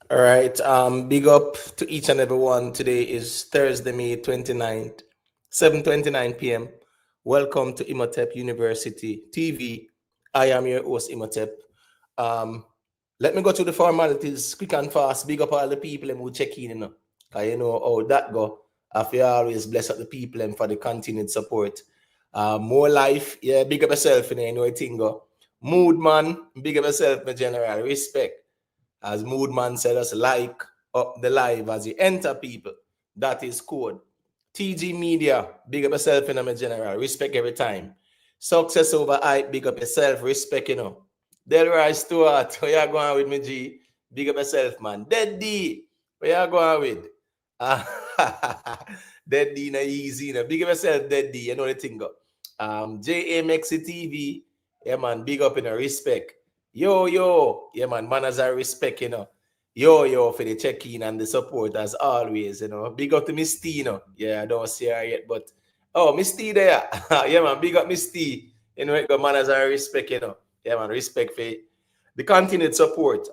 All right. Big up to each and every one. Today is Thursday, May 29th, 7:29 p.m. Welcome to Imhotep University TV. I am your host, Imhotep. Um, Let me go through the formalities quick and fast. Big up all the people who check in, you know. Cause you know how that go. I feel always bless up the people and for the continued support. More life, yeah, big up yourself, you know it thing go. Mood man, big up yourself, my general. Respect. As Moodman said, us like up the live as you enter people. That is code. TG Media, big up yourself in a general. Respect every time. Success over hype, big up yourself. Respect, you know. Delroy Stewart, where you going with me, G? Big up yourself, man. Dead D, where you going with? Dead D, na easy. Na. Big up yourself, Dead D. You know the thing. Go. JMXC TV, yeah, man. Big up in a respect. Yo, yeah, man, manners and respect, you know. Yo, for the check-in and the support as always, you know. Big up to Miss T, you know. Yeah, I don't see her yet, but Miss T there. Yeah, man, big up Miss T. You know, it got manners and respect, you know. Yeah, man, respect for it. The continued support.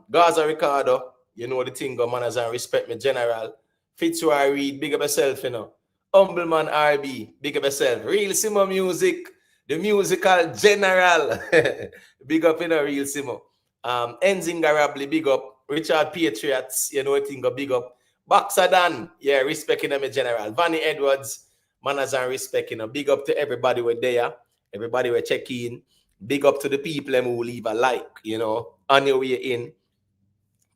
Gaza Ricardo, you know the thing, got manners and respect, me general. Fitzroy Reed, big up yourself, you know. Humbleman RB, big up yourself. Real Simo Music, the musical general. Big up in a real Simo. Enzinga Rabli, big up. Richard Patriots, you know what thing go big up. Boxer Dan, yeah, respecting them in general. Vanny Edwards, manners and respect, you know. Big up to everybody we're there. Everybody we're checking. Big up to the people who leave a like, you know, on your way in.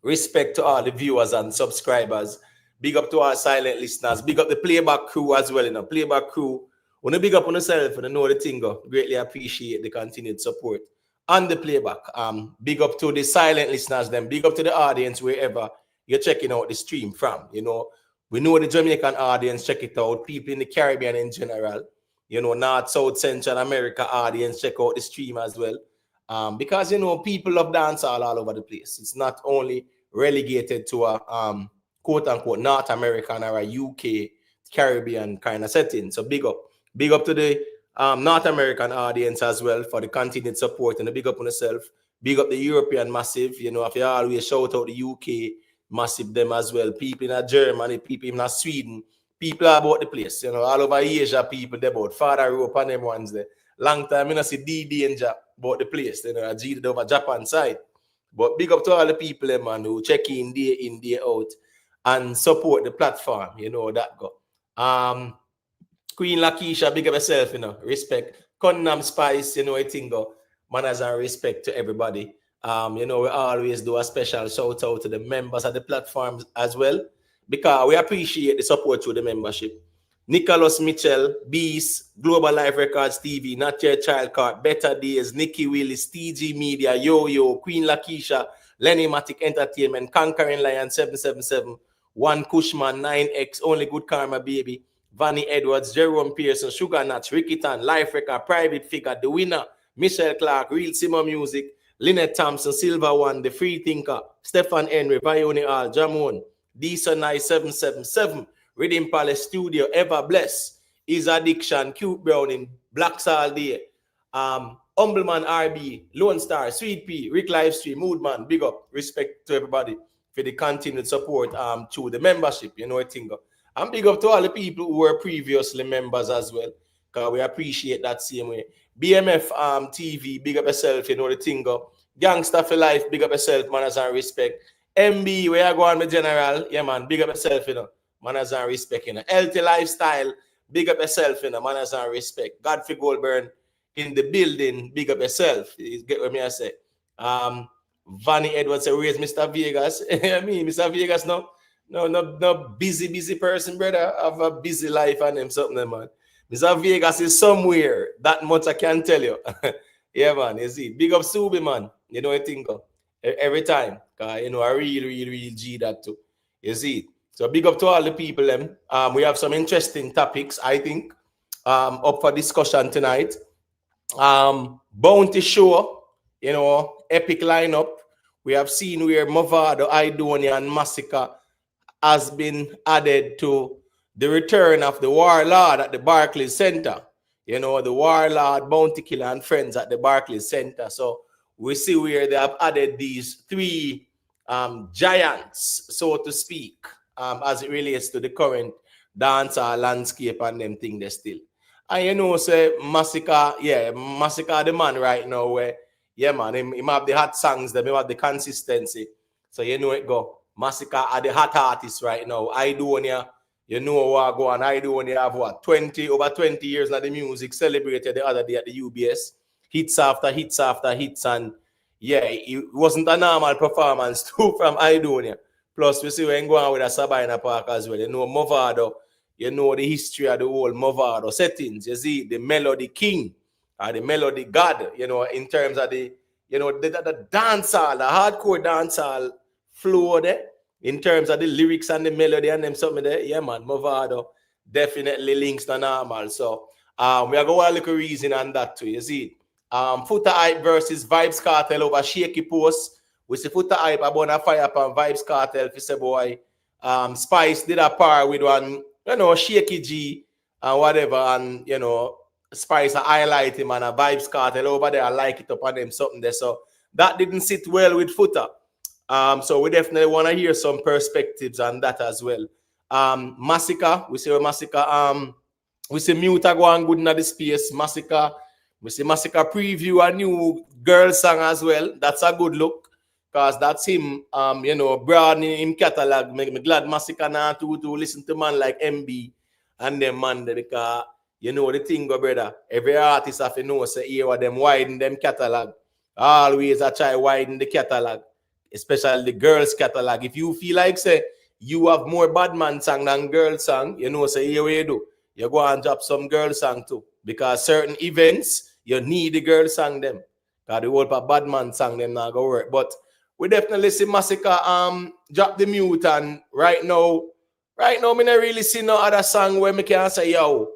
Respect to all the viewers and subscribers. Big up to our silent listeners. Big up the playback crew as well, you know. Playback crew. When you big up on yourself and you know the thing, greatly appreciate the continued support. And the playback. Big up to the silent listeners, then big up to the audience wherever you're checking out the stream from. You know, we know the Jamaican audience check it out. People in the Caribbean in general. You know, North, South, Central America audience check out the stream as well. Because you know people love dancehall all over the place. It's not only relegated to a quote unquote North American or a UK Caribbean kind of setting. So big up to the North American audience as well for the continued support and the big up on yourself. Big up the European massive. You know, if you always shout out the UK massive them as well. People in Germany, people in Sweden, people are about the place. You know, all over Asia, people they about Father Europe and them ones there. Long time, I you see D danger about the place. You know, I G over Japan side. But big up to all the people, man, who check in, day out, and support the platform. You know that go. Queen Lakeisha, big up yourself, you know, respect. Condom Spice, you know, I think go. Manners and respect to everybody. You know, we always do a special shout out to the members of the platforms as well, because we appreciate the support through the membership. Nicholas Mitchell, Beast, Global Life Records TV, Not Your Child Card, Better Days, Nikki Willis, TG Media, Yo, Queen Lakeisha, Lenny Matic Entertainment, Conquering Lion 777, One Cushman, 9X, Only Good Karma Baby, Vanny Edwards, Jerome Pearson, Sugar Nuts, Ricky Tan, Life Record, Private Figure, The Winner, Michelle Clark, Real Simmer Music, Lynette Thompson, Silver One, The Free Thinker, Stefan Henry, Vioni All, Jamon, Deson 777, Reading Palace Studio, Ever Bless, Is Addiction, Cute Browning, Blacks All Day, Humbleman RB, Lone Star, Sweet P, Rick Livestream, Moodman, big up, respect to everybody for the continued support to the membership, you know, I think. And big up to all the people who were previously members as well, because we appreciate that same way. BMF TV, big up yourself, you know the thing. Gangster for life, big up yourself, manners and respect. MB, where you going, my general? Yeah, man, big up yourself, you know, manners and respect, you know. Healthy lifestyle, big up yourself, you know, manners and respect. Godfrey Goldburn in the building, big up yourself. You get what me I say. Vanny Edwards say, where's Mr. Vegas? I mean, Mr. Vegas, no busy person, brother. Have a busy life and him something, man. Mr. Vegas is somewhere. That much I can tell you. Yeah, man. You see, big up Subi, man. You know, I think every time, you know, a real G that too. You see, so big up to all the people. We have some interesting topics, I think, up for discussion tonight. Bounty Show, you know, epic lineup. We have seen where Movado, Idonia, and Masicka has been added to the return of the Warlord at the Barclays Center. You know, the Warlord, Bounty Killer, and friends at the Barclays Center. So we see where they have added these three giants, so to speak, as it relates to the current dancer landscape and them thing they still. And you know, say Masicka, yeah, Masicka the man right now where, yeah man, him have the hot songs, them him have the consistency. So you know it go. Masicka are the hot artists right now. I do on ya, you know what go on. I do when you have what 20 years now the music celebrated the other day at the UBS. Hits after hits after hits, and yeah, it wasn't a normal performance too from Idonia. Plus, we see when go on with a Sabina Park as well. You know, Movado, you know the history of the whole Movado settings. You see the melody king or the melody god, you know, in terms of the, you know, the dancehall, the hardcore dancehall flow there, in terms of the lyrics and the melody and them something there. Yeah, man, Movado definitely links to normal. So, we are going to look a reason on that too. You see, Foota hype versus Vybz Kartel over Shaky post. We see Foota hype about a fire upon Vybz Kartel. If say boy, Spice did a par with one, you know, Shaky G and whatever, and you know, Spice highlight him and a Vybz Kartel over there. I like it upon them something there. So that didn't sit well with Foota. So we definitely want to hear some perspectives on that as well. Masicka, we see Masicka, we see Muta go on good in the space. Masicka, we see Masicka preview a new girl song as well. That's a good look, because that's him, you know, broadening him catalog. Me glad Masicka now to listen to man like MB and them man, because you know the thing, go brother. Every artist have to know, say, here what them widen them catalog. Always I try widen the catalog, especially the girls catalog. If you feel like say you have more bad man song than girl song, you know, say here we do. You go and drop some girl song too. Because certain events, you need the girl song them. Because the whole bad man song them not go work. But we definitely see Masicka drop the mute, and right now, me not really see no other song where me can say, yo,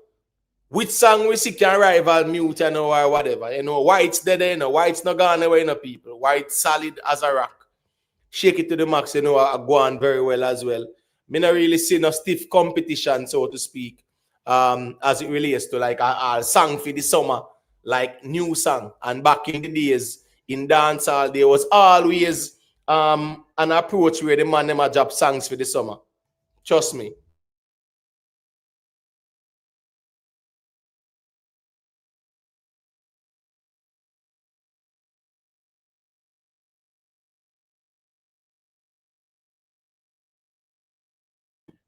which song we see can rival mute, you know, or whatever. You know, White's dead, you know, White's not gone away, no people. White solid as a rock. Shake it to the max, you know, I go on very well as well. Me not really see no stiff competition, so to speak, as it relates to like a song for the summer, like new song. And back in the days, in dancehall, there was always an approach where the man them a drop songs for the summer. Trust me.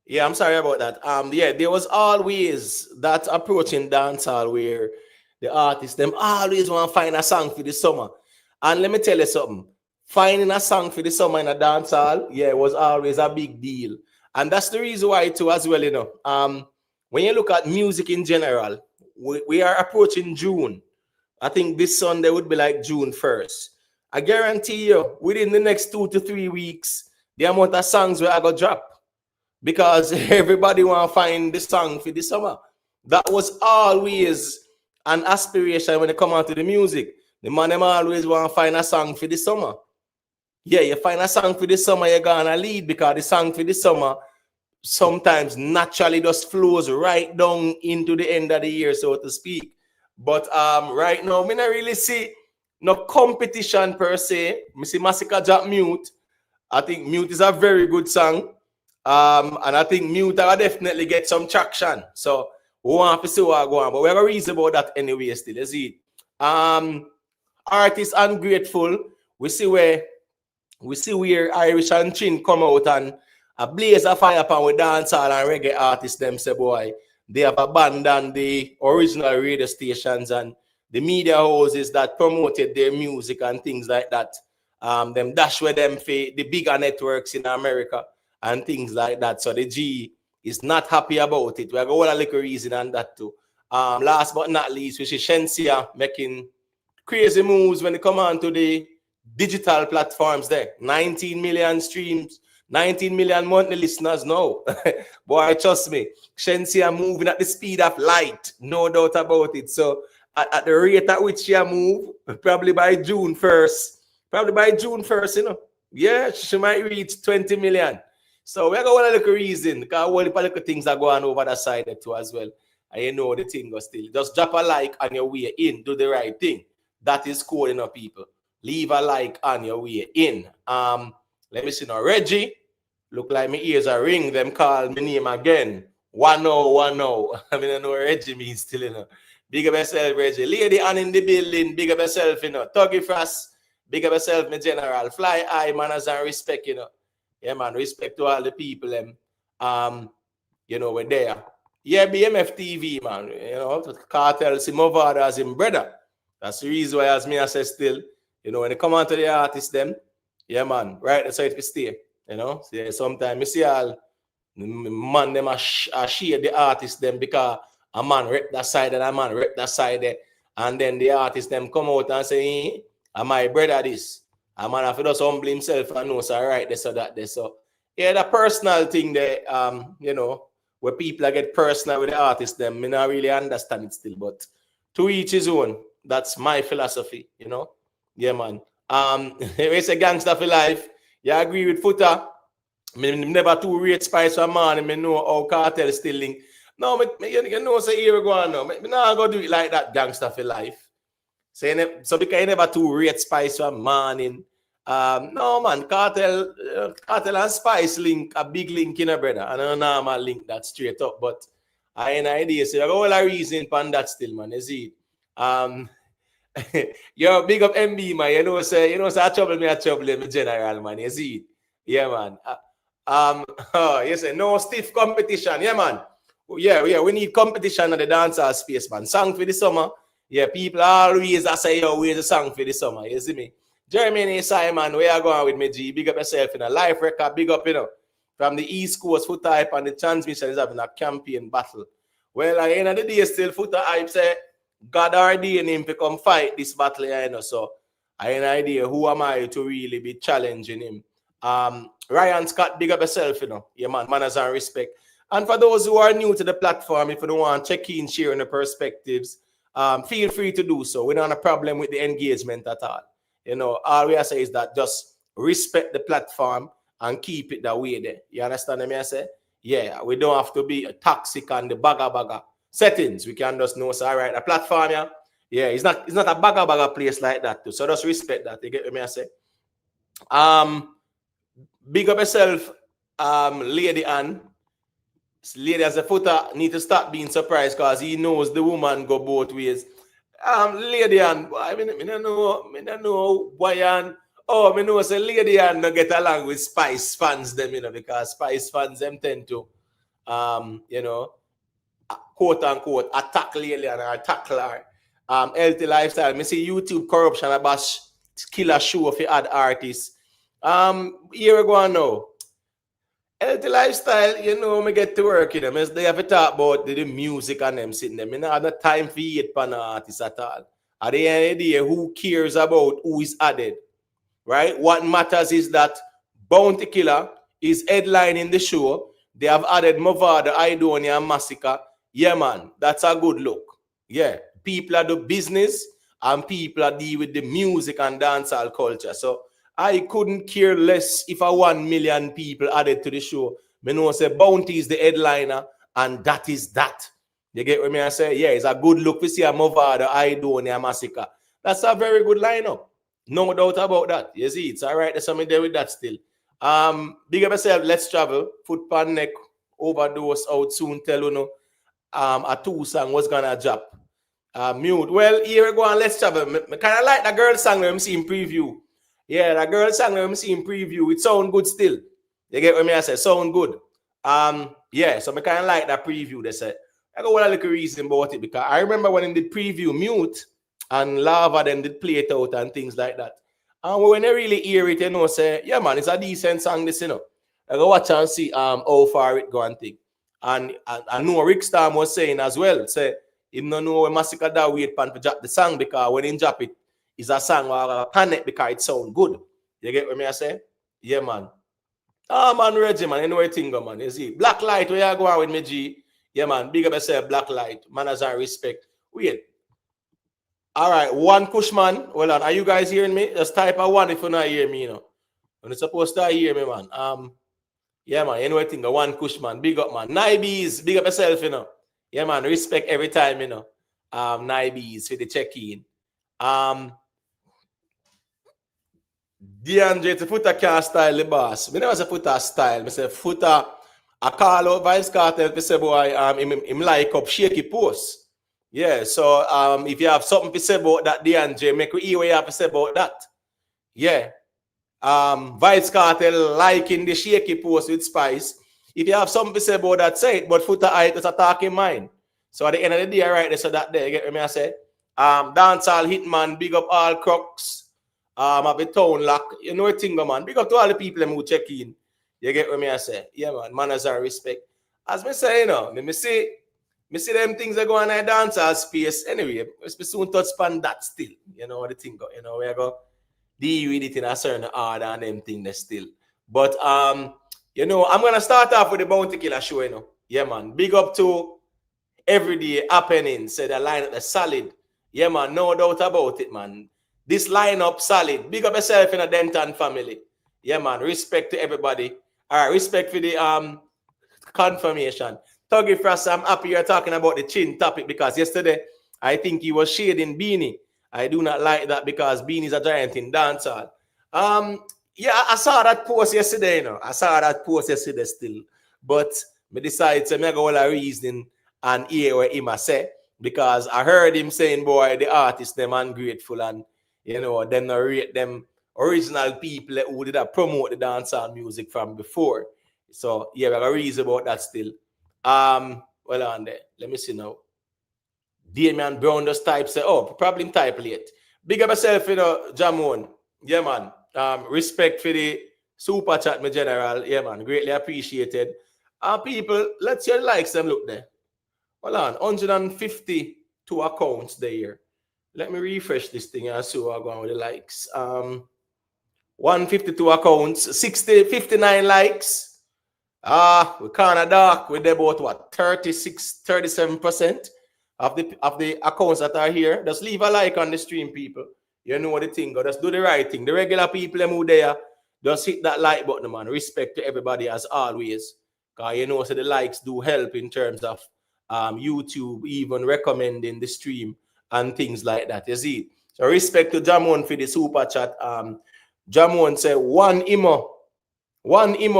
Yeah, I'm sorry about that. Yeah, there was always that approach in dancehall where the artists them always want to find a song for the summer. And let me tell you something. Finding a song for the summer in a dancehall, yeah, was always a big deal. And that's the reason why too as well, you know. When you look at music in general, we are approaching June. I think this Sunday would be like June 1st. I guarantee you, within the next 2 to 3 weeks, the amount of songs where I go drop, because everybody want to find the song for the summer. That was always an aspiration when they come out to the music. The man them always want to find a song for the summer. Yeah, you find a song for the summer, you're gonna lead, because the song for the summer sometimes naturally just flows right down into the end of the year, so to speak. But right now, me not really see no competition per se. Me see Masicka drop Mute. I think Mute is a very good song. And I think Mute will definitely get some traction. So we want to see what go on. But we have a reason about that anyway still. You see. Artist Ungrateful. We see where Irish and Chin come out and a blaze of fire upon with dancehall and reggae artists them say, boy, they have abandoned the original radio stations and the media houses that promoted their music and things like that. Them dash with them for the bigger networks in America and things like that. So the G is not happy about it. We have got a little reason on that too. Last but not least, we see Shensea making crazy moves when they come on to the digital platforms there. 19 million streams, 19 million monthly listeners now. Boy, trust me, Shensea moving at the speed of light, no doubt about it. So at the rate at which she move, probably by June 1st, you know, yeah, she might reach 20 million. So we're going to look a reason, because all the political things are going over that side too as well. And you know the thing goes still. Just drop a like on your way in, do the right thing. That is cool enough, people. Leave a like on your way in. Let me see now. Reggie. Look like my ears are ring. Them call my name again. 1-0. I mean, I know what Reggie means still, you know. Big up yourself, Reggie. Lady Ann in the building. Big up yourself, you know. Tuggy Frost. Big up yourself, my general. Fly high, manners and respect, you know. Yeah, man. Respect to all the people, you know, we're there. Yeah, BMF TV, man. You know, Kartel, Simovada as him brother. That's the reason why, as me I say still, you know, when they come on to the artists, them, yeah, man, right, that's how it will stay. You know, so, yeah, sometimes you see all man them a share the artist them because a man rep that side and a man rep that side there. And then the artist them come out and say, am my brother this? A man have to just humble himself and know so right this or that this. So yeah, the personal thing there, you know, where people get personal with the artist them, me not really understand it still, but to each his own. That's my philosophy, you know. Yeah, man. It's a gangster for life. Yeah, I agree with Foota. Me never too rate spice for man. I know how Kartel still link. No, you know, say here we go on now. Me not go do it like that, gangster for life. So because you never too rate spice for man. No man, Kartel and Spice link a big link in a brother. And a normal link that straight up. But I ain't idea. So I got all a reason for that still, man. You see. Yo, big up MB, man. You know, say I trouble me general, man. You see. Yeah, man. You say no stiff competition. Yeah, man. Yeah, we need competition in the dancehall space, man. Song for the summer. Yeah, people always say, yo, where's the song for the summer? You see me? Jeremy Simon, where you going with me, G? Big up yourself in a life record, big up, you know. From the East Coast, Foota Hype and the transmission is having a campaign battle. Well, at the end of the day, still Foota Hype say, God ordained him to come fight this battle, you know. So I have an idea who am I to really be challenging him. Ryan Scott, big up yourself, you know. Yeah, man, manners and respect. And for those who are new to the platform, if you don't want to check in, sharing the perspectives, feel free to do so. We don't have a problem with the engagement at all. You know, all we say is that just respect the platform and keep it that way there. You understand what I say? Yeah, we don't have to be toxic on the bagger settings. We can just know, so all right, the platform, yeah, it's not a bagger place like that too. So just respect that. You get what I say? Big up yourself, Lady Ann. Lady as a Foota need to stop being surprised because he knows the woman go both ways. Lady Ann, I mean, I don't know why I know say Lady Ann no get along with Spice fans them, you know, because Spice fans them tend to you know, quote unquote attack Lady Ann or attack her. Healthy lifestyle. Me see YouTube corruption about killer show for ad artists. Here we go on now. Healthy lifestyle, you know, me get to work, you know. They have to talk about the music and them sitting there. I don't have no time for it for an artist at all. At the end of the day, who cares about who is added? Right? What matters is that Bounty Killer is headlining the show. They have added Movada, Idonia, and Masicka. Yeah, man, that's a good look. Yeah, people are the business and people are deal with the music and dancehall culture. So I couldn't care less if 1 million people added to the show. Me know say Bounty is the headliner and that is that. You get what me I say? Yeah, it's a good look to see a Movada, Idonia, Masicka. That's a very good lineup. No doubt about that. You see, it's all right. There's something there with that still. Big up yourself. Let's travel. Foot pan neck. Overdose out soon. Tell you know. A 2 song was gonna drop. Mute. Well, here we go and let's travel. I kind of like the girl song I'm seeing preview. Yeah, the girl song I'm seeing preview. It sound good still. You get what me I say? Sound good. Yeah, so I kind of like that preview. They said I got one little reason about it because I remember when in the preview Mute and Lava then did play it out and things like that. And when they really hear it, you know, say, yeah, man, it's a decent song, this, you know. I go watch and see how far it go and thing. And I know Rick Storm was saying as well, say, he don't know when Masicka that wait pan to drop the song because when he drop it, it's a song where I panic because it sound good. You get what me I say? Yeah, man. Man, Reggie, man, you know what thing go, man. You see, Black Light, where you go on with me, G? Yeah, man, big up yourself, Black Light. Manners and respect. Wait. All right, one Kushman. Well, are you guys hearing me? Just type a one if you're not hearing me, you know. When you're supposed to hear me, man. Yeah, man, you know what thing, one Kushman. Big up, man. Naibees, big up yourself, you know. Yeah, man, respect every time, you know. Naibees for the check-in. DeAndre to Foota can't style the boss. Me never say Foota style. Me say Foota, I call out Vybz Kartel to say boy, him like up Shaky post. Yeah, so if you have something to say about that, DeAndre, make we hear what you have to say about that. Yeah. Vybz Kartel liking the Shaky post with Spice. If you have something to say about that, say it. But Foota, I just attack in mind. So at the end of the day, right there, so that day, get me I say, dancehall hitman, big up all crooks. At the town lock, you know a thing, man. Big up to all the people who check in. You get what me I say? Yeah, man. Manners and respect. As me say, you know, me see them things that go on in dancehall space. Anyway, we soon touch upon that still. You know what the thing go. You know, we go deal with it in a certain order and them thing there still. But you know, I'm gonna start off with the Bounty Killer show, you know. Yeah, man. Big up to everyday happening. Say the lineup is solid. Yeah, man. No doubt about it, man. This lineup solid. Big up yourself in a Denton family. Yeah, man. Respect to everybody. All right, respect for the confirmation. Tuggy Frost, I'm happy you're talking about the chin topic because yesterday I think he was shading Beanie. I do not like that because Beanie's a giant in dancehall. Yeah, I saw that post yesterday, you know. I saw that post yesterday still. But I decided to make all a reason and hear what him say because I heard him saying, boy, the artists, them ungrateful and, you know, then rate them original people who did promote the dancehall music from before. So, yeah, we have a reason about that still. Well, on there. Let me see now. Damian Brown just type say, oh, probably type late. Big up yourself, you know, Jamon. Yeah, man. Respect for the super chat, my general. Yeah, man. Greatly appreciated. People, let's your likes them look there. Hold on. 152 accounts there. Let me refresh this thing and see how I go with the likes. 152 accounts, 59 likes. We kind of dark. We're about what 37% of the accounts that are here. Just leave a like on the stream, people. You know what the thing. Just do the right thing. The regular people them who there, just hit that like button, man. Respect to everybody as always. Because you know, so the likes do help in terms of YouTube even recommending the stream and things like that. You see? So respect to Jamon for the super chat. Jamon said, one imo,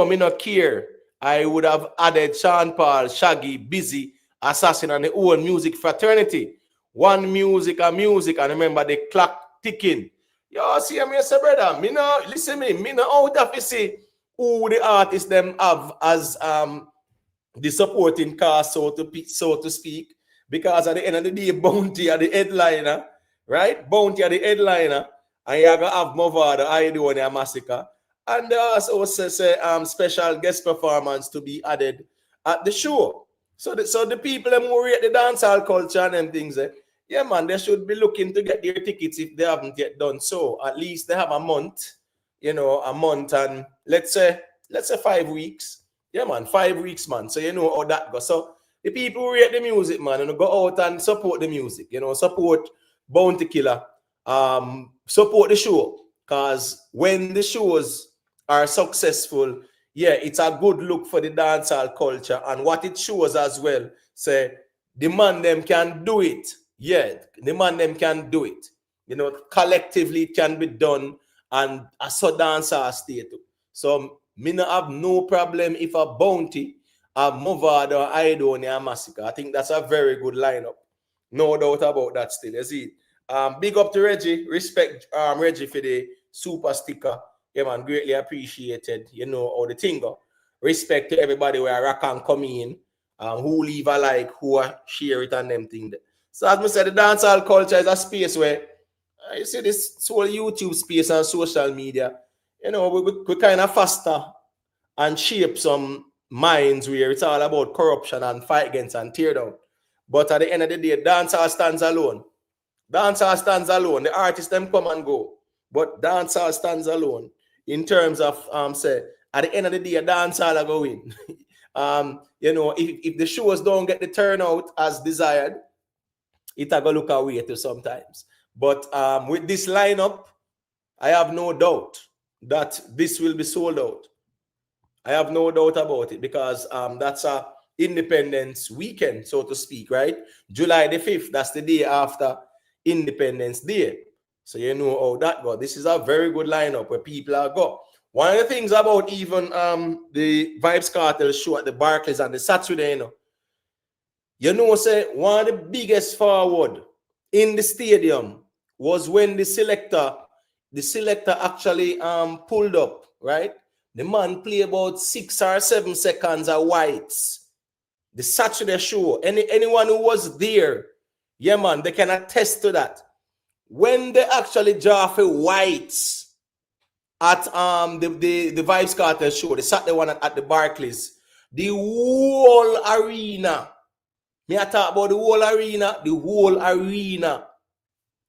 me not care. I would have added Sean Paul, Shaggy, Busy, Assassin, and the own music fraternity. One music and music, and remember the clock ticking. Yo, see me say, brother, me no listen me no out of see who the artists them have as the supporting cast, so to speak. Because at the end of the day, Bounty are the headliner, right? Bounty are the headliner, and you're gonna have Movada, I do on your Masicka. And there also say special guest performance to be added at the show. So the people who rate the dancehall culture and them things, yeah, man, they should be looking to get their tickets if they haven't yet done so. At least they have a month, you know, and let's say 5 weeks. Yeah, man, 5 weeks, man. So you know how that goes. So the people who rate the music, man, and go out and support the music, you know, support Bounty Killer, support the show. Because when the shows are successful, yeah, it's a good look for the dancehall culture. And what it shows as well, say, the man them can do it. Yeah, the man them can do it. You know, collectively it can be done and a so dancehall state. So, me not have no problem if a Bounty, a Movada, or Idonia Masicka. I think that's a very good lineup. No doubt about that still. You see, big up to Reggie. Respect Reggie for the super sticker. Yeah, man, greatly appreciated. You know all the thing go. Respect to everybody where I can come in, who leave a like, who share it and them thing. So as I said, the dancehall culture is a space where you see this whole YouTube space and social media. You know, we kind of foster and shape some minds where it's all about corruption and fight against and tear down. But at the end of the day, dancehall stands alone. Dancehall stands alone. The artists them come and go, but dancehall stands alone in terms of say at the end of the day, dancehall are going. You know, if the shows don't get the turnout as desired, it a go look away to sometimes. But with this lineup, I have no doubt that this will be sold out. I have no doubt about it because that's a Independence weekend, so to speak, right? July the 5th, that's the day after Independence Day. So you know how that go. This is a very good lineup where people are go. One of the things about even the Vybz Kartel show at the Barclays on the Saturday, say one of the biggest forward in the stadium was when the selector actually pulled up, right? The man play about 6 or 7 seconds of whites. The Saturday show, anyone who was there, yeah man, they can attest to that. When they actually draw for whites at the Vybz Kartel show, the Saturday one at the Barclays, the whole arena, me I talk about the whole arena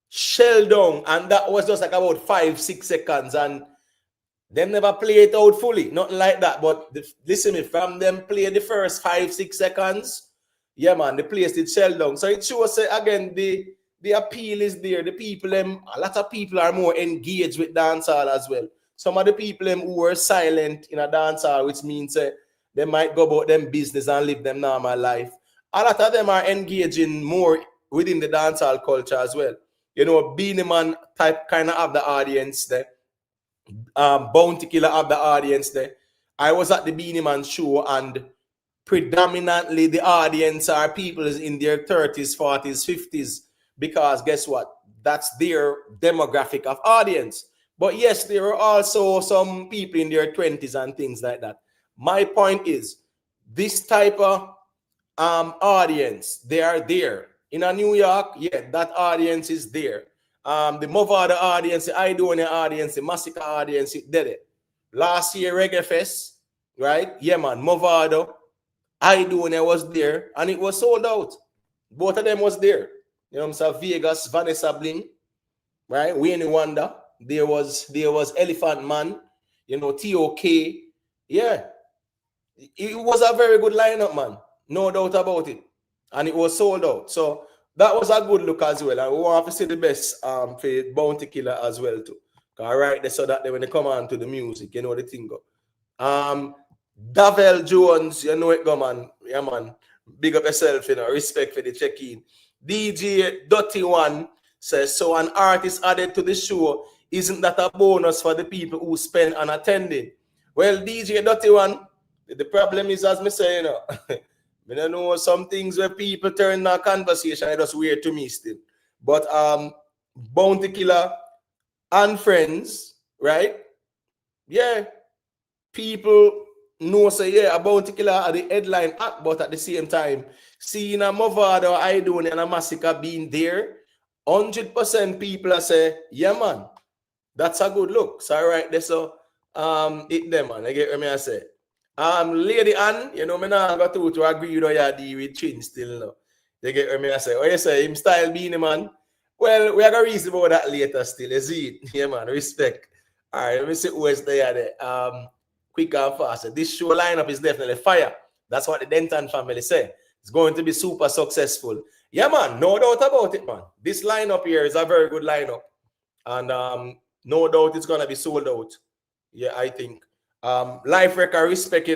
shell down, and that was just like about 5-6 seconds, and them never play it out fully, nothing like that. But listen, me from them play the first 5-6 seconds, yeah man, the place did shell down. So it shows again the appeal is there. The people, a lot of people are more engaged with dancehall as well. Some of the people who were silent in a dancehall, which means they might go about them business and live them normal life. A lot of them are engaging more within the dancehall culture as well. Beanie Man type kind of have the audience there. Bounty Killer have the audience there. I was at the Beanie Man show, and predominantly the audience are people in their 30s, 40s, 50s, because guess what? That's their demographic of audience. But yes, there are also some people in their 20s and things like that. My point is, this type of audience, they are there. In New York, yeah, that audience is there. The Movado audience, the Idonia audience, the Masicka audience, it did it. Last year, Reggae Fest, right? Yeah, man, Movado, Idonia was there, and it was sold out. Both of them was there. So Vegas, Vanessa Bling, right? Wayne Wonder. There was Elephant Man, TOK. Yeah. It was a very good lineup, man. No doubt about it. And it was sold out. So that was a good look as well. And we want to see the best for Bounty Killer as well too. All right, so that when they come on to the music, the thing go. Davel Jones, it go, man. Yeah, man. Big up yourself, respect for the check-in. DJ Dirty One says, so an artist added to the show, isn't that a bonus for the people who spend on attending? Well, DJ Dirty One, the problem is, as me say, I don't know some things where people turn our conversation, it's just weird to me still. But Bounty Killer and friends, right? Yeah. People know say, yeah, a Bounty Killer at the headline act, but at the same time, seeing a Movado, Idone, and a Masicka being there, 100% people are say, yeah, man, that's a good look. So, right there, so, it them, man. I get what I say. Lady Ann, me not got to agree with you deal with Chin still, no. You get what I say. Oh, you say, him style being man. Well, we are going to reason about that later still, you see it? Yeah, man, respect. All right, let me see who is there. Quick and fast. This show lineup is definitely fire. That's what the Denton family say. It's going to be super successful. Yeah, man, no doubt about it, man. This lineup here is a very good lineup. And no doubt it's going to be sold out. Yeah, I think. Life record respect,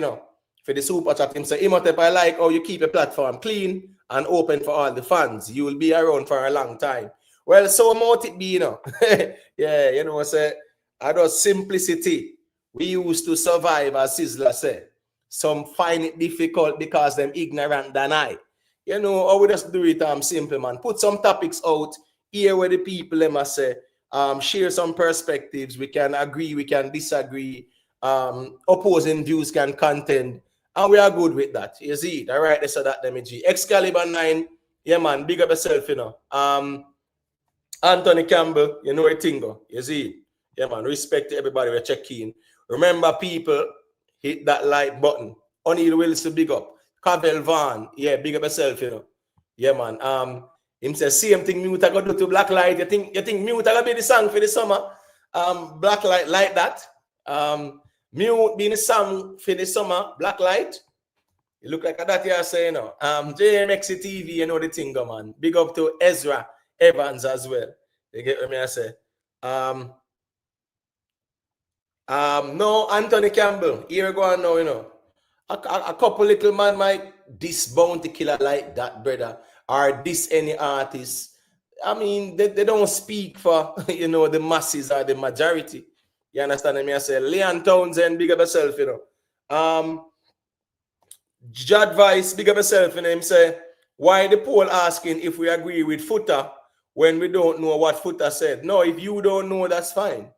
for the super chat. Him say, Imhotep, I like how you keep a platform clean and open for all the fans. You will be around for a long time. Well, so might it be, Yeah, say, I do simplicity. We used to survive, as Sizzler said. Some find it difficult because them ignorant than I. I would just do it simple, man. Put some topics out, hear where the people them must say, share some perspectives. We can agree, we can disagree. Opposing views can contend, and we are good with that. You see it. All right, so that let me G. Excalibur 9, yeah, man, big up yourself, Anthony Campbell, a tingo. You see it. Yeah, man, respect to everybody we're checking. Remember, people, hit that like button. O'Neal Wilson, big up. Cavell Van, yeah, big up yourself, Yeah, man. Him says same thing Mute I got to do to Blacklight. You think Mute I gonna be the song for the summer? Blacklight like that. Mute being the song for the summer, Blacklight. You look like that you say, JMX TV, the thing, man. Big up to Ezra Evans as well. You get what I say? No, Anthony Campbell. Here we go on now, A couple little man might diss Bounty Killer like that, brother. Or diss any artist. I mean, they don't speak for, you know, the masses or the majority. You understand me? I say, Leon Townsend, big up yourself, you know. Judd Vice, big up yourself, and him say, why the poll asking if we agree with Foota when we don't know what Foota said? No, if you don't know, that's fine.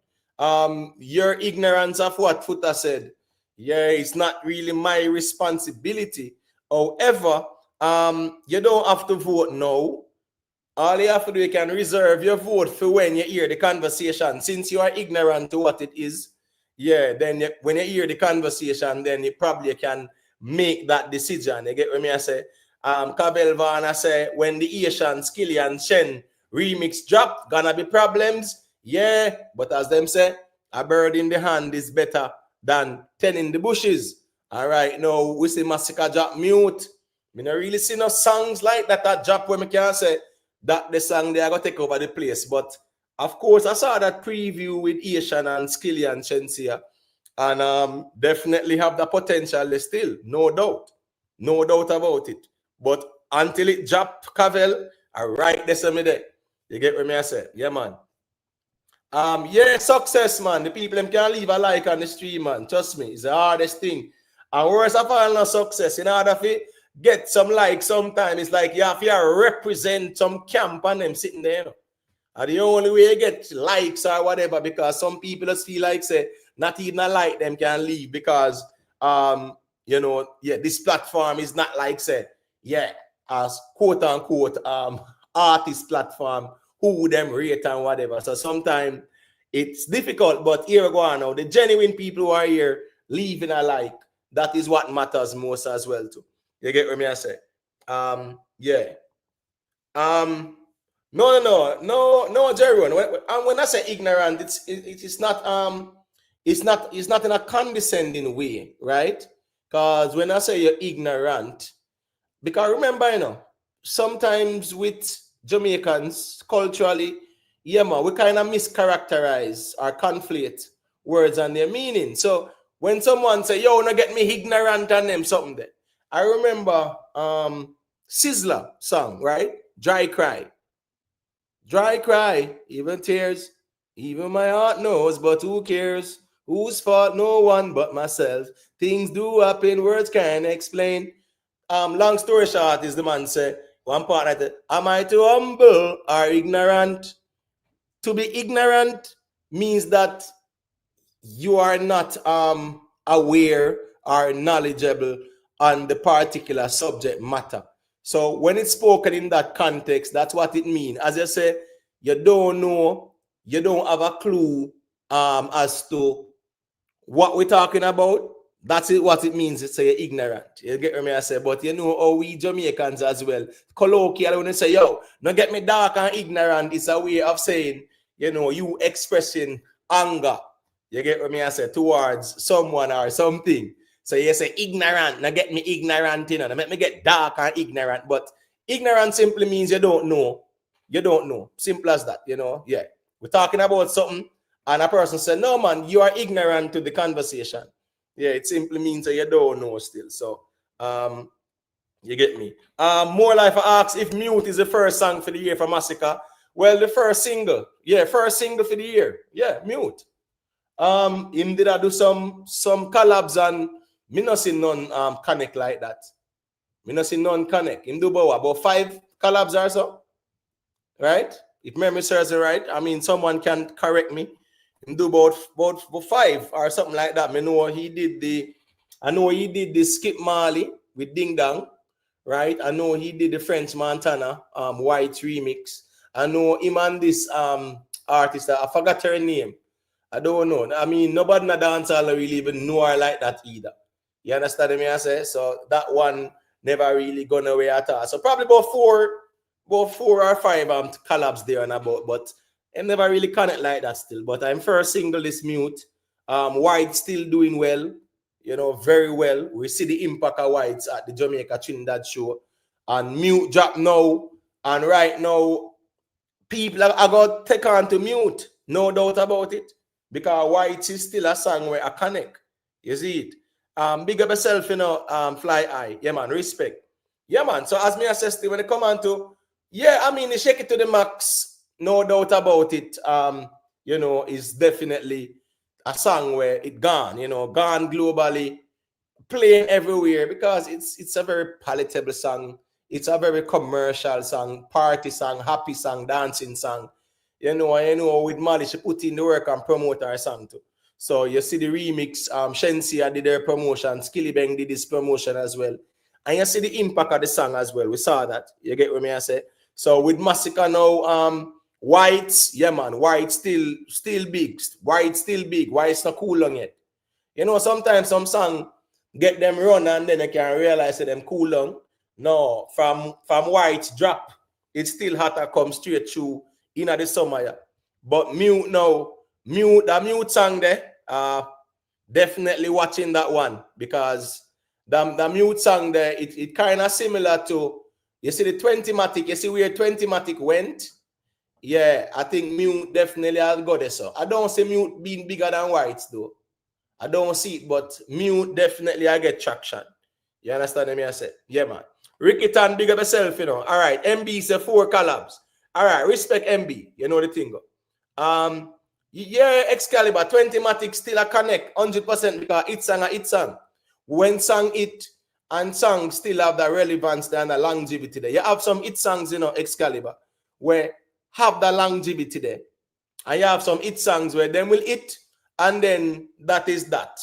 Your ignorance of what Foota said, yeah, it's not really my responsibility. However, you don't have to vote now. All you have to do, you can reserve your vote for when you hear the conversation. Since you are ignorant to what it is, yeah, then when you hear the conversation, then you probably can make that decision. You get what I say? Kabel Van, I say, when the Asian, Skilly and Shen remix drop, gonna be problems. Yeah, but as them say, a bird in the hand is better than 10 in the bushes. All right, now we see Masicka drop mute. Me not really see no songs like that drop where me can say that the song they are going to take over the place. But of course, I saw that preview with Asian and Skilly and Shensea, and definitely have the potential still, no doubt about it. But until it drop Kartel, I write this on me there. You get what me I say? Yeah, man. Yeah, success, man. The people them can leave a like on the stream, man. Trust me, it's the hardest thing. And worse of all, no success. In order to get some likes, sometimes it's like you have to represent some camp and them sitting there. You know? And the only way you get likes or whatever, because some people just feel like say not even a like them can leave because you know, yeah, this platform is not like say, yeah, as quote unquote artist platform who them rate and whatever. So sometimes it's difficult, but here we go on now. The genuine people who are here leaving a like, that is what matters most as well too. You get what I say? Yeah. No, Jerry. When I say ignorant, it's not in a condescending way, right? Because when I say you're ignorant, because remember, you know, sometimes with Jamaicans culturally, yeah, man, we kind of mischaracterize or conflate words and their meaning. So when someone say, yo, no get me ignorant and them something there. I remember Sizzler song, right? Dry cry, even tears, even my heart knows, but who cares? Whose fault? No one but myself. Things do happen, words can't explain. Long story short is the man say, one part that am I too humble or ignorant? To be ignorant means that you are not aware or knowledgeable on the particular subject matter. So when it's spoken in that context, that's what it means. As I say, you don't know, you don't have a clue as to what we're talking about. That's it, what it means to say you're ignorant. You get what I say? But you know how we Jamaicans as well, colloquial, when they say, yo, don't get me dark and ignorant, it's a way of saying, you know, you expressing anger. You get what I say? Towards someone or something. So you say ignorant, now get me ignorant, you know, now make me get dark and ignorant. But ignorant simply means you don't know. You don't know. Simple as that, you know. Yeah. We're talking about something, and a person said, no, man, you are ignorant to the conversation. Yeah, it simply means that you don't know still. So, you get me. More Life asks if Mute is the first song for the year for Masicka. Well, the first single. Yeah, first single for the year. Yeah, Mute. Him did I do some collabs and me not see none connect like that. Me not see none connect. Him do about 5 collabs or so. Right? If memory serves it right. I mean, someone can correct me. Him do about 5 or something like that. I know he did the Skip Marley with Ding Dong, right? I know he did the French Montana White remix. I know him and this artist, I forgot her name. I don't know. I mean, nobody in the dancehall really even know her like that either. You understand me? I say? So that one never really gone away at all. So probably about four or 5 collabs there and about, but I never really connect like that still. But I'm first single is Mute. White still doing well, you know, very well. We see the impact of Whites at the Jamaica Trinidad show. And Mute drop now. And right now, people are going to take on to Mute. No doubt about it. Because White is still a song where I connect. You see it? Big up yourself, you know, Fly Eye. Yeah, man, respect. Yeah, man. So as me assess when it come on to, Yeah, I mean, the Shake It to the Max, no doubt about it. You know, is definitely a song where it gone, you know, gone globally, playing everywhere because it's a very palatable song. It's a very commercial song, party song, happy song, dancing song. You know, with Mali, she put in the work and promote her song too. So you see the remix, Shensea did their promotion, Skilly Bang did his promotion as well. And you see the impact of the song as well. We saw that. You get what me I say? So with Masicka now, White's, yeah man, White still big. White still big. White's not cool long yet. You know, sometimes some song get them run and then you can realize that them cool long. No, from White drop, it's still hotter come straight through in the summer. Yeah. But mute now, the mute song there, definitely watching that one because the mute song there, it kind of similar to, you see the 20-matic, you see where 20-matic went? Yeah, I think mute definitely has got it. So I don't see mute being bigger than Whites though. I don't see it, but mute definitely I get traction. You understand what I say? Yeah, man. Ricky Tan, big up yourself, you know. All right, MB say 4 collabs. All right, respect MB. You know the thing. Yeah, Excalibur, 20-matic still a connect 100% because it's song a it song. When song it and song still have the relevance and the longevity there. You have some hit songs, you know, Excalibur, where have the longevity there. And you have some hit songs where them will hit and then that is that.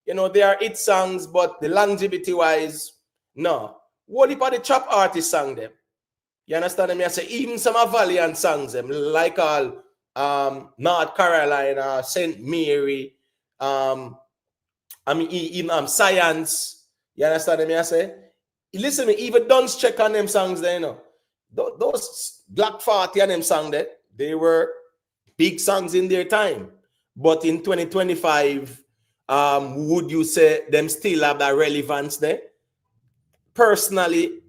You know, they are hit songs, but the longevity wise, no. What if the trap artist sang them? You understand me? I say even some Valiant songs them, like all North Carolina, St. Mary, I mean even Science. You understand me? I say, listen me, even Duns check on them songs there, you know. Those Black 40 and them songs there, they were big songs in their time. But in 2025, would you say them still have that relevance there? Personally,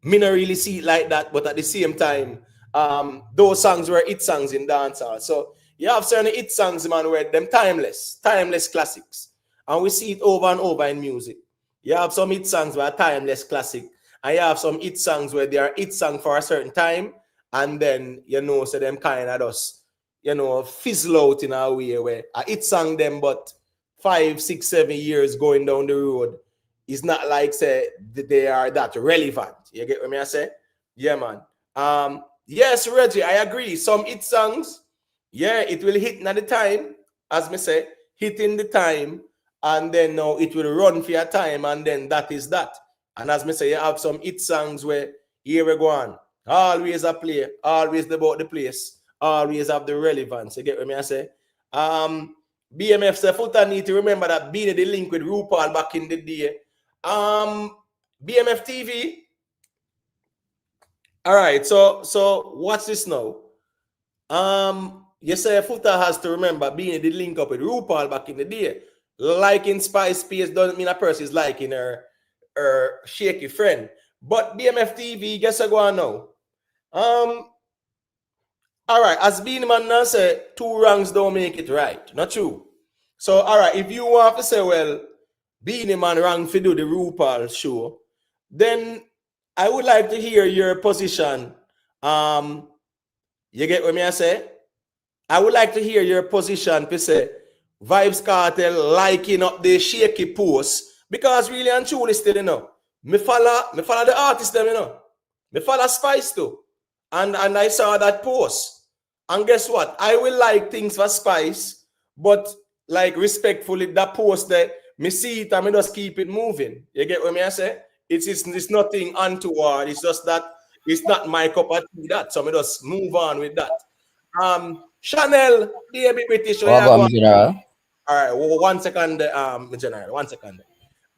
me not really see it like that, but at the same time, those songs were hit songs in dancehall. So you have certain hit songs, man, where them timeless classics. And we see it over and over in music. You have some hit songs where are timeless classic, and you have some hit songs where they are hit song for a certain time, and then, you know, so them kind of just, you know, fizzle out in a way where I hit song them, but 5, 6, 7 years going down the road, it's not like say they are that relevant. You get what I say? Yeah, man. Yes, Reggie, I agree. Some hit songs, yeah, it will hit at the time, as me say, hit in the time, and then now it will run for your time, and then that is that. And as me say, you have some hit songs where here we go on. Always a play, always about the place, always have the relevance. You get what I say? BMF say Foota need to remember that being the link with RuPaul back in the day. BMF TV. All right, so what's this now? You say Foota has to remember being the link up with RuPaul back in the day. Liking Spice Space doesn't mean a person is liking her shaky friend. But BMF TV, guess I go on now. All right, as Beanie Man now say, 2 wrongs don't make it right. Not true. So, all right, if you want to say, well, Beanie Man wrong to do the RuPaul show, then I would like to hear your position. You get what me I say? I would like to hear your position to say Vybz Kartel liking up the Shaky post because really and truly still, you know, me follow the artist them, you know. Me follow Spice too. And I saw that post. And guess what? I will like things for Spice, but like respectfully, that post there, me see it and me just keep it moving. You get what me I say? It's nothing untoward. It's just that it's not my cup of tea that. So me just move on with that. Chanel, baby British. Welcome, General. All right, 1 second, General. 1 second.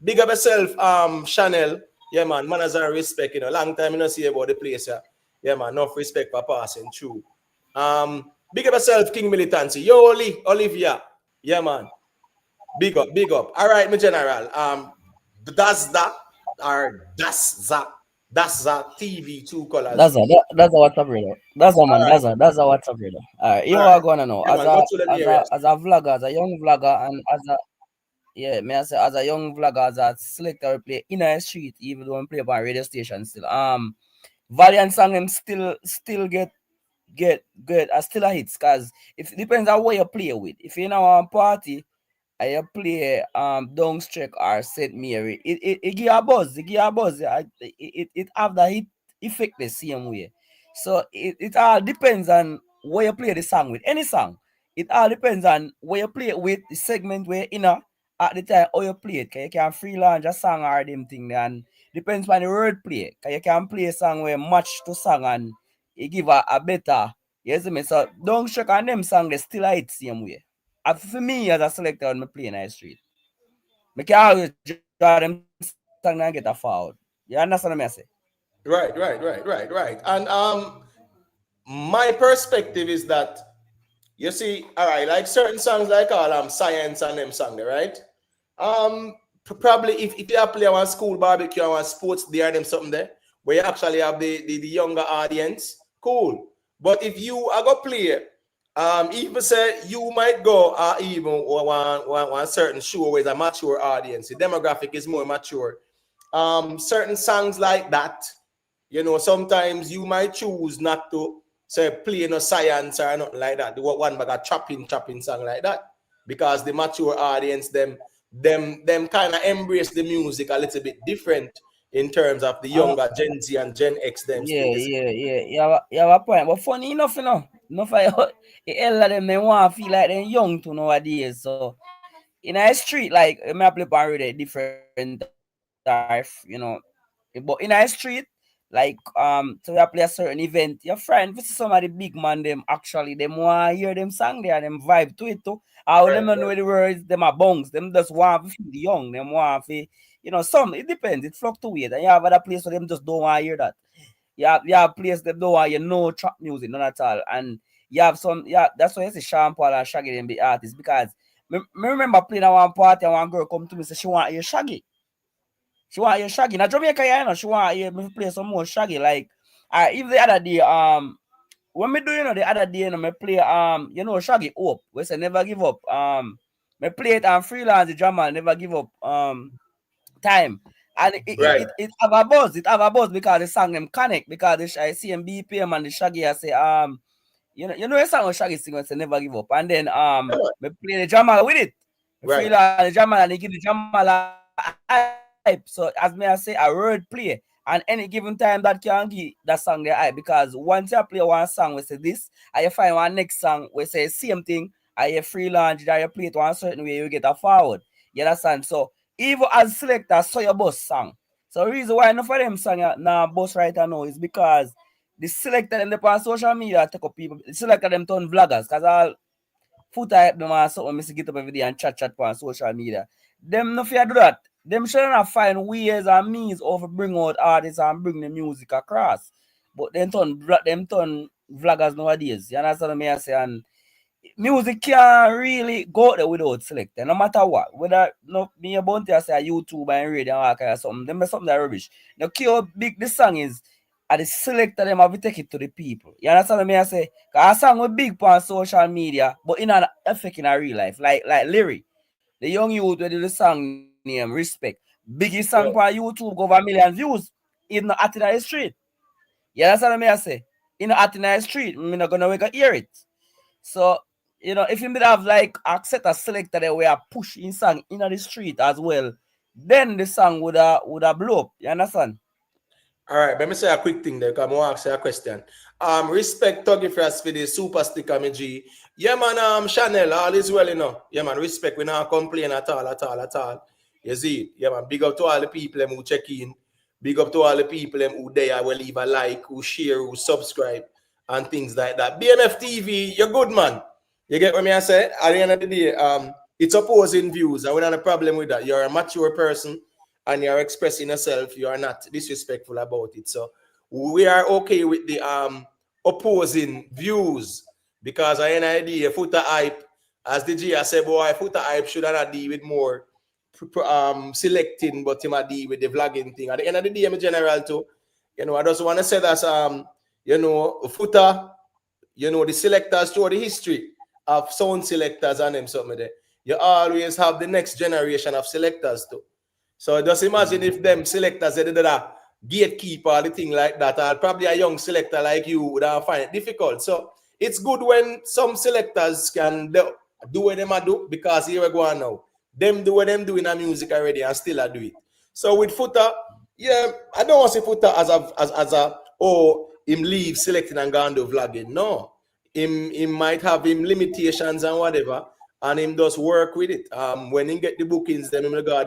Big up yourself, Chanel. Yeah, man. Manners and respect, you know. Long time you don't see about the place, yeah. Yeah, man. Enough respect for passing through. Big up yourself, King Militancy. Yo, Olivia. Yeah, man. Big up, big up. All right, my general. That's that TV 2 colors. That's a WhatsApp brother. That's a man. Right. That's a WhatsApp brother. All right, you are gonna know as a vlogger, as a young vlogger, and as a may I say as a young vlogger, as a selector play in a street, even though I play on radio station still. Valiant song them still get still a hits, cause if it depends on what you play with. If you in a party and you play Downstreak or St. Mary, it give a buzz. It give a buzz. It have the hit effect the same way. So it all depends on where you play the song with. Any song. It all depends on where you play it with, the segment where you know at the time how you play it. Cause you can freelance a song or them thing, and depends on the word play. Cause you can play a song where match to song and it give a better. You see me? So Downstreak and them song they still hit same way. For me as a selector when I play in the street, I can always draw them song and get a foul. You understand what I say? Right. And my perspective is that you see, all right, like certain songs like all science and them song there, right? Probably if you play on school barbecue or sports day or them something there, where you actually have the younger audience, cool. But if you are gonna play, even say you might go even one certain show with a mature audience, the demographic is more mature. Certain songs like that, you know, sometimes you might choose not to say play no science or nothing like that. Do one bag of chopping song like that. Because the mature audience, them kind of embrace the music a little bit different in terms of the younger Gen Z and Gen X them still. You have a point. But funny enough, enough of hell of them want to feel like they're young to nowadays. So in a street, like I may play parody different type, but in a street, like so we play a certain event, your friend, if you see some of the big man them actually them want to hear them song there, them vibe to it too. Or them don't know the Right, right. words, them are bongs, them just want to feel young, them want to some it depends, it fluctuates. And you have other place where them just don't want to hear that. You have place them don't want trap music, none at all. And you have some that's why you see Sean Paul and Shaggy them be artists, because me remember playing at one party and one girl come to me say she want to hear Shaggy. She want to hear Shaggy. Now Jamaica, she want to hear me play some more Shaggy. Like, if the other day, when me do, the other day, me play, Shaggy Hope. We say never give up. Me play it and freelance the drama, never give up. Time. And Right. it have a buzz. It have a buzz because the song them connect. Because I see him BPM and the Shaggy, I say, the song of Shaggy sing, I say never give up. And then, me play the drama with it. Me Right. freelance the drama and they give the drama hype. So as me I say, a word play, and any given time that can give that song the hype, because once you play one song we say this, and you find one next song we say same thing, and you freelance that you play it one certain way, you get a forward. You understand? So even as selector, so your boss song. So the reason why enough of them song now boss right now is because the selector them on social media take up people, the selector them turn vloggers, because all Foota hype them and something miss get up every day and chat on social media. Them no fear do that. Them should not find ways and means of bring out artists and bring the music across. But them turn vloggers nowadays. You understand what I say? And music can't really go out there without selector, no matter what. Whether no me about to say YouTube and radio and all kind of something, them something that rubbish. Now key how big this song is, and the selector them have to take it to the people. You understand what I say? Cause a song was big on social media, but in an effect in a real life. Like Lyric. The young youth with the song name Respect. Biggest song on Yeah. YouTube go over 1 million views. It's not out in the street. You understand what I say? In out in the street, I'm not gonna wake up hear it. So, if you have like a set a selector that we are pushing song in the street as well, then the song would have blow up. You understand? All right, let me say a quick thing there, because I want to ask you a question. Respect Tuggy Frost for the super sticker, me G. Yeah, man, Chanel, all is well, Yeah, man, respect. We not complain at all. You see? Yeah, man, big up to all the people who check in. Big up to all the people who there will leave a like, who share, who subscribe, and things like that. BMF TV, you're good, man. You get what me I say? At the end of the day, it's opposing views. I don't have a problem with that. You're a mature person and you're expressing yourself, you are not disrespectful about it. So we are okay with the opposing views, because I have an idea, Foota hype, as the G I said, boy, Foota hype should not deal with more selecting, but him deal with the vlogging thing. At the end of the day, I'm a general too. I just want to say that Foota, the selectors show the history of sound selectors and them something there. You always have the next generation of selectors too. So just imagine if them selectors said that gatekeeper, the thing like that, or probably a young selector like you would find it difficult. So it's good when some selectors can do what them do, because here we go on now. Them do what them do in the music already and still I do it. So with Foota, yeah, I don't want to say Foota as a him leave selecting and go and do vlogging. No. Him might have him limitations and whatever, and him just work with it. When he get the bookings, then him go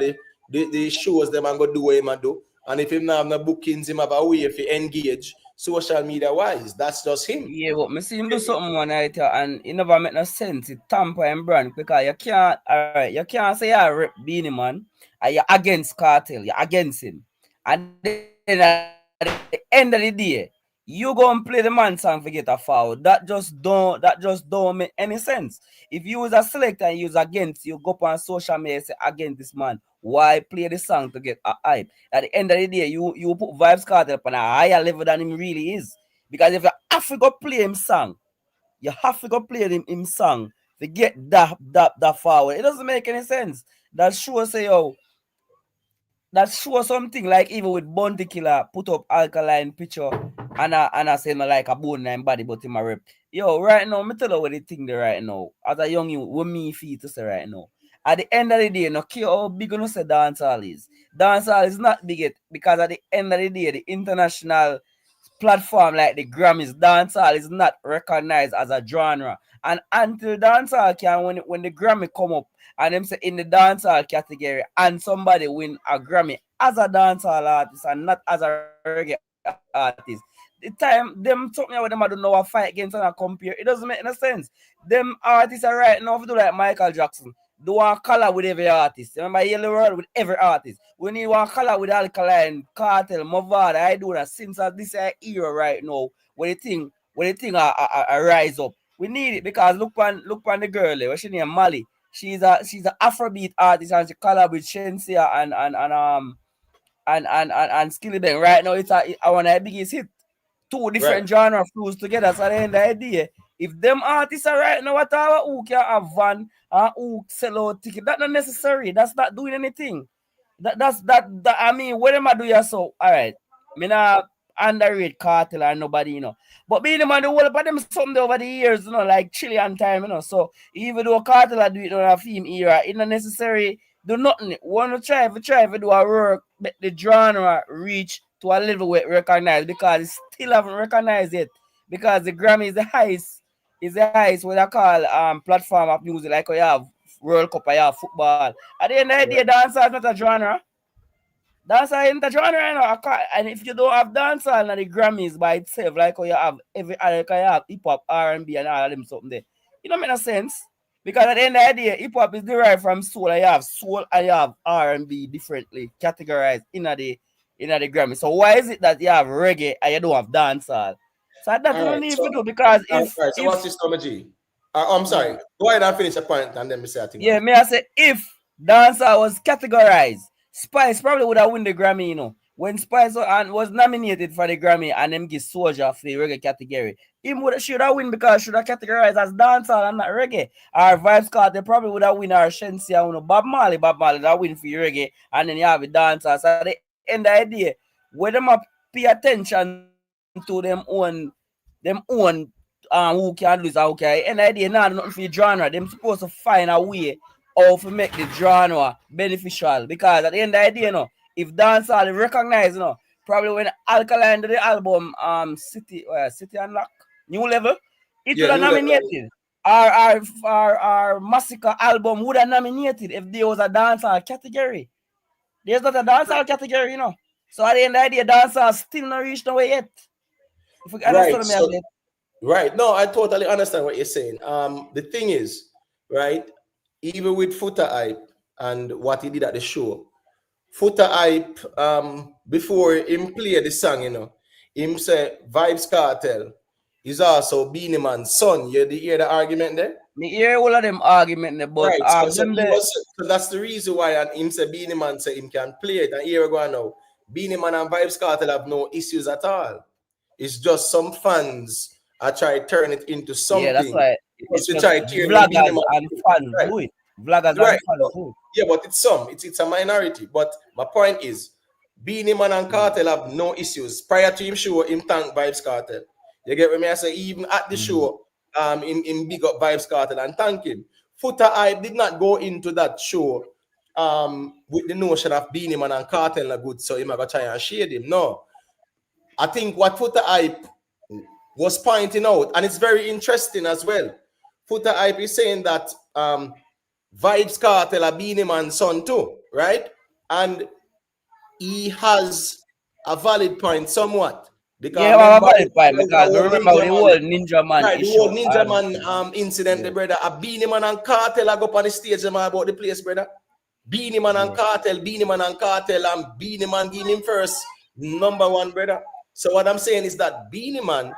the shows them and go do what him do. And if him not have no bookings, him have a way if he engage social media wise. That's just him. Yeah, but me see him do something one night and it never make no sense. It tamper and brand because you can't, alright, you can't say you're rep Beanie Man and you're against Kartel, you're against him. And then at the end of the day, you go and play the man song for get a foul. That just don't make any sense. If you was a selector and you was against, you go up on social media and say against this man. Why play the song to get a hype? At the end of the day, you put Vybz Kartel up on a higher level than him really is. Because if you have to go play him song, you have to go play him song to get that forward. It doesn't make any sense. That shows say that shows something like even with Bounty Killer put up alkaline picture and I say no like a bone and body but in my rep. Yo, right now, me tell you what the thing there right now. As a young you, what me feel to say right now. At the end of the day, no care how big you say dancehall is. Dancehall is not big yet because at the end of the day, the international platform like the Grammys, dancehall is not recognized as a genre. And until dancehall can, when the Grammy come up and them say in the dancehall category and somebody win a Grammy as a dancehall artist and not as a reggae artist, the time them talking about them I don't know a fight against and a compare, it doesn't make no sense. Them artists are right now if do like Michael Jackson. Do one color with every artist. Remember Yellow World with every artist. We need one color with Alkaline, Kartel, Mavada. I do that since this era right now. When the thing rise up. We need it because look on the girl there. What's she name? Mali. She's a Afrobeat artist and she collab with Shensea and Skilly Bang. Right now it's one of the biggest hit. Two different genre fused together. So at the end of the day, if them artists are right now, what who can have van and who sell out ticket, that's not necessary. That's not doing anything. That's I mean, what am I doing so? All right, me not underrate Kartel or nobody, you know. But being the man, the whole of them something over the years, you know, like Chilean time, you know. So even though Kartel are doing it on a film era, it's not necessary. Do nothing. Want to try if do a work, make the genre reach to a level where it recognized because it still haven't recognized it. Because the Grammy is the highest what I call platform of music, like you have World Cup, you have football. At the end of the day, dancehall is not a genre. Dancehall isn't a genre, you know. And if you don't have dancehall and the Grammys by itself, like you have every other, like you have hip hop, R&B, and all of them something there, it don't make no sense. Because at the end of the day, hip hop is derived from soul. And you have soul and you have R&B differently categorized in the Grammy. So why is it that you have reggae and you don't have dancehall? So that's what we need to do because so what's this G? I'm sorry. Go ahead and finish the point and then we say I think. Yeah, may I say if dancehall was categorized, Spice probably would have won the Grammy, you know. When Spice was nominated for the Grammy and them give Soldier for the reggae category, should have win because should have categorized as dancehall and not reggae. Our Vybz Kartel probably would have win our Shensea, you know, Bob Marley that win for reggae and then you have the dancehall. So at the end of the day, where them pay attention to them own who can lose and who can. And the idea not nothing for the genre. Them supposed to find a way how to make the genre beneficial. Because at the end of the day, you know, if dancehall is recognized, you know, probably when Alkaline did the album City Unlock, New Level, it would have nominated. Our Masicka album would have nominated if there was a dancehall category. There's not a dancehall category, you know. So at the end of the day, dancehall still not reached nowhere yet. If we understand me, right. No, I totally understand what you're saying. The thing is, right, even with Foota hype and what he did at the show, Foota hype, before him play the song, you know, him say Vybz Kartel is also Beanie Man's son. You hear the argument there? Me hear all of them argument there, but right. So that's the reason why and him say Beanie Man say him can play it. And here we go now. Beanie Man and Vybz Kartel have no issues at all. It's just some fans are trying to turn it into something. Yeah, that's right. It's try to vloggers and fans do it. Vloggers and fans do it. Yeah, but it's a minority. But my point is, Beenie Man and Kartel have no issues. Prior to him show, him thank Vybz Kartel. You get what me I say? Even at the show, in big up Vybz Kartel and thank him. Foota I did not go into that show with the notion of Beenie Man and Kartel are good, so him I go try and shade him. No. I think what Foota Hype was pointing out, and it's very interesting as well. Foota Hype is saying that Vybz Kartel are Beenie Man's son too, right? And he has a valid point somewhat. Because Yeah, I have a remember, valid point the because whole remember Ninja the Man, whole Ninja Man right, the issue. whole Ninja Man incident, the brother. A Beenie Man and Kartel I go up on the stage about the place, brother. Beenie Man and Kartel, Beenie Man and Kartel, and Beenie Man giving him first number one, brother. So what I'm saying is that Beenie Man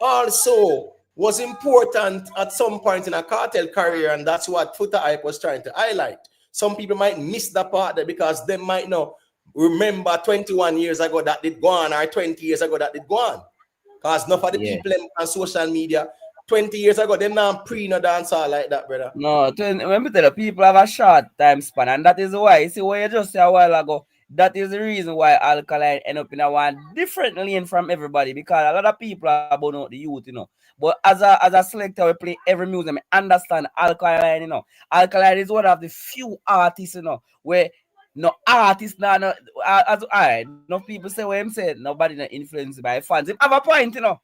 also was important at some point in a Kartel career, and that's what Foota Hype was trying to highlight. Some people might miss that part there because they might not remember 21 years ago that did go on, or 20 years ago that did go on. Because enough of the people on social media 20 years ago, them not pre no dancehall like that, brother. No, when we tell the people have a short time span, and that is why. You see what you just said a while ago. That is the reason why Alkaline end up in a one different lane from everybody, because a lot of people are about out the youth, you know. But as a selector, we play every music. I understand Alkaline, you know. Alkaline is one of the few artists, you know, where no artist now, no, as alright, no people say what him said. Nobody not influenced by fans. Him have a point, you know.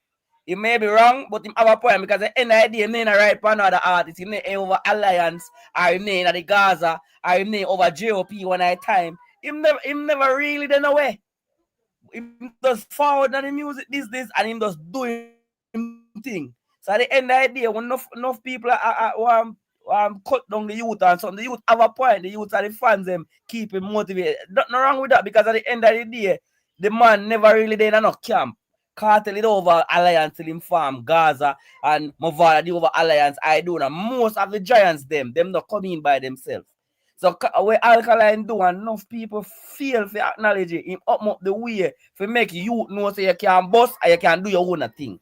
He may be wrong, but him have a point because the end of the day, him ain't right for another artist. Him ain't over Alliance, or him ain't the Gaza, or him ain't over JOP one night time. Him never really done away. Him just forward on the music this, and him just do him thing. So at the end of the day, when enough people cut down the youth and something, the youth have a point. The youth and the fans them keep him motivated. Nothing wrong with that, because at the end of the day, the man never really did enough camp. Kartel it over Alliance till him farm Gaza, and Movada the over Alliance. I do now. Most of the giants them not come in by themselves. So where Alkaline do, enough people feel for acknowledge it, him up the way for make you know so you can bust and you can do your own thing.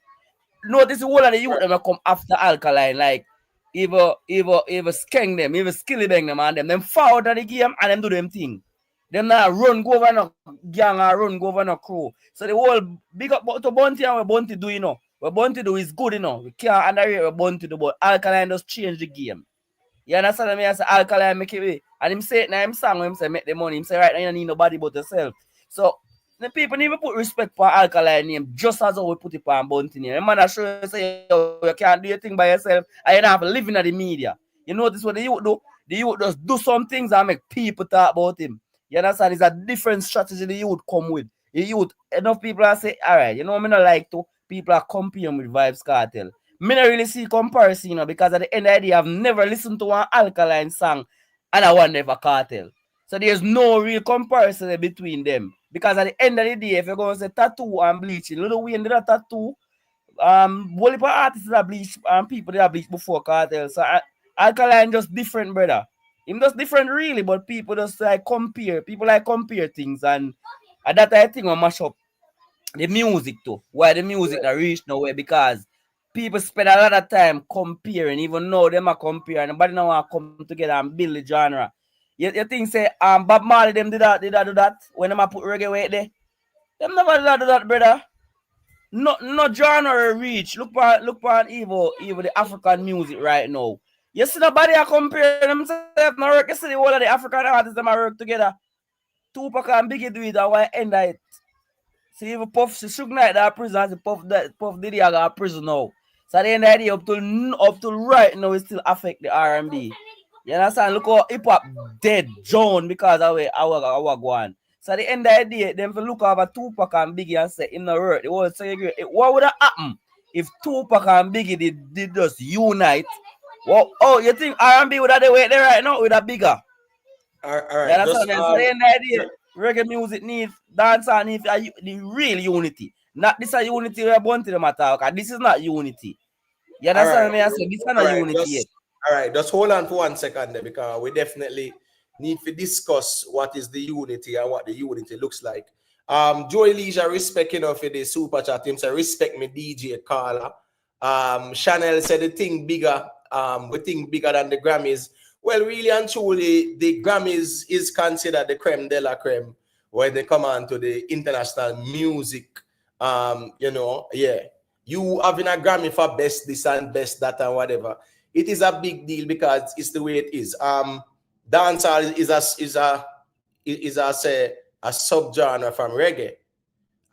Notice the whole of the youth them come after Alkaline, like either skeng them, either skilly bang them, and them forward of the game and them do them thing. Them not run go over no gang or run go over no crew. So the whole big up to Bounty and what Bounty do, you know. What Bounty do is good, you know. We can't underrate what Bounty do, but Alkaline just change the game. You understand me? I say Alkaline make it way. And him say it now him song, him say make the money. Him say right now you don't need nobody but yourself. So the people need to put respect for Alkaline name just as how we put it on Bounty name. The man that show you say you can't do your thing by yourself and you don't have to live in the media. You notice what the youth do? The youth just do some things and make people talk about him. You understand? It's a different strategy the youth come with. The youth, enough people are say, all right, you know what I not like to? People are comparing with Vybz Kartel. Me not really see comparison, you know, because at the end of the day, I've never listened to one Alkaline song and I want never Kartel. So there's no real comparison between them. Because at the end of the day, if you're going to say tattoo and bleaching, Little Wayne did a tattoo, whole heap of artists that bleach and people that bleach before Kartel. So Alkaline just different, brother. Him just different really, but people just like compare. People like compare things, and that I think will mash up the music too. Why the music that reach nowhere, because people spend a lot of time comparing, even though them are comparing. Nobody now want to come together and build the genre. You think say Bob Marley them did that do that when them put reggae weight there? Them never did that, brother. No genre reach. Look for evil the African music right now. You see nobody are comparing themselves. No work. You see the whole of the African artists them work together. Tupac and Biggie do it and why end it. See even Puff Suge Knight that prison, see Puff Diddy are got prison now. So at the end of the day, up till right now, it still affect the R&B. You understand? Look how hip hop dead John because of our go on. So at the end of the day, them for look over Tupac and Biggie and say in the world, it was so great. What would have happened if Tupac and Biggie did just unite? Well, oh, you think R&B would have the weight there right now with a bigger? All right. Yeah, that's what I mean. So at the end of the day, reggae music needs dancehall needs the real unity. Not this a unity we're born to them at all. This is not unity. You understand me? I said this is not unity yet. All right, just hold on for 1 second there, because we definitely need to discuss what is the unity and what the unity looks like. Joey Leisure respect, you know, for the super chat. Him say respect me DJ caller. Chanel said the thing bigger. We think bigger than the Grammys. Well, really and truly, the Grammys is considered the creme de la creme when they come on to the international music, you having a Grammy for best this and best that and whatever. It is a big deal because it's the way it is. Dancehall is say a subgenre from reggae,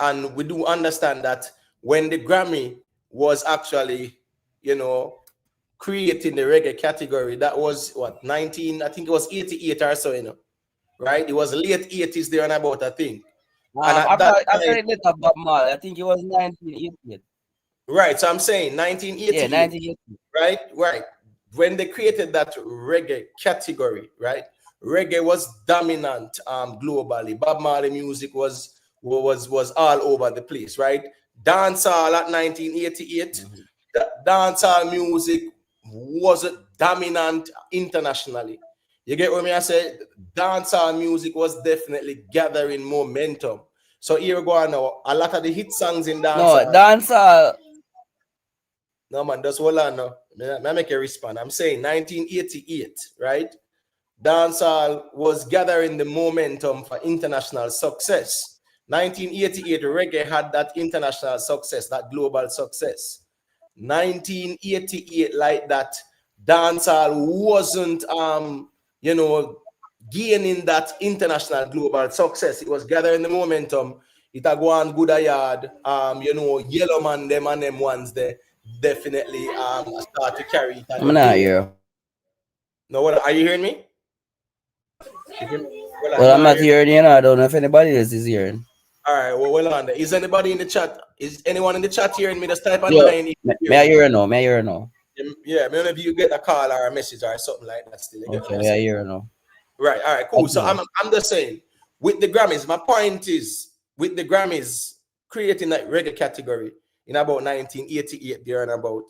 and we do understand that when the Grammy was actually, creating the reggae category, that was what, 19, I think it was 88 or so, right? It was late 80s there and about, I think. And at that After time, it let up Bob Marley, I think it was 1988. right? So I'm saying 1988, Yeah, 1988. right? When they created that reggae category, right? Reggae was dominant globally. Bob Marley music was all over the place, right? Dancehall at 1988, dancehall music wasn't dominant internationally. You get what I say? Dancehall music was definitely gathering momentum. So here we go now. A lot of the hit songs in dancehall. No, dancehall. No, man, just hold on now. I make a respond. I'm saying 1988, right? Dancehall was gathering the momentum for international success. 1988, reggae had that international success, that global success. 1988, like that, dancehall wasn't, gaining that international global success. It was gathering the momentum. It a go on good a yard. Yellow Man, them and them ones there definitely start to carry it. I'm not here. No, what are you hearing me? Well, I'm not hearing you. I don't know if anybody else is hearing. All right, well on there. Is anybody in the chat? Is anyone in the chat hearing me? Just type on Yeah. line. May I hear you now? May I hear you now? Yeah, maybe you get a call or a message or something like that still. Okay, may I hear you now? Right, all right, cool. Okay. So I'm just saying, with the Grammys, my point is, with the Grammys creating that reggae category in about 1988 there and about,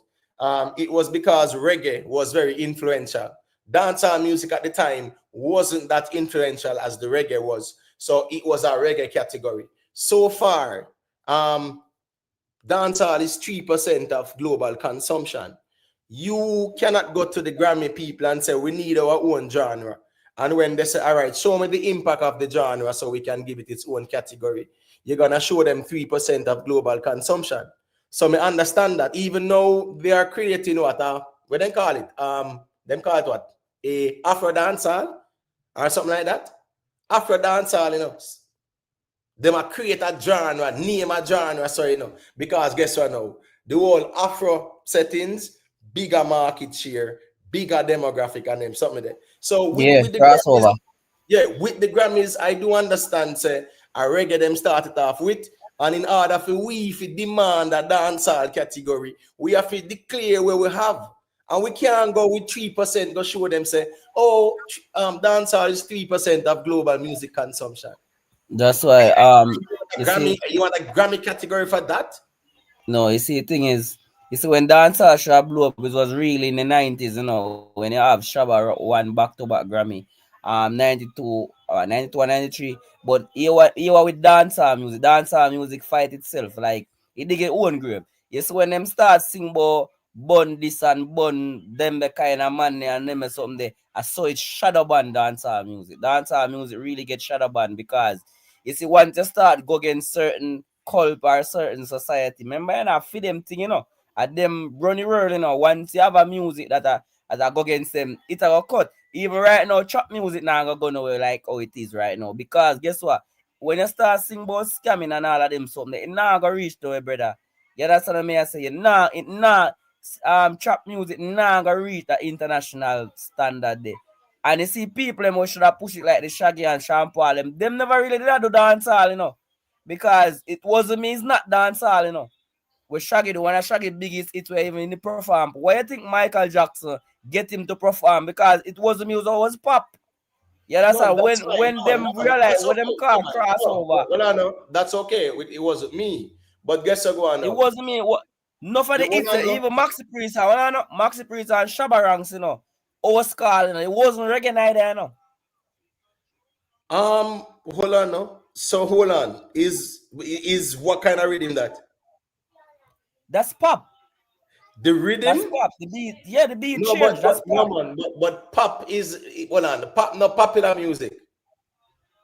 it was because reggae was very influential. Dancehall music at the time wasn't that influential as the reggae was. So it was a reggae category. So far, dancehall is 3% of global consumption. You cannot go to the Grammy people and say, we need our own genre. And when they say, all right, show me the impact of the genre so we can give it its own category, you're going to show them 3% of global consumption. So me understand that even though they are creating what they call it? Them call it what? A Afro dancehall or something like that? Afro dancehall, them a create a genre, name a genre, so because guess what now? The whole Afro settings, bigger market share, bigger demographic and them, something like that. So with the crossover. Grammys, with the Grammys, I do understand, say, a reggae them started off with, and in order for we to demand a dancehall category, we have to declare where we have. And we can't go with 3%, go show them, say, dancehall is 3% of global music consumption. That's why you want a Grammy category for that? No, you see, the thing is, when dancehall should have blew up, it was really in the 90s, when you have Shabba one back-to-back Grammy, 92 and 93. But you were with dancehall music fight itself, like, it did get own grave. You see, when them start sing about bun this and bun them the kind of money and them or something there, I saw it shadow ban dancehall music. Dancehall music really get shadow ban because, you see, once you start go against certain cult or certain society, remember, for them thing, and them run the world, once you have a music that I go against them, it a cut. Even right now, trap music now go nowhere like how it is right now. Because guess what? When you start singing about scamming and all of them something, it now go reach to it, brother. Yeah, that's what I say. Trap music now go reach the international standard there. And you see people them should have push it like the Shaggy and Sean Paul. Them never really did do dancehall, because it wasn't me, it's not dancehall, With Shaggy, the one that Shaggy biggest, it were even in the perform. Why you think Michael Jackson get him to perform? Because it wasn't music, it was pop. Yeah, that's how when them realize when them call crossover. Well, I know that's okay. It wasn't me. But guess what? It wasn't me. No for the hits, even Maxi Priest, Maxi Priest and Shabba Ranks, Oscar, it wasn't reggae neither, Hold on, no. So hold on. Is what kind of rhythm that? That's pop. The rhythm? That's pop. The beat, the beat no, changed. That's pop. No, man, but pop is hold on. Pop, not popular music.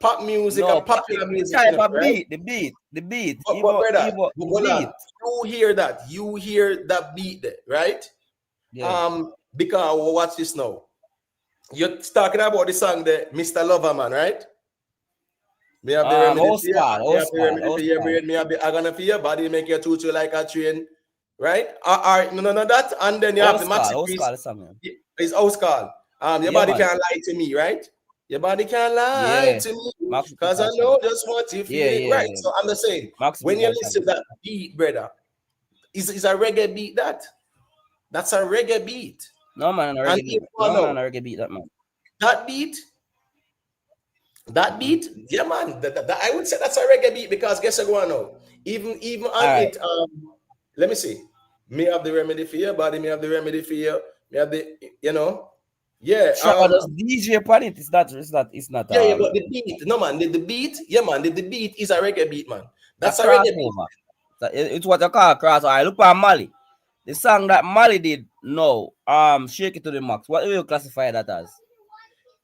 pop music No, and popular the music, type of right? beat, the beat, But brother, the hold beat. on. You hear that beat there, right? Yeah. Because watch this now. You're talking about the song there, Mr. Loverman, right? Me have the remedy for you. Me have the remedy for your brain. Me have the agony for your body. Make you choo choo like a train, right? No, that. And then you have the Maxi Priest. Oscar, song. It's house call. Your Yeah, body man. can't lie to me, right? Your body can't lie Yeah. to me Max because I know just what you feel. Right. yeah. So I'm just saying, Max when you listen to that beat, brother, is a reggae beat that? That's a reggae beat. No man on a And reggae if beat. you No man on know a reggae beat that man. that beat, yeah, man. I would say that's a reggae beat because guess what going on? Even on All right. it, let me see. Me have the remedy for your body, me have the remedy for you, me have the yeah, Sure, does DJ upon it? It's not yeah, but the beat, no man, the beat, yeah, man, the beat is a reggae beat, man. That's a reggae beat. crossover. It's what you call crossover. I look at Mali. The song that Mali did, no, Shake It to the Max. What do you classify that as?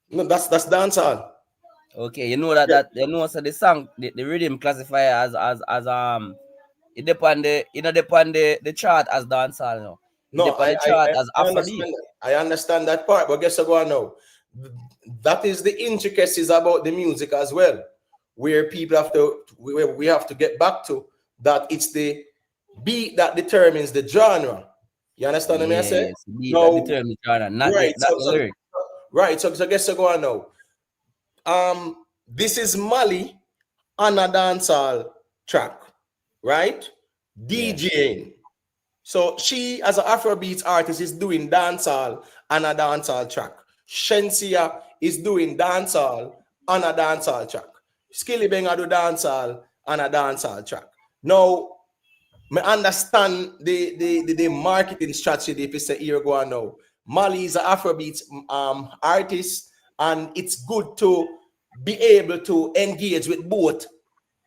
No, that's dancehall. Okay, you know so the song, the rhythm classifier as it depend the chart as dancehall now. It No, depend the chart as I Afrobeat. understand that. I understand that part, but guess what go on now? That is the intricacies about the music as well, where people have to we have to get back to that. It's the beat that determines the genre. You understand what I say? Yes, beat that No, determines genre, right. not the lyric. Right. So guess what go on now? This is Mali on a dancehall track, right? Yeah. DJing. So she, as an Afrobeats artist, is doing dancehall on a dancehall track. Shensea is doing dancehall on a dancehall track. Skilly Benga do dancehall on a dancehall track. Now, I understand the marketing strategy if it's a year ago now. Mali is an Afrobeats artist, and it's good to be able to engage with both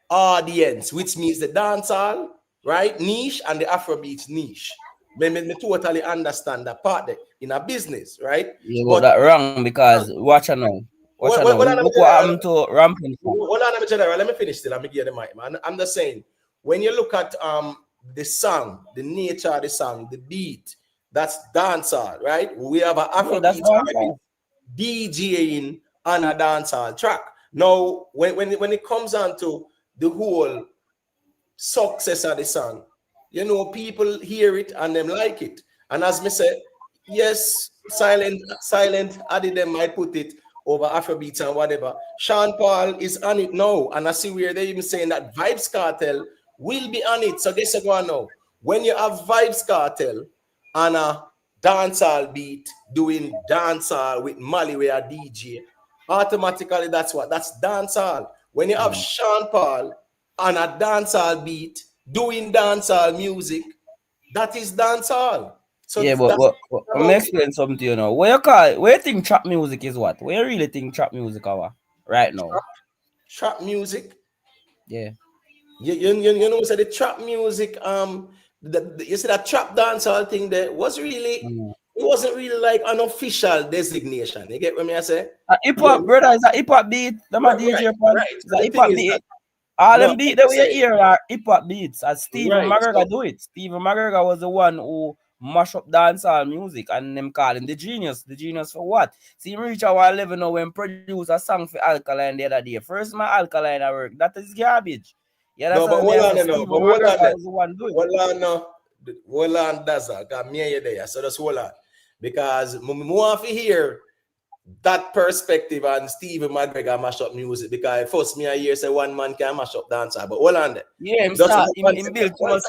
audience, which means the dancehall, right, niche and the Afrobeats niche. Me totally understand that part there in a business, right? You got But that wrong because watch out now. Watch out now. Look what happened to Rampant. Hold on, general. Let me finish still. Let me get the mic, man. I'm just saying, when you look at the song, the nature of the song, the beat, that's dancehall, right? We have an Afrobeat artist DJing on a dancehall track. Now, when it comes on to the whole success of the song, people hear it and them like it. And as me said, yes, silent added them might put it over Afrobeats and whatever. Sean Paul is on it now, and I see where they even saying that Vybz Kartel will be on it. So guess what now? When you have Vybz Kartel on a dancehall beat doing dancehall with Mali where a DJ, automatically that's dancehall. When you have Sean Paul on a dancehall beat doing dancehall music, that is dancehall. So yeah, but let me explain something to you now. Where you think trap music is what? Where you really think trap music are right now? Trap music. Yeah. You know, so the trap music, you see that trap dancehall thing there was really, it wasn't really like an official designation. You get what I say? Hip hop, brother, is a hip hop beat. Them a DJ pan. Right. It's a hip hop beat. All them beat that we hear are hip hop beats. As Stephen McGregor do it. Stephen McGregor was the one who mash up dancehall music and them call him the genius. The genius for what? See him reach our level now when produce a song for Alkaline the other day. First my Alkaline at work. That is garbage. Yeah, that's no, but hold on, no. But hold on, the one doing. Hold on, no. Hold on, that's that. Got me and you there. So just hold on. Because we want to hear that perspective and Stephen McGregor mash up music, because first me a year say one man can mash up dancer, but hold on there. Yeah, him start him build too much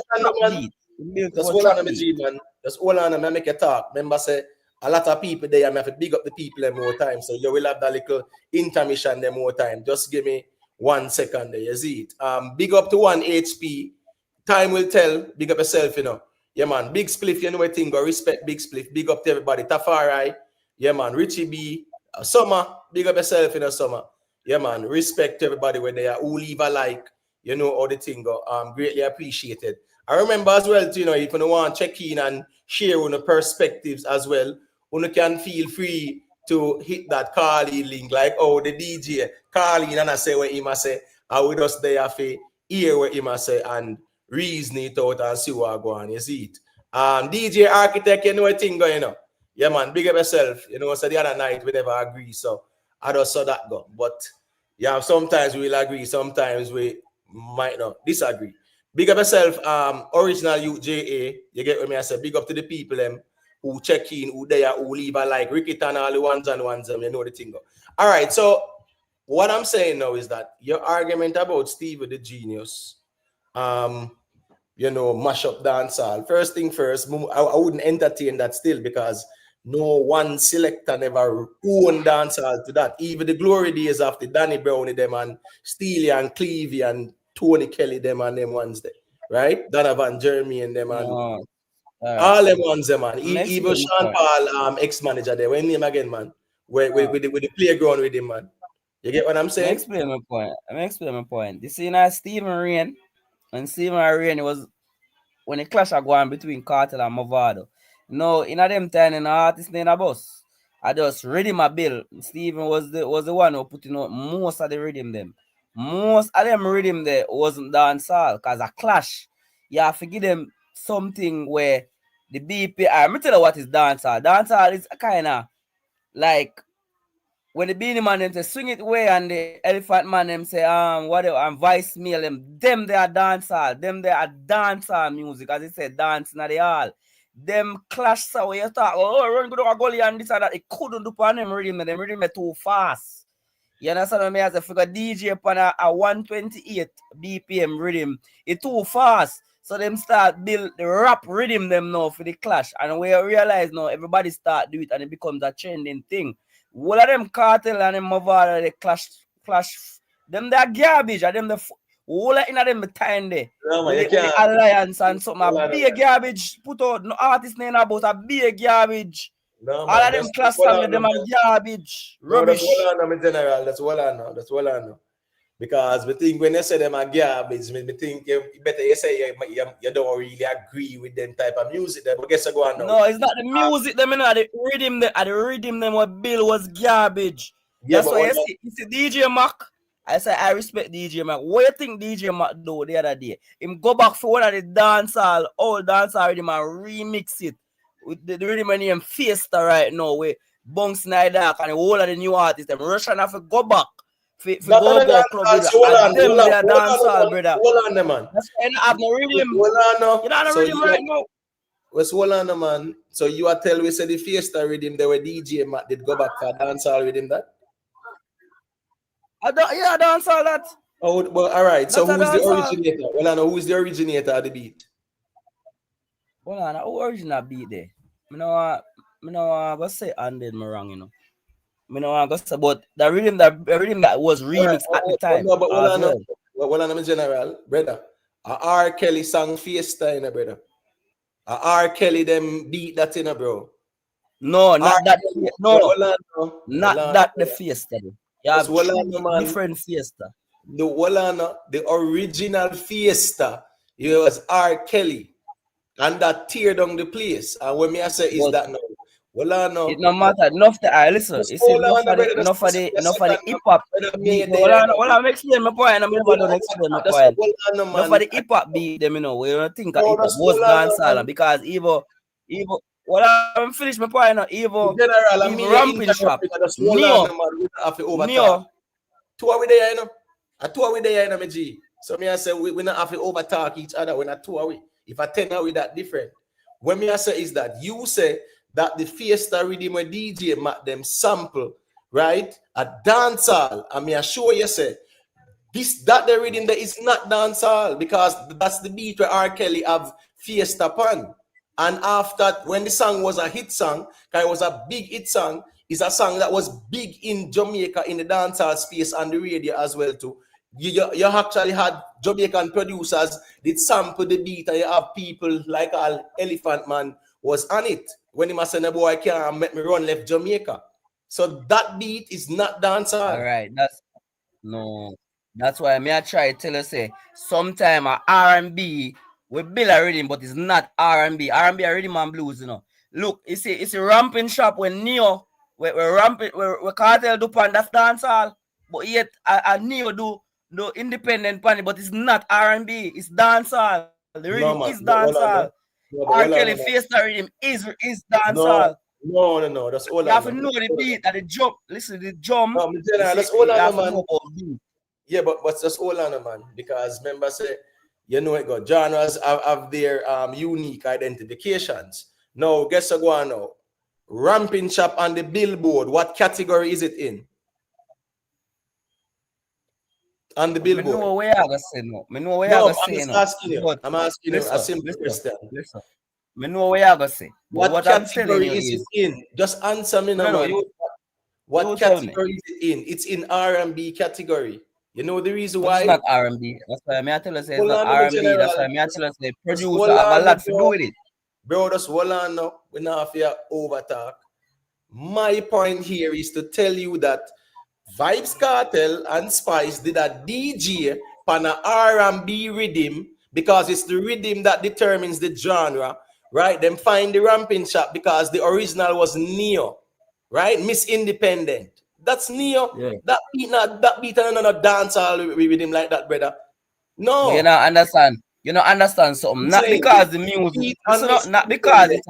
beat. Just hold on, G man. Just hold on, I make you talk. Remember, say a lot of people there. I have to big up the people more time, so you will have that little intermission there more time. Just give me 1 second there. You see it. Big up to 1 HP. Time will tell. Big up yourself, you know. Yeah, man. Big Spliff, you know what thing. Go respect Big Spliff. Big up to everybody. Tafari. Yeah, man. Richie B. Summer. Big up yourself, you know, Summer. Yeah, man. Respect to everybody when they are who leave a like. You know all the thing go. Greatly appreciated. I remember as well, you know, if you want to check in and share on the perspectives as well, you can feel free to hit that Carly link, like oh the DJ Carly and I say what he must say, and we just there for hear what he must say and reason it out and see what go on. You see it. DJ Architect, you know what thing going on. Yeah man, big up yourself. You know, so the other night we never agree, so I just saw that go. But yeah, sometimes we'll agree, sometimes we might not disagree. Big up yourself, original youth JA. You get what me I say? Big up to the people who check in, who there, who leave a like, Ricky and all the ones, you know the thing. All right, so what I'm saying now is that your argument about Steve the genius, you know, mash up dancehall. First thing first, I wouldn't entertain that still because no one selector never owned dancehall to that. Even the glory days of the Danny Brownie them and Steely and Clevie and Tony Kelly them and them ones there, right? Donovan Jeremy and them and all them ones them man. Even Sean Paul, ex-manager there. What name again, man? With the playground with him, man. You get what I'm saying? I'm explaining my point. You see now Stephen Rain, and Stephen Rain was when the clash are going between Kartel and Movado. No, in a them time in the artist in a bus. I just rhythm a bill. Stephen was the one who put in most of the rhythm them. Most of them rhythm there wasn't dancehall because a clash. You have to give them something where the BPI. I'm gonna tell you what is dancehall. Dancehall is kind of like when the Beanie Man them say swing it away and the Elephant Man them say whatever and Vice Meal them they are dancehall. Them they are dancehall music as it said dancing at the hall. Them clash so you talk run go to a goalie and this and that it couldn't do on them rhythm too fast. You understand what I mean? As if you got DJ upon a 128 BPM rhythm, it too fast. So them start build the rap rhythm them now for the clash. And we realize now everybody start do it and it becomes a trending thing. All of them Kartel and them Movado, they clash. Them they are garbage. And them the all in them the time there. No, man, the alliance and something. A big garbage. Put out no artist name about a big garbage. No, all of them class family, them are garbage. Rubbish. That's all I know. Because we think when they say them are garbage, we think you better you say you don't really agree with them type of music. Then but guess I go on now. No, it's not the music. Them, you know, the rhythm. Them what Bill was garbage. Yeah, that's why you see DJ Mac. I say I respect DJ Mac. What you think DJ Mac do the other day? Him go back for one of the dancehall, old dancehall rhythm and remix it with the rhythm named Fiesta right now. Where Bunks Night Dark and the whole of the new artists. Them Russian have to go back. For go club with them they are dancehall, brother. Hold on, man. That's why you have no rhythm. Hold on, no. You don't have no rhythm right now. What's hold on, man? So you are telling me say the Fiesta rhythm they were DJ Matt did go back for dancehall rhythm that? I dancehall that. Oh, well, all right. So who's the originator? Well, I know who's the originator of the beat. Well, I know who original beat there. I know go say and then me wrong, you know. I know go say but the rhythm that was remixed at the time. No, but well, I'm in general, brother. R. Kelly sang Fiesta, brother. R. Kelly them beat that in, bro. No, not that. No, not that the Fiesta. You have different Fiesta. The original Fiesta, it was R. Kelly, and that tear down the place. And when me I say is that no, no, it no matter. Enough the listen. It's enough for the hip hop. Well, I'm explaining my point. I'm never done explain my point. Enough for the hip hop beat them, you know. We don't think of hip hop was dancehall because Evo. Well, I'm finished my point now. Evo ramping shop. Neo. Two are we there, you know? A two are we there, you know, my G. So me I say we not have to overtalk each other when a two are we. If I 10 are we that different. When me I say is that you say that the Fiesta rhythm where DJ Matt them sample, right? A dancehall. And me assure you say that the rhythm that is not dancehall because that's the beat where R. Kelly have Fiesta pan. And after, when the song was a hit song, because it was a big hit song, it's a song that was big in Jamaica in the dancehall space and the radio as well too. You actually had Jamaican producers did sample the beat and you have people like Elephant Man was on it. When he must say, boy, I can't make me run left Jamaica. So that beat is not dancehall. All right, that's why I try to tell you, say, sometime a R&B we build a rhythm, but it's not R&B. R&B are rhythm and blues, you know. Look, it's a ramping shop when Neo we're ramping, we're Kartel do pan, that's dancehall. But yet, I Neo do independent pan, but it's not R&B, it's dancehall. The rhythm No, man. is No, hold on, dancehall. no. No, but R. hold on, Kelly no, man. face that rhythm is No, dancehall. no. That's all You on, have to man. know the beat that the jump. Listen, the jump. No, that's all You on, have to man. know about beat. Yeah, but just hold on, man. Because remember, say, you know it got genres have their unique identifications. Now, guess what go on now? Ramping Shop on the Billboard. What category is it in? On the I Billboard. know where I gonna say no. I know where I No, gonna I'm say just no. asking you. But I'm asking you a simple question. listen. I know where I gonna say. But What what I'm telling category you is it is, in? Just answer me now, no, man. you What tell me. category is it in? It's in R&B category. You know the reason But it's why? not R&B. That's why I tell you say it's Hold not on, my R&B. That's general. why I tell you say Just producer hold have a on, lot to do bro. with it. Bro, just hold on now. We're not here over talk. My point here is to tell you that Vybz Kartel and Spice did a DJ on a R&B rhythm because it's the rhythm that determines the genre, right? Them find the ramping shop because the original was Neo, right? Miss Independent. That's Neo. Yeah. That beat and another dancehall with him like that, brother. But you No, don't understand. You don't understand something. I'm Not saying because the music. beat and Listen up, Miss not because Independent it's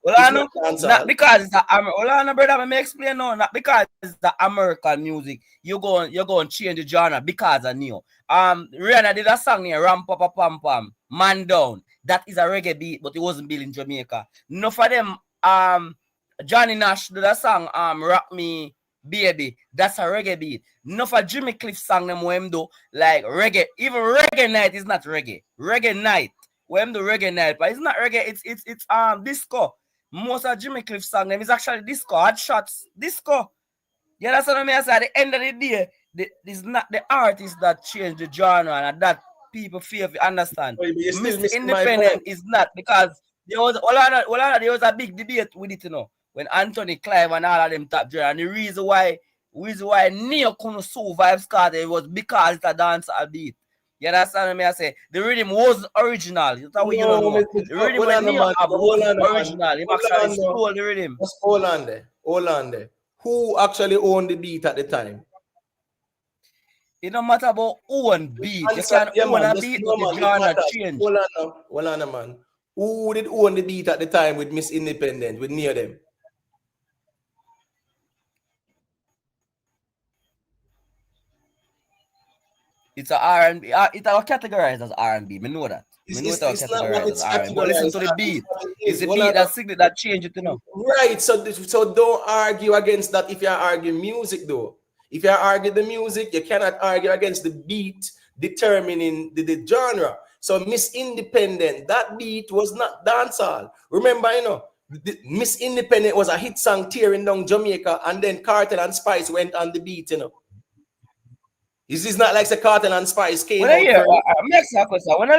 well, is I not know. Not dancehall. because it's well, I know, brother. Let me explain now. Not because it's the American music. You're going to change the genre because of Neo. Rihanna did a song here, Ram Papa Pam Pam, Man Down. That is a reggae beat, but it wasn't built in Jamaica. Enough for them. Johnny Nash did a song, Rock Me Baby. That's a reggae beat. Enough for Jimmy Cliff song them when do like reggae. Even Reggae Night is not reggae. Reggae Night. When do Reggae Night, but it's not reggae. It's disco. Most of Jimmy Cliff song them is actually disco. Hot shots disco. Yeah, that's what I mean. I say at the end of the day, it's not the artist that changed the genre and that people feel if you understand. But you're still Miss missing my Independent point. is not because there was there was a big debate with it, you know, when Anthony Clive and all of them top genre. And the reason why Neo couldn't sue Vybz Kartel was because it's a dancehall beat. You understand me? I say the rhythm was original. That's what you don't No, know. The rhythm hold when on, Neo man. have Hold was on, man. original. He Hold actually on, no. stole the rhythm. Just hold on there. Hold on there. Who actually owned the beat at the time? It don't matter about own beat. You Answer, can yeah, own man. a Just beat, but no, the man. It genre matters. change. Hold on now. Hold on, man. Who did own the beat at the time with Miss Independent, with near them? It's a R&B. It's our categorized as R&B. Me know that. Me know it's our It's not what categorized as it's R&B. But listen categorized to the as. beat. It's what it It's is. the Hold beat on. that signal that change it, you know. Right. So don't argue against that if you're arguing music, though. If you argue the music, you cannot argue against the beat determining the genre. So Miss Independent, that beat was not dancehall. Remember, you know, Miss Independent was a hit song tearing down Jamaica, and then Kartel and Spice went on the beat, you know. It's not like the Kartel and Spice came When I out hear, first. me ask you a question. When I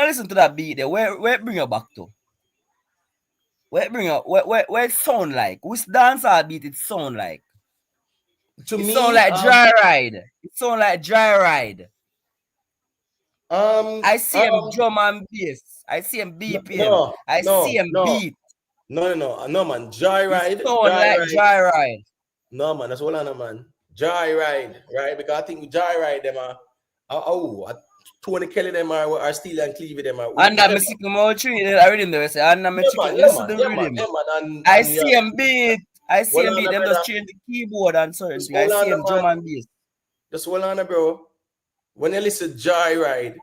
listen to that beat, there, where it bring you back to? Where it bring you? Where it sound like? Which dancehall beat it sound like? To It me, sound like Dry Ride. It sound like Dry Ride. I see him drum and bass. I see him BPM. I see him beat. No, man. It Joyride. sound like Dry Ride. No, man. That's all I know, man. Joyride, right? Because I think Joyride, them are, Tony Kelly, them are Steele and Cleavy, them are. And that Masicka more tree, I read him there. Say, and Masicka, listen to the rhythm. I see him beat. I see him beat. Them just change the keyboard and certain things. I see him drum and bass. Just hold on, bro. When you listen to Joyride,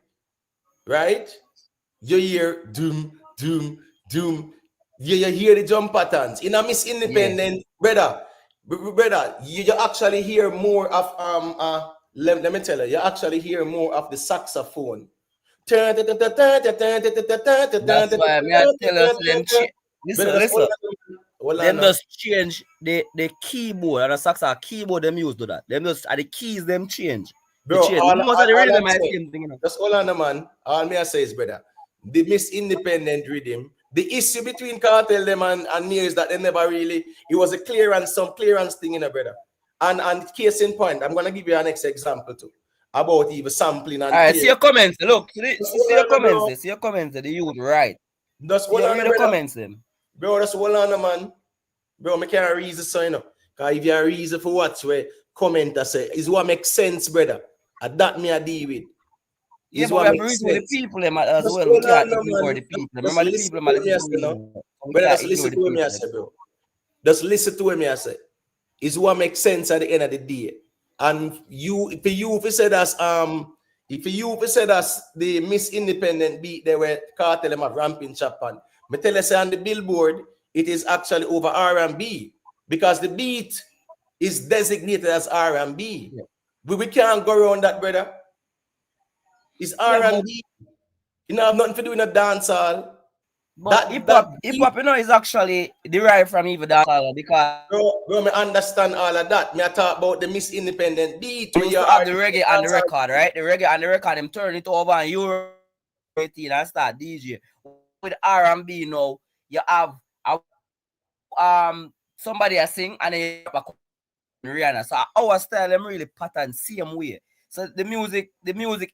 right? You hear doom, doom, doom. You hear the drum patterns. In a Miss Independent, brother, you actually hear more of let me tell you, you actually hear more of the saxophone. That's why I tell us them listen. Them just change the keyboard and the saxophone keyboard them use to that. Them just are the keys them change. Bro, most of the rhythm I see thing, you know. That's all on the man. All me I say is, brother, the Miss Independent rhythm. The issue between Kartel them and me is that they never really. It was some clearance thing, you know, brother. And case in point, I'm gonna give you an next example too about even sampling and. All right, see your comments. Look, see your comments. See your comments. The youth right. That's all on the comments them. Bro, that's all on the man. Bro, I can't read this, so you know. Because if you have a reason for watch where comment I say, is what makes sense, brother. And that me I deal with. Yeah, but we have to reach with the people as well. We can't ignore the people. Remember the people are the reason. Brother, just listen to what I say, bro. Just listen to what I say. Is what makes sense at the end of the day. And if you say that's the Miss Independent beat there where Kartel them have ramping Japan. Me tell you say on the billboard, it is actually over R&B because the beat is designated as R&B. Yeah. We can't go around that, brother. It's R&B. You know, have nothing to do in a dancehall. But hip hop, you know, is actually derived from even dancehall because bro, me understand all of that. Me I talk about the Miss Independent beat. You have the reggae on the record, right? The reggae on the record, them turn it over and you and start DJ. With R&B now, you have somebody a sing and then Rihanna. So our style them really pattern same way. So the music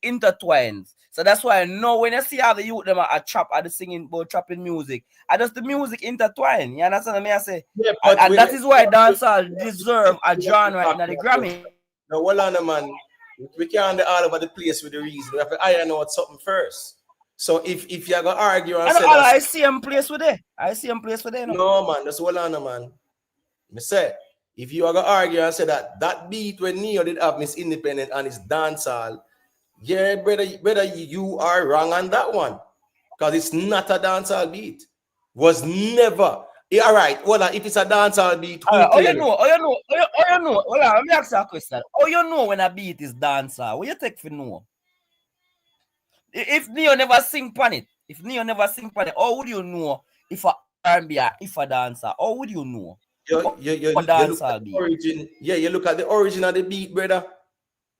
intertwines. So that's why now when you see how the youth them are trap at the singing about trapping music, and just the music intertwine. You understand what I say? Yeah, and that is why dancehall deserve a genre in the Grammy. Now hold on, man. We can't be all over the place with the reason. We have to iron out something first. So if you're gonna argue and say I see him place with it. I see him place with it. No man, that's hold on, man. Me say if you are gonna argue and say that beat when Neo did have Miss Independent and his dancehall, yeah, brother, you are wrong on that one. Because it's not a dancehall beat. Was never. Yeah, all right, well, if it's a dancehall beat, you know. Hold on, let me ask you a question. How you know when a beat is dancehall? What you take for know? If Neo never sing pan it, how would you know if a R&B or if a dancer? How would you know? You look at the origin. Yeah, you look at the origin of the beat, brother.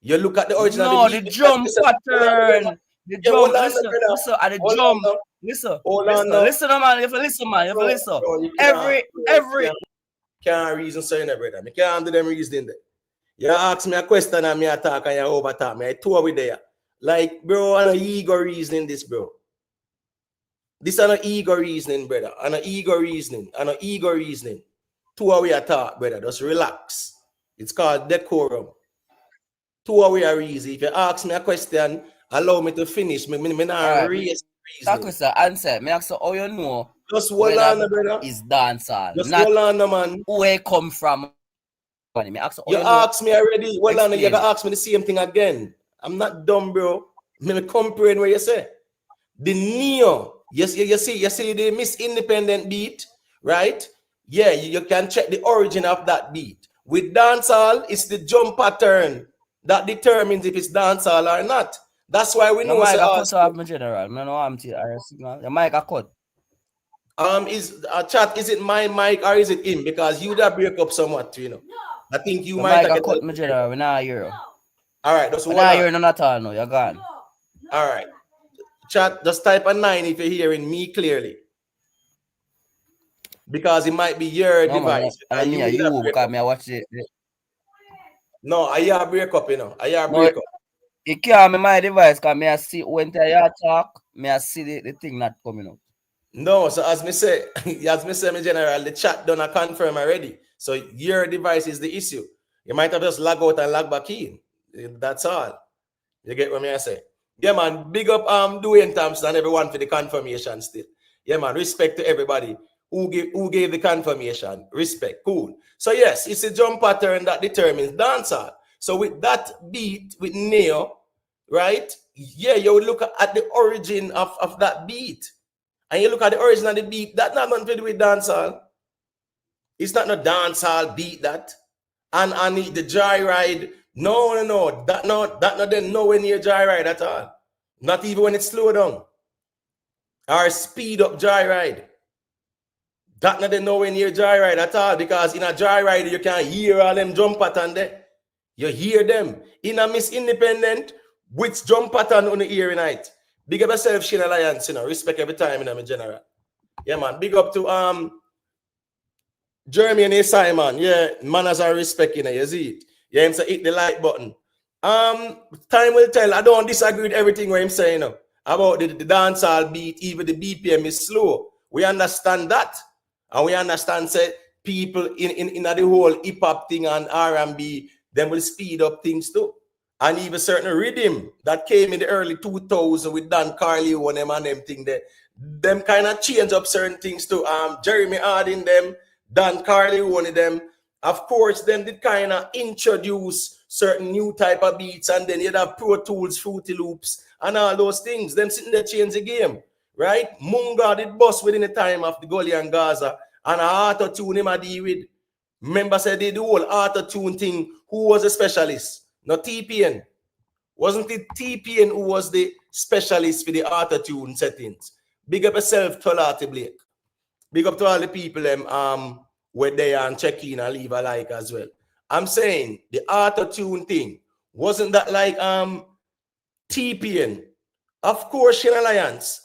You look at the origin of the beat. No, the drum pattern. The drum, listen, man. You have to listen. Every can't reason saying that, brother. I can't do them reasoning there. You ask me a question and me attack and you overtalk me. I tour with there. Like, bro, I know ego reasoning this, bro. This is an ego reasoning, brother. And an ego reasoning. 2 hour we attack, brother. Just relax. It's called decorum. 2 hour we are easy. If you ask me a question, allow me to finish. Me not raise reasoning. That question answer. Me ask you how you know. Just hold on, brother. Is dancehall. Just hold on, man. Where come from? Me ask you asked me already. Hold on, you gotta ask me the same thing again. I'm not dumb, bro. Me comprehend what you say. The Neo, you see the Miss Independent beat, right? Yeah, you can check the origin of that beat. With dancehall, it's the jump pattern that determines if it's dancehall or not. That's why we know. Mic cut off my general. No, I'm signal. Your mic cut. Is chat? Is it my mic or is it him? Because you that break up somewhat, you know. I think you might have cut my general. We not hear. All right, that's what. Now you're not at all. No, you're gone. All right, chat. Just type a 9 if you're hearing me clearly. Because it might be your device. I mean, you because me watch it. No, I hear break up, you know. I hear break up. It can't be my device because me I see when I talk, me I see the thing not coming out. No, so as me say, me general, the chat done a confirm already. So your device is the issue. You might have just log out and log back in. That's all. You get what me I say? Yeah, man. Big up Dwayne Thompson and everyone for the confirmation still. Yeah, man. Respect to everybody who gave the confirmation. Respect. Cool. So yes, it's a jump pattern that determines dancehall. So with that beat, with Neo, right? Yeah, you would look at the origin of that beat. And you look at the origin of the beat, that's not nothing to do with dancehall. It's not no dancehall beat that. And the joyride, no. That not then nowhere near joyride at all. Not even when it's slow down. Or speed up joyride. That not then nowhere near joyride at all. Because in a joyride, you can hear all them jump pattern there. You hear them. In a Miss Independent, which jump pattern on the ear night. Big up yourself, Shane Alliance, you know. Respect every time, you know, my general. Yeah, man. Big up to Jeremy and Simon. Yeah, manners are respect, you know, you see it. Yeah, him say hit the like button. Time will tell. I don't disagree with everything what I'm saying, you know, about the dancehall beat, even the BPM is slow. We understand that. And we understand, say, people in the whole hip hop thing and R&B, them will speed up things too. And even certain rhythm that came in the early 2000s with Dan Carleo and them thing there, them kind of change up certain things too. Jeremy Hardin them, Dan Carleo one of them. Of course, them did kind of introduce certain new type of beats, and then you'd have Pro Tools, Fruity Loops, and all those things. Them sitting there change the game, right? Munga did bust within the time of the Gully and Gaza, and a auto-tune him a deal with. Remember said they do whole auto-tune thing. Who was a specialist? Not TPN. Wasn't it TPN who was the specialist for the auto-tune settings? Big up yourself, Tolati Blake. Big up to all the people where they are and check in and leave a like as well. I'm saying the auto-tune thing, wasn't that like TPN? Of course, Shin Alliance.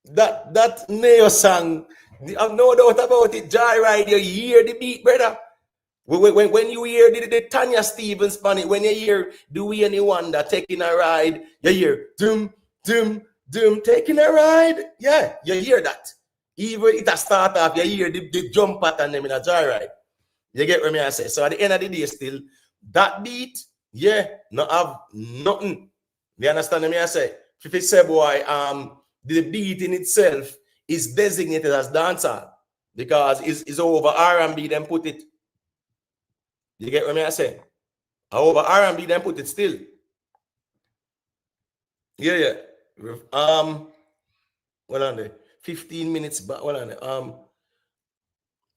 That Neo song, I've no doubt about it. Joyride, you hear the beat, brother. When you hear the Tanya Stevens on it, when you hear Do We Anyone that taking a ride, you hear doom, doom, doom, taking a ride. Yeah, you hear that. Even it a start off, you hear the jump pattern them in a joyride. You get what I say? So at the end of the day, still, that beat, yeah, not have nothing. You understand what I say? If it say, boy, the beat in itself is designated as dancehall because it's over R&B, then put it. You get what I say? Over R&B, then put it still. Yeah. What on there? 15 minutes back. What on there?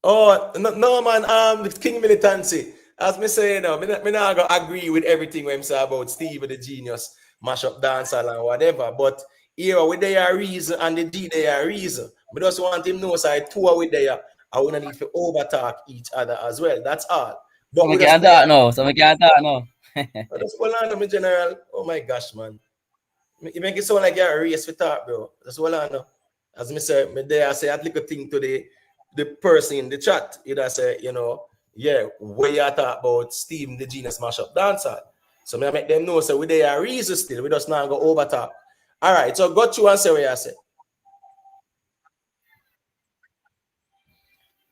Oh no man. King Militancy. As me say, me not gonna agree with everything when say about Steve the Genius, mash up dancehall and whatever. But here with their reason and the D their reason. I just want him to know so I tour with their. I wouldn't need to overtalk each other as well. That's all. But So we can't talk now. Just hold on, my general. Oh my gosh, man. You make it sound like you're a race for talk, bro. That's all I know. As me say, me there I say a little thing to the person in the chat. Either say, yeah, where you talk about Steve the Genius mash up dancer. So me make them know so we there are reason still. We just not go over talk. All right, so go to and say what you say.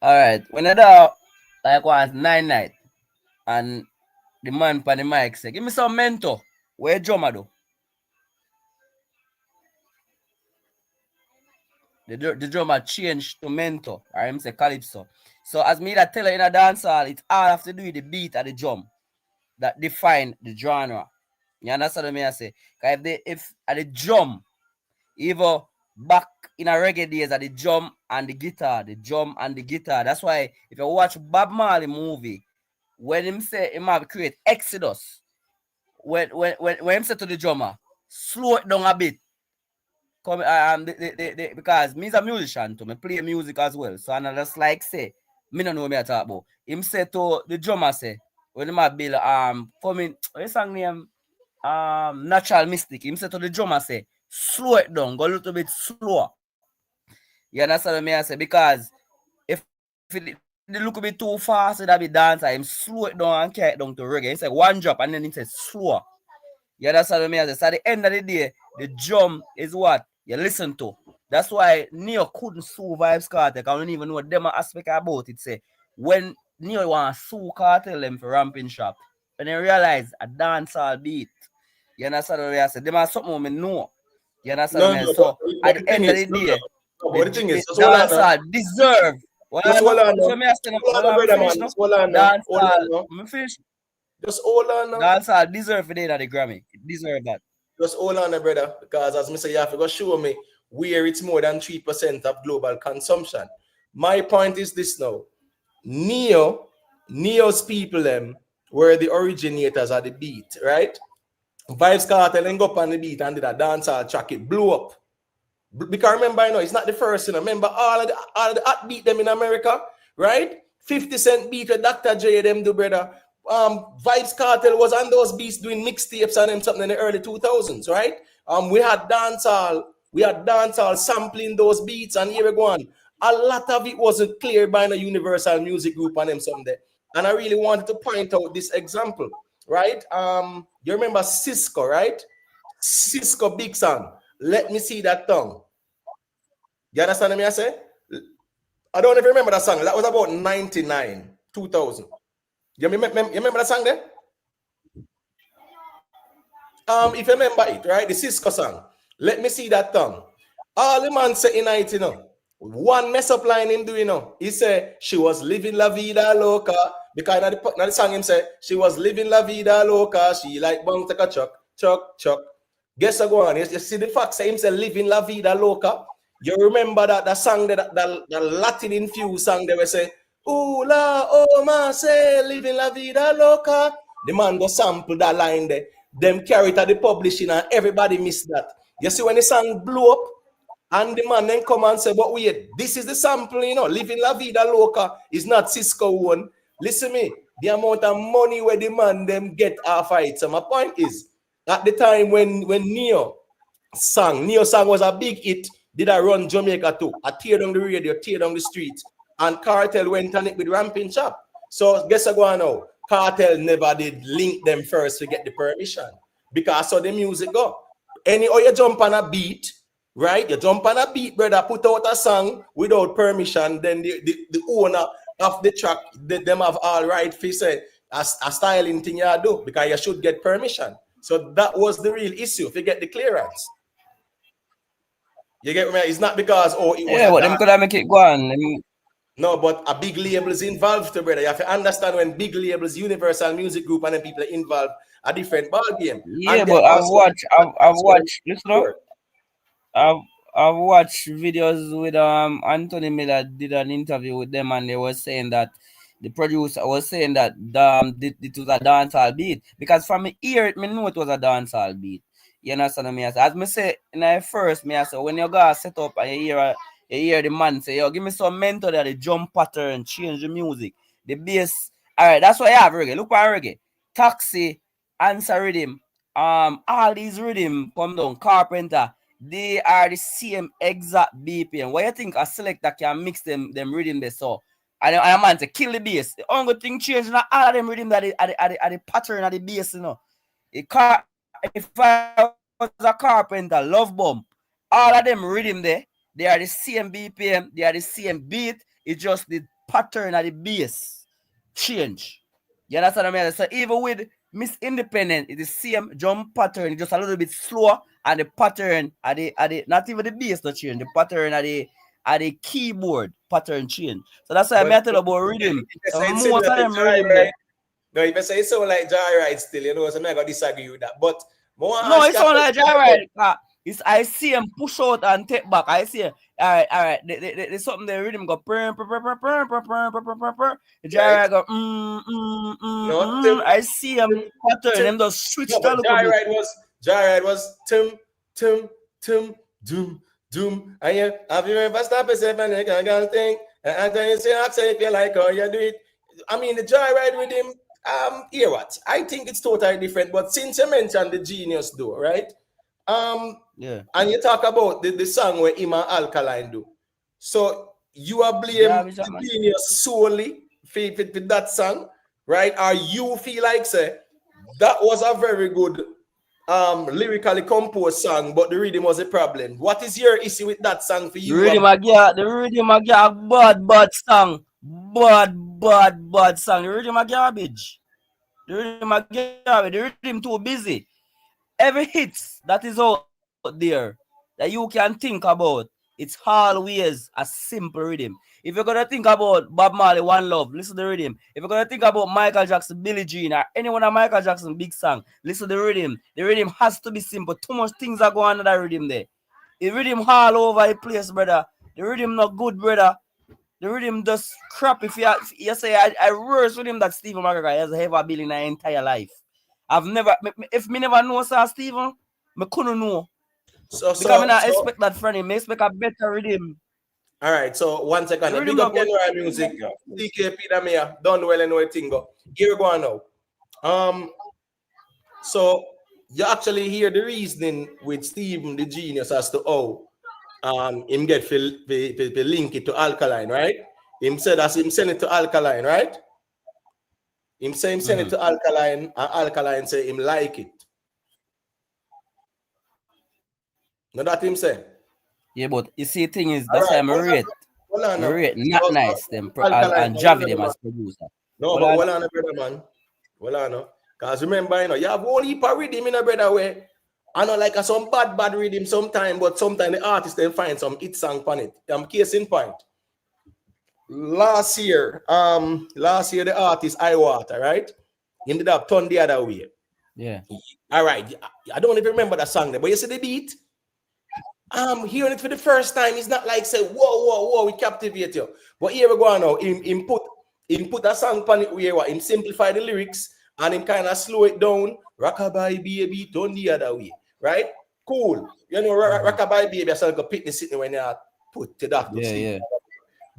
All right, when I do like was 9 night and the man on the mic say, give me some mentor. Where drummer do? The drummer changed to mentor, or him say calypso. So as me that tell you in a dancehall, it's all have to do with the beat of the drum that define the genre. You understand what I say? Because if at the drum, even back in a reggae days at the drum and the guitar, that's why if you watch Bob Marley movie, when him say him have create Exodus, when him say to the drummer, slow it down a bit. Come because me's a musician too, me play music as well. So and I just like say, me don't know what me I talk about. Him say to the drummer say, when him a build coming, what song name? Natural Mystic. Him say to the drummer say, slow it down, go a little bit slower. You understand what me I say? Because if it look a bit too fast, it'll be dancer. Him slow it down and carry it down to reggae. He say one drop and then he say slower. You understand what I say? So at the end of the day, the drum is what you listen to. That's why Neo couldn't sue Vybz Kartel. I don't even know what them aspect about it. Say when Neo want to sue Kartel them for ramping shop, when they realize a dancehall beat. You understand what I say? Them are something we know. You understand what I mean? So at the end of the day, the dancehall deserve. Just hold on now. Just hold on now. Dancehall deserve it at the Grammy. It deserve that. Just hold on, brother, because as I say, you have to go show me where it's more than 3% of global consumption. My point is this now. Neo's people them were the originators of the beat, right? Vybz Kartel and go up on the beat and did a dancehall track, it blew up. Because remember, it's not the first, remember all of the hot beat them in America, right? 50 Cent beat with Dr. J them do, brother. Vybz Kartel was on those beats doing mixtapes and them something in the early 2000s, right? We had dancehall sampling those beats, and here we go on. A lot of it wasn't clear by the Universal Music Group and them someday. And I really wanted to point out this example, right? You remember Cisco, right? Cisco big song. Let me see that tongue. You understand what I say? I don't even remember that song. That was about 99, 2000. You remember that song there? If you remember it, right? The Cisco song. Let me see that tongue. All the man say in it, one mess up line him do, he said she was living la vida loca. Because now the song him say she was living la vida loca. She like bang take a chuck. Guess I go on. You see the fact say him say living la vida loca. You remember that song that Latin infused song they were say, ooh la oh ma say living la vida loca. The man go sample that line there. Them carry it at the publishing and everybody missed that. You see when the song blew up and the man then come and say, but wait, this is the sample, living la vida loca is not Cisco one. Listen me, the amount of money where the man them get off it. So my point is, at the time when Neo song was a big hit, did I run Jamaica too? I tear down the radio, tear down the streets, and Kartel went on it with Ramping Chop. So guess what I know? Kartel never did link them first to get the permission because so the music go. Or you jump on a beat, right? You jump on a beat, brother, put out a song without permission, then the owner of the track, them have all right for say a styling thing you do because you should get permission. So that was the real issue. If you get the clearance. You get me? It's not because it was but them could have make it go on. No, but a big label is involved, brother. You have to understand when big labels, Universal Music Group, and then people are involved, a different ball game. Yeah, but I've watched. Listen up. I've watched videos with Anthony Miller did an interview with them, and they were saying that the producer was saying that it was a dancehall beat because from me ear it me know it was a dancehall beat. You understand me? As me say in the first, me I say when you go set up and you hear the man say, yo, give me some mentor that the jump pattern, change the music, the bass. All right, that's what I have reggae. Look at reggae. Taxi, answer rhythm, all these rhythm come down, Carpenter, they are the same exact BPM. What you think a selector can mix them rhythm they saw? And a man say kill the bass. The only thing change not all of them rhythm that the pattern of the bass, If I was a Carpenter, Love Bomb, all of them rhythm there, they are the same BPM, they are the same beat, it's just the pattern of the bass change. You understand what I mean? So even with Miss Independent, it's the same jump pattern, it's just a little bit slower, and the pattern of the not even the bass not change, the pattern of the keyboard pattern change. So that's why I tell you about rhythm. So most of them rhythm there. No, if I say it sound like Joyride still, so I'm not gonna disagree with that. But no, it sound like Joyride. I see him push out and take back. I see, all right. There's something the rhythm go The Joyride go No, I see him pattern. Them just switch the look. Joyride was doom. And you have you ever stopped yourself and you can't think? And then you say, if you like how you do it. I mean, the Joyride with him. Hear what? I think it's totally different. But since you mentioned the Genius though, right? Yeah. And you talk about the song where him and Alkaline do. So you are blaming the Genius solely for that song, right? Or you feel like say that was a very good lyrically composed song, but the rhythm was a problem. What is your issue with that song for you? The rhythm a bad song. Bad song. The rhythm a garbage. The rhythm too busy. Every hits that is out there that you can think about, it's always a simple rhythm. If you're gonna think about Bob Marley, One Love, listen to the rhythm. If you're gonna think about Michael Jackson, Billie Jean, or anyone of Michael Jackson big song, listen to the rhythm. The rhythm has to be simple. Too much things are going on in that rhythm there. The rhythm all over the place, brother. The rhythm not good, brother. The rhythm just crap. If you say I worse with him that Stephen McGregor has ever been in my entire life. I've never, if me never know Sir Stephen, me couldn't know. Because I not expect that from him. I expect a better rhythm. All right, so 1 second. The big up NY music. DKP Damia, don't well know anything go. Here we go now. So you actually hear the reasoning with Stephen the Genius as to how him get to link it to Alkaline, right? Him said as him send it to Alkaline, right? Him say him send it to Alkaline, and Alkaline say him like it. No, that him say. Yeah, but you see, thing is, that's why I'm rate. Not nice them and Javi them as producer. No, but well on, brother man. Well on, because remember, you have one heap of rhythm in a brother way. I know like some bad rhythm sometimes, but sometimes the artist then find some hit song on it. Case in point. Last year the artist Iwater, right? He ended up turn the other way. Yeah. All right. I don't even remember that song there, but you see the beat. Hearing it for the first time, it's not like say, whoa, we captivate you. But here we go now. Him put a song on it where him simplify the lyrics and him kind of slow it down. Rockabye baby, turn the other way. Right? Cool. You know, Rockabye baby, I started to pick the city when you put to that to sleep. Yeah.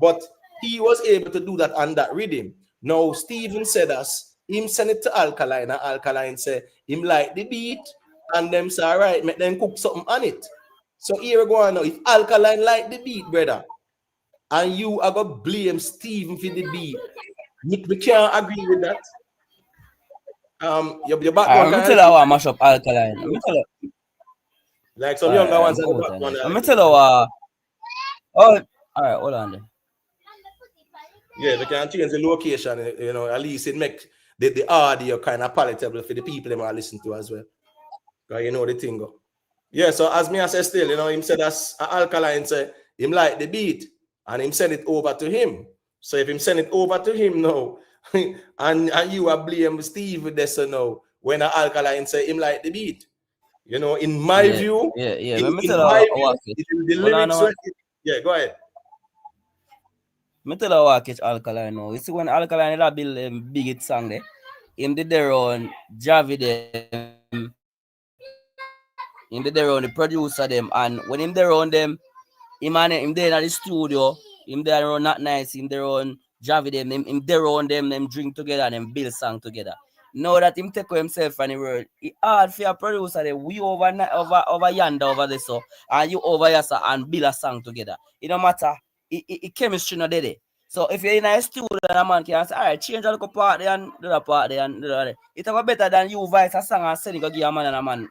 But he was able to do that on that rhythm. Now, Steven said us, him send it to Alkaline, and Alkaline say, him like the beat, and them say, all right, make them cook something on it. So here we go now. If Alkaline like the beat, brother, and you are going to blame Steven for the beat, we can't agree with that. Your background I'm tell you how I mash up Alkaline. I'm tell you. Like some younger ones at the background. I'm tell you all right, hold on then. Yeah, we can change the location, you know, at least it makes the audio kind of palatable for the people that might listen to as well. Because you know the thing go. Yeah, so as me I say still, you know, him said as Alkaline say, him like the beat, and him send it over to him. So if him send it over to him now, and you are blame Steve with this now, when Alkaline say him like the beat. You know, in my view, Yeah. in my view, the lyrics. Yeah, go ahead. Me tell you what catch Alkaline now. You see when Alkaline that build big hit song there, him did their own Javi them, him did their own the producer them, and when him there on them, him there at the studio, him there on Not Nice, him there on Javi them, him there on them drink together and them build song together. Now that him take himself and the world, it hard for a producer that we over yonder over there so, and you over here so, and build a song together. It don't matter. It chemistry not there. So if you're in a studio and a man can say, all right, change a little part there and do that part there and do that. It's better than you voice a song and send it go give a man and a man.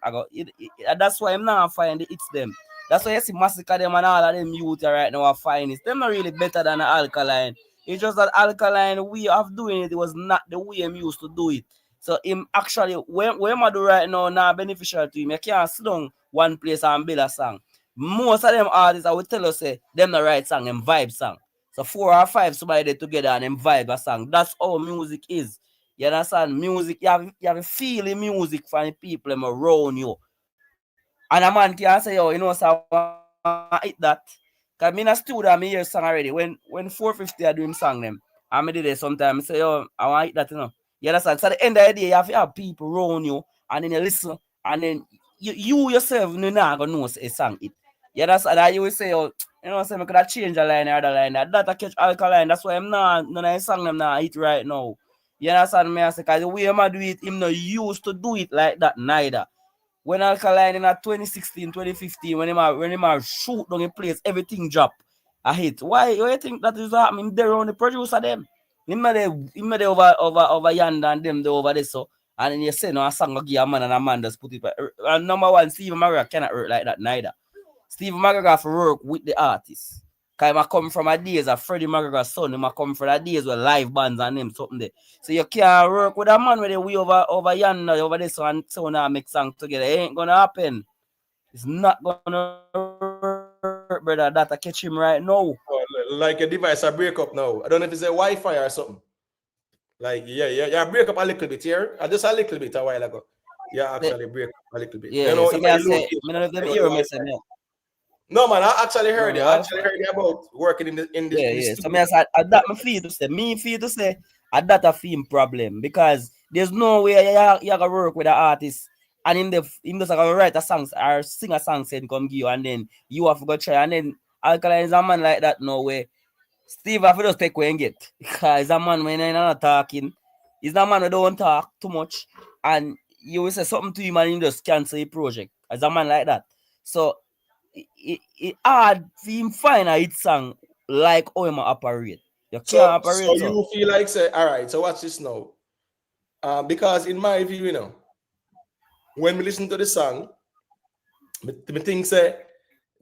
That's why I'm not find it. It's them. That's why you see Masicka them and all of them youth right now are fine. It's them not really better than the Alkaline. It's just that Alkaline way of doing it was not the way I'm used to do it. So him actually, when I do right now beneficial to him. You can't sit down one place and build a song. Most of them artists I will tell you say them the right song, them vibe song. So 4 or 5 somebody there together and them vibe a song. That's how music is. You understand? Music, you have a feeling music for the people them around you. And a man can say, yo, you know, so I hit that. Because I'm in a studio, I hear song already. When 450 I do him song them, I did it sometimes. I say, yo, I want to hit that, you know. You understand? So at the end of the day, you have to have people around you, and then you listen, and then you yourself, you're not going to know a song it. You understand? And you will say, oh, you know, I could have changed a line or other line. That I catch Alkaline. That's why I'm not, none of the song them not hit right now. You understand me? I say, because the way I'm do it, I'm not used to do it like that neither. When Alkaline in 2016, 2015, when him shoot down the place, everything drop a hit. Why you think that is happening? They're on the producer them. Him there over yonder and them there over there so. And then you say no a song will give a man and a man just put it. And number one, Steve Maria cannot work like that neither. Steve McGregor have to work with the artist. Because I come from a days of Freddie McGregor's son. I come from a days with live bands and them something there. So you can't work with a man with the way over yonder, over this one, so now make songs together. It ain't gonna happen. It's not gonna work, brother. That I catch him right now. Like a device I break up now. I don't know if it's a Wi-Fi or something. Like yeah, break up a little bit here. Just a little bit a while ago. Yeah, actually break up a little bit. Yeah, you know, so I say, I don't know if them hear me say no. No man, I actually heard it. I actually heard it about working in the yeah. So I say that me feel to say that a film problem because there's no way you gonna work with an artist and him just gonna write a song or sing a song and come give you and then you have to go try and then Alkaline is a man like that no way. Steve have to just take away and get because he's a man when he's not talking. He's a man who don't talk too much and you will say something to him and he just cancel the project. As a man like that. So it hard for him find a hit song like how him operate. You can't operate. So you feel like say, all right, so watch this now. Because in my view, you know, when we listen to the song, me think say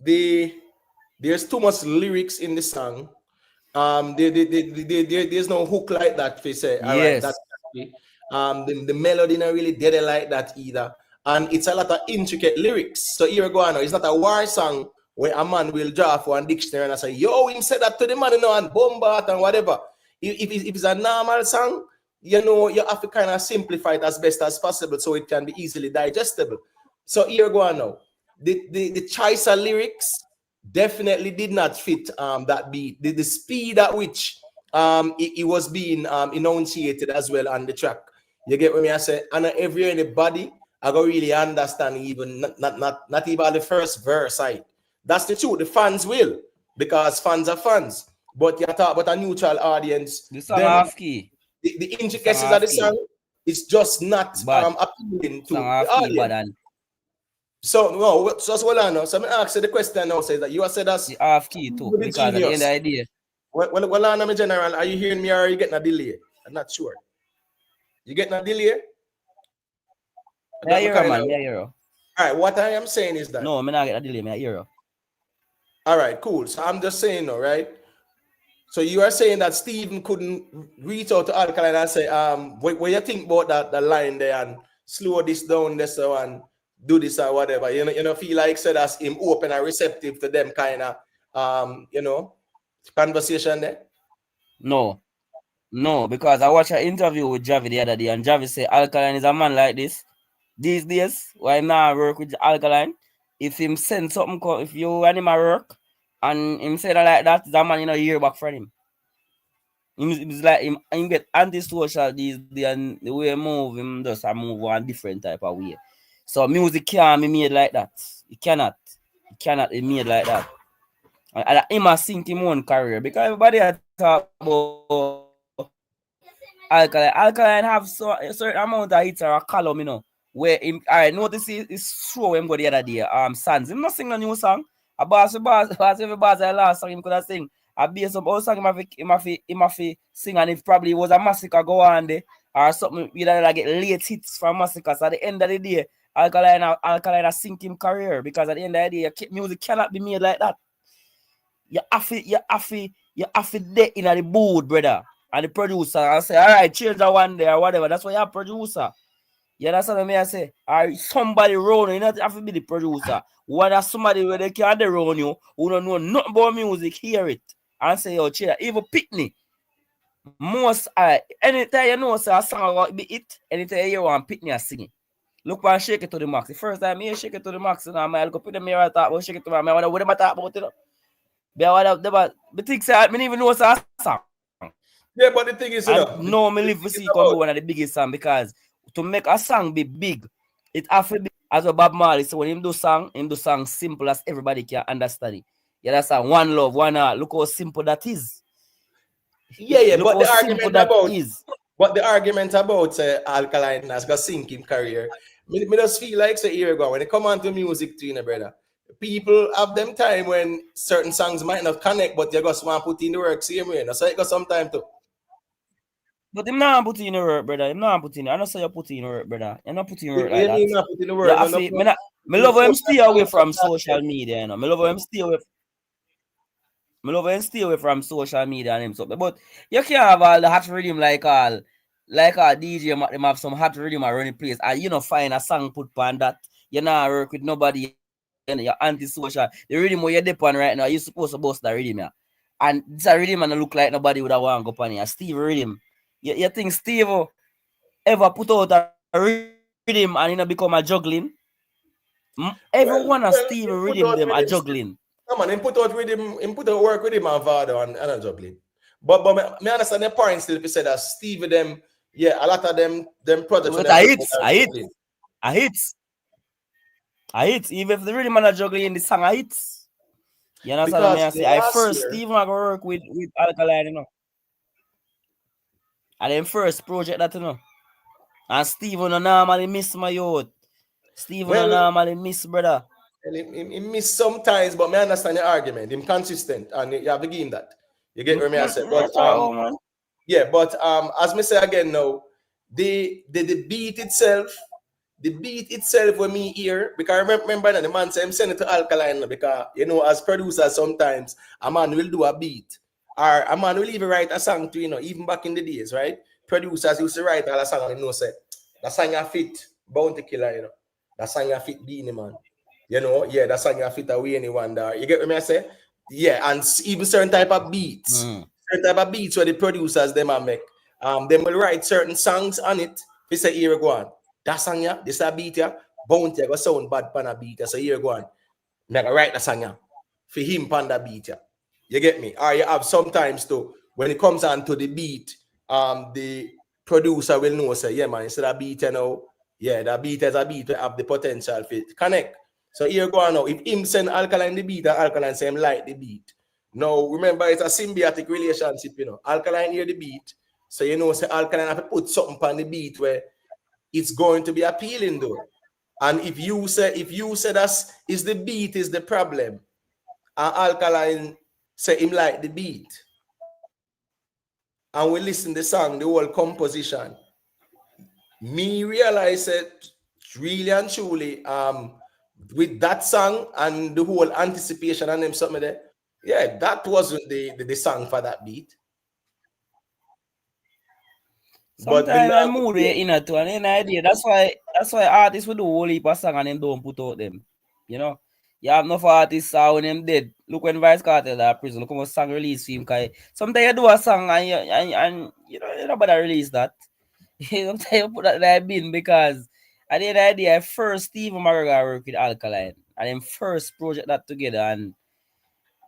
there's too much lyrics in the song There's no hook like that. If you say, all right, Yes. that's the melody not really dead like that either, and it's a lot of intricate lyrics. So here go on. It's not a war song where a man will draw for a dictionary and I say, yo, him said that to the man, you know, and bombard and whatever. If it's a normal song, you know, you have to kind of simplify it as best as possible so it can be easily digestible. So here go on now. The choice of lyrics definitely did not fit that beat. The speed at which it was being enunciated as well on the track. You get what me I say? And every anybody I go really understand even not even the first verse side. That's the truth. The fans will, because fans are fans. But you talk about a neutral audience, The song them half key. the The song intricacies of half the key. song is just not Bad. appealing Song to the half key bad audience. and So no, so as well I know. So I'm ask you the question now, says that you have said that's the half key too. the Because at the end genius. of the day, Well, I know, general, are you hearing me or are you getting a delay? I'm not sure. You getting a delay? I hear you, Kind man. of, I hear you. all right, what I am saying is that. No, I'm not get a delay. I hear you. All right, cool. So I'm just saying, all right. So you are saying that Stephen couldn't reach out to Alkaline and say, what you think about that the line there and slow this down, this so and do this or whatever. You know, feel like said as him open and receptive to them kind of conversation there. No, because I watched an interview with Javi the other day, and Javi said Alkaline is a man like this. These days, why now work with Alkaline? If him send something, if you and him a work, and him say that like that, that man, you know, hear back from him. It's like him get antisocial these days, and the way he move, him just a move one different type of way. So music can't be made like that. It cannot be made like that. And him a sink him own career because everybody a talk about Alkaline. Alkaline have a certain amount of hits or a column, you know, where him I notice is show him go the other day. Sans him not sing a new song. A boss every boss I last song him could have sing. I be some old song him have sing, and if probably was a Masicka go on there or something, you know, like get late hits from Masicka. So at the end of the day, Alkaline sink him career, because at the end of the day, music cannot be made like that. You have to dead in the board, brother. And the producer and say, all right, change that one day or whatever. That's why you're a producer. You understand what I say? Or somebody run you, not have to be the producer. Whether somebody where they can run you, who don't know nothing about music, hear it and say, yo, cheer. Even Pitney. Most anytime you know say a song about be it, anytime you hear one Pitney singing. Look one Shake It to the Max. The first time me Shake It to the Max, you know, I go put the mirror talk about Shake It to the Max. What am I talk about, you know? But think say I didn't even know it's a song. Yeah, but the thing is, you And know, no, me live to see it come be one of the biggest song, because to make a song be big, it have to be as a Bob Marley. So when him do song simple as everybody can understand it. Yeah, that's a one love, one heart. Look how simple that is. yeah, Look but how simple that is. But the argument about Alkaline has got sinking career, me just feel like say here ago when it come on to music too, you know, brother. People have them time when certain songs might not connect, but you just want to put in the work same way. So it got some time too. But him not put in the work, brother. Him not put in. I don't say you put in the work, brother. You're not putting work What like you that. mean not put in the You work? have to, me love how him stay away from social media, you know. Me love how him stay away. Me love how him stay away from social media and him something. But you can't have all the hot rhythm like all DJ them have some hot rhythm around the place, and you know find a song put on that. You not work with nobody, you know, you're antisocial. The rhythm where you're depend right now, you're supposed to bust that rhythm, yeah. And this a rhythm and look like nobody would have want to go on here. Steve rhythm. You think Steve ever put out a rhythm and become a juggling? Everyone has Steve rhythm them are juggling. No man, him put out with him put out work with him and Vado and a juggling. But me understand the point still if you said that Steve them, yeah, a lot of them projects But when I hits. Even if the rhythm and a juggling, the song I hits. You understand what I say? I first Steve I go work with Alkaline, you know. And then first project that, you know. And Steve normally miss my youth. Steve normally miss, brother. He miss sometimes, but me understand the argument. Him consistent and you have to give him that. You get where me I say. But yeah, but as me say again now, the beat itself, when me hear, because I remember that the man say him send it to Alkaline because you know as producer sometimes a man will do a beat or a man will even write a song to, even back in the days, right? Producers used to write all a song and say, that song a fit Bounty Killer, that song a fit Beanie Man. Yeah, that song a fit away anyone there. You get what I say? Yeah, and even certain type of beats. Certain type of beats where the producers them a make. Them will write certain songs on it. They say, here go on. That song yeah, this a beat yeah, Bounty go sound bad pan a beat. So here go on. Like write the song yeah, for him pan the beat yeah. You get me? Or you have sometimes too, when it comes on to the beat, the producer will know, say, yeah, man, instead of beat, yeah, that beat as a beat will have the potential fit. Connect. So here go on now. If him send Alkaline the beat and Alkaline say him like the beat. Now, remember, it's a symbiotic relationship, Alkaline hear the beat. So, say Alkaline have to put something on the beat where it's going to be appealing though. And if you say that is the beat is the problem, and Alkaline say him like the beat, and we listen the song, the whole composition, me realize it really and truly, with that song and the whole anticipation and them something there, yeah, that wasn't the song for that beat. But Sometimes I mood they in it to an idea. That's why artists will do whole heap of song and them don't put out them. You have enough artists when them dead. Look when Vybz Kartel at prison, look how much song release film. Sometimes you do a song and you know better release that. Sometimes you put that in the bin because at the end of the day, first Steve Marriga work with Alkaline and them first project that together, and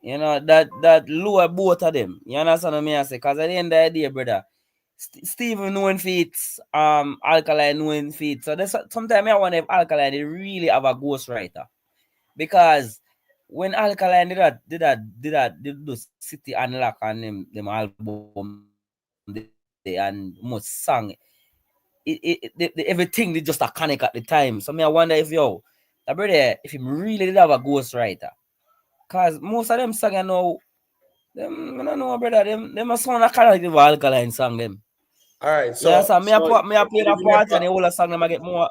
that lower both of them. You understand what I say? Because at the end of the day, brother, Steven knowing feats, Alkaline knowing feats. So sometimes I wonder if Alkaline they really have a ghostwriter. Because when Alkaline did those City Unlock and them album and most song, everything did just a connect at the time. So I wonder if that brother, if him really did have a ghostwriter. Cause most of them song I know, them I don't know, brother, them a sound a connect with Alkaline song them. all right, so Yeah, so me I play that part and the remember, whole song them I get more.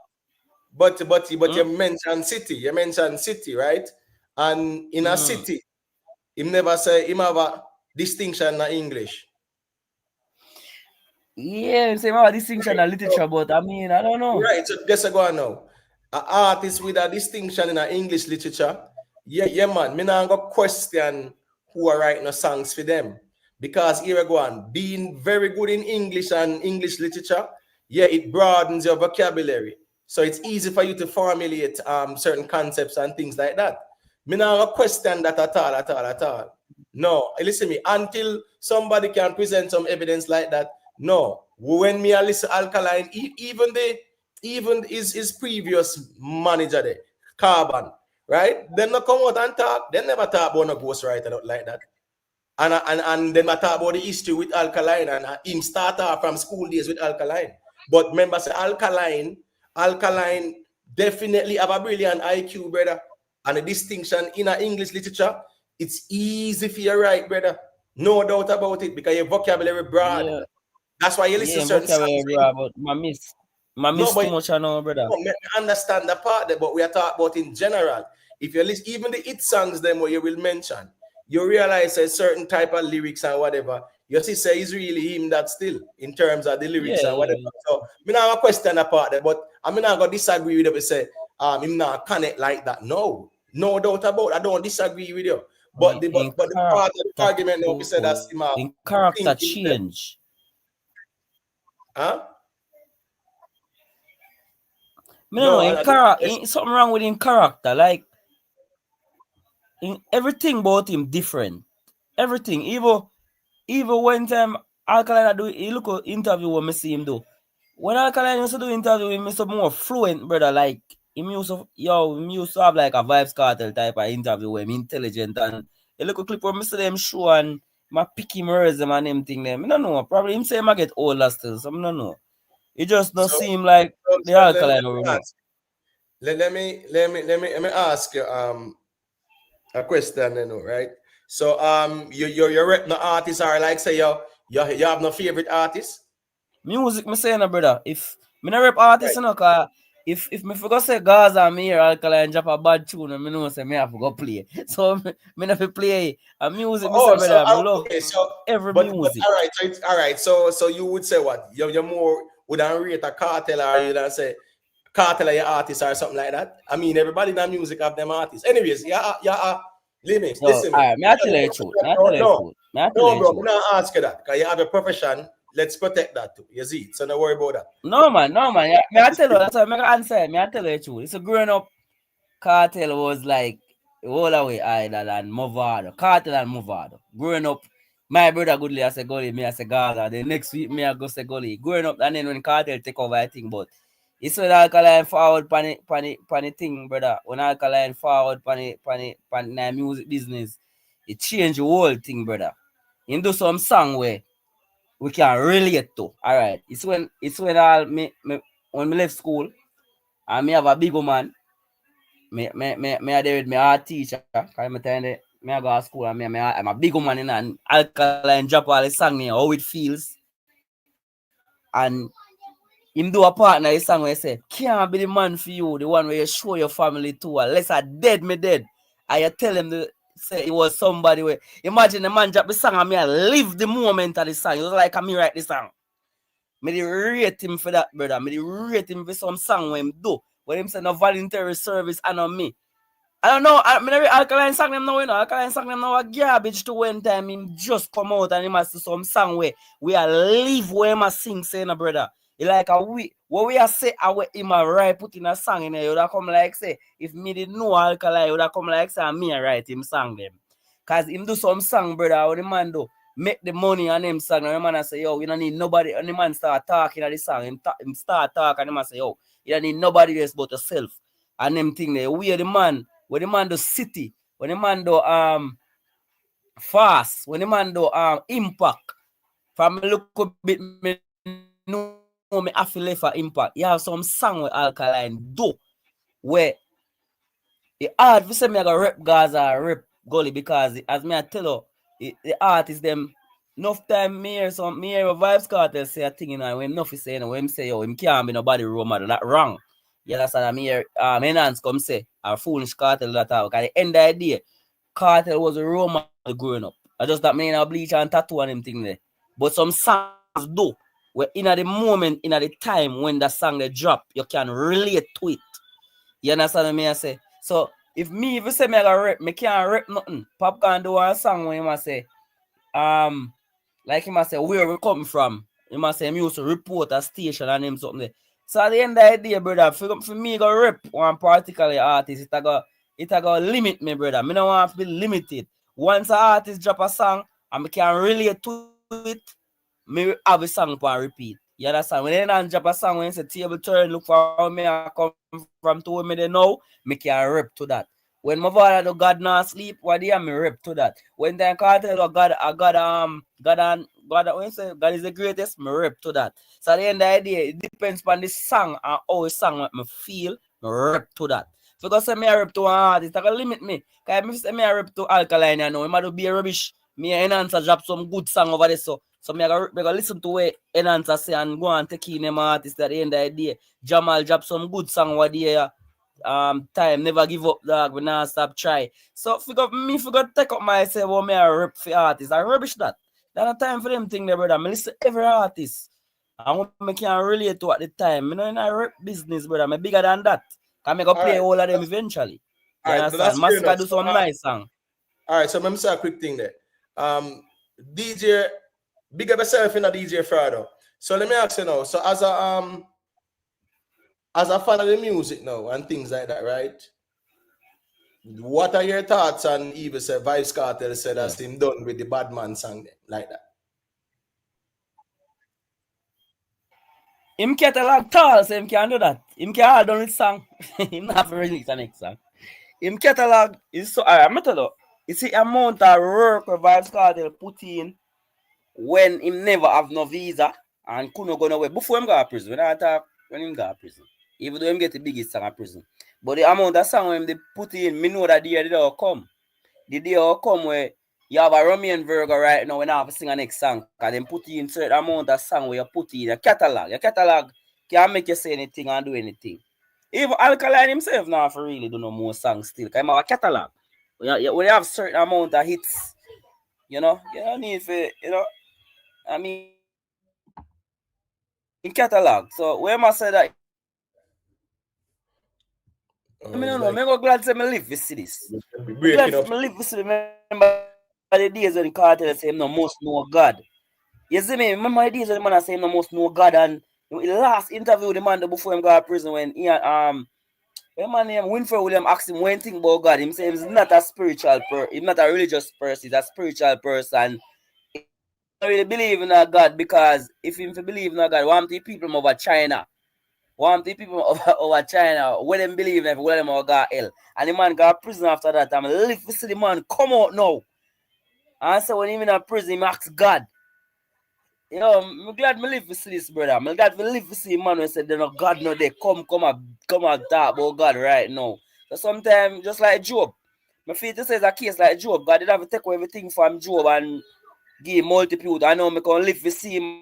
but you mentioned city, right? And in a city, him never say him have a distinction in English. Yeah, same about distinction and literature, but I mean, I don't know. Right, so guess I go on now. An artist with a distinction in English literature, yeah, man. Me not go question who are writing the songs for them. Because here I go on, being very good in English and English literature, yeah, it broadens your vocabulary. So it's easy for you to formulate certain concepts and things like that. Me not go question that at all. No, listen to me. Until somebody can present some evidence like that, no. When me a listen Alkaline, even his previous manager there, Carbon, right? Them not come out and talk. They never talk about no ghostwriter not like that. And them not talk about the history with Alkaline and him start off from school days with Alkaline. But remember, say Alkaline definitely have a brilliant IQ, brother. And a distinction in a English literature, it's easy for you write, brother. No doubt about it, because your vocabulary broad. Yeah, That's why you listen to certain vocabulary, songs. bro, but my miss too much, I know, brother. No, I understand the part that, but we are talking about in general. If you listen, even the hit songs, them what you will mention, you realize a certain type of lyrics and whatever. You see, say it's really him that still in terms of the lyrics and whatever. So, me not a question apart that, but I'm not gonna disagree with you. Say, him not connect like that. No doubt about it. I don't disagree with you. But the part of the argument now, we say that's him in character thinking change. Huh? No, in something wrong with in character. Like in everything about him different. Everything. Even when time Alkaline do he look at interview when me see him do. When Alkaline used to do interview, he used to more fluent, brother. Like he used to have like a Vybz Kartel type of interview where him intelligent, and he look a clip where me see them show and my picky murders them and them thing them. I don't know. Probably him say I get older still, so I don't know. It just don't seem like the Alkaline over now. Let me ask you a question, right? So your rep no artists are like say you have no favorite artist? Music, me saying, brother. If me not rep artists, Right. cause if me forgot say Gaza and me hear Alkaline drop a bad tune, and me know say me have to go play. So me have to play a music. Me say brother, me love okay, so every but music. all right, so it's all right. So you would say what? You're more would I rate a Cartel, or you don't say Cartel your artist or something like that? I mean, everybody in the music have them artists. Anyways, limits. So Listen, me. alright, me I tell you the truth. Me I tell No, you the no, truth. Me I tell you no, the bro. truth. I'm not ask you that because you have a profession. Let's protect that too. You see, so don't worry about that. No man. Yeah, me I tell you that's why me I answer. Me I tell you the truth. It's a growing up. Kartel was like all away idol and Movado. Kartel and Movado. Growing up, my brother Goodly I say Gully, me I say Gaza. The next week me I go say Gully. Growing up, and then when Kartel take over, I think, but it's when Alkaline forward pan thing, brother. When Alkaline forward pan the music business, it change the whole thing, brother. You do some song where we can relate to. Alright. It's when when me left school and me have a big man. Me are there with my art teacher. Cause me tell you, me I go to school and I'm a big woman in and Alkaline drop all the song here, how it feels. And him do a partner the song where he say, can't be the man for you, the one where you show your family to. Unless I dead, me dead. And you tell him to say it was somebody where imagine the man drop the song and me I live the moment of the song. It was like me write the song. Me dey rate him for that, brother. Me dey rate him for some song when him do. When him say no voluntary service and on me. I don't know. I mean, Alkaline song them now, you know. Alkaline song them now a garbage to when time him just come out and him has to some song where we are live where him a sing, say, no, brother. It like a we what we are say our him a write put in a song in there, you would come like say, if me didn't know Alkaline, would come like say me a write him song them. Cause him do some song, brother, what the man do. Make the money on him song, and the man say, yo, you don't need nobody, and the man start talking at the song, him start talking, and the man say, yo, you don't need nobody else but yourself. And them thing there, we are the man. When the man do city, when the man do fast, when the man do impact, from a little bit me know me affiliate for impact. You have some song with Alkaline do where it hard for say me I go rep Gaza rep Gully because as me I tell you, the artists them enough time me hear Vybz Kartel say a thing, you know, when enough is saying, when him say, yo, him can't be nobody role model, that wrong. You understand? I mean, here, Enhance come say, a foolish Kartel that talk. At the end of the day, Kartel was a role model growing up. I just that man a bleach and tattoo and them thing there. But some songs do, where in at the moment, in at the time when that song they drop, you can relate to it. You understand what I say? So, if you say me I got rap, me can't rap nothing. Popcorn do one song when he must say, like he must say, where we come from. He must say, he used to report a station and him something there. So at the end of the day, brother, for me go rap one particular artist, it go limit me, brother. Me don't want to be limited. Once an artist drop a song and me can relate to it, me have a song for repeat. You understand? When they don't drop a song when it's a table turn, look for how me I come from to where me they know, me can rap to that. When my father do God not sleep, what do you me rap to that? When they can't tell God is the greatest, me rap to that. So at the end of the day, it depends on the song and how the song make me feel, me rap to that. Because say me I rap to an artist, that can limit me. Because if say me I rap to Alkaline, you know, it might be a rubbish. Me and Enhancer drop some good song over there, so me I go listen to what Enhancer say and go and take in them artists at the end of the day. Jamal drop some good song over there. Time never give up, dog. We not stop try. So forgot take up myself or me I rap for artists. I rubbish that. There's no time for them thing there, brother. I listen to every artist. And what me can relate to at the time. You know, in a rap business, brother. I'm bigger than that. Can me go play all of them eventually. You All right, understand? that's fair Masicka enough. do some nice song. All right, so let me say a quick thing there. DJ, big up yourself in a DJ Friday. So let me ask you now. So as a fan of the music now and things like that, right? What are your thoughts on even say Vybz Kartel said that's him done with the Bad Man song like that? Him catalog tall, so him can do that. Him can done with song. Him not for release the next song. Him catalog is so I'm tell you. You see amount of work Vybz Kartel put in when him never have no visa and couldn't go nowhere before him go to prison. When I talk when him go to prison. Even though him get the biggest song at prison. But the amount of song when they put in, me know that the day will come. The day will come where you have a Romeo Virgo right now when I have to sing a next song. Because them put in certain amount of song where you put in your catalog. Your catalog can make you say anything and do anything. Even Alkaline himself now for really do no more songs still. Cause him have a catalog. When you have certain amount of hits, you don't need for I mean in catalog. So when I say that I mean, It's no, like me go glad say me live to see this. Me glad breaking up. me live to see. Remember the days when Kartel say him no most know God. You see me? Remember the days when the man say him no most know God, and the last interview the man before him got to prison when he the man named Winfrey William asked him one thing about God. Him say he's not a spiritual person, he's not a religious person, he's a spiritual person. He don't really believe in a God because if him believe in a God, want the people over China. Want the people over China, where them believe in, where them all got hell. And the man got prison after that. I'm live to see the man come out now. And so when he in a prison, he asks God. I'm glad me live to see this, brother. I'm glad we live to see a man who said, no God no there. Come and talk about God right now. So sometimes, just like Job, my feel this is a case like Job. God did have to take away everything from Job and give him multitude. I know me can live to see him.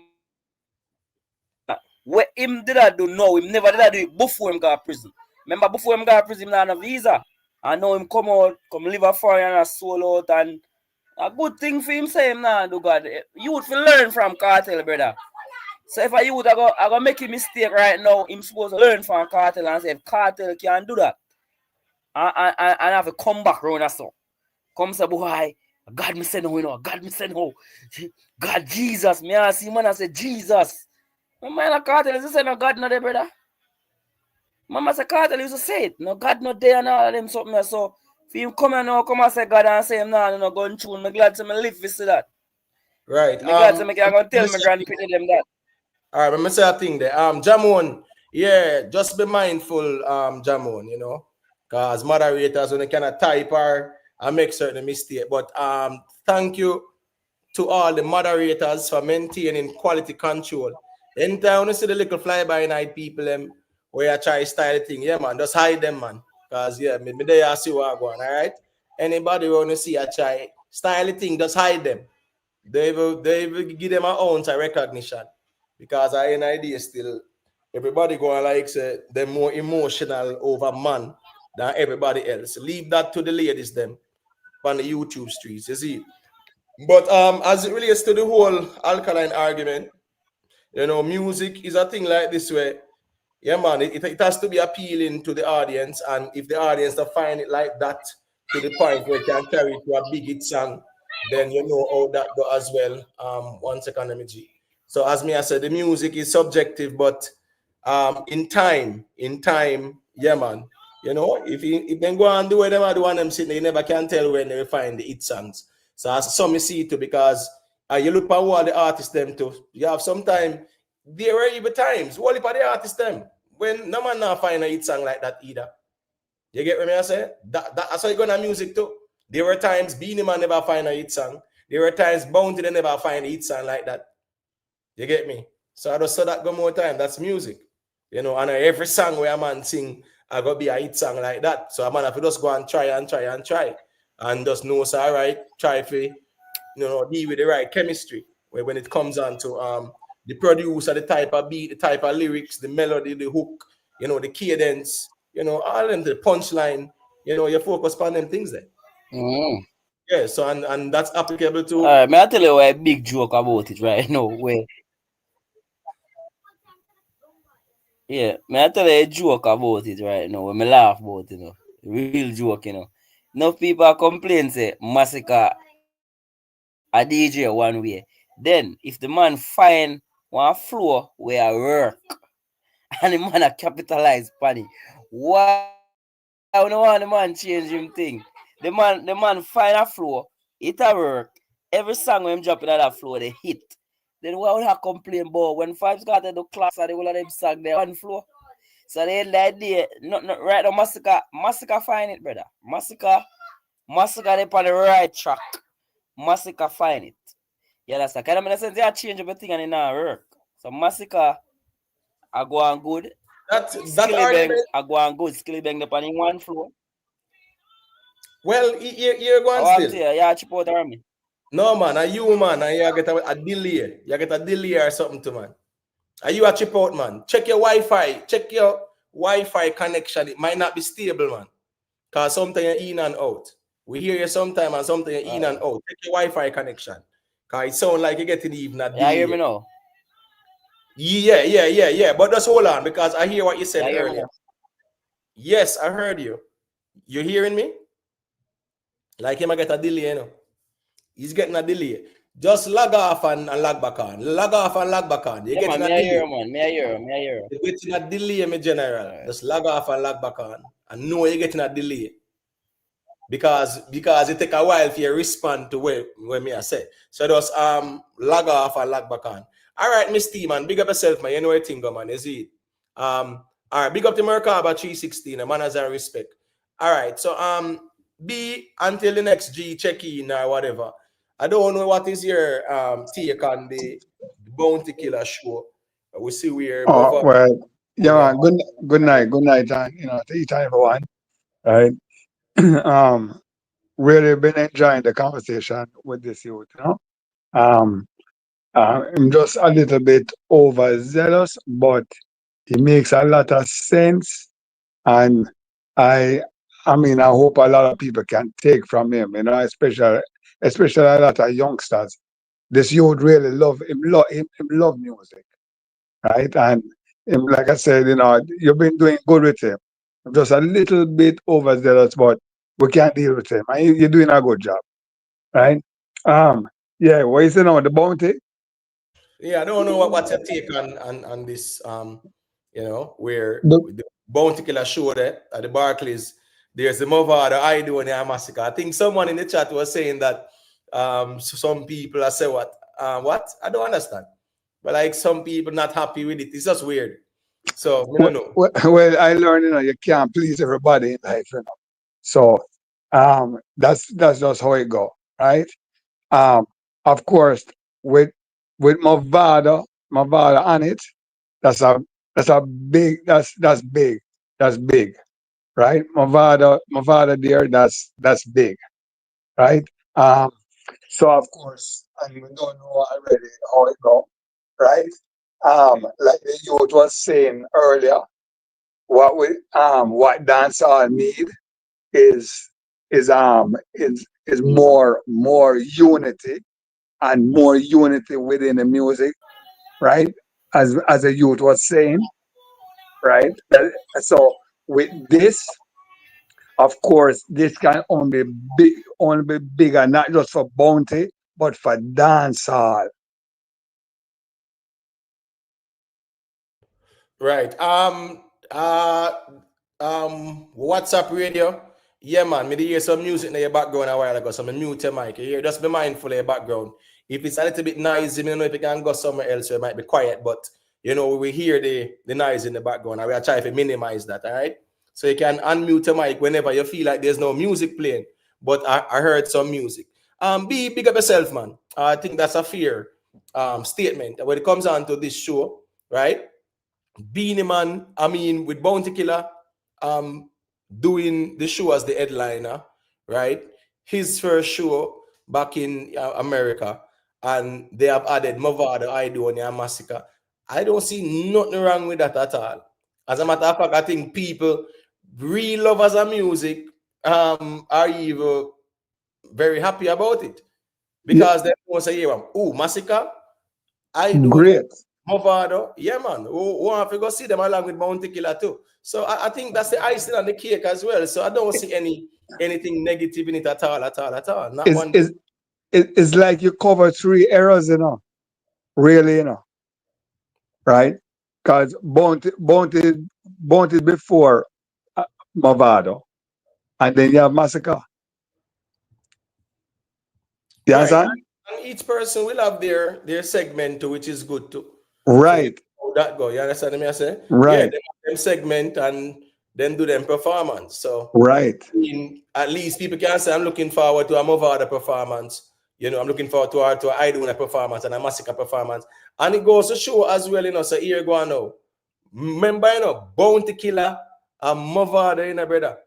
What him did I do now? Him never did I do it before him got prison. Remember before him got prison, him not have a visa. I know him come out, come live a foreign and a soul out, and a good thing for him say him now do God. Youth will learn from Kartel, brother. So if a youth I go make a mistake right now, him supposed to learn from Kartel and say if Kartel can do that. And have to come back around us so. Come say, boy, God me say no, God me say no. God Jesus, me I see man I say Jesus. My man a Kartel is say no God not there, brother. Mama say Kartel used to say it. No God not there and all of them something there. So if him come and now come and say God and say him now no gun tune, me glad to me live to see that. Right. Me glad to me can go tell my grandparents them that. All right, let me say a thing there. Jamon, yeah, just be mindful, Jamon, because moderators when they cannot type or I make certain mistake. But thank you to all the moderators for maintaining quality control. Anytime you see the little fly by night people where I try style thing, yeah man, just hide them man. Cause yeah, me there I see what I going, all right. Anybody wanna see I try style thing, just hide them. They will give them a ounce of recognition because I an idea still everybody going like say they're more emotional over man than everybody else. Leave that to the ladies them on the YouTube streets, you see. But as it relates to the whole alkaline argument, music is a thing like this way. Yeah, man, it has to be appealing to the audience, and if the audience don't find it like that to the point where it can carry it to a big hit song, then you know how that go as well. 1 second, let me G. So as me I said, the music is subjective, but in time, yeah, man. If they go and do what them are doing, them sitting, they never can tell when they find the hit songs. So as some you see too, because you look at all the artists them too. You have sometime there were even times, what if the artists them when no man not find a hit song like that either. You get what I say? That's how you gonna music too. There were times Beanie Man never find a hit song. There were times Bounty they never find a hit song like that. You get me? So I just saw that go more time. That's music. And every song where a man sing, I gotta be a hit song like that. So a man have to just go and try and just know so all right, try to deal with the right chemistry when it comes on to the producer, the type of beat, the type of lyrics, the melody, the hook, the cadence, all them the punchline, you focus on them things there. Mm-hmm. Yeah, so and that's applicable to May I tell you a big joke about it right now? May I tell you a joke about it right now? When me laugh about it, real joke, Enough people complain say Masicka a DJ one way. Then if the man find one floor where I work and the man a capitalize money, why don't want the man change him thing? The man find a floor, it a work. Every song when him drop in that floor, they hit. Then why would I complain about when Vybz got to do class and they will let them song there on floor? So they had the idea, not right now, Masicka find it, brother. Masicka they on the right track. Masicka find it. Yeah, that's the kind of sense they change everything and it not work. So Masicka I go on good. that Skillibeng argument. I go on good. Skillibeng up on in one floor. Well, you're I going want still. to yeah, chip out around me. No man, are you man, and you get a delay. You get a delay or something to man. Are you a chip out man? Check your Wi-Fi. Check your Wi-Fi connection, it might not be stable, man. Because sometimes you're in and out. We hear you sometime and sometimes you're in and out. Take your Wi-Fi connection. Because it sounds like you're getting even a Yeah, hear me delay. now. Yeah. But just hold on, because I hear what you said Yeah, hear me earlier. now. Yes, I heard you. You hearing me? Like him, I get a delay, you know. He's getting a delay. Just log off and log back on. Log off and log back on. You're Yeah, man, getting a me I hear delay. you, man. Me I hear you, me I hear you. You're getting a delay, my general. Alright. Just log off and log back on. And know you're getting a delay. Because it take a while for you to respond to what me I say. So just log off and log back on. All right, Miss T, man. Big up yourself, man. You know what thing, man. You see it. All right, big up to Merkaba 316, a manners and respect. All right, so B until the next G check in or whatever. I don't know what is your take on the Bounty Killer show. We see where Oh, Mother well, yeah, yeah, man, good night, and to each and everyone. Right. um, really been enjoying the conversation with this youth. Um, I'm just a little bit overzealous, but it makes a lot of sense, and I, I mean, I hope a lot of people can take from him. Especially a lot of youngsters. This youth really him love music, right? And like I said, you've been doing good with him. I'm just a little bit overzealous, but we can't deal with him. And you're doing a good job, right? Yeah, what is it now? The bounty? yeah, I don't know what's your take on this. Where The, with the Bounty Killer show there at the Barclays, there's the mother, the I do and the Masicka. I think someone in the chat was saying that some people are saying what? I don't understand. But like some people not happy with it. It's just weird. So we don't know. well, I learned, you can't please everybody in life. So that's just how it go, right? Um, of course, with Mavada on it, that's a that's big, that's big, right? Mavada there, that's big, right? Um, so of course, and we don't know already how it go, right? Like the youth was saying earlier, what dancehall need is is more unity and more unity within the music, right? As a youth was saying, right? So with this, of course, this can only be bigger, not just for bounty, but for dancehall. Right. WhatsApp radio. Yeah, man. Me dey hear some music in your background a while ago. So me mute your mic. You hear? Just be mindful of your background. If it's a little bit noisy, me don't know if you can go somewhere else where it might be quiet, but we hear the noise in the background and we are trying to minimize that. All right. So you can unmute your mic whenever you feel like there's no music playing. But I heard some music. Be big up yourself, man. I think that's a fair statement when it comes on to this show, right? Beanie Man, I mean, with Bounty Killer, doing the show as the headliner, right? His first show back in America, and they have added Mavado, Idonia, and Masicka. I don't see nothing wrong with that at all. As a matter of fact, I think people, real lovers of music, are even very happy about it Yeah, because they want to say, oh, Masicka, Idonia, great. Movado, yeah, man. We want to go see them along with Bounty Killer too. So I think that's the icing on the cake as well. So I don't see anything negative in it at all. Not Is one thing. is it's like you cover three errors, really, right? Because bounty before uh, Movado, and then you have Massacre. You Right. understand? And each person will have their segment too, which is good too. So you Right, know how that go. You understand me? I say, yeah, right, them segment and then do them performance. So right. at least people can say I'm looking forward to a Movada performance. I'm looking forward to a Iduna performance and a Masicka performance. And it goes to show as well, so here you go on now. Remember, Bounty Killer and Movada, brother.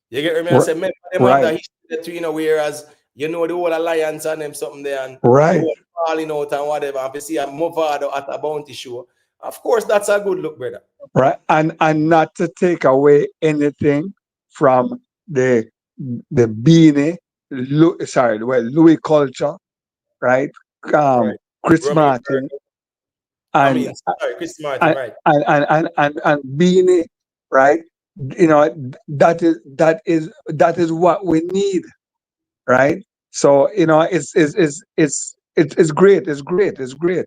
You get me? I r- say, remember them have right, that history too, whereas the whole alliance and them something there and the right. whole falling out and whatever. And you see a Movada at a bounty show. Of course, that's a good look, brother. right? And not to take away anything from the beanie, Louis culture, right? Right. Chris Romeo, Martin I and mean, sorry, Chris Martin, and right. and beanie, right? You know, that is what we need, right? So you know, it's great, it's great, it's great.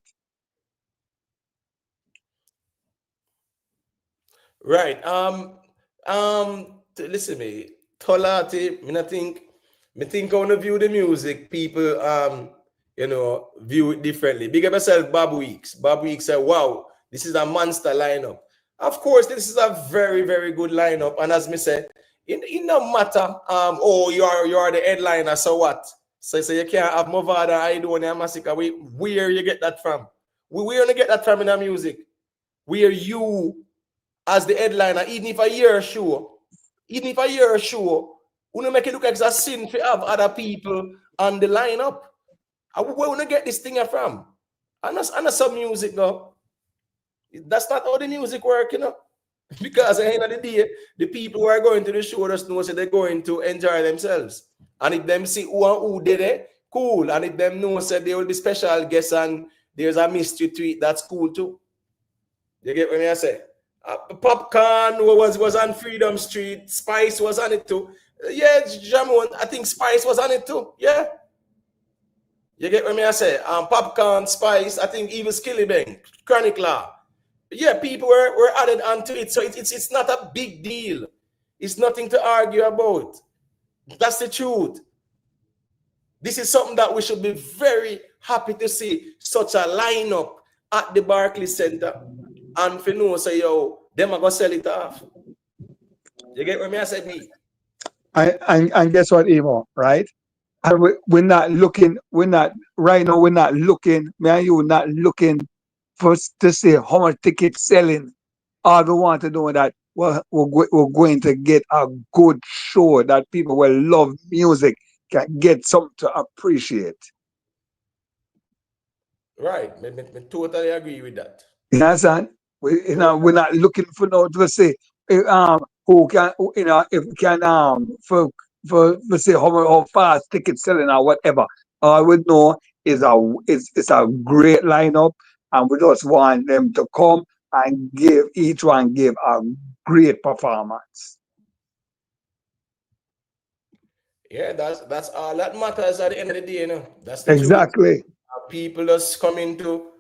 Right. Listen me. Tolati, me think I wanna view the music, people view it differently. Big up yourself, Bob Weeks. Bob Weeks said, wow, this is a monster lineup. Of course, this is a very, very good lineup. And as me said, it no matter oh you are the headliner, so what? So you can't have Movada, I do and Masicka. Where you get that from? Where you get that from in the music? Where you as the headliner, even if I hear a show, we don't make it look like it's a sin to have other people on the lineup. Where we get this thing from? And that's some music now. That's not how the music work, Because at the end of the day, the people who are going to the show just know that they're going to enjoy themselves. And if them see who did it, cool. And if them know that there will be special guests and there's a mystery tweet, that's cool too. You get what I say? Popcorn was on Freedom Street. Spice was on it too. Yeah, Jamon, I think Spice was on it too. Yeah. You get what I say? Popcorn, Spice, I think even Skillibang, Chronicler. Yeah, people were added onto it. So it's not a big deal. It's nothing to argue about. That's the truth. This is something that we should be very happy to see. Such a lineup at the Barclays Center. And for no say, yo, them are gonna sell it off. You get what I say, me? And guess what, Emo, right? And we're not looking, right now, we're not looking, me and you not looking to see how much tickets selling. All we want to know that we're going to get a good show that people will love music, can get something to appreciate. Right. I totally agree with that. You understand? We're not looking for no to say who can if we can for say how fast ticket selling or whatever. All we know is it's a great lineup, and we just want them to come and give a great performance. Yeah, that's all that matters at the end of the day, That's the truth. Exactly. People just coming to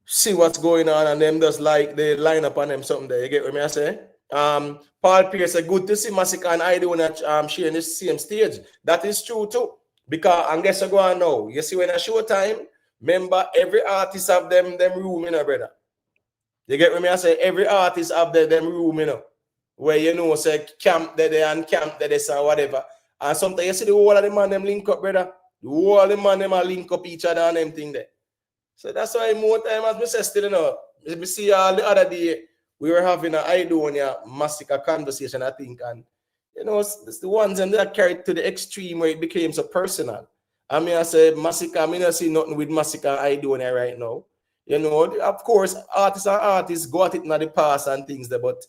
see what's going on and them just like they line up on them something there. You get what I say? Paul Pierce said, good to see Masicka and I doing sharing the same stage. That is true too. Because and guess what go on now? You see when a show time, remember every artist have them room, brother. You get what I say? Every artist have them room, where say camp there and camp there and whatever. And sometimes you see the whole of the man them link up, brother. The whole of the man them are link up each other and them thing there. So that's why more time as me say still, me see all the other day we were having an Idonia Masicka conversation, I think, and it's the ones and that carried to the extreme where it became so personal. I mean, I say Masicka, I mean, I see nothing with Masicka and Idonia right now. Of course, artists go at it in the past and things there, but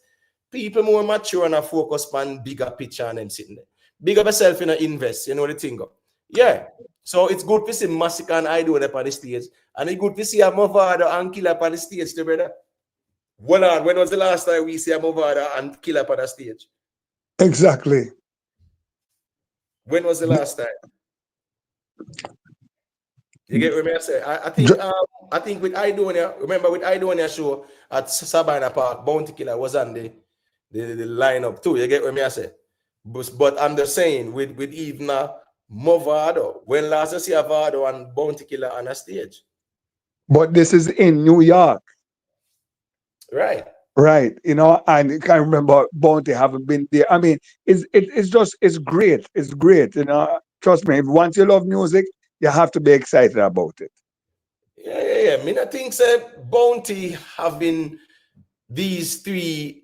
people more mature and focus on bigger picture and them sitting there. Big up yourself in invest, the thing. Yeah. So it's good to see Masicka and Idonia on the stage. And it's good to see a Movada and Killer on the stage, brother. Hold on, when was the last time we see a Movada and Killer on the stage? Exactly. When was the last time? You get what I say? I think with Idonia, remember with Idonia show at Sabina Park, Bounty Killer was on the lineup too. You get what I say? But I'm just saying with even Movado, when last I see a Vado and Bounty Killer on a stage. But this is in New York. Right. Right, and you can't remember Bounty haven't been there. I mean, it's great. It's great, Trust me, once you love music, you have to be excited about it. Yeah. I mean, I think Bounty have been these three,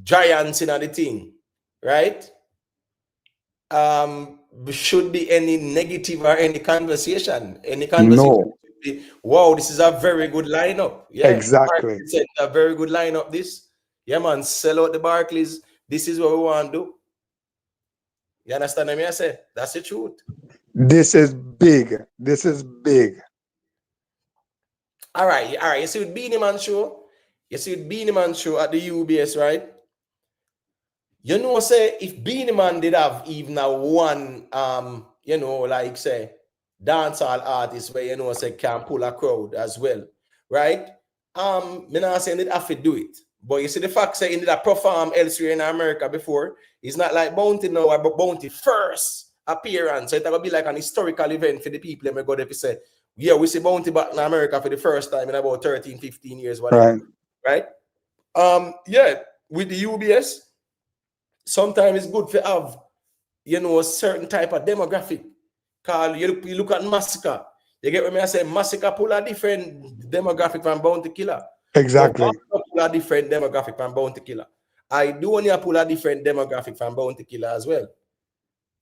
giants in the thing, right? Should be any negative or any conversation. No. wow, this is a very good lineup. Yeah, Exactly. Barclays a very good lineup. This, yeah, man, sell out the Barclays. This is what we want to do. You understand what I say? That's the truth. This is big. This is big. All right. You see with Beanie Man show, at the UBS, right? You know, say if Beanie Man did have even a one, you know, like say dancehall artist where you know say can pull a crowd as well, right? Me not saying it have to do it, but you see the fact say he did a perform elsewhere in America before. It's not like Bounty now, but Bounty first appearance. So it's gonna be like an historical event for the people. Let me go there to say, yeah, we see Bounty back in America for the first time in about 13, 15 years, whatever. Right? Yeah, with the UBS. Sometimes it's good to have, you know, a certain type of demographic. Cause you look at Masicka. You get what I say? Masicka pull a different demographic from Bounty Killer. Exactly. But pull a different demographic from Bounty Killer. I do only pull a different demographic from Bounty Killer as well.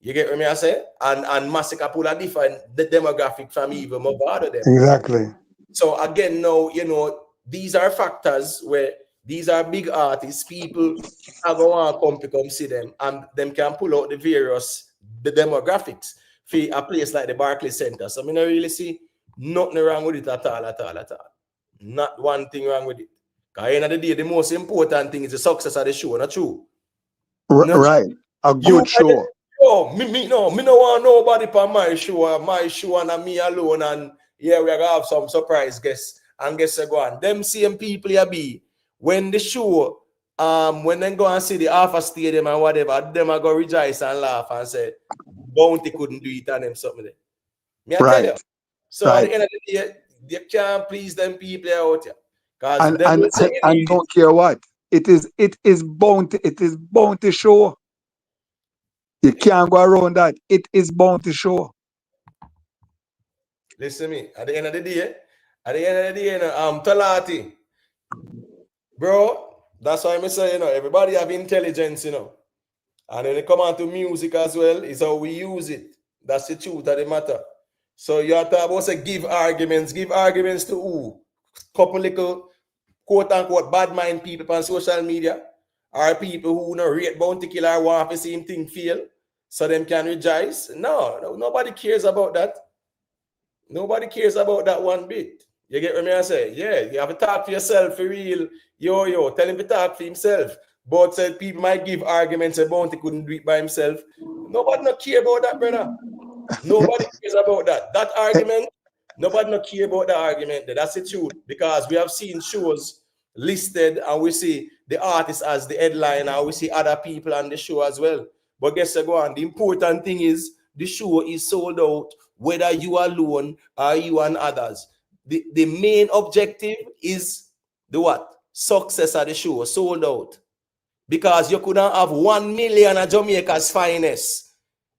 You get what I say? And Masicka pull a different demographic from even more other them. Exactly. So again, now, you know, these are factors where these are big artists, people are going to come to come see them, and them can pull out the various demographics for a place like the Barclays Center. So I don't really see nothing wrong with it at all. Not one thing wrong with it. Because at the end of the day, the most important thing is the success of the show, not true. Right. A good show. Oh, me no want nobody on my show and me alone, and yeah, we're gonna have some surprise guests and guests go on. Them same people you be when the show, when they go and see the Alpha Stadium and whatever, them are gonna rejoice and laugh and say Bounty couldn't do it and them something there. Me I tell you. So at the end of the day, they can't please them people out here. And don't care what. It is Bounty show. You can't go around that. It is Bounty show. Listen to me. At the end of the day, Talati, bro, that's why I say, you know, everybody have intelligence, you know. And when it come on to music as well, it's how we use it. That's the truth of the matter. So you have to about say give arguments to who? Couple little quote unquote bad mind people on social media, or people who no rate Bounty Killer want to see him thing fail, so them can rejoice. No, nobody cares about that. Nobody cares about that one bit. You get what I say? Yeah, you have to talk for yourself for real. Yo, tell him to talk for himself. But people might give arguments about he couldn't do it by himself. Nobody not care about that, brother. Nobody cares about that. That argument, nobody not care about that argument. That's the truth. Because we have seen shows listed and we see the artist as the headliner, and we see other people on the show as well. But guess what? The important thing is the show is sold out, whether you alone or you and others. The main objective is the what? Success of the show, sold out. Because you couldn't have 1 million of Jamaica's finest.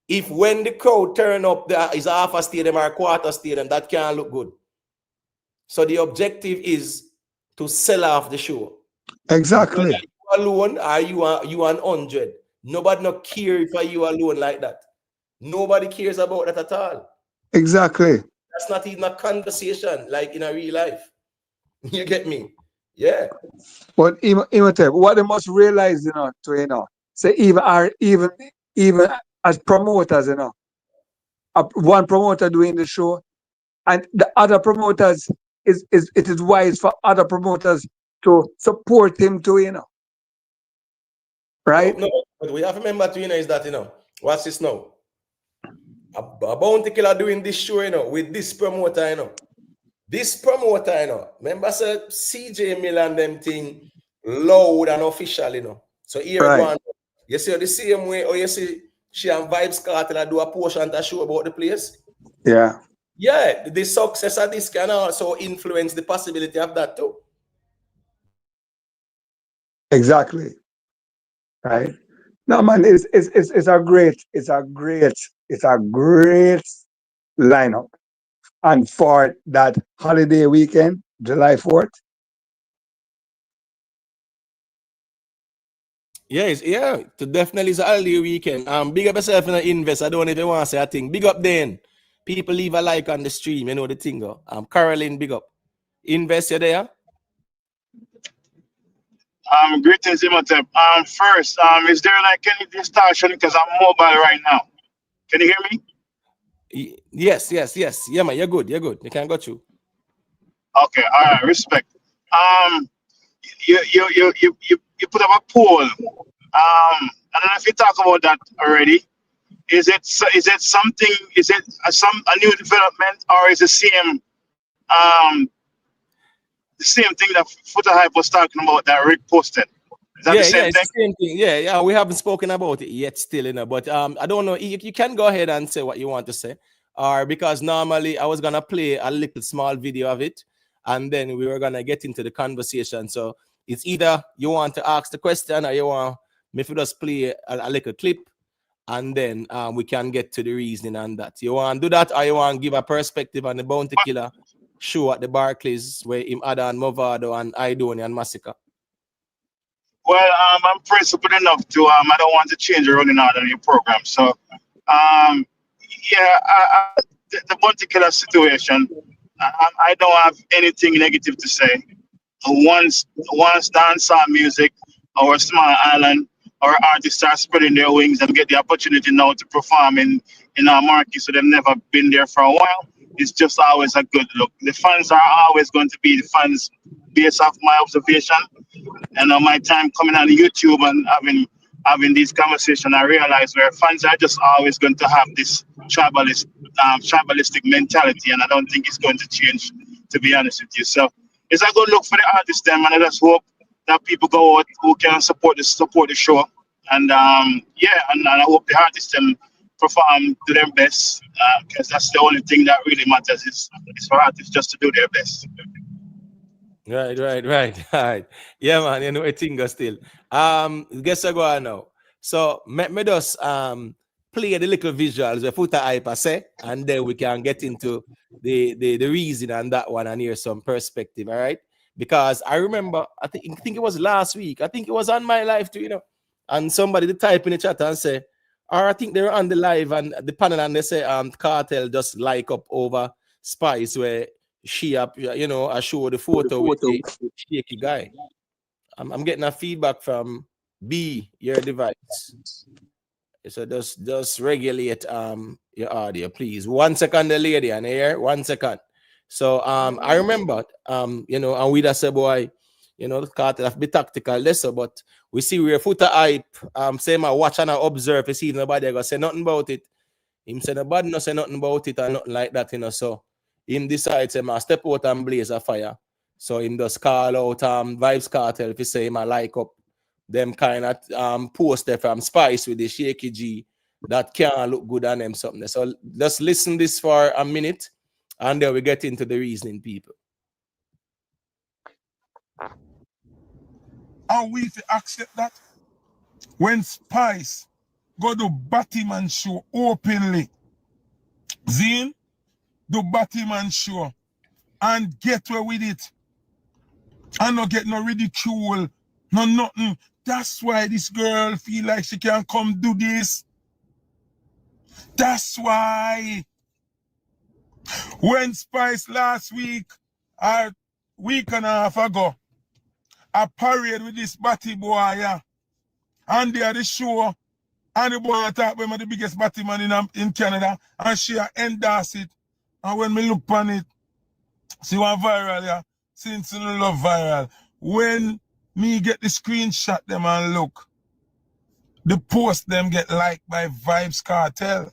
If when the crowd turn up, there is half a stadium or a quarter stadium, that can't look good. So the objective is to sell off the show. Exactly. Whether you alone or you are 100. Nobody no care if you alone like that. Nobody cares about that at all. Exactly. That's not even a conversation like in a real life. You get me? Yeah. But even what they must realize, say even as promoters, one promoter doing the show, and the other promoters it is wise for other promoters to support him too, right? No, but we have to remember too, is that what's this now? A Bounty Killer doing this show, with this promoter, This promoter, remember say CJ Milan them thing loud and official, So here right. You see the same way, or you see she and Vybz Kartel do a portion to show about the place. Yeah. Yeah, the success of this can also influence the possibility of that too. Exactly. Right. No, man, it's a great lineup. And for that holiday weekend, July 4th. Yes, yeah, definitely is a holiday weekend. Big up yourself in the invest. I don't know if you want to say a thing. Big up then. People leave a like on the stream, you know the thing. Caroline, big up. Invest you there. Greetings, Imhotep. First, is there like any distortion because I'm mobile right now? Can you hear me? Yes. Yeah, man, you're good. You can go through. Okay, all right, respect. You put up a poll. I don't know if you talk about that already. Is it something? Is it a new development, or is the same thing that Foota Hype was talking about that Rick posted? Is that the same it's thing? the same thing. Yeah. We haven't spoken about it yet, still, but I don't know. You can go ahead and say what you want to say, or because normally I was gonna play a little small video of it, and then we were gonna get into the conversation. So it's either you want to ask the question, or you want me to just play a little clip, and then we can get to the reasoning on that. You want to do that, or you want to give a perspective on the Bounty Killer show at the Barclays where him Ada and Movado and Idoni and Masicka? Well, I'm principled enough to I don't want to change the running order in your program. So the Bounty Killer situation, I don't have anything negative to say. Once dancehall music or small island or artists are spreading their wings and get the opportunity now to perform in our market, so they've never been there for a while, it's just always a good look. The fans are always going to be the fans based off my observation and my time coming on YouTube and having these conversations. I realize where fans are just always going to have this tribalistic mentality, and I don't think it's going to change, to be honest with you. So it's a good look for the artists, them, and I just hope that people go out who can support the show. And and I hope the artists them perform to their best, because that's the only thing that really matters is for artists just to do their best. Right. Yeah, man, you know a thing still. Guess I go on now. So me just play the little visuals where Foota Hype say, and then we can get into the reason on that one and hear some perspective, all right? Because I remember, I think it was last week, I think it was on my live too, and somebody did type in the chat and say, or I think they were on the live and the panel and they say Kartel just like up over Spice where she up, I show the photo with the Shaky guy. I'm getting a feedback from B, your device. So just regulate your audio, please. 1 second, the lady, and here, 1 second. So I remember and we just say, boy, the Kartel have to be tactical lesser, but we see where Foota Hype say my watch and I observe to see nobody gonna say nothing about it. Him say nobody no say nothing about it and nothing like that, so him decides to step out and blaze a fire. So him just call out Vybz Kartel if he say him a like up them kind of post there from Spice with the Shaky G that can look good on them something. So let's listen this for a minute and then we get into the reasoning, people. Are we to accept that? When Spice go to Batman show openly, Zine, do Batman show and get away with it and not get no ridicule, no nothing. That's why this girl feel like she can come do this. That's why when Spice last week or week and a half ago, I parade with this batty boy, yeah, and they are the show, and the boy talk about the biggest batty man in Canada, and she endorse it. And when me look on it, she went viral, yeah. Since you love viral. When me get the screenshot them and look, the post them get liked by Vybz Kartel.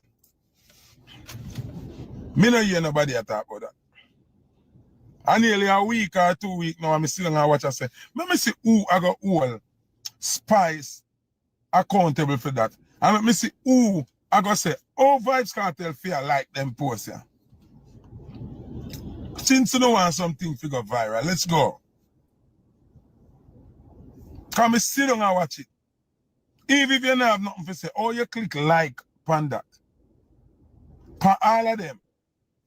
Me no hear nobody talk about that. And nearly a week or 2 weeks now, I'm still gonna watch and say, let me see who I got all Spice accountable for that. And let me see who I got say, oh, Vybz Kartel feel like them posts, yeah. Since you don't want something to go viral, let's go. Come and sit down and watch it. Even if you don't have nothing to say, oh, you click like on that. For all of them.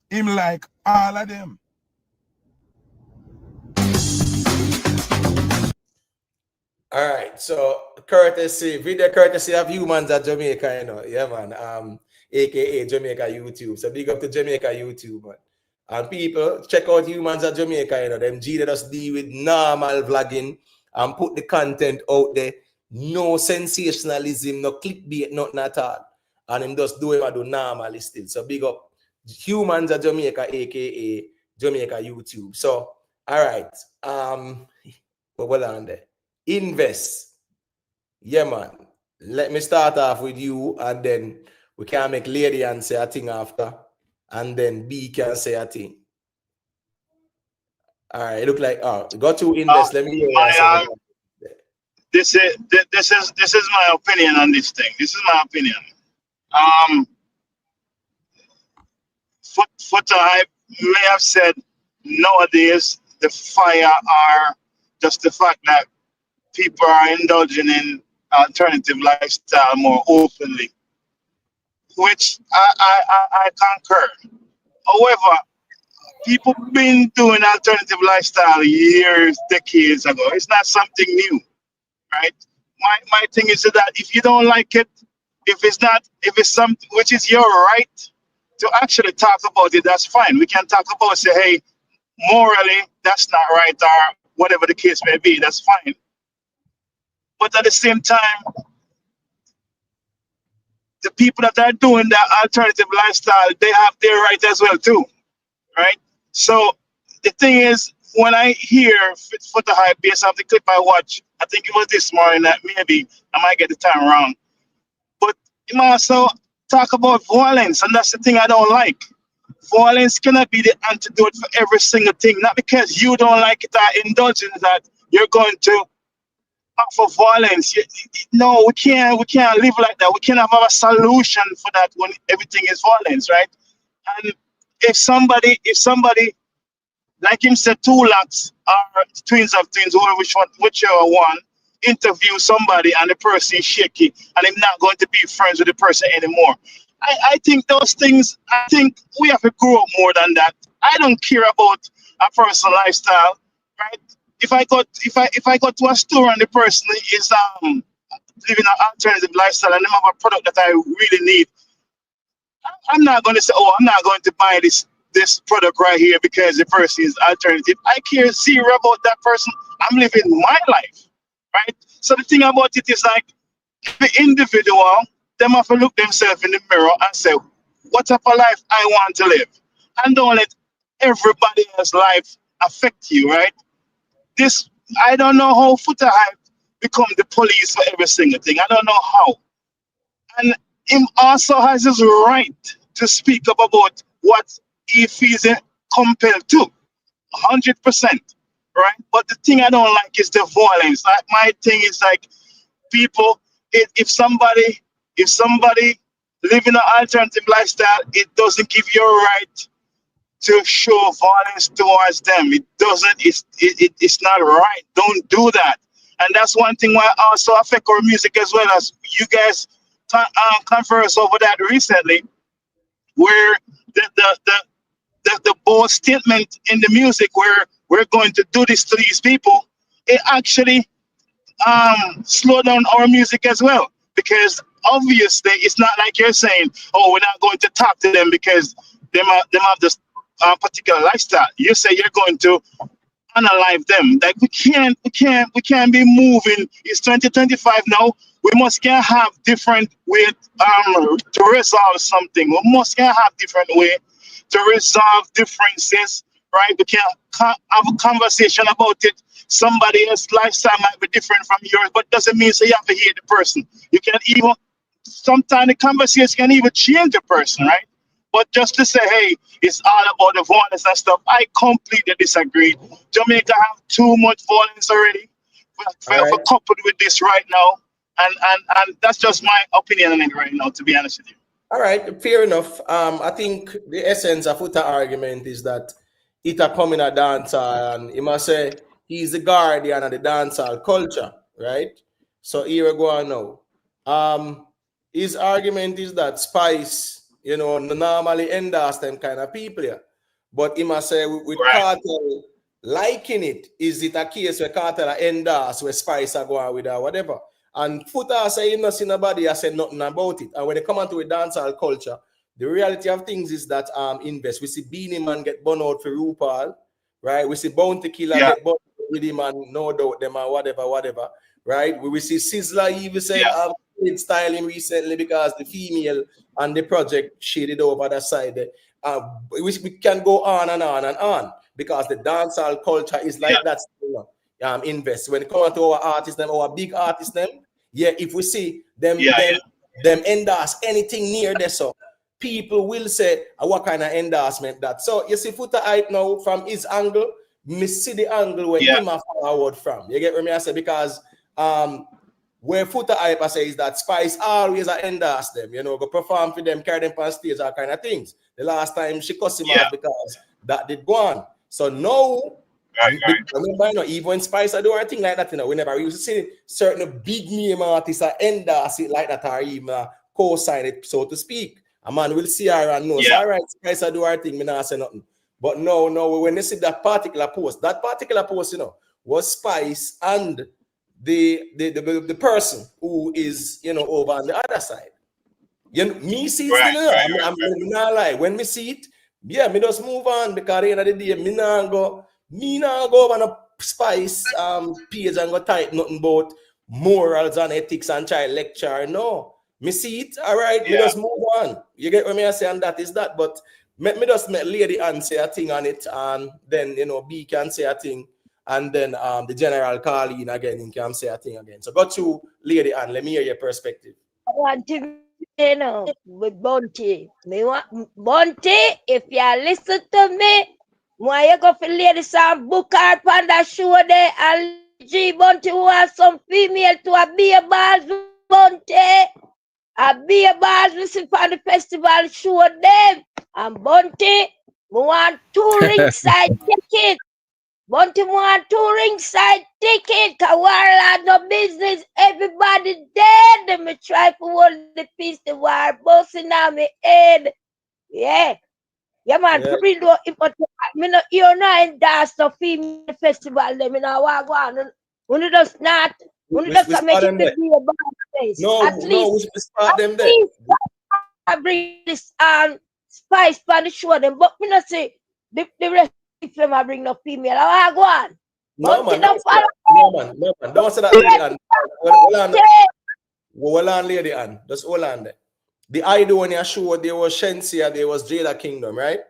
Him like all of them. All right, so video courtesy of Humans at Jamaica, yeah, man. aka Jamaica YouTube. So big up to Jamaica YouTube, man. And people, check out Humans at Jamaica, you know, them G that us deal with normal vlogging and put the content out there. No sensationalism, no clickbait, nothing at all. And him just do him I do normally still. So big up Humans at Jamaica, aka Jamaica YouTube. So, all right. But well on there. Invest. Yeah, man. Let me start off with you, and then we can make Lady and say a thing after, and then B can say a thing. All right, it look like got to invest. Let me hear what my this is my opinion on this thing. This is my opinion. Foota, I may have said nowadays the fire are just the fact that people are indulging in alternative lifestyle more openly, which I concur. However, people been doing alternative lifestyle years, decades ago. It's not something new, right? My thing is that if you don't like it, if it's something which is your right to actually talk about it, that's fine. We can talk about, say, hey, morally, that's not right, or whatever the case may be, that's fine. But at the same time, the people that are doing that alternative lifestyle, they have their right as well too, right? So the thing is, when I hear Foota Hype based off the clip I watched, I think it was this morning, that maybe I might get the time wrong, but you also talk about violence, and that's the thing I don't like. Violence cannot be the antidote for every single thing. Not because you don't like it or indulge in that, you're going to offer violence. No, we can't live like that. We can't have a solution for that when everything is violence, right? And if somebody, like him said, two locks or twins of twins, whichever one, interview somebody and the person is shaky and I'm not going to be friends with the person anymore. I think those things, I think we have to grow up more than that. I don't care about a person's lifestyle, right? If I go to a store and the person is living an alternative lifestyle and they have a product that I really need, I'm not going to say, oh, I'm not going to buy this product right here because the person is alternative. I care zero about that person. I'm living my life, right? So the thing about it is, like, the individual, them have to look themselves in the mirror and say, what type of life I want to live? And don't let everybody else's life affect you, right? I don't know how Foota Hype become the police for every single thing. I don't know how. And him also has his right to speak up about what he feels compelled to, 100%, right? But the thing I don't like is the violence. Like, my thing is, like, people, if somebody living an alternative lifestyle, it doesn't give you a right to show violence towards them. It doesn't. It's not right. Don't do that. And that's one thing why also affect our music as well. As you guys converse over that recently, where the bold statement in the music where we're going to do this to these people, it actually slow down our music as well, because obviously it's not like you're saying, oh, we're not going to talk to them because them have this particular lifestyle. You say you're going to analyze them. Like, we can't be moving. It's 2025 now. We must can have different way to resolve something. We must can have different way to resolve differences, right? We can have a conversation about it. Somebody else's lifestyle might be different from yours, but doesn't mean so you have to hate the person. You can even, sometimes the conversation can even change the person, right? But just to say, hey, it's all about the violence and stuff, I completely disagree. Jamaica have too much violence already. We're coupled with this right now. And that's just my opinion on it right now, to be honest with you. All right, fair enough. I think the essence of Foota argument is that it a come in a dancehall, and he must say he's the guardian of the dancehall culture, right? So here we go on now. His argument is that Spice, normally endorse them kind of people here. But he must say with Kartel liking it, is it a case where Kartel endorse where Spice are going with or whatever? And Foota say him not see nobody, I said nothing about it. And when they come onto a dancehall culture, the reality of things is that invest. We see Beanie Man get burned out for RuPaul, right? We see Bounty Killer get burned out with him and no doubt them and whatever, right? We see Sizzler even said styling recently because the female and the project shaded over the side. We can go on and on and on because the dancehall culture is like that. Invest when it comes to our artists, them, our big artists, them. Yeah, if we see them endorse anything near this, so people will say, what kind of endorsement that? So you see, Foota hype now from his angle, me see the angle where him a forward from. You get what I say? Because where Foota hype I say is that Spice always endorse them, you know, go perform for them, carry them on stage, all kind of things. The last time she cussed him off because that did go on. So now, remember, even when Spice do a thing like that, you know, whenever we used to see certain big name artists endorse it like that, or even co-sign it, so to speak. A man will see her and knows, all right, Spice do her thing, me not say nothing. But no, when you see that particular post, you know, was Spice and the person who is, you know, over on the other side. You know, me see it still, I'm not lie. When me see it, me just move on because at the end of the day, me not go over on a Spice page and go type nothing about morals and ethics and child lecture. No, me see it, all right, me just move on. You get what me I say, and that is that. But me just make Lady Ann say a thing on it, and then, you know, B can say a thing, and then the general call in again and can say a thing again. So go to Lady Ann, let me hear your perspective. I want to, you know, with Bunty. Bunty, if you listen to me, when you go for Lady some book her on that show there, and G Bunty wants some female to a beer bars with Bunty. A beer bars listen for the festival show them. And Bunty, we want 2 ringside tickets. Bunty want 2 ringside tickets. Cause war no business. Everybody dead. Let me try to hold the piece. The war busting on my head. Yeah. Yeah, man. Pretty low. You're not in dance no female festival. Them in our wagwan. When just not. When just make it be a bad place. No, we start them there. I bring this Spice for the show them, but me not say the rest of them I bring no female. I go on. No man, don't say that, Lady Ann. Hold on, Lady Ann. Just hold on there. The idea when you showed there was Shensea, there was Jada Kingdom, right?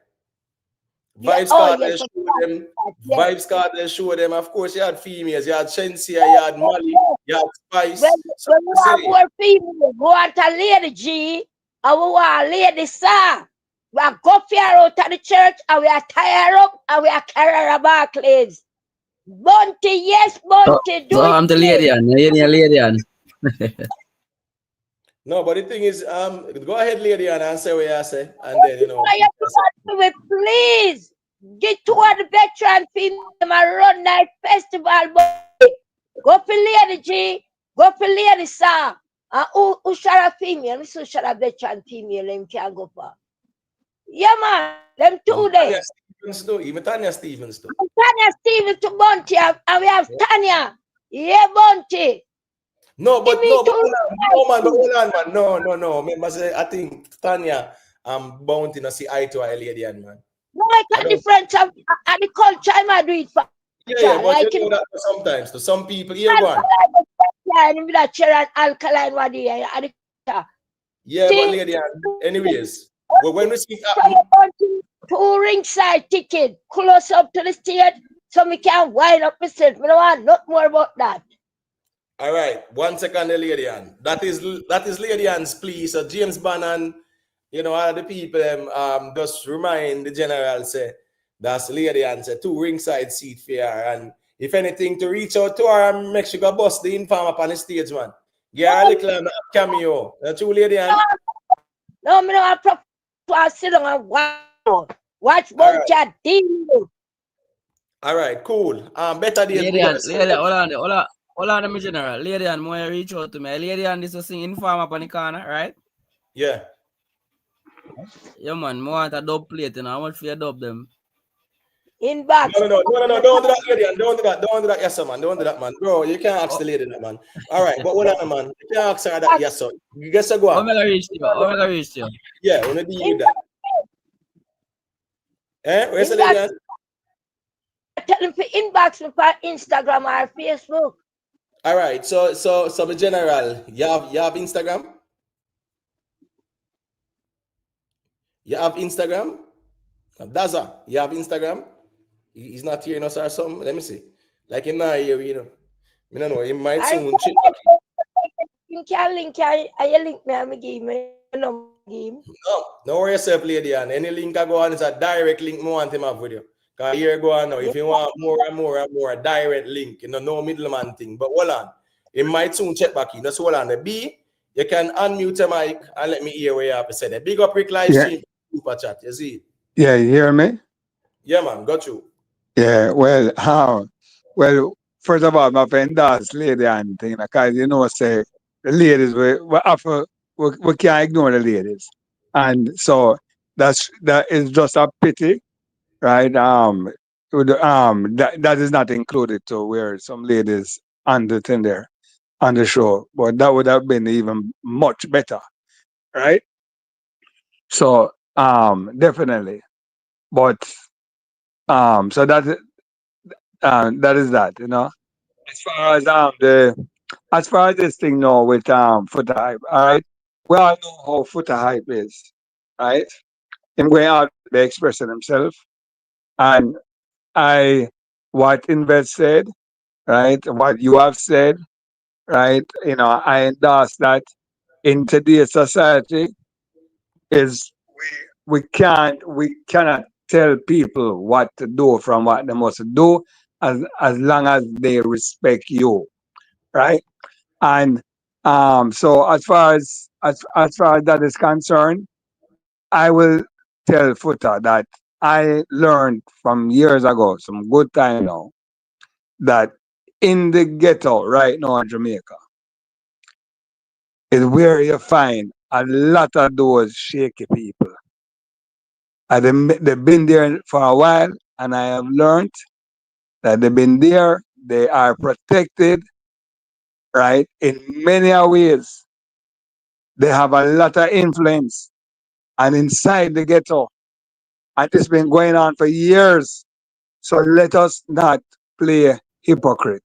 Vybz Kartel show them. Of course, you had females, you had Shensea, you had Molly, you had Spice. When you have more females, go out to Lady G, and we want Lady Sa. We are go fear out of the church, and we are tie her up, and we are carry her Barclays. Bunty, yes, Bunty, do it. I'm the Lady Ann. Lady Ann. No, but the thing is, go ahead, Lady Ann, and say what you say, and then, you know. Please get toward the veteran female and run night festival. Boy. Go for Lady G, go for Lady Sa. And who shall a female? Who shall a veteran female? Them can go for. Yeah, man. Them two there. Even Tanya Stevens too. Tanya Stevens to Bunty, and we have Tanya. Yeah, Bunty. No, but hold on, man. No. I think Tanya Bounty not see eye to eye, Lady Ann, man. No, I can difference of the culture I might do it for. Yeah, but like you know that sometimes to some people, here one. Yeah, but Lady Ann, anyways, well, when we speak 2 ringside ticket close up to the stage so we can wind up myself. We don't want not more about that. All right, 1 second, Lady Ann. That is Lady Ann's plea. So James Bannon, you know, all the people just remind the general say that's Lady Ann say 2 ringside seat for her, and if anything to reach out to her and make sure you bust the inform up on the stage, man. Yeah, a little cameo. That's you, Lady Ann. No, me don't want to sit down and watch bunch of deal. All right, cool. Better days. Lady Ann, hold on, my general. Lady Ann, more reach out to me. Lady Ann, this was sing inform up on the corner, right? Yeah. Yeah, man. I want a dub plate, you know. How much for you dub them? Inbox. No, don't do that, lady, and don't do that, yes, sir, man. Don't do that, man. Bro, you can't ask the lady that, man. All right, but hold on, man. You can't ask her that, yes, sir. You guess go on. Omega reach you. Yeah, we're gonna deal with that. Where's the lady? Inbox. Tell him for inbox me for Instagram or Facebook. All right, so my general, you have Instagram? You have Instagram? Daza, you have Instagram? He's not hearing us or something. Let me see. Like him not here, you know. I don't know. He might soon check. You can link. I link me. I'm give me no game. No, don't worry yourself, lady. And any link I go on is a direct link. I want him have with you. Because here go on now. If you want more and more and more, a direct link, no middleman thing. But hold on. It might soon check back in. That's hold on. The B, you can unmute your mic and let me hear what you have to say. The big up Rick live stream super chat. You see it? Yeah, you hear me? Yeah, man. Got you. Yeah, well, well, first of all, my friend does lady and thing, because say the ladies we can't ignore the ladies. And so that is just a pity, right? That is not included to where some ladies on the thing there on the show. But that would have been even much better, right? So definitely. But so that is that, As far as as far as this thing now with Foota hype, all right. We all know how Foota hype is, right? Him going out there expressing himself, and what Invest said, right? What you have said, right? I endorse that. In today's society, is we cannot tell people what to do from what they must do, as long as they respect you, right? And so as far as that is concerned, I will tell Foota that I learned from years ago, some good time now, that in the ghetto right now in Jamaica is where you find a lot of those shaky people. And they've been there for a while, and I have learned that they've been there, they are protected, right? In many ways, they have a lot of influence. And inside the ghetto, and it's been going on for years. So let us not play hypocrite.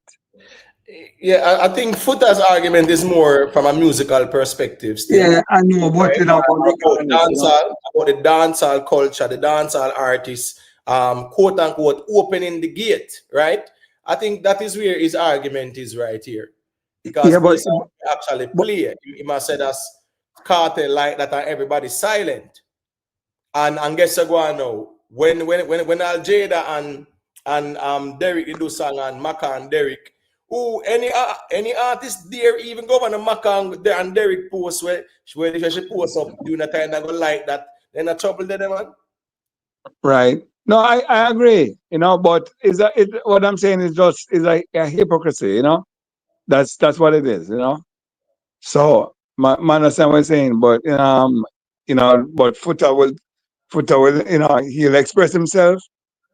Yeah, I think Foota's argument is more from a musical perspective still. Yeah, I know, but Right? about About the dancehall culture, the dancehall artists, quote unquote, opening the gate, right? I think that is where his argument is right here. Because yeah, but, actually play. He must say that's Kartel like that and everybody's silent. And guess what go on now? When Al Jada and Derek they do song and Maka and Derek, who any artist there even go on a Maka and Derek post where she post up doing a time that go like that, then a trouble there, man. right. No, I agree, but what I'm saying is just is like a hypocrisy, That's what it is, So my understand what I'm saying, but but Foota will, he'll express himself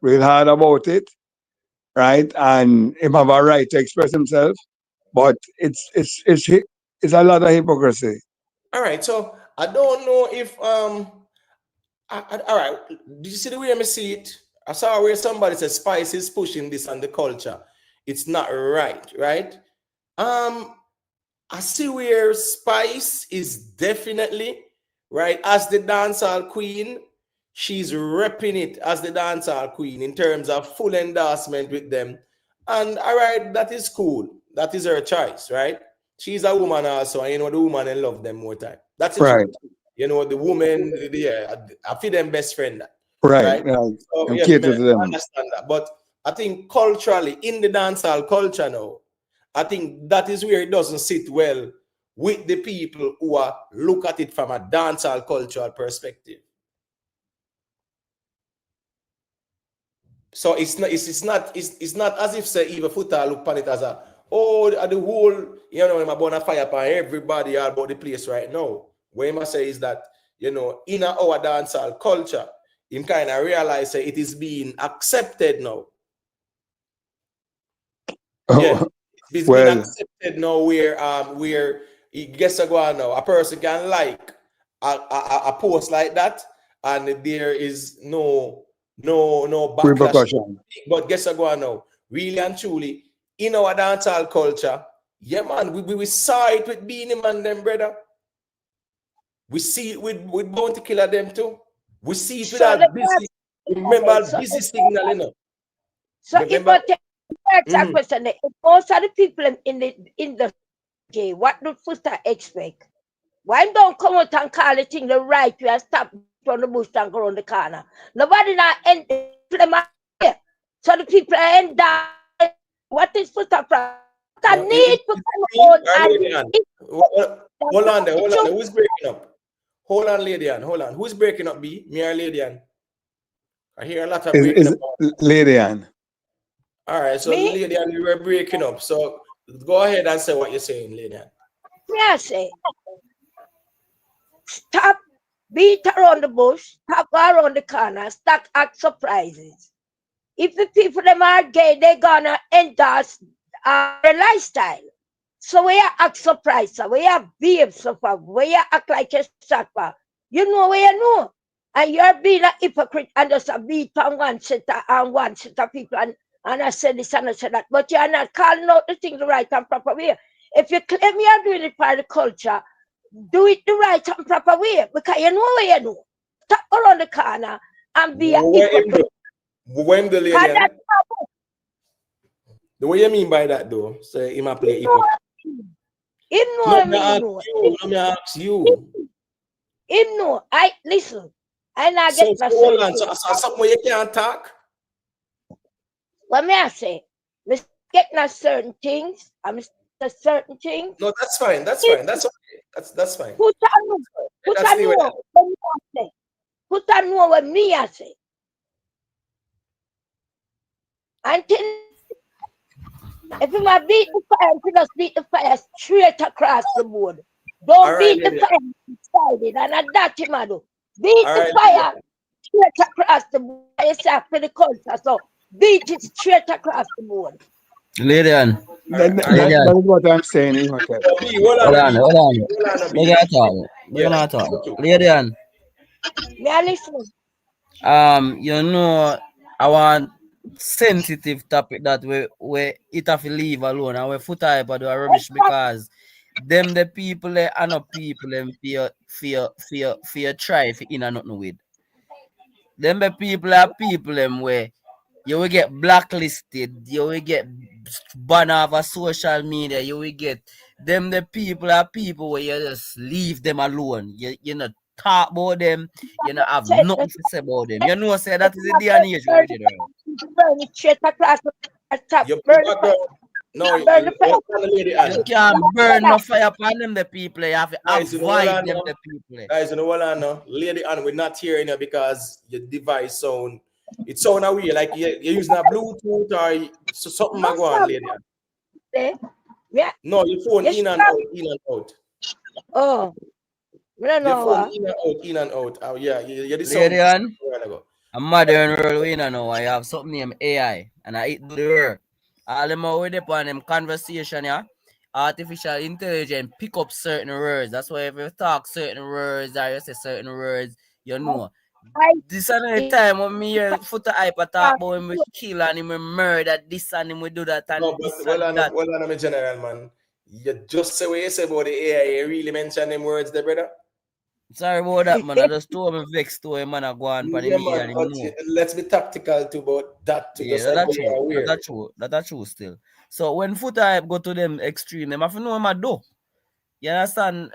real hard about it, right? And him have a right to express himself, but it's a lot of hypocrisy. All right, so I don't know if all right. Did you see the way I see it? I saw where somebody said Spice is pushing this on the culture. It's not right, right? I see where Spice is definitely right as the dancehall queen. She's repping it as the dancehall queen in terms of full endorsement with them. And all right, that is cool. That is her choice, right? She's a woman also, and the woman and love them more time. That's the Right. truth. The woman, I feel them best friend. Right. Right? So, And yeah, cater to I them. understand that. But I think culturally, in the dancehall culture now, I think that is where it doesn't sit well with the people who are look at it from a dancehall cultural perspective. So it's not as if say even Foota look upon it as the whole, I'm about to fire upon everybody all about the place right now. What I must say is that, in our dancehall culture, him kind of realize it is being accepted now. Yeah, it's been Well, accepted now where he gets to go on now. A person can like a post like that, and there is no backlash. repercussion. But guess what go on now? Really and truly, in our dancehall culture, yeah man, we saw it with Beanie Man them, brother. We see it with Bounty Killer them too. We see it with So our let me busy, ask remember so busy signal, you know. so if Remember? I take that question, if most of the people in the okay, what do Foota expect? Why don't come out and call the thing the right way and stop on the bush and go around the corner? Nobody now end them out here. So the people end down. What is Foota from? Can No, need to come out and hold on there. Who's breaking up? Hold on, Lady Ann. Hold on. Who's breaking up, B? Me or Lady Ann? I hear a lot of breaking Is up. Lady Ann. All right, so me? Lady Ann, we were breaking up. So go ahead and say what you're saying, Lady Ann. Me I say, stop beat around the bush, stop go around the corner, stop act surprises. If the people them are gay, they gonna endorse the lifestyle. So we are act surprised, so we are behave so far, we are act like a sucker. You know where you know. And you're being a hypocrite and just a beat on one set of people and I said this and I said that. But you're not calling out the thing the right and proper way. If you claim you're doing it for the culture, do it the right and proper way. Because you know where you know. Stop around the corner and be a hypocrite. When the Lady And Ann, that's the way you mean by that though, say he might play you know, hypocrite. him know Let me me ask know. you. Let me ask you. Him know. I listen. I not So get no hold certain on. So something where you can't talk. what may I say? Me get no certain things. I'm certain things. No, that's fine. That's fine. That's okay. That's fine. Put on Let's leave it at what me I say. Put on what me I say. Until if you might beat the fire, you just beat the fire straight across the board. All Don't right, beat the Lady fire inside it, and that you might do. Beat All the right, fire straight across the board. Yourself for the culture, so beat it straight across the board. Lady Ann. That is what I'm saying, Imhotep. B, hold Hold on, on, B. hold on. Hold on, We're B. gonna talk. We're Yeah. gonna talk. Lady Ann. Me I listen. You know, I want sensitive topic that we it have to leave alone and we foot type do a rubbish because them the people are not people them fear try for in and nothing with. Them the people them where you will get blacklisted, you will get banned off of social media, you will get them the people are people where you just leave them alone. You not talk about them, you not have nothing to say about them. You know, say that is the day and age we live in, right? Burn it straight across the top. Your Burn the fire. background. No, Burn the fire. hold on, Lady You Ann. can't burn no fire upon them the people. You have to Guys, you know what I avoid them know? the people. Guys, you know what I know? Lady Ann, we're not hearing you because your device sound. It sound weird, like you're using a Bluetooth or something No go on, Lady Ann. say. Yeah. No, your phone Yes, in and out, in and out. oh, I don't Your know phone what. in and out, in and out. Oh yeah, you the sound Lady Ann, a while ago. a modern world we know I have something named AI and I do the work. All them out with upon them conversation, yeah. Artificial intelligence pick up certain words. That's why if you talk certain words or you say certain words, you know. I This another time when me hear Foota hype talk about him we kill and him we murder this and him we do that No, and but this and that. well on, my general man. You just say what you say about the AI. You really mention them words there, brother. Sorry about that, man. I just told him vex to him, man. I go on for the Yeah, media man. and him But know. let's be tactical too about that too. Just Yeah, like that's you're true. aware. That's true. That's true still. So when Foota hype go to them extreme, them have to know him I do. You understand?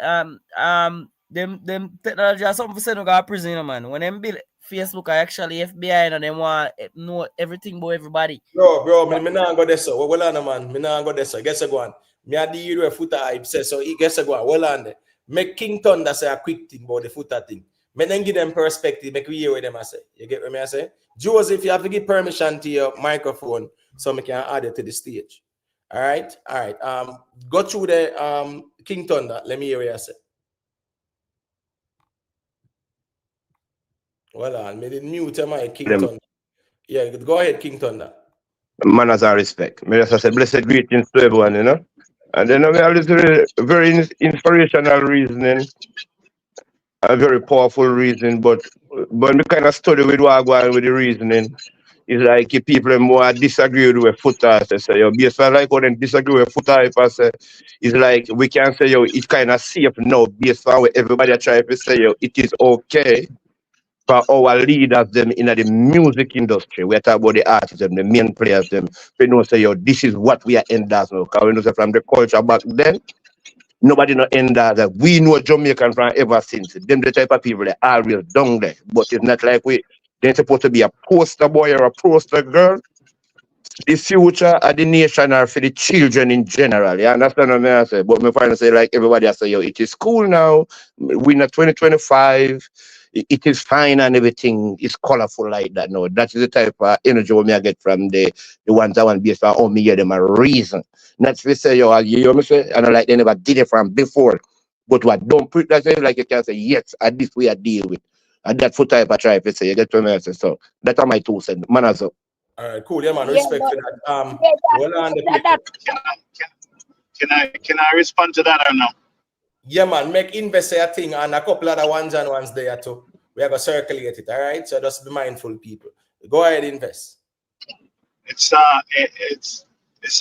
Them technology or something for send go to prison, you know, man. When them build Facebook are actually FBI and them want know everything about everybody. Bro, me not go there, so. Well on, man. Me not go there, so. Guess go on. Me a deal with Foota hype say so. He guess go on. Well on there. Make King Thunder say a quick thing about the Foota thing. Me then give them perspective. Make we hear what them I say. You get what me I say? Joseph, you have to give permission to your microphone so me can add it to the stage. All right. Go through the King Thunder. Let me hear what you say. Well, on, me did mute my King Them Thunder. Yeah, go ahead, King Thunder. manners and respect. Me just say blessed greetings to everyone, you know. And then we have this very inspirational reasoning, a very powerful reason, but me kind of study with what I go on with the reasoning. It's like if people more disagree with Foota, say, yo, based on like how they disagree with Foota, if I say, it's like we can say, yo, it's kind of safe now, based on what everybody try to say, yo, it is okay for our leaders them in the music industry. We talk about the artists, them, the main players, them. We know say, yo, this is what we are enders now. Because we know say from the culture back then, nobody no enders. That we know Jamaican from ever since. Them the type of people they always down there. But it's not like they're supposed to be a poster boy or a poster girl. The future of the nation are for the children in general. You understand what I say? But me finally say like everybody I say, yo, it is cool now. We're in 2025. It is fine and everything is colorful like that now. That is the type of energy me I get from the ones I want based on how me hear them a reason. Not to say, yo, you hear me say, and like they never did it from before. But what don't put that say like you can say, yes, at this way I deal with. And that's what type I try to say. You get what I say? So that are my 2 cents. Man, as well. All right, cool. Yeah, man. Yeah, Respect but for that. yeah, Well on the people. Can I respond to that or no? Yeah, man. Make invest a thing and a couple other ones and ones there too. We have to circulate it. All right. So just be mindful, people. Go ahead, invest. It's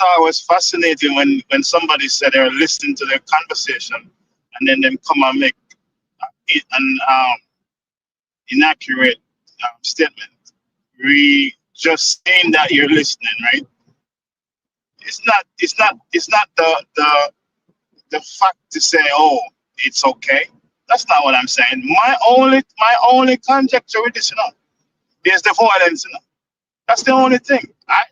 always fascinating when somebody said they're listening to their conversation and then them come and make an inaccurate statement. We just saying that you're listening, right? It's not the fact to say, oh, it's okay. That's not what I'm saying. My only conjecture with this, there's the violence, That's the only thing. I'm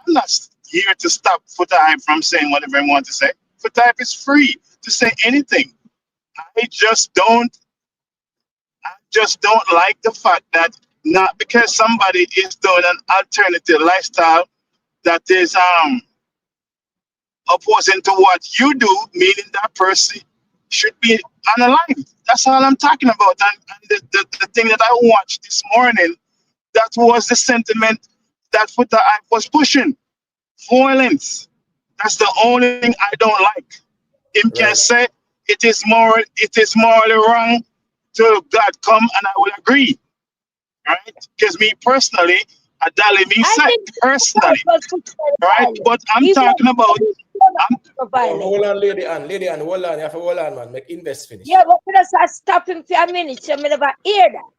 not here to stop Foota from saying whatever I want to say. Foota is free to say anything. I just don't like the fact that not because somebody is doing an alternative lifestyle that is opposing to what you do, meaning that person should be unalive. That's all I'm talking about. And the thing that I watched this morning, that was the sentiment that Foota was pushing. Violence. That's the only thing I don't like. Him can say it is morally wrong till God come and I will agree. Right? Because me personally, Adali me said personally. Right? But I'm talking about hold on, lady Ann, hold on, you have to hold on, man. Make invest finish. Yeah, but because I stop him for a minute, so I never hear that.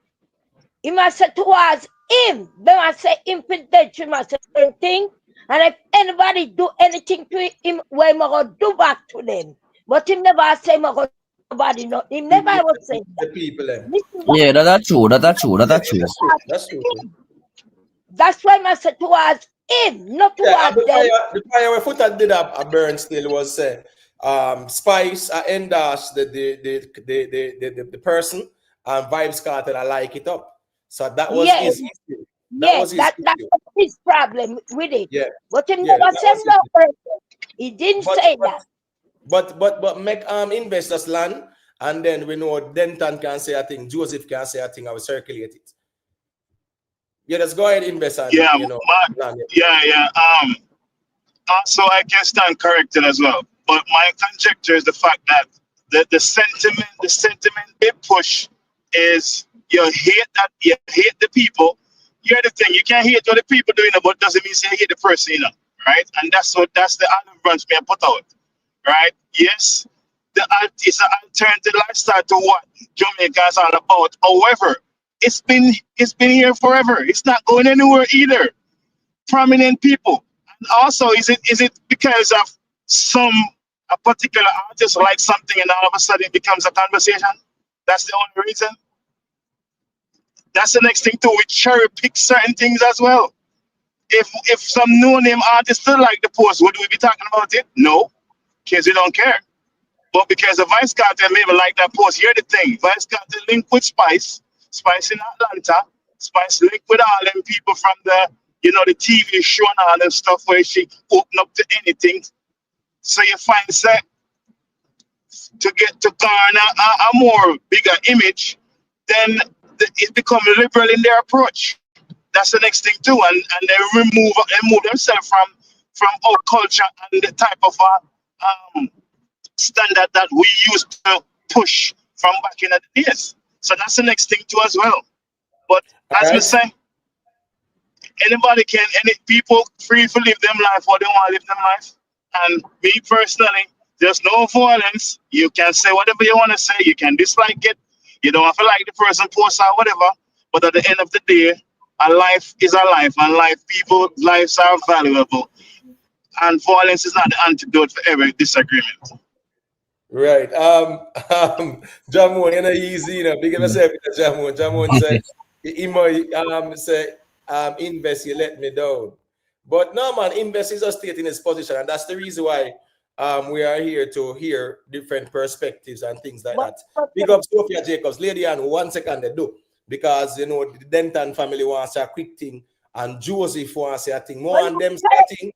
He must say towards him. They must say him for dead, he must say anything. And if anybody do anything to him, well, I'm going to do back to them. But him never say I'm going to do nobody, no. Him never ever say The that. people, Yeah, that's true. That's true. That's true. That's true. That's why I say towards him, not towards them. The fire where Foota did a burn still was Spice endorse the person and Vybz Kartel I like it up. So that was his issue. That's his problem with it. Yeah. But him never said no person. He didn't say that. But make investors land, and then we know Denton can say a thing, Joseph can say a thing, I will circulate it. Yeah, let's go ahead and invest and also I can stand corrected as well. But my conjecture is the fact that the sentiment they push is you hate the people. Here's the thing, you can't hate what the people doing, but doesn't mean you hate the person, right? And that's the olive branch being put out, right? Yes, it's an alternative lifestyle to what Jamaica is all about. However, it's been here forever. It's not going anywhere either. Prominent people. And also, is it because of a particular artist like something and all of a sudden it becomes a conversation? That's the only reason. That's the next thing too. We cherry pick certain things as well. If some no-name artist still like the post, would we be talking about it? No, because we don't care. But because the Vybz Kartel maybe like that post, here's the thing. Vybz Kartel link with Spice in Atlanta, Spice link with all them people from the TV show and all them stuff where she open up to anything. So you find that to get to garner a more bigger image, then it become liberal in their approach. That's the next thing too, and they remove themselves from our culture and the type of standard that we used to push from back in the days. So that's the next thing too as well. But All as we right. say, anybody can, any people free to live them life or they want to live them life. And me personally, there's no violence. You can say whatever you want to say. You can dislike it. You don't have to like the person post or whatever. But at the end of the day, a life is a life, and people's lives are valuable. And violence is not the antidote for every disagreement. Right. Jamon, you know, easy, you know, big of yourself, Jamon. Jamon said, say, invest, you let me down. But no, man, invest is a state in his position, and that's the reason why we are here to hear different perspectives and things like that. Big up Sophia Jacobs, lady, and 1 second they do, because you know the Denton family wants a quick thing, and Joseph wants a thing. More on them setting,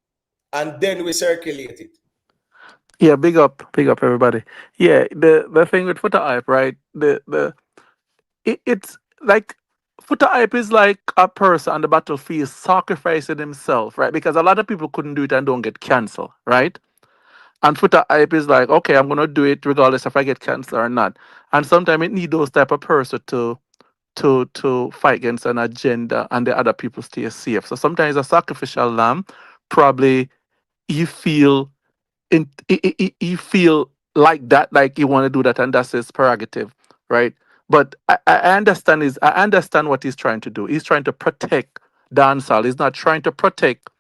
and then we circulate it. Yeah, big up everybody. Yeah, the thing with Foota Hype, right? It's like Foota Hype is like a person on the battlefield sacrificing himself, right? Because a lot of people couldn't do it and don't get cancelled, right? And Foota Hype is like, okay, I'm gonna do it regardless if I get cancelled or not. And sometimes it need those type of person to fight against an agenda and the other people stay safe. So sometimes a sacrificial lamb probably you feel you feel like that, like you want to do that, and that's his prerogative, right? But I understand what he's trying to do. He's trying to protect dancehall. He's not trying to protect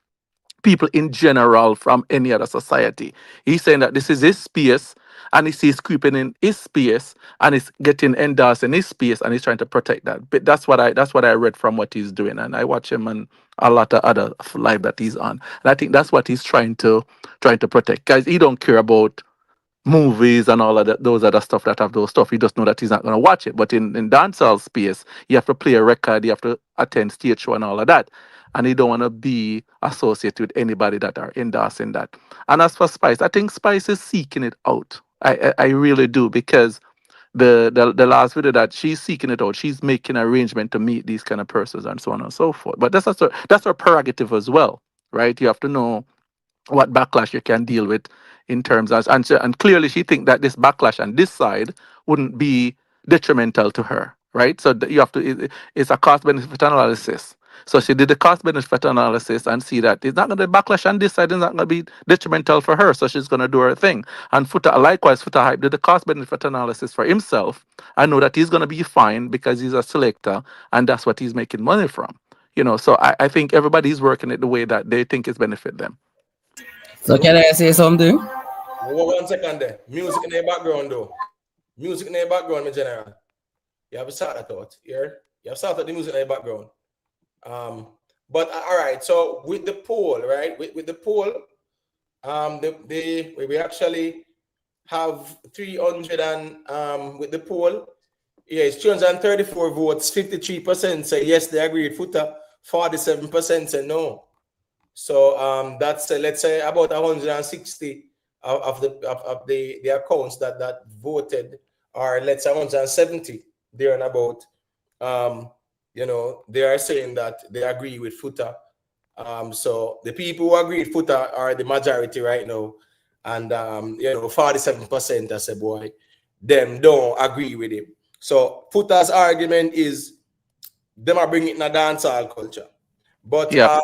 people in general from any other society. He's saying that this is his space, and he's creeping in his space, and he's getting endorsed in his space, and he's trying to protect that. But that's what I read from what he's doing, and I watch him and a lot of other live that he's on, and I think that's what he's trying to protect. Guys, he don't care about movies and all of that, those other stuff that have those stuff. He just know that he's not going to watch it. But in dancehall space, you have to play a record, you have to attend stage show and all of that. And he don't want to be associated with anybody that are endorsing that. And as for Spice, I think Spice is seeking it out. I really do, because the last video that she's seeking it out, she's making arrangement to meet these kind of persons and so on and so forth. But that's her prerogative as well, right? You have to know what backlash you can deal with in terms of, and clearly she think that this backlash on this side wouldn't be detrimental to her, right? So you have to, it's a cost benefit analysis. So she did the cost benefit analysis and see that it's not going to be backlash on this side, it's not going to be detrimental for her, so she's going to do her thing. And likewise, Foota Hype did the cost benefit analysis for himself. I know that he's going to be fine because he's a selector and that's what he's making money from. You know, so I think everybody's working it the way that they think is benefit them. So can I say something? 1 second there. Music in the background though. Music in the background, my general. You have to start that out. Here. You have to start out the music in the background. But all right, so with the poll, right? With the poll, we actually have 300 and with the poll, yeah, it's 234 votes, 53% say yes, they agree with Foota, 47% say no. So that's let's say about 160 of the accounts that voted, or let's say 170 there and about. You know, they are saying that they agree with Foota. So the people who agree with Foota are the majority right now, and you know, 47% I say, boy, them don't agree with him. So Foota's argument is them are bringing in a dancehall culture, but Yeah.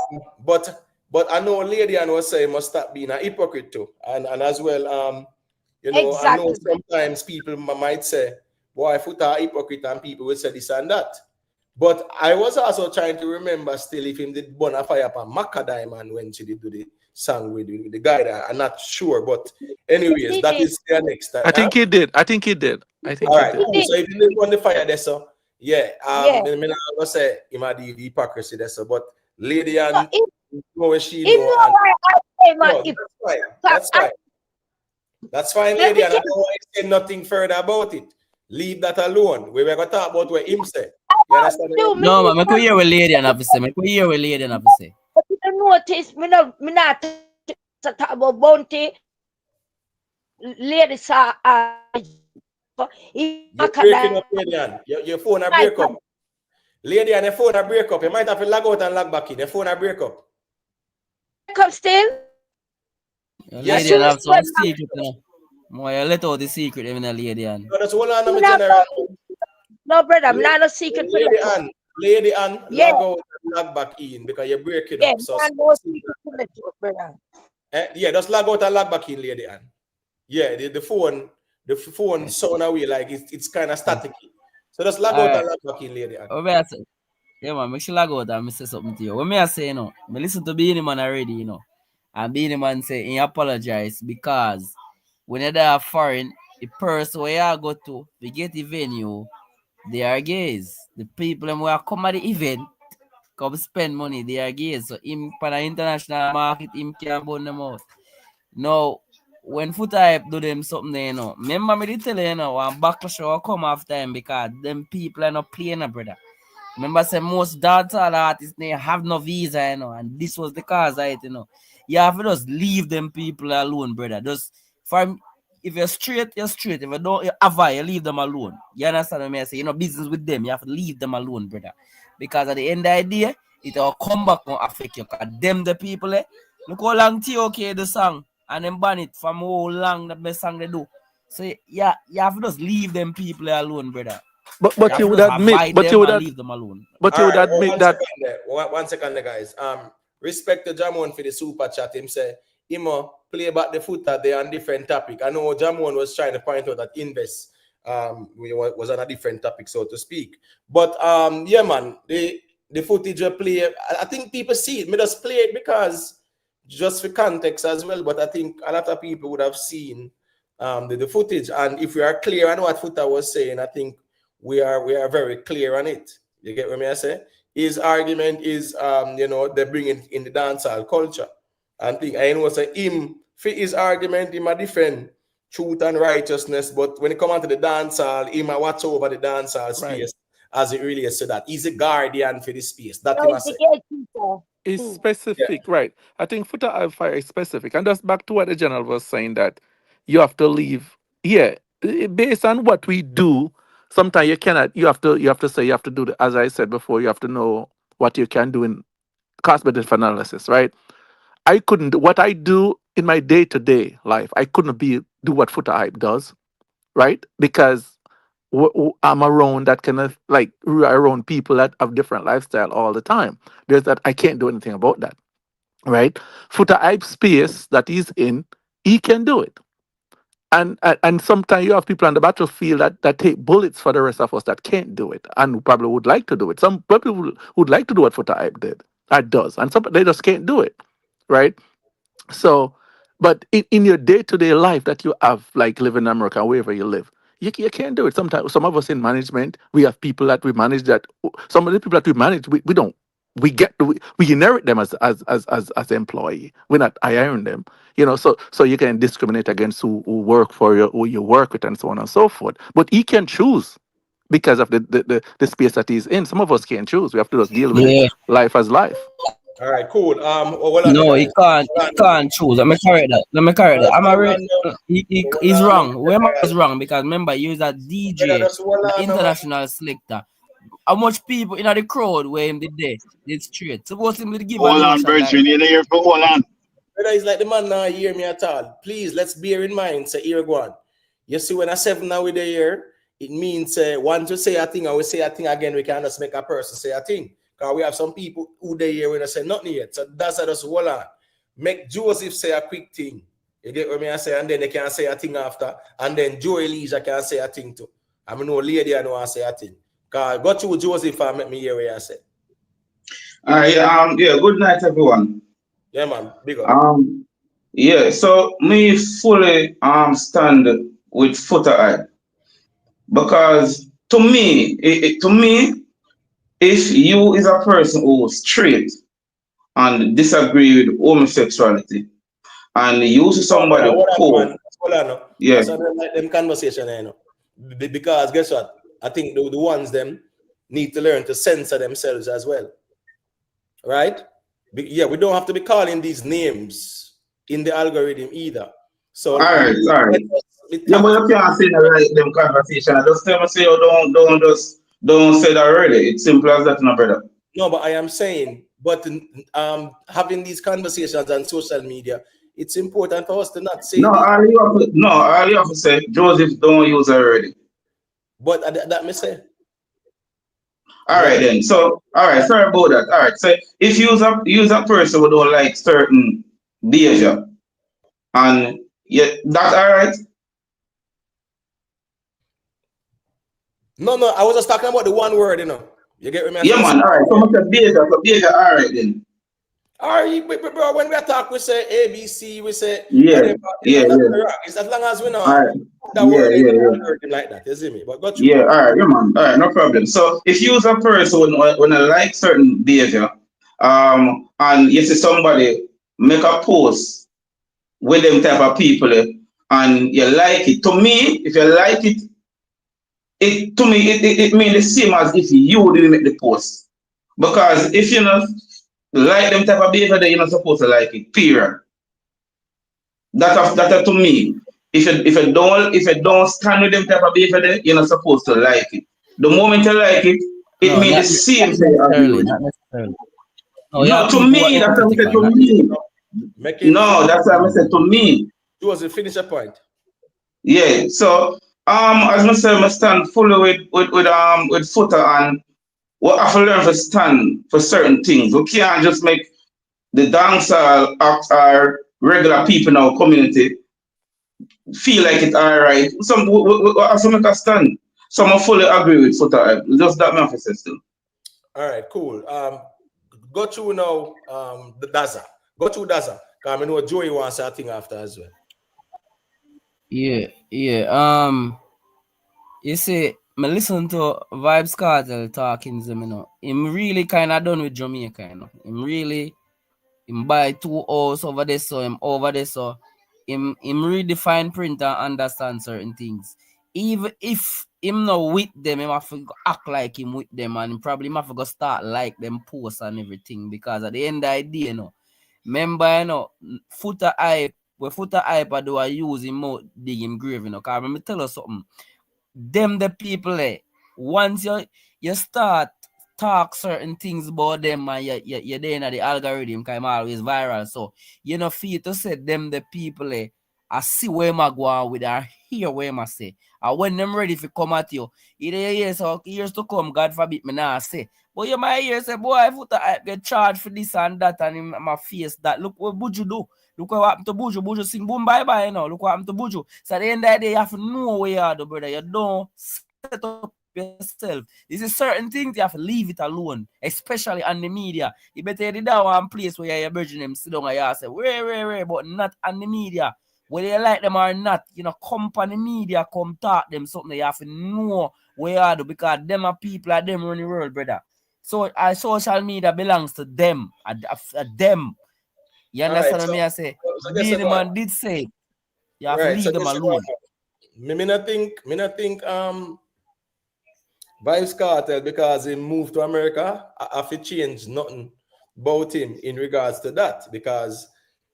But I know Lady and was saying must stop being a hypocrite too. And as well, you know, Exactly. I know sometimes people might say, boy, Foota a hypocrite, and people will say this and that. But I was also trying to remember still if him did burn a fire upon Macca Diamond when she did do the song with the guy that I'm not sure. But anyways, that is their next time. I think he did. All right, cool. So if you didn't burn the fire there, so yeah, then I'm gonna say he might be the hypocrisy there, so but Lady and know she know, and no, that's fine. That's fine, Lady, and I don't want to say nothing further about it. Leave that alone. We were gonna talk about what him said. You understand? No, man, I could hear what Lady and have to say. I could hear what Lady and have to say. But you don't notice, me not talk about bounty. Ladies are you're breaking up, Lady. Your phone are break up. Lady and the phone a break up. You might have to log out and log back in. The phone a break up. Break up still? Lady and have some secret, you know. More you let out the secret, even a lady and. No, that's one on my general. No, brother, I'm not no secret for that. Lady and Yeah. log out and log back in because you're breaking Yeah, up. So no secret for that, brother. yeah, just log out and log back in, Lady Ann. Yeah, the phone sound away like it's kind of static. So just log out and log back in, Lady Ann. Yeah, man, make sure log out and say something to you. What me I say, you know, me listen to Beanie Man already, you know. And Beanie Man say he apologize because when you're there foreign, the person where you go to get the venue, they are gays. The people who are come at the event come spend money, they are gays. So him for the international market, him can't burn them out. Now, when Foota do them something there, you know, remember me did tell you, you know, one backlash will come after him because them people are not playing, brother. Remember, say most dancehall artists they have no visa, you know, and this was the cause of it, you know. You have to just leave them people alone, brother. Just if you're straight, you're straight. If you don't you leave them alone. You understand what I say? You know, business with them, you have to leave them alone, brother. Because at the end of the day, it will come back and affect you. Because them the people, look how long TOK the song and then ban it from how long the best song they do. So yeah, you have to just leave them people alone, brother. But you would admit, leave them alone. But you would admit that. One second, guys. Respect to Jamon for the super chat. Him say, play back the Foota there on different topic. I know Jamon was trying to point out that invest was on a different topic, so to speak. But yeah, man, the footage we play, I think people see it. Me just play it because just for context as well. But I think a lot of people would have seen the footage. And if we are clear on what Foota was saying, I think we are very clear on it. You get what I say? His argument is, they bring it in the dancehall culture. And I know say him for his argument, he might defend truth and righteousness, but when it comes to the dancehall, he might watch over the dancehall space as it relates to that. He's a guardian for the space. That he must say. It's specific, right? I think Foota Alpha is specific. And that's back to what the general was saying, that you have to leave. Yeah, based on what we do, sometimes you cannot, you have to say, you have to do, as I said before, you have to know what you can do in cost benefit analysis, right? I couldn't, what I do in my day-to-day life, I couldn't do what Foota Hype does, right? Because I'm around that kind of, like, around people that have different lifestyle all the time. There's that, I can't do anything about that, right? Foota Hype space that he's in, he can do it. And sometimes you have people on the battlefield that take bullets for the rest of us that can't do it and probably would like to do it. Some people would like to do what Foota Hype did, that does, and some they just can't do it, right? So, but in your day-to-day life that you have, like living in America, wherever you live, you can't do it. Sometimes some of us in management, we have people that we manage that some of the people that we manage, we don't. We inherit them as employee. We're not hiring them, so you can discriminate against who work for you, who you work with, and so on and so forth. But he can choose because of the space that he's in. Some of us can't choose. We have to just deal with it. Life as life. All right, cool. No, he can't choose. Let me correct that. I'm already. He's wrong. Whoever is wrong because remember, he was a DJ, international selector. How much people in the crowd where him did there? It's straight. Suppose him to give hold on, Virgin. You're here for hold on. Brother, it's like the man not hear me at all. Please, let's bear in mind. Say here, go on. You see, when I 7 now with the year, it means one to say a thing, and we say a thing again. We can just make a person say a thing. Because we have some people who they hear when I say nothing yet. So that's just hold on. Make Joseph say a quick thing. You get what I say? And then they can say a thing after. And then Joe Elijah can say a thing too. I mean, no lady I know I say a thing. Because go to Joseph and make me hear what I say. Good night, everyone. Yeah, man. Big up. So me fully stand with Foota Hype. Because to me, if you is a person who's straight and disagree with homosexuality and you see somebody Hold on. Yeah. That's like them conversation, you know. Because guess what? I think the ones them need to learn to censor themselves as well. Right? Yeah, we don't have to be calling these names in the algorithm either. So all right. Yeah, but you can't say them conversation. I just tell me say you don't just don't say that already. It's simple as that, no, brother. No, but I am saying, but having these conversations on social media, it's important for us to not say No, this. all you have to say, Joseph don't use already. But that me say. All right then. So, all right, sorry about that. All right. So if you use a person who don't like certain behavior, and yeah, that's all right. No, I was just talking about the one word, you know. You get what I Yeah, mean? man. All right. So much of behavior. All right then. All right, bro, when we talk, we say ABC, we say Yeah, whatever. yeah, That's yeah. the rock. It's as long as we know All right. that Yeah, word ain't yeah, yeah. working like that, you see me? But got you. Yeah, all right, yeah, man. All right, no problem. So if you use a person when I like certain behavior, and you see somebody make a post with them type of people, and you like it. To me, if you like it, it means the same as if you didn't make the post. Because if you not like them type of behavior, then you're not supposed to like it. Period. That to me. If you don't stand with them type of behavior, then you're not supposed to like it. The moment you like it, it No, means the not same thing you agree necessarily. with. Not necessarily. No, yeah, No, to people who are me, that's what I said hypocritical. to Not me. Make him No, finish. that's what I said to me. Was it finish a point? Yeah. So as I said, I stand fully with Foota, and we have to learn to stand for certain things. We can't just make the dancehall act our regular people in our community feel like it's all right. We have to make a stand. Some I fully agree with Foota. Just that man for still. All right, cool. Go through now the Daza. Go through Daza. Because I know Joey wants a thing after as well. yeah. You see, me listen to Vybz Kartel talking to me, you know. Him really kind of done with Jamaica, you know. Him buy 2 hours over there, so him over there, so him redefine print and understand certain things. Even if him not with them, him have to act like him with them, and probably him have to go start like them posts and everything, because at the end of the day, you know, remember, you know, Foota hype, where Foota hype I do I use him more dig him grave, you know, because let me tell you something. Them the people, once you start talk certain things about them, and you're there in the algorithm, because I'm always viral, so you know feel to say them the people, I see where I go on with, or hear where I say, and when them ready to come at you, either you hear so years to come, God forbid me now say, but you might hear say, boy, I put I get charged for this and that, and in my face that, look what Buju do. Look what happened to Buju. Buju sing boom bye bye, you know. Look what happened to Buju. So at the end of the day, you have to know where you are, though, brother. You don't set up yourself. This is certain things you have to leave it alone, especially on the media. You better do that one place where you're virgin them sit down and you say, where, but not on the media. Whether you like them or not, you know, come on the media, come talk them something. You have to know where you are, though, because them are people like them run the world, brother. So social media belongs to them, them. You understand what I say? Being the man did say, you have to leave them alone. Me not think Vybz Kartel, because he moved to America, I have to change nothing about him in regards to that. Because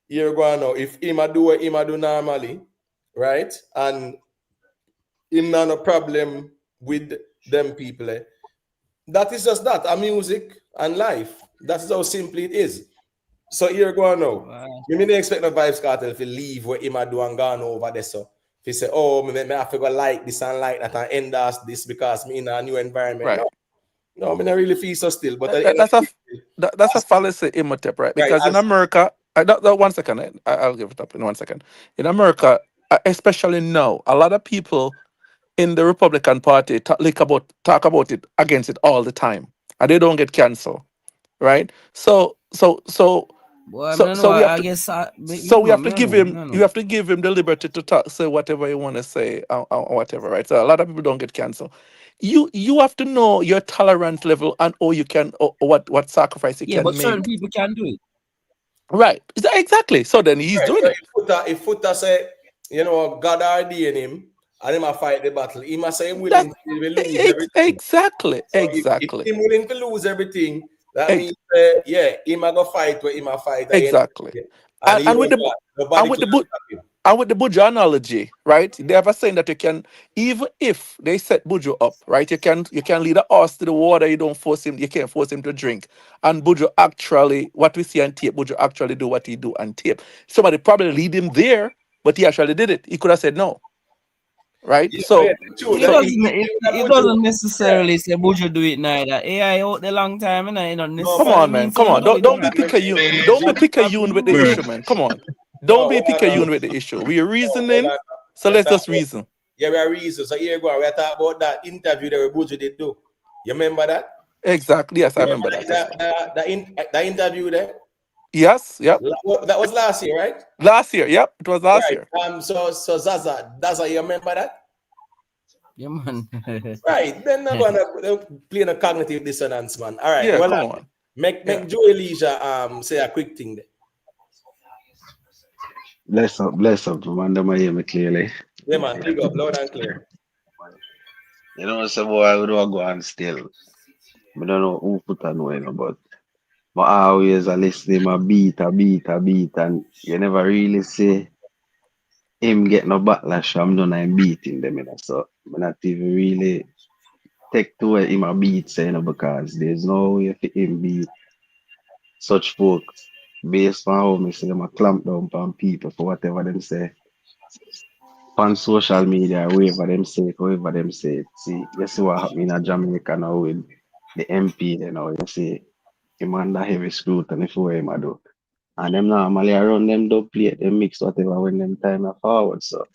you're going now, if him do what him do normally, right? And him not a problem with them people, that is just that. A music and life. That's how simple it is. So here go now. Wow. You may expect the Vybz Kartel to leave what him do and gone over there. So if he say, oh, me have to go like this and like that and end us this because me in a new environment. Right. No, me not really feel so still. But That's a fallacy, Imhotep, right? Because in America, that 1 second, I'll give it up in 1 second. In America, especially now, a lot of people in the Republican Party talk about it against it all the time, and they don't get canceled, right? So Boy, I don't know. we have I to. guess So we have to give him. You have to give him the liberty to talk, say whatever you want to say, or whatever, right? So a lot of people don't get canceled. You have to know your tolerance level and you can, or what sacrifice you yeah, can but make. certain people can do it. Right. Exactly. So then he's doing it. If Foota say, you know, God ordained him and him a fight the battle, he must say him willing to lose everything. Exactly. So Exactly. if him willing to lose everything, that means yeah, him a go fight where him a fight. Exactly. And with the And with the Buju analogy, right? They have a saying that you can, even if they set Buju up, right? You can lead a horse to the water. You can't force him to drink. And Buju actually, what we see on tape, Buju actually do what he do on tape. Somebody probably lead him there, but he actually did it. He could have said no, right? Yeah, So true. It so doesn't. It doesn't necessarily say Buju do it neither. AI out the long time, and it don't come necessarily on, man. means Come him on. do Don't it. don't be picayune. Don't be picayune with the issue, man. Come on. Don't be picayune with the issue. We're reasoning, so let's just reason. Yeah, we are reasons. So here you go. We are talking about that interview that Buju did do. You remember that? Exactly. Yes, I remember that as well. The interview there? Yes, yep. That was last year, right? Last year, yep. It was last Right. year. So Zaza, you remember that? Yeah, man. Right. Then they're gonna play a cognitive dissonance, man. All right. Yeah, Well, come on. make Yeah. Joey Leisure say a quick thing there. Bless up, man. Them hear me clearly. Yeah, man. Big up, loud and clear. You know, some boy I would go on still. I don't know who put on know, but always I listen him a beat, and you never really see him get no backlash from none I'm beating them, you know. So I not even really take to him a beat, you know, because there's no way for him beat such folks based on how me see them a clamp down on people for whatever them say on social media, whoever them say it. See, you see what happened in Jamaica now with the MP, you know, you see him under heavy scrutiny for what him a do. And them normally around them don't play, them mix whatever when them time are forward. So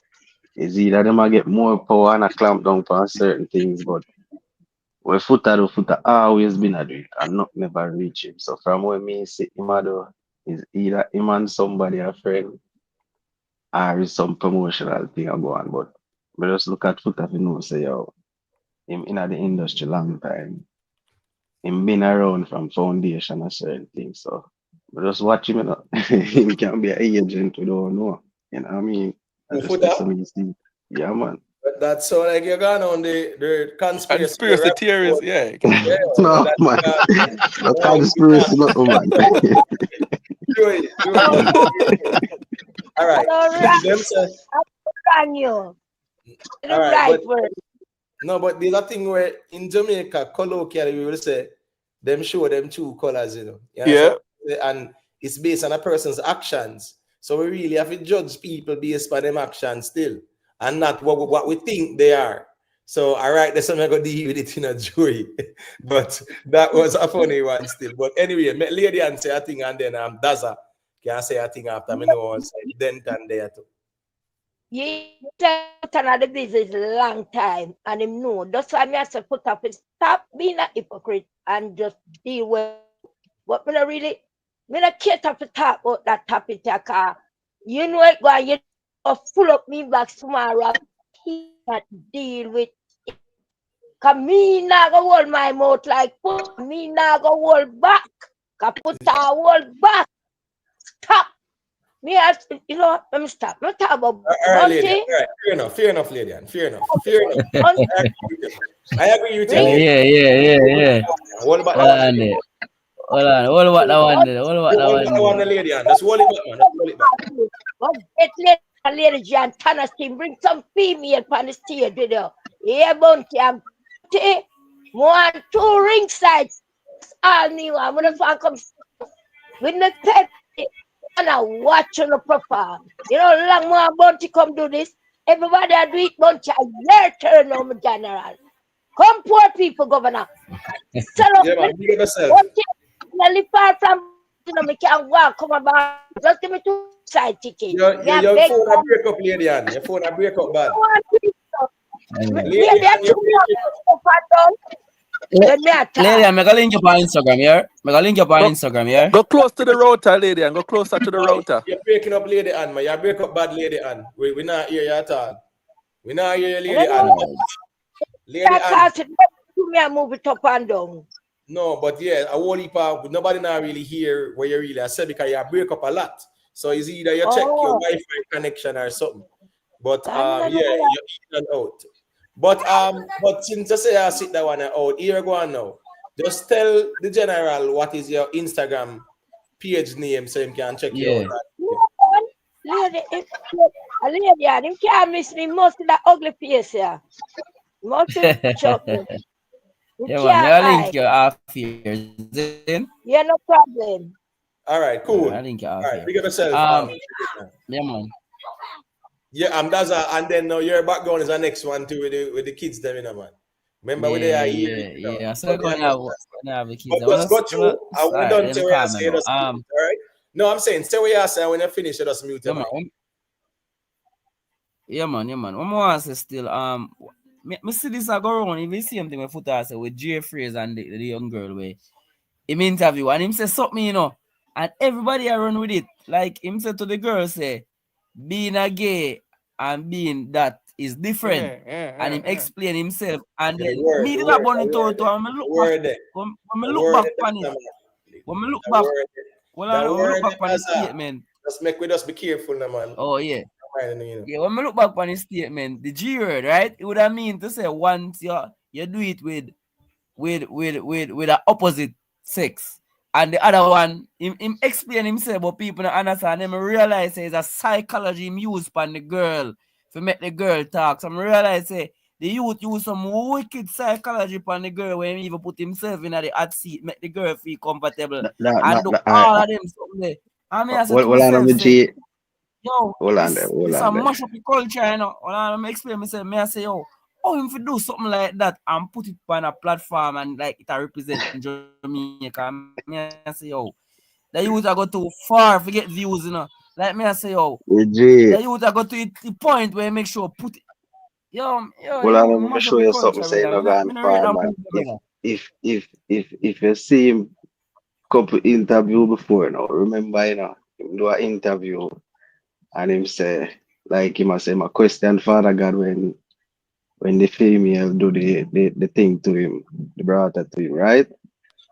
it's either them a get more power and a clamp down on certain things, but when Foota always been a do it and not never reach him. So from when me see him a do is either him and somebody a friend or is some promotional thing a go on. But we just look at Foota, you know, say yo, him in the industry long time. Him been around from foundation and certain things. So we just watch him, you know. Him can be an agent, we don't know. You know what I mean? That's some see. Yeah, man. But that's so like you're going on the conspiracy theories, yeah. No, man. No conspiracy, no, man. All right. You. All right, but, no, but there's a thing where in Jamaica, colloquially, we will say, them show them two colors, you know. Yeah. And it's based on a person's actions. So we really have to judge people based on them actions still, and not what we think they are. So, all right, there's something I got to deal with it in a jury. But that was a funny one still. But anyway, lady and say a thing, and then Daza can say a thing after me know on Dent and there too. You another business long time, and him know. That's why I have to put up and stop being a hypocrite and just deal with. But me not really, me not care to talk about that topic. You know it, go you full up me back tomorrow. He not deal with. Cause me not go hold my mouth like put me not go hold back. Cause put a hold back. Stop. Me ask, you know, let me stop. Let me talk about lady. All right. Fair enough, lady. Fair enough. I agree with you. Yeah. Hold back. Hold on, that one. Lady. Just hold it back, man. Just hold it back. But get lady Jan Tanner's team, bring some female on the stage with you. Yeah, Bunty, I'm 1, 2 ringside. All new. I'm gonna find come with the pet. And I watch on the perform. You know, long more Bunty come do this. Everybody I do it, Bunty, I turn on the general. Come poor people, governor. Sell up Bunty, really far from me can't walk, come about. Just give me 2 side tickets. Your phone a break up, lady. Your phone a break up bad. Lady, I'm gonna link you on Instagram, yeah? Go close to the router, lady, and go closer to the router. You're breaking up, lady Ann, man. You're breaking up bad, lady Ann. We not hear you at all. We not hear you, lady Ann. Lady Ann. Move it up and down. No, but yeah, a whole heap of nobody now really hear what you really are saying because you break up a lot. So it's either you check your Wi-Fi connection or something. But yeah, you're in and out. But since you say I sit that one out, here go on now. Just tell the general what is your Instagram page name so you can check you out. A lady, yeah, him can't miss me. Must see that ugly face, yeah. Must see chuck me. You Yeah, man. Me can't I link hide. you off here. Zin? Yeah, no problem. All right, I cool. link you off All here. right, big up yourself. Yeah, man. Yeah, that's and then now your background is our next one too with the kids them, you know, man. Remember we there here, you know. So But, we're yeah, gonna have the kids. but I wanna, just go through and when we alright, done them say what you call me say, now. just mute it, all right? No, I'm saying say what you say when you finish, you just mute your Yeah, mic. man. Yeah, man. One more say still. Me see this I go around. If you see something with Foota say with Jay Fraser and the young girl where him interview and him say something, you know, and everybody I run with it. Like him say to the girl say, being a gay and being that is different. And him explain himself. And Yeah, then me the did that word, bunny the to word, it. And me the look back. word, When me the look word, back on it. When me look the back. word, the When me look word, back on the that's statement. just make we just be careful, now, man. Oh yeah. You know. Yeah, when I look back on his statement, the G word, right? It would have mean to say once you do it with the opposite sex. And the other one, him explain himself, but people don't understand. Him realize it's a psychology him use on the girl to make the girl talk. So I realize say the youth use some wicked psychology on the girl when he even put himself in the hot seat, make the girl feel comfortable and do all of them something there. I mean I said to Well, on myself, with say, G. yo, Hold on there. this a mash up the culture, you know. When I'm explaining myself, me I say, yo, how him for do something like that and put it on a platform and like it represent Jamaica. Me I say, yo, the youth are go too far to get views, you know. Like me I say, yo, With the G. youth are go to the point where make sure put it. Yo, Well, you I'm gonna mash up show the you something culture, saying brother. no gone Me not read far, that man. movie, brother. If you see him couple interview before, you know, remember, you know, him do an interview and him say, like him a say, my question Father God when the female do the thing to him, the brother to him, right?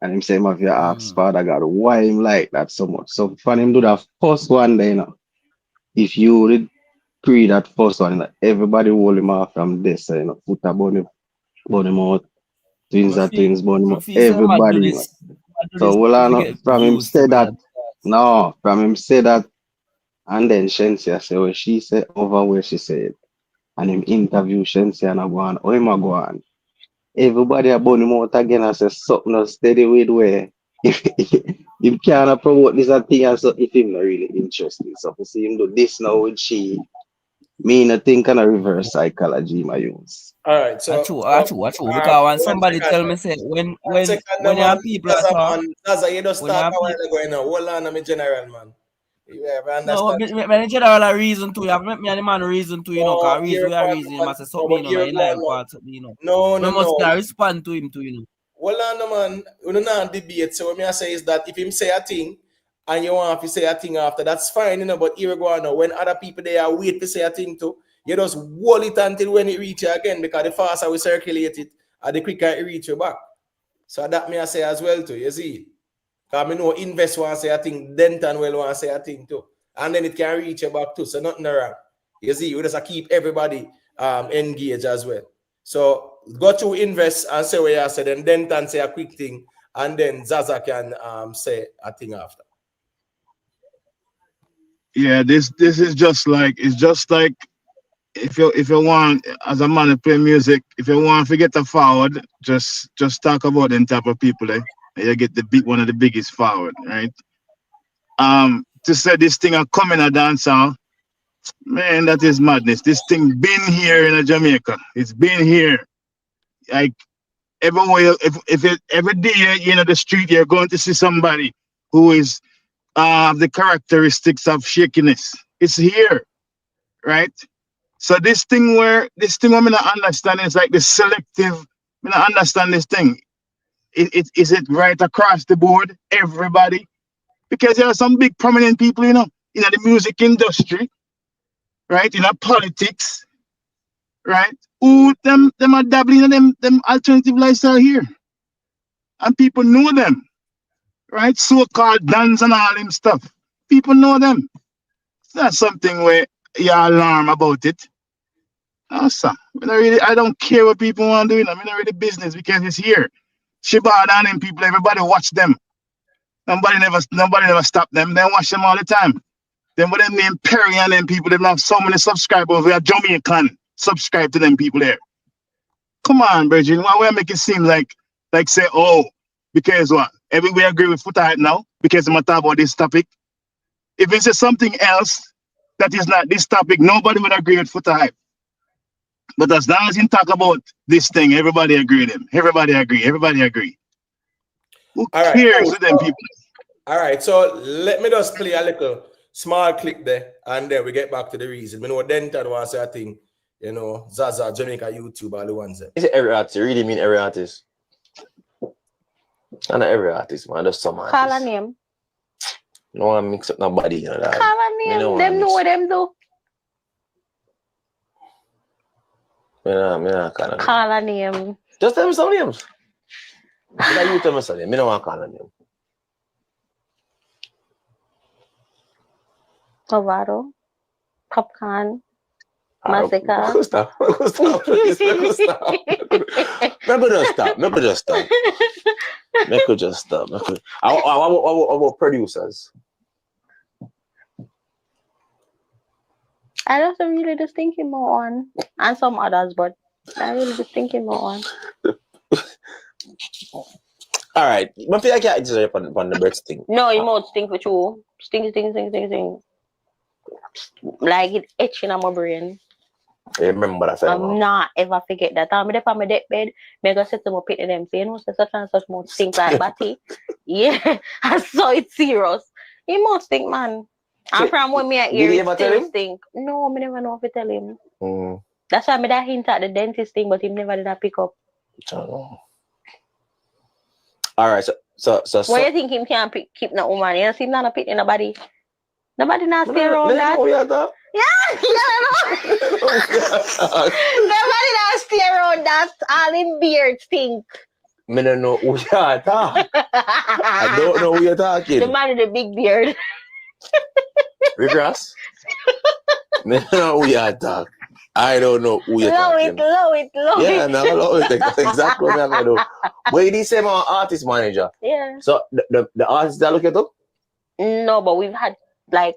And him say, if you ask Father God why him like that so much. So for him do that first one day, you know, if you did pre that first one, you know, everybody hold him off from this, you know, put a bunny mouth, twins are twins, bunny Me mouth, feel so mad do everybody, you know. this. Mad do So this well, I if you know get from him views to say that, brother. no, from him say that, and then Shensea say, well, she said over where she said, and him interview Shensea and I go on, oh, him a go on. Everybody about him out again and say something no steady with where if him can't promote this and thing and so if him not really interested. So if you see him do this now with she, me not think kind of reverse psychology my use. All right, so Because when one somebody second. tell me say One second, no, when your man. people are talk, Zaza, you just when talk your a while people ago, you know. Hold on, I'm a general, man. You ever no, understand? me general a reason to you. Have me and the man reason to you know. No, Cause reason you're we are going, reason. He man. must say No, something but you know. you're Like in life going, man. or something you know. No, We no, must no. respond to him too, you know. Hold on, no, man. We don't have debate. So what me I say is that if him say a thing and you want to say a thing after, that's fine, you know. But here we go now. When other people they are wait to say a thing too, you just hold it until when it reach you again because the faster we circulate it, and the quicker it reach you back. So that me I say as well too. You see, because I know invest want to say a thing, Denton will want to say a thing too, and then it can reach you back too. So nothing wrong. You see, we just keep everybody engaged as well. So go to invest and say what you said, and then say a quick thing, and then Zaza can say a thing after. Yeah, this is just like it's just like if you want as a man to play music, if you want to get a forward, just talk about them type of people, eh? You get the big one of the biggest forward, right? To say this thing are coming a dancehall, man, that is madness. This thing been here in Jamaica. It's been here. Like everywhere, if it every day you know the street, you're going to see somebody who is the characteristics of shakiness. It's here, right? So this thing I'm not understand is like the selective. I not understand this thing. Is it right across the board, everybody? Because there are some big prominent people, you know, in the music industry, right? In politics, right? Who them are dabbling in them alternative lifestyle here, and people know them, right? So-called dance and all them stuff. People know them. It's not something where you're alarmed about it. No, sir. I don't care what people want to do. I'm not really business because it's here. Shibard and them people, everybody watch them. Nobody never stop them. They watch them all the time. Then with them name Perry and them people, they have so many subscribers. We are Jamaican. Subscribe to them people there. Come on, Bridget. Why we make it seem like say, oh, because what? Everybody agree with Foota right now because I'm talking about this topic. If it's something else that is not this topic, nobody would agree with Foota hype. But as long as you talk about this thing, everybody agree with him. Everybody agree. Everybody agree. Who All right, cares cool. with them people? All right, so let me just play a little small clip there, and then we get back to the reason. You know, Denton wants to say a thing, you know, Zaza, Jamaica, YouTube, all the ones there. Is it every artist? You really mean every artist? And not every artist, man. There's some artists. Call a name. No one mix up nobody, you know that. Call a name. Them know what them do. Call a name. Just tell me some names. You tell me some names. I don't want to call a name. Cavaro. Popcorn. Masicka. Stop. Please. Stop. Make it just stop. I want producers. I just really just thinking more on, and some others, but I really just thinking more on. All right, I feel like I just on the breast thing. No, you must think with you. Sting. Like it etching on my brain. I remember that. I'm not ever forget that. I'm there on my deathbed. Me go sit to my pit in them say, no, such and such more stink like Batty. Yeah, I saw it serious. He must think, man. And from when me I hear it still stink. No, me never know if to tell him. That's why me that hint at the dentist thing, but he never did that pick up. All right, so why you think him can't keep that woman? You see him not a pit in nobody. Nobody not stay around that. Yeah, nobody not stay around that. All in beard stink. Me don't know who you are talking. I don't know who you're talking. The man with the big beard. Regrass? Me don't know who you are talking. I don't know who you're talking. Low it. Yeah, no, low it. That's exactly what I'm going to do. But you did say my artist manager. Yeah. So the artist that look at up? No, but we've had like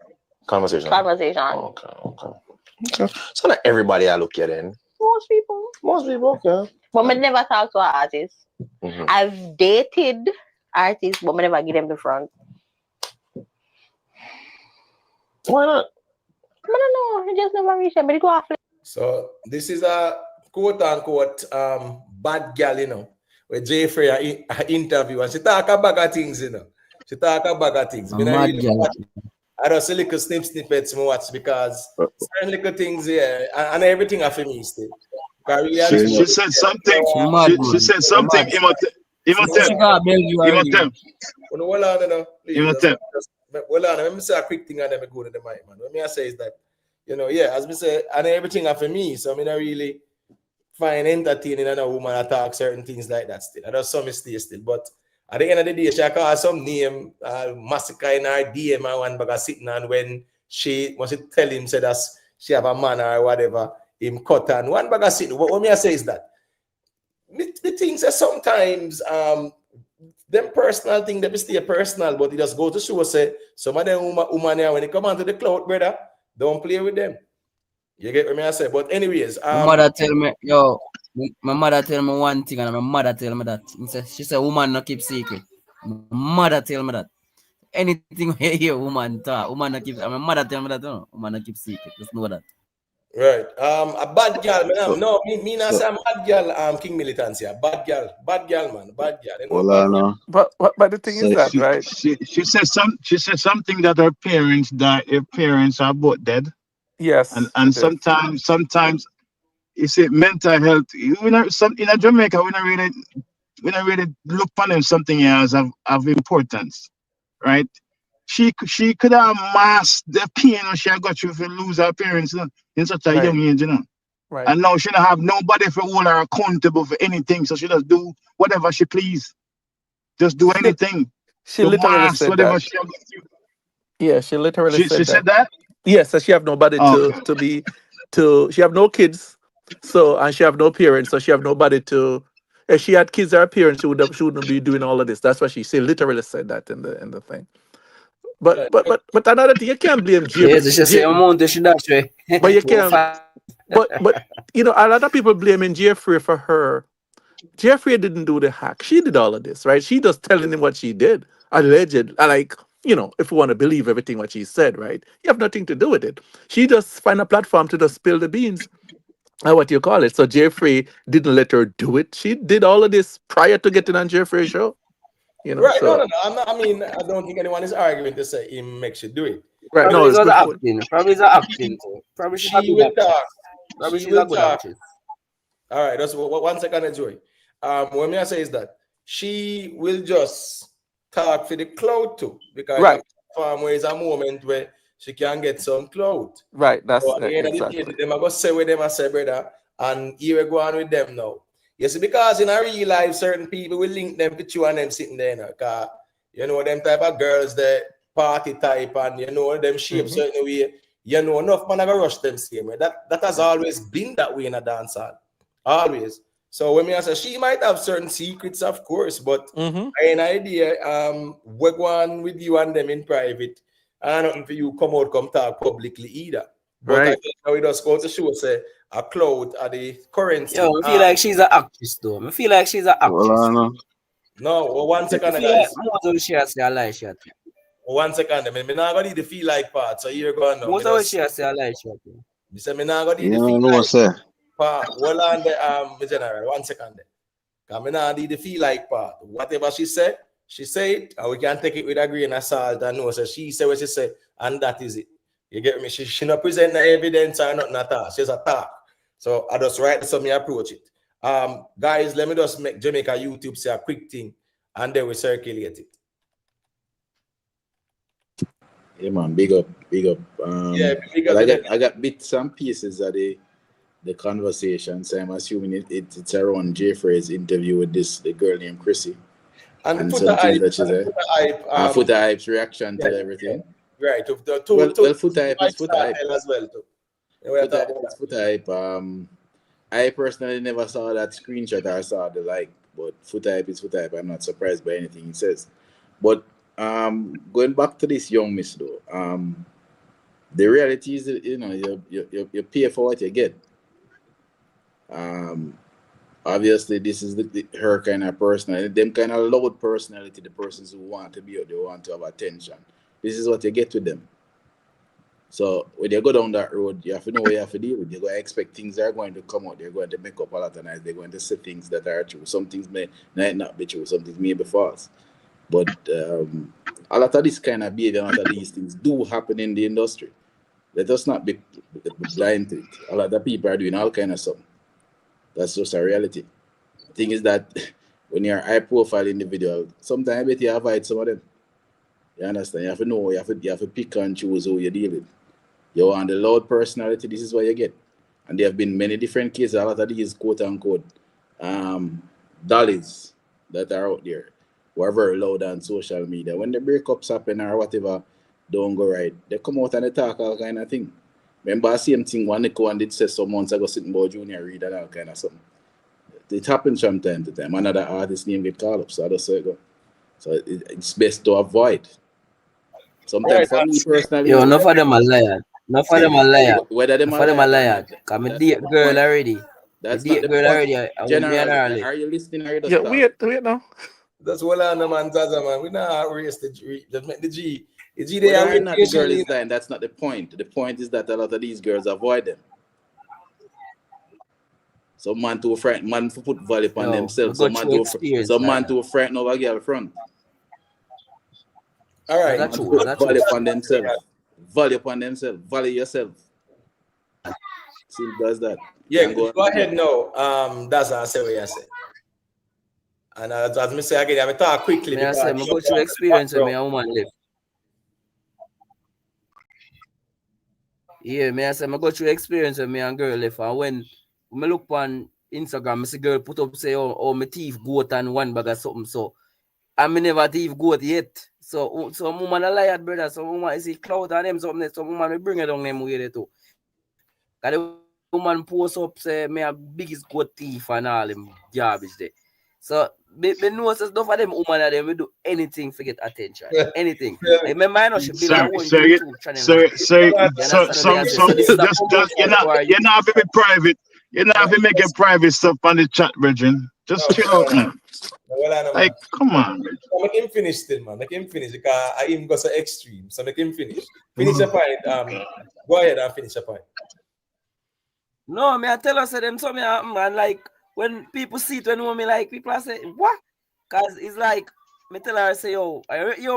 conversation. Okay. So not everybody I look at then. Most people, okay. But I never talk to an artist. Mm-hmm. I've dated artists, but I never give them the front. Why not? I don't know. I just never reached them. But it go off. So this is a quote unquote bad girl, you know, where Jay Freya interview and she talk about things, you know. She talk about things. I don't see little snippets I watch because certain little things here and everything are for me still. She said something. She said something. Imhotep. Well, let me say a quick thing and then I go to the mic, man. What me I say is that, you know, yeah, as me say, and everything are for me. So I mean, I really find entertaining and a woman attack certain things like that still. I know some mistake still, but at the end of the day, she call some name, Masicka in her DM and one bag sitting and when she tell him say that she have a man or whatever, him cut and one bag sitting. What me I say is that the things that sometimes them personal thing they stay personal, but it just go to show say some of them woman here when they come onto the cloud, brother, don't play with them. You get what me I say? But anyways, my mother tell me, my mother tell me one thing and my mother tell me that. She said, woman no keep secret. My mother tell me that. Anything you hear woman talk, woman no keep. My mother tell me that, woman no keep secret. Just know that. Right. A bad girl, man. No, me not say I'm bad girl. King Militancy. Bad girl, man. Bad girl. Well, no. But the thing is that, right? She said something that her parents died. Her parents are both dead. Yes. And sometimes you see mental health. In Jamaica, we don't really look upon them something else of importance, right? She could have masked the pain she got through if lose her parents in such a young age, you know. Right. And now she don't have nobody for hold her accountable for anything, so she just do whatever she please. Just do anything. She literally said that. Yeah, she literally said that. Yes, so she have nobody she have no kids, so and she have no parents, so she have nobody to. If she had kids or parents, she wouldn't be doing all of this. That's what she literally said that in the thing. But another thing, you can't blame Yes, she say amount should actually. But you can't. But you know, a lot of people blaming Jeffrey for her. Jeffrey didn't do the hack. She did all of this, right? She just telling him what she did. Alleged. Like, you know, if you want to believe everything what she said, right? You have nothing to do with it. She just find a platform to just spill the beans. Or what you call it. So Jeffrey didn't let her do it. She did all of this prior to getting on Jeffrey's show. You know, Right? so No. I'm not. I mean, I don't think anyone is arguing to say he makes you do it. right. Probably No, it's it's not before. acting. Probably it's not acting too. Probably she's a She good will actress. talk. Probably She she's a will good talk. actress. All right. That's 1 second, Joy. What me I say is that she will just talk for the cloud too, because Right. where is a moment where she can get some cloud. Right. That's So at the end of the day, exactly. them I go say with them I say, brother, and here we go on with them now. You see, because in a real life, certain people will link them with you and them sitting there now. Cause you know them type of girls that party type and you know them shape certain way. You know, enough man I go rush them same way. That has always been that way in a dance hall. Always. So when me I say she might have certain secrets, of course, but I an idea, we're going with you and them in private. And nothing for you come out, come talk publicly either. But I Right. think now we just go to show say a cloud at the currency. Yo, I feel like she's an actress though. I feel like she's an actress. Well, No, 1 I second, feel like guys. most of she has say a lie shot. 1 second. I not gonna need the feel like part. So here go on now. Most of what she has say a lie shot. Me say me not gonna need you the feel know like say. part. Hold on the me general. 1 second there. Cause me not need the feel like part. Whatever she said, it, and we can take it with a grain of salt and know. So she said what she said, and that is it. You get me? She not present the evidence or nothing at all. She's a talk. So I just write so me approach it. Guys, let me just make Jamaica YouTube say a quick thing, and then we circulate it. Yeah, man, big up. Yeah, big But up. I got bits and pieces of the conversation, so I'm assuming it's around Jeffrey's interview with the girl named Chrissy. And some things that she said. Foota Hype's reaction to everything. Right. Well, Foota Hype is Foota Hype. As well, too. Foota Hype. I personally never saw that screenshot or saw the like, but Foota Hype is Foota Hype. I'm not surprised by anything he says. But going back to this young miss though, the reality is that, you know, you pay for what you get. Obviously, this is her kind of personality, them kind of loud personality, the persons who want to be out, they want to have attention. This is what you get with them. So when you go down that road, you have to know what you have to deal with. You're going to expect things are going to come out. They're going to make up a lot of nights. They're going to say things that are true. Some things may not be true. Some things may be false. But a lot of this kind of behavior, a lot of these things do happen in the industry. Let us not be blind to it. A lot of people are doing all kind of stuff. That's just a reality. The thing is that when you're a high-profile individual, sometimes I bet you avoid some of them. You understand? You have to know, you have to pick and choose who you deal with. You want the loud personality, this is what you get. And there have been many different cases, a lot of these quote-unquote dollies that are out there who are very loud on social media. When the breakups happen or whatever don't go right, they come out and they talk all kind of thing. Remember the same thing when Nico did say some months ago sitting about Junior Reid and all kind of something. It happens from time to time. Another artist name get called up, so that's how it go. So it's best to avoid. Sometimes for me personally, yo, enough of them are liars. Enough of them are liars. Whether them Enough of them are liars. Cause me date girl already. That's me date girl already. Generally, are you listening or you just Yeah, talk? wait now. That's what I know, man, Zaza, man. We not raise the G. Just make the G. The G Whether they or not the girl is dying, that's not the point. The point is that a lot of these girls avoid them. Some man too frightened, man to put value upon themselves. Some man too frightened of a girl front. All right. That's true. Put value upon themselves. Value upon themselves. Value yourself. Simple as that. Yeah, go ahead now. That's what I say what you say. And as I say again, I talk quickly. I say, I go through experience with me and woman live. Yeah, I say, I go through experience with me and girl live. And when I look on Instagram, I see girl put up say, oh, my teeth goat and one bag of something. So, I never teeth goat yet. So woman a liar, brother. So woman is cloud and them something. So woman will bring it on them way too. Cause the woman post up say me a biggest goat thief and all them garbage there. So me know says enough of them woman and them will do anything to get attention. Anything. I remember I know she build her own YouTube channel. So You understand what I say? So this is a just promotion for her. you're not very private. You're not having making private stuff on the chat, brethren. Just chill out, man. Like, come on, man. So make him finish still, man. Make him finish because I him go so extreme. So make him finish. Finish your point. Go ahead and finish your point. No, me I tell us them so me man like when people see it when me like people are say what? Cause it's like me tell her say yo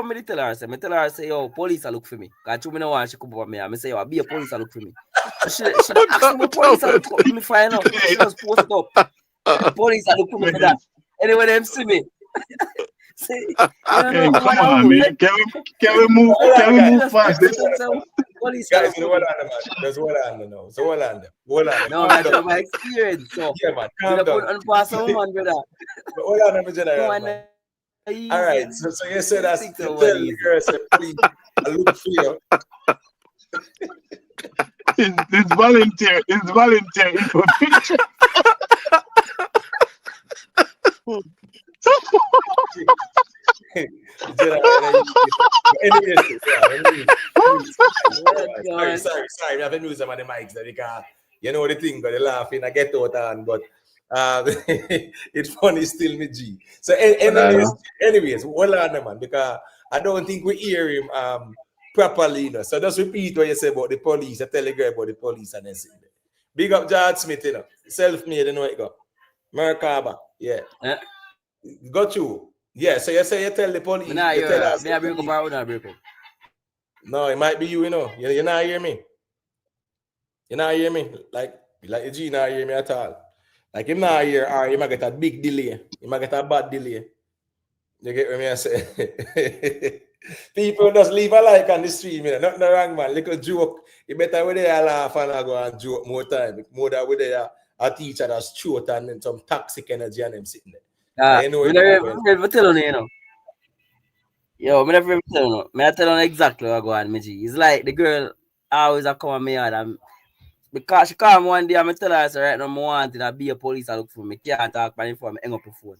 me tell her say yo police are look for me. Cause you me no want she come up me. I say yo I be a police are look for me. She don't ask me police are look for me find out. She just post it up. Police are look for me for that. Anyway them see me. See, Hey, come on, man. Can we move fast? Police Guys, hold on, man. There's hold on now. So hold on. No, that's my experience. So yeah, man. Calm down. Put on pass woman, brother. Hold on, man. General, man. All right. So you said that tell the girl say please I look for you. It's volunteer. It's volunteer information. Sorry. I have to use some of the mics because you know the thing, but they laughing. I get out on, but it's funny still, me G. So, anyways, hold on, man, because I don't think we hear him properly, you know. So just repeat what you say about the police. I tell the girl about the police and then big up George Smith, you know, self-made, you know it go. Merkaba, yeah. Got you. Yeah, so you say you tell the police. Nah, you tell us. No, it might be you, you know. You not hear me. You not hear me. Like the G not hear me at all. Like him not hear or you might get a big delay. You might get a bad delay. You get what I say? People just leave a like on the stream, you know. Nothing wrong, man. Little joke. You better with there laugh and I go and joke more time. More than with there a teacher that's short and then some toxic energy and them sitting there. You know, never tell you know. Yo, me never tell you. Me tell you exactly what go on, me G. It's like the girl always a come on me and because she come one day and me tell her say right now I want to be a police and look for me. Can't talk by the phone, me hang up the phone.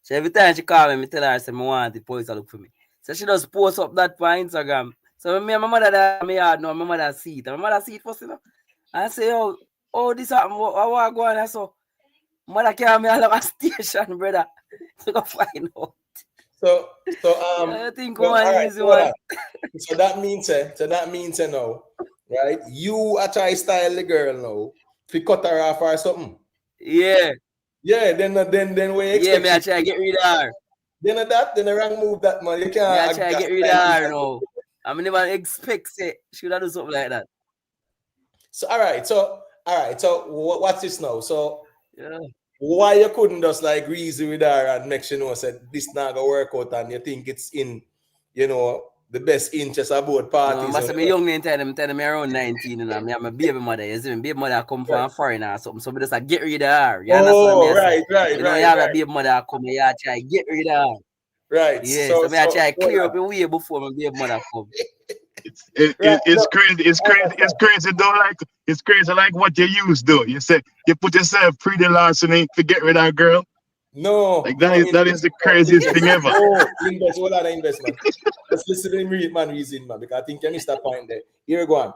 So every time she call me tell her say I want the police and look for me. So she just post up that on Instagram. So me and my mother that me yard know, my mother see it. And my mother see it first, you know. And I say, oh, this happen, what go on and so mother carry me all over station, brother. To go find out. So I think one easy one. So that means now, right? You are trying to style the girl now. If you cut her off or something. Yeah. Yeah, then we expect. Yeah, me I try to get rid of her. Then the wrong move that man. You can't. I try to get rid of her now. I mean, never expect it. She would do something like that. So all right. So what's this now? So yeah. Why you couldn't just like reason with her and make sure you know said this not gonna work out and you think it's in, you know, the best interest of both parties? No, must be young man tell them me around 19 and I'm a baby mother. You see me, baby mother come from a foreigner or something. So we just like, get rid of her. You understand me? Right. You know, you have a baby mother come here, you try to get rid of her. Right. Yeah, so I try to clear up the way before my baby mother come. It's crazy though. Like it's crazy like what you use though. You say you put yourself pretty larceny to get rid of a girl. No, like that is the craziest thing ever. No, investment. Let's listen to me, man, reason, man, because I think you missed that point there. Here go on.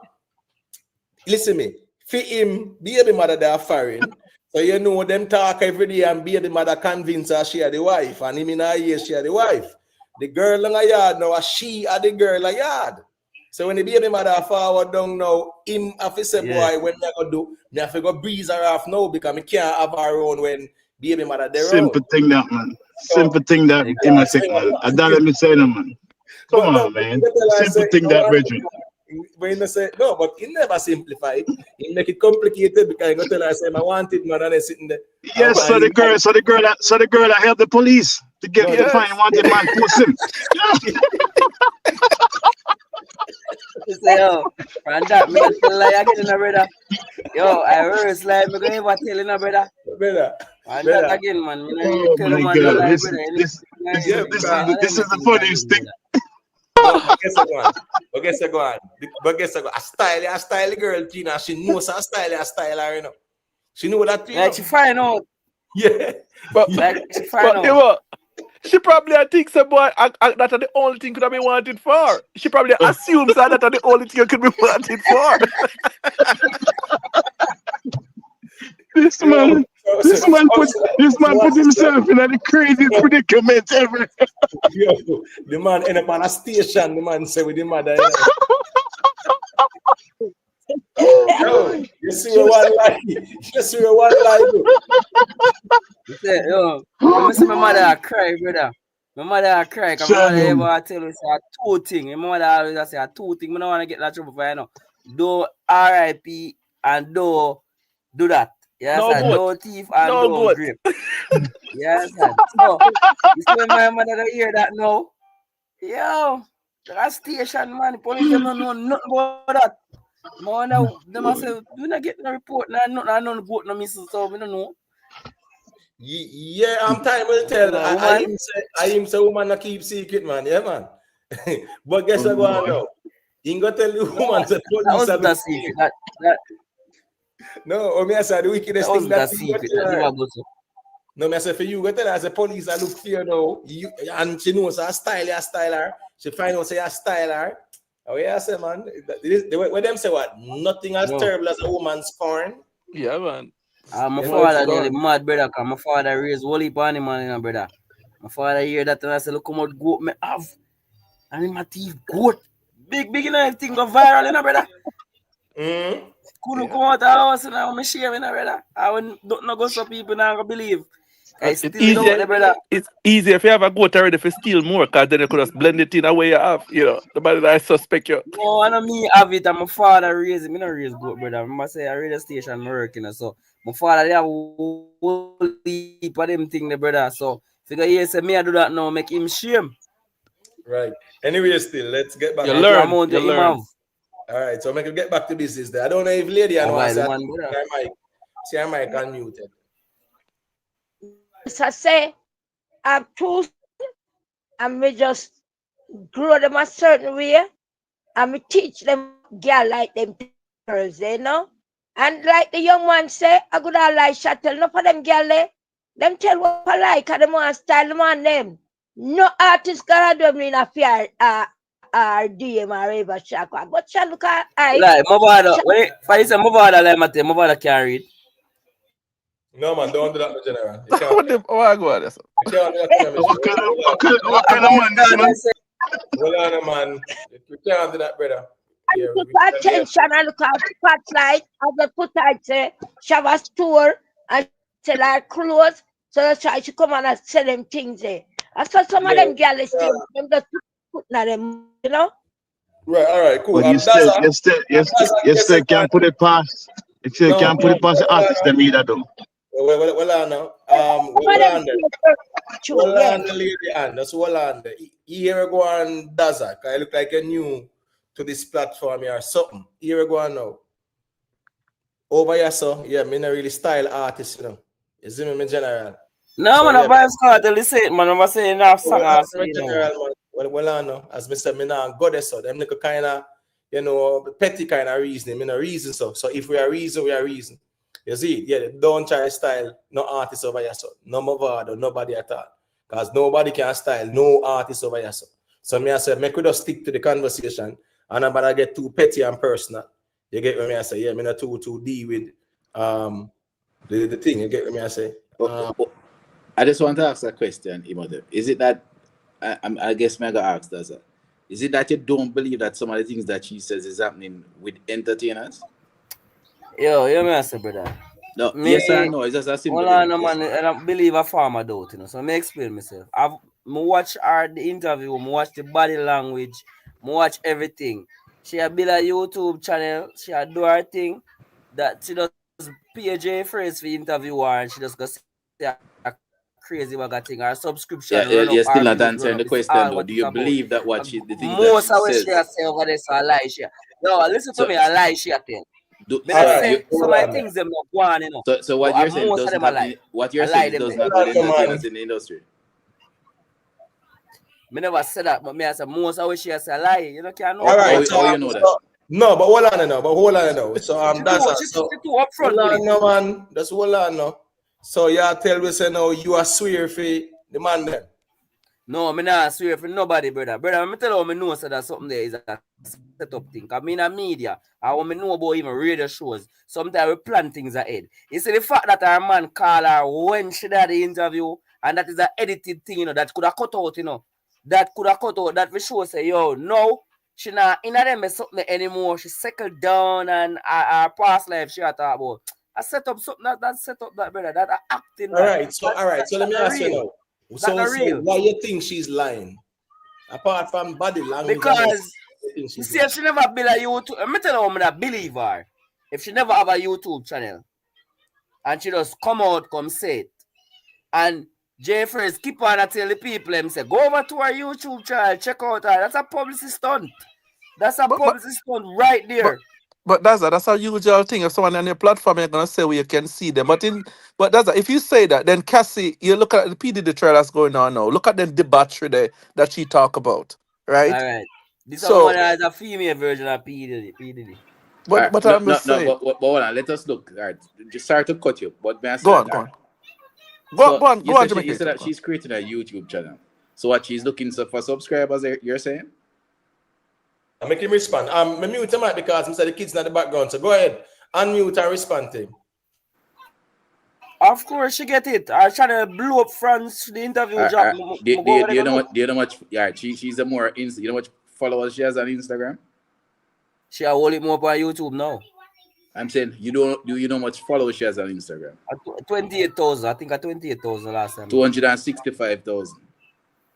Listen me. For him, baby mother they are foreign. So you know them talk every day and baby mother convince her she are the wife. And him in a year she are the wife. The girl in a yard now, she are the girl in a yard. So when the baby mother forward down now, him have to say, boy, when I go do, me have to go breeze her off now because I can't have her own when baby mother there. Simple thing that, man. Simple thing that in my thing, man. I don't let me say no, man. Come on, man. Simple thing that, Bridget. When you say no, but he never simplify it. He make it complicated because you tell her I say I want it, man, and they sitting there. Yes, so the girl that helped the police to get to find wanted man post him. Say, yo, and that me tell lie again, brother. Yo, I heard like me going to tell you, brother. And that again, man. Oh my God, this is the funniest thing. But guess what? A style girl, Tina. She knows her style her, you know. She know that. Like she find out. Yeah. But, Like she find but out. you know, she probably think some boy that are the only thing could have been wanted for. She probably assumes that are the only thing you could be wanted for. This man, this man put himself in the craziest predicament ever. Yo, the man end up on a station, the man say with the mother, you know. Yo, you see where one lie. You see where one lie go. You say, yo, when I see my mother cry, brother. My mother cry, because my mother ever tell me say two things. My mother always say two things. I don't want to get that trouble for you know. Do RIP and do that. Yes, No sir. good. Do thief and No do good. grape. Yes, sir. So you see when my mother don't hear that now. Yo, that station man, the police them don't know nothing about that. Man, them say we not get no report, nothing, I don't go no missing, so we don't know. Yeah, I'm time will tell. I him say woman not keep secret, man. Yeah, man. But guess what going on now? He go tell the woman the police That was are the secret. No, me I say the wickedest thing that secret. No, me I say for you, go tell her as the police I look fear now. You and she knows I style her. She find out say I style her. Oh yeah, I say man. When them say what? Nothing as terrible as a woman's scorn. Yeah, man. My father nearly mad, brother, because my father raised whole heap of animal, you know, brother. My father hear that and I say, look how much goat me have. And in my teeth, goat. Big, you know, everything go viral, you know, brother. Couldn't come out of the house, and I'm shame, you know, brother. I wouldn't not go so people now gonna believe. It's easier, brother. It's easier if you have a goat already if you steal more, because then you could just blend it in a way you have, you know. Nobody that I suspect you. No, I know me have it, and my father raised it. Me not raise goat, brother. I must say, a radio station working, you know, so my father they have a whole heap of them thing, the brother. So figure he say me I do that now, make him shame. Right. Anyway, still let's get back. You learn. All right, so make get back to business there. I don't know if lady and one say see her mic unmuted. So I say I'm too, and we just grow them a certain way, and we teach them girl like them girls, you know. And like the young man say, I could all like shuttle, no for them girl there. Them tell what I like, and them want style them on them. No artist gonna do me in a fear DM or ever shock. But shall look at I like my father, when I say my father like my father can't read. No man, don't do that in general. You can't. What kind of man this man? Hold on, man. You can't do that, brother. Yeah, put attention and look at spotlight as the Foota say she have a store and sell her clothes, so that's why she come on and sell them things there. That's what some of them girls still them just put them, you know. Right, all right, cool. But you still can't put it past. You still can't put it past the artist them either though. Well, I know. the lady and that's well on there. Here go on Daza, cause I look like you're new to this platform here or something. Here go on now. Over here, so yeah, me not really style artist, you know. You see me in general. No, man, I Vybz Kartel say it, man. I'm saying enough song. Well, I know. As me said, me not go there, so them little kind of, you know, petty kind of reasoning. Me no reason, so if we are reason, we are reason. You see, yeah, don't try to style no artist over here, so no Mavado, nobody at all. Because nobody can style no artist over here, so me I say, make we just stick to the conversation and I'm gonna get too petty and personal. You get what me I say? Yeah, me not too deal with the thing. You get what me I say? I just want to ask a question, Imode. Is it that I guess me I gotta ask that? Is it that you don't believe that some of the things that she says is happening with entertainers? Yo, you me say, brother. No, yes or no? It's just a simple thing. No, man, I don't believe a farmer doubt, you know. So I explain myself. I watch her the interview, I watch the body language, I watch everything. She a build a YouTube channel, she a do her thing. That she does PJ phrase for interview her and she just go say a crazy bag thing. Her subscription. You're still not answering the question though. Do you believe that what she the thing most that of what she say over there so a lie she. No, listen to me, a lie she a tell. Some of the things them not go on, you know. So what you're saying does not what you're saying does not do entertainers in the industry. Me never said that, but me I say most of what she say a lie. You know, can't know. All right, so you know that. No, but hold on now. So that's too upfront. Hold on, no man. That's hold on now. So you tell me say now you are swear for the man then. No, me not swear for nobody, brother. Brother, let me tell you how me know so that something there is a setup thing. Cause me in a media, I want me know about even radio shows. Sometimes we plan things ahead. You see the fact that our man call her when she did the interview, and that is an edited thing, that could have cut out, That could have cut out that we show say, yo, no, she not in them something anymore. She settled down and her past life she had talk about. I set up something that set up that, brother. That acting All that. right, so let me ask you now. So real. why you think she's lying? Apart from body language, Because you see, if she never build a YouTube, I'm tell you, I'm not believe her. If she never have a YouTube channel and she just come out, come say it, and Jeffries keep on and tell the people, them say, go over to her YouTube channel, check out her. That's a publicity stunt. That's a publicity stunt right there. But that's a usual thing. If someone on your platform, you're gonna say where you can see them. But if you say that, then Cassie, you look at the PDD trial that's going on now. Look at the debauchery there that she talk about, right? All right. This So- one has a female version of PDD. But no, I'm just saying. but hold on, let us look. All right, just sorry to cut you, but may I Go say on, that, go all on. right? Go on, You said that she's creating a YouTube channel. So what, she's looking for subscribers, you're saying? I make him respond. Me mute him out because I'm saying the kids in the background. So go ahead, unmute and respond to him. Of course, she get it. I try to blow up France the interview job. Do you know much? Yeah, she's a more you know much followers she has on Instagram? She a hold it more on YouTube now. I'm saying do you know much followers she has on Instagram? 28,000. I think 28,000 last time. 265,000.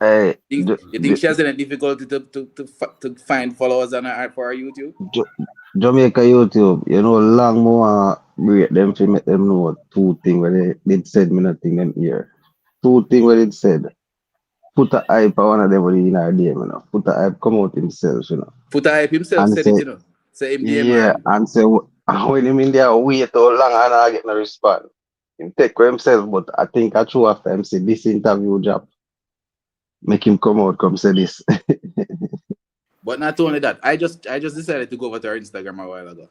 Hey, You think she has any difficulty to find followers on her for her YouTube? Jamaica YouTube, long more break them to make them know two things where they said me nothing them here. Two things where they said. Foota hype one of them in our DM, Foota hype come out himself, Foota hype himself and said say, it, Say him DM yeah, and say when him in there wait how long and I get no response. Him take for himself, but I think I true after him say this interview job. Make him come out, come say this. But not only that, I just decided to go over to her Instagram a while ago.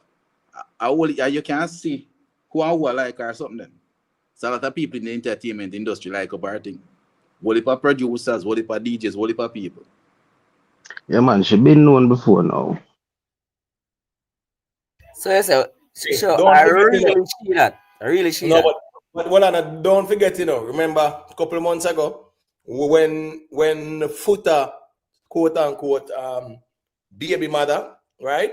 You can't see who and who I like her or something then. So a lot of people in the entertainment industry like up her thing. What if producers, what if DJs, what if people? Yeah man, she been known before now. So you say, Don't I forget, really see that. I really see No, that. but don't forget, remember a couple of months ago when Foota, quote unquote, baby mother, right,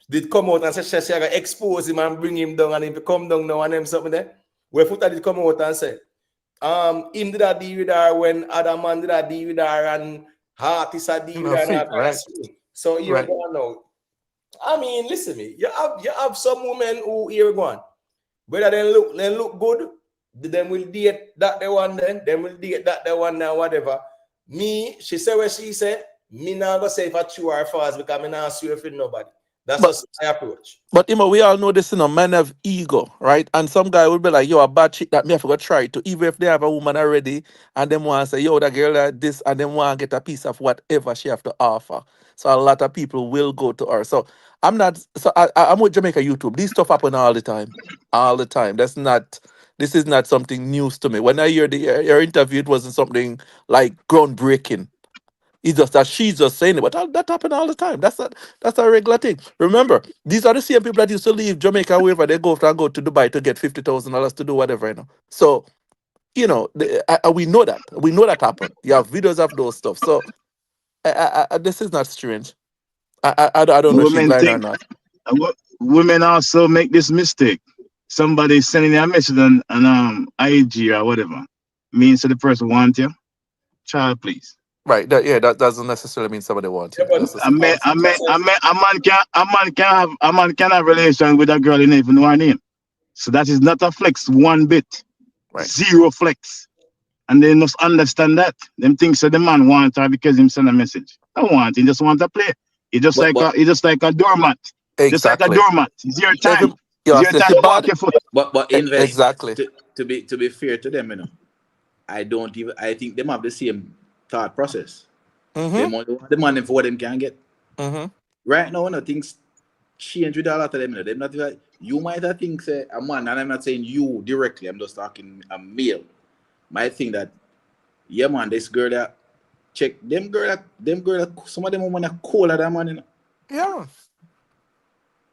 did come out and say she gonna expose him and bring him down, and if he come down now and them something there, where Foota did come out and say, him did a deal with her when other man did a deal with her and artists a deal with her and all right. So here go on now. I mean, listen to me. You have some women who here go on. Whether they look good, then will date that the one then will date that the one now, whatever. Me, she said what she said, me not gonna say if I chew her fast because I'm not swear for nobody. That's just my approach. But we all know this, men have ego, right? And some guy will be like, yo, a bad chick that me have to go try to, even if they have a woman already, and them want to say, yo, that girl like this, and them want to get a piece of whatever she have to offer. So a lot of people will go to her. So I'm with Jamaica YouTube. These stuff happen all the time. All the time. This is not something news to me. When I hear your interview, it wasn't something like groundbreaking. It's just that she's just saying it, but that happen all the time. That's a regular thing. Remember, these are the same people that used to leave Jamaica wherever they go to Dubai to get $50,000 to do whatever, So, we know that. We know that happened. You have videos of those stuff. So, this is not strange. I don't know if she's lying or not. Women also make this mistake. Somebody sending you a message on IG or whatever means that the person wants you. Child, please. Right. That doesn't necessarily mean somebody wants you. A man can have relation with a girl he never know her name. So that is not a flex one bit. Right. Zero flex. And they must understand that. Them things that the man wants her because him send a message. I want. He just want to play. He just like a doormat. Exactly. Just like a doormat. It's your time. It's your time to walk your foot. But exactly. To be fair to them, I think them have the same thought process. Mm-hmm. The money for what them can get. Mm-hmm. Right now, things change with a lot of them. Them not you might have think say a man, and I'm not saying you directly, I'm just talking a male, might think that, yeah man, this girl that check them girl that some of them women are cooler than man, you know. Yeah.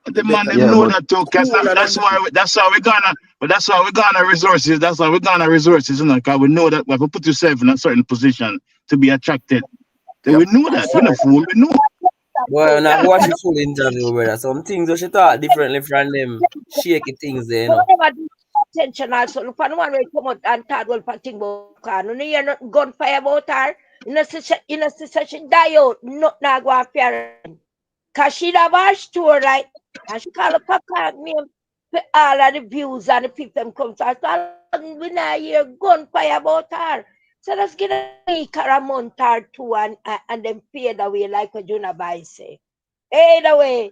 The man them Yeah, know but that too, cause Cooler that's than why we're gonna resources. That's why we're gonna resources, you know, cause we know that if you put yourself in a certain position to be attracted. So Yep. we know that. We're not fool, we know. Boy, now watch the full interview, brother. Some things we should talk differently from them shaky things there, you know. Whatever the attention also. Look for the one where come out and talk well for thing about her. No hear nothing gunfire about her. You know, say she die out. Not now go after. Cause she have her store, right? And she call the popcorn name for all of the views and the people them come to her. So we not hear gunfire about her. So let's get a week or a month or two and then fade away like what Vybz say. Fade away.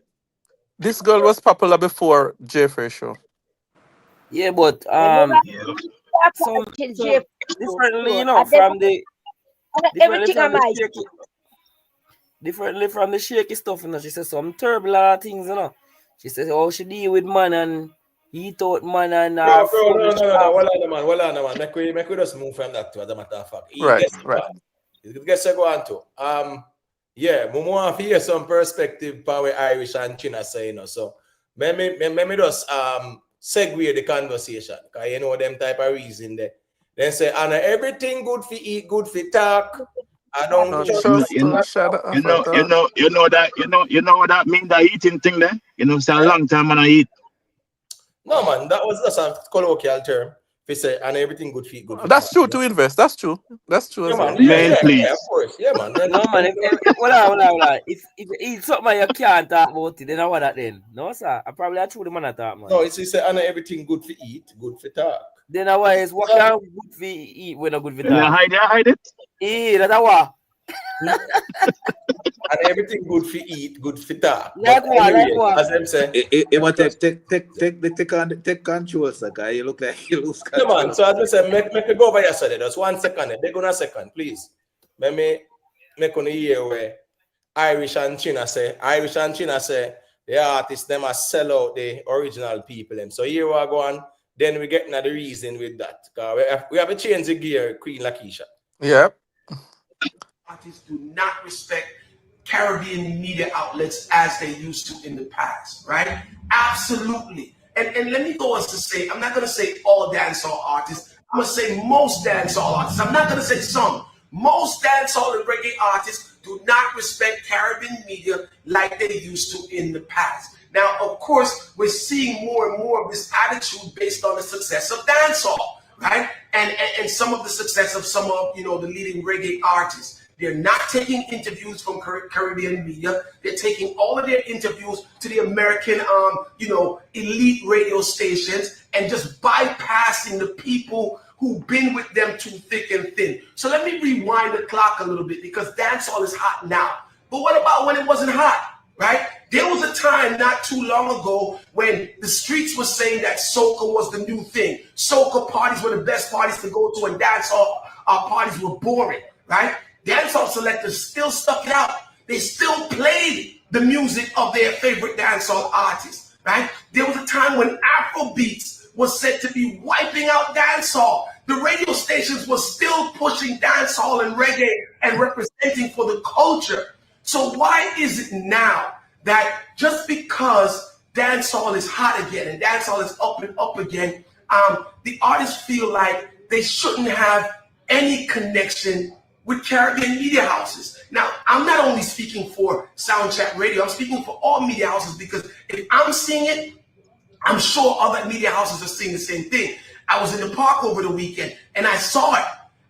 This girl was popular before Jeffrey show. Yeah, but They never some till Jeff differently, you know, and then from the differently everything from am the I. shaky, differently from the shaky stuff, you know. She says some terrible things, you know. She says, oh, she deal with man and he thought man and Bro, phone no. stuff. Hold on, man. Make we just move from that to as a matter of fact. Right, right. Guess I go on to. Yeah, we want to hear some perspective by where Irish and China say, you know. So let me just segue the conversation. Because you know them type of reason there. Then say, and everything good for eat, good for talk. I don't Not just just You know, shut up. you know what that mean, that eating thing there? You know, it's a long time when I eat. No man, that's a colloquial term. They say, and everything good for eat, good for That's talk. true to invest. That's true. That's true Yeah, as well. man. Man, please. Yeah, of course. Yeah, man. No man, hold on. If you eat something you can't talk about it, then I want that then. No sir, I probably true the man I talk, man. No, it's say, and everything good for eat, good for talk. Then I is what can good for eat when not good for You talk. hide it. That's what. And everything good for eat, good for talk. Like But what, anyway, like what? as them say, It want take control, sir, guy. You look like you lose yeah, control. man. So as I say, make me go over yesterday. Just 1 second. They go 1 second, please. Let me make on hear where Irish and China say the artists them are sell out the original people them. So here we are going. Then we getting at the reason with that. We have to change the gear, Queen Lakeisha. Yeah. Artists do not respect Caribbean media outlets as they used to in the past, right? Absolutely. And let me go on to say, I'm not going to say all dancehall artists. I'm going to say most dancehall artists. I'm not going to say some. Most dancehall and reggae artists do not respect Caribbean media like they used to in the past. Now, of course, we're seeing more and more of this attitude based on the success of dancehall, right? And some of the success of some of, the leading reggae artists. They're not taking interviews from Caribbean media. They're taking all of their interviews to the American, elite radio stations and just bypassing the people who've been with them through thick and thin. So let me rewind the clock a little bit because dancehall is hot now. But what about when it wasn't hot, right? There was a time not too long ago when the streets were saying that soca was the new thing. Soca parties were the best parties to go to and dancehall parties were boring, right? Dancehall selectors still stuck it out. They still played the music of their favorite dancehall artists, right? There was a time when Afrobeats was said to be wiping out dancehall. The radio stations were still pushing dancehall and reggae and representing for the culture. So why is it now that just because dancehall is hot again and dancehall is up and up again, the artists feel like they shouldn't have any connection with Caribbean media houses? Now, I'm not only speaking for Soundtrack Radio, I'm speaking for all media houses because if I'm seeing it, I'm sure other media houses are seeing the same thing. I was in the park over the weekend and I saw it.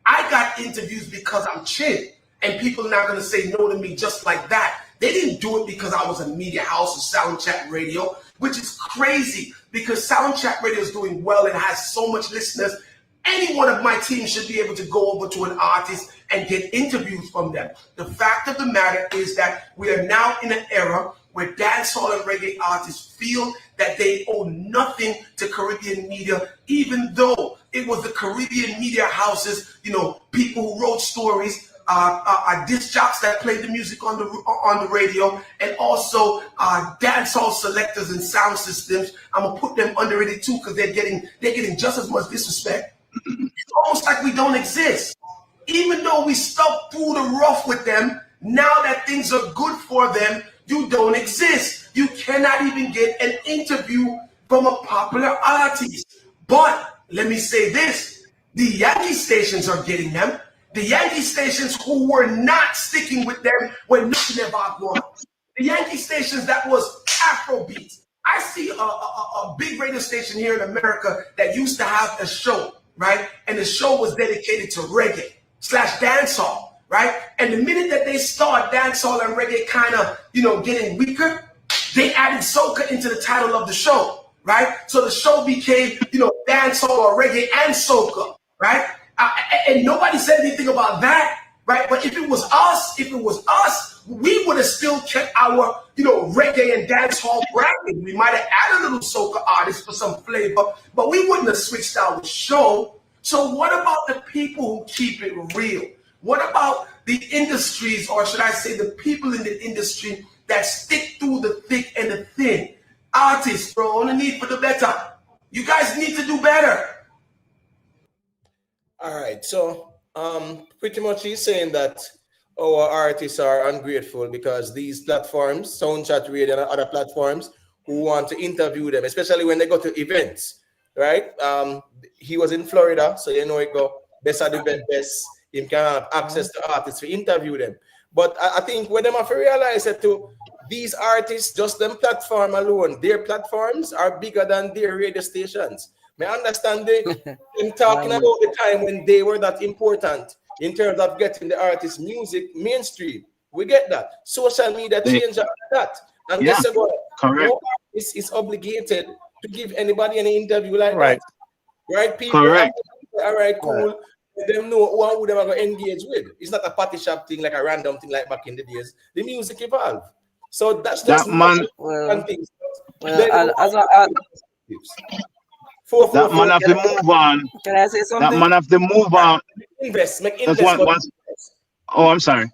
I got interviews because I'm Chin and people are not going to say no to me just like that. They didn't do it because I was a media house or Soundtrack Radio, which is crazy because Soundtrack Radio is doing well and has so much listeners. Any one of my team should be able to go over to an artist and get interviews from them. The fact of the matter is that we are now in an era where dancehall and reggae artists feel that they owe nothing to Caribbean media, even though it was the Caribbean media houses, people who wrote stories disc jocks that play the music on the radio, and also dancehall selectors and sound systems. I'm gonna put them under it too because they're getting just as much disrespect. It's almost like we don't exist. Even though we stuck through the rough with them, now that things are good for them, you don't exist. You cannot even get an interview from a popular artist. But let me say this, the Yankee stations are getting them. The Yankee stations who were not sticking with them when nothing about one. The Yankee stations that was Afrobeat. I see a big radio station here in America that used to have a show, right? And the show was dedicated to reggae / dancehall, right? And the minute that they start dancehall and reggae kind of, getting weaker, they added soca into the title of the show, right? So the show became, dancehall or reggae and soca, right? And nobody said anything about that, right? But if it was us, we would have still kept our, reggae and dancehall branding. We might have added a little soca artist for some flavor, but we wouldn't have switched our show. So what about the people who keep it real? What about the industries, or should I say the people in the industry that stick through the thick and the thin? Artists, bro, on the need for the better. You guys need to do better. All right, so pretty much he's saying that our artists are ungrateful because these platforms, Soundchat Radio and other platforms, who want to interview them, especially when they go to events, right? He was in Florida, so you know it go best of the best. Him can have access to artists to interview them. But I think when them have to realize that to these artists, just them platform alone, their platforms are bigger than their radio stations. May I understand them talking about the time when they were that important in terms of getting the artist music mainstream. We get that. Social media changed that. And guess what? Correct. No artist is obligated to give anybody an interview like Right. that. Right? People Correct. all right, cool. Let them know who they're going to engage with. It's not a party shop thing like a random thing like back in the days. The music evolved. So that's just That man, things. that man have to move on. Can I say something? That man have to move on. Make That's one. Oh, I'm sorry.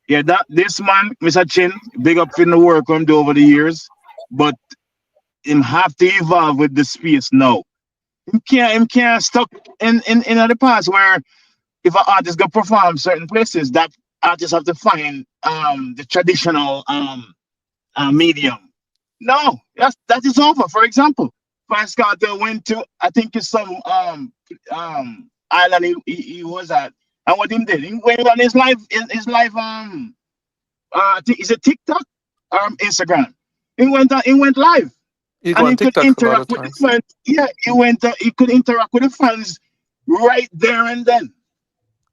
Yeah, this man, Mr. Chin, big up in the work I'm doing over the years, but him have to evolve with the space now. Him can't stuck in the past where if an artist go perform certain places, that artists have to find the traditional medium. No, that is over. For example, Vybz Kartel went to, I think it's some island he was at, and what he did, he went on his live I think is it TikTok or Instagram. He went live. You go And on he could TikTok a lot interact of with the times. fans. Yeah, he could interact with the fans right there and then.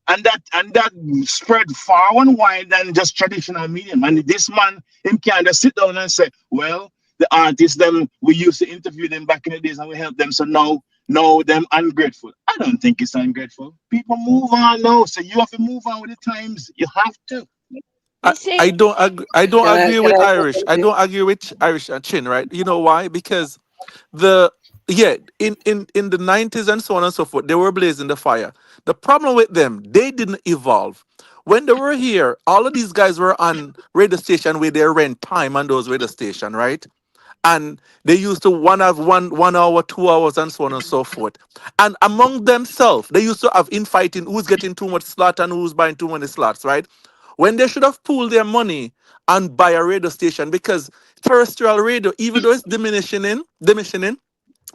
And that spread far and wide than just traditional medium. And this man, him can just sit down and say, well, the artists them we used to interview them back in the days and we help them. So now them ungrateful. I don't think it's ungrateful. People move on now. So you have to move on with the times. You have to. I don't agree with Irish. I don't agree with Irish and Chin, right? You know why? Because in the 90s and so on and so forth, they were blazing the fire. The problem with them, they didn't evolve. When they were here, all of these guys were on radio station where they rent time on those radio station, right? And they used to have one hour, 2 hours, and so on and so forth. And among themselves, they used to have infighting who's getting too much slot and who's buying too many slots, right? When they should have pooled their money and buy a radio station, because terrestrial radio, even though it's diminishing,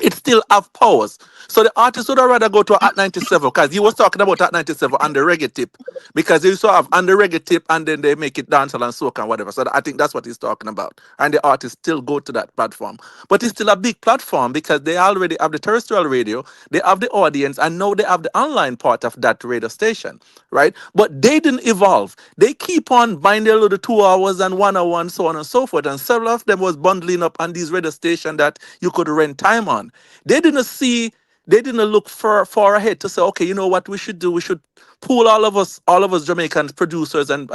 it still have powers. So the artist would have rather go to At 97 because he was talking about At 97 on the reggae tip, because they used to have on the reggae tip and then they make it dancehall and soca and whatever. So I think that's what he's talking about. And the artists still go to that platform. But it's still a big platform because they already have the terrestrial radio, they have the audience, and now they have the online part of that radio station, right? But they didn't evolve. They keep on buying their little 2 hours and 1 hour and so on and so forth. And several of them was bundling up on these radio stations that you could rent time on. They didn't look far ahead to say, okay, you know what we should do? We should pool all of us Jamaican producers and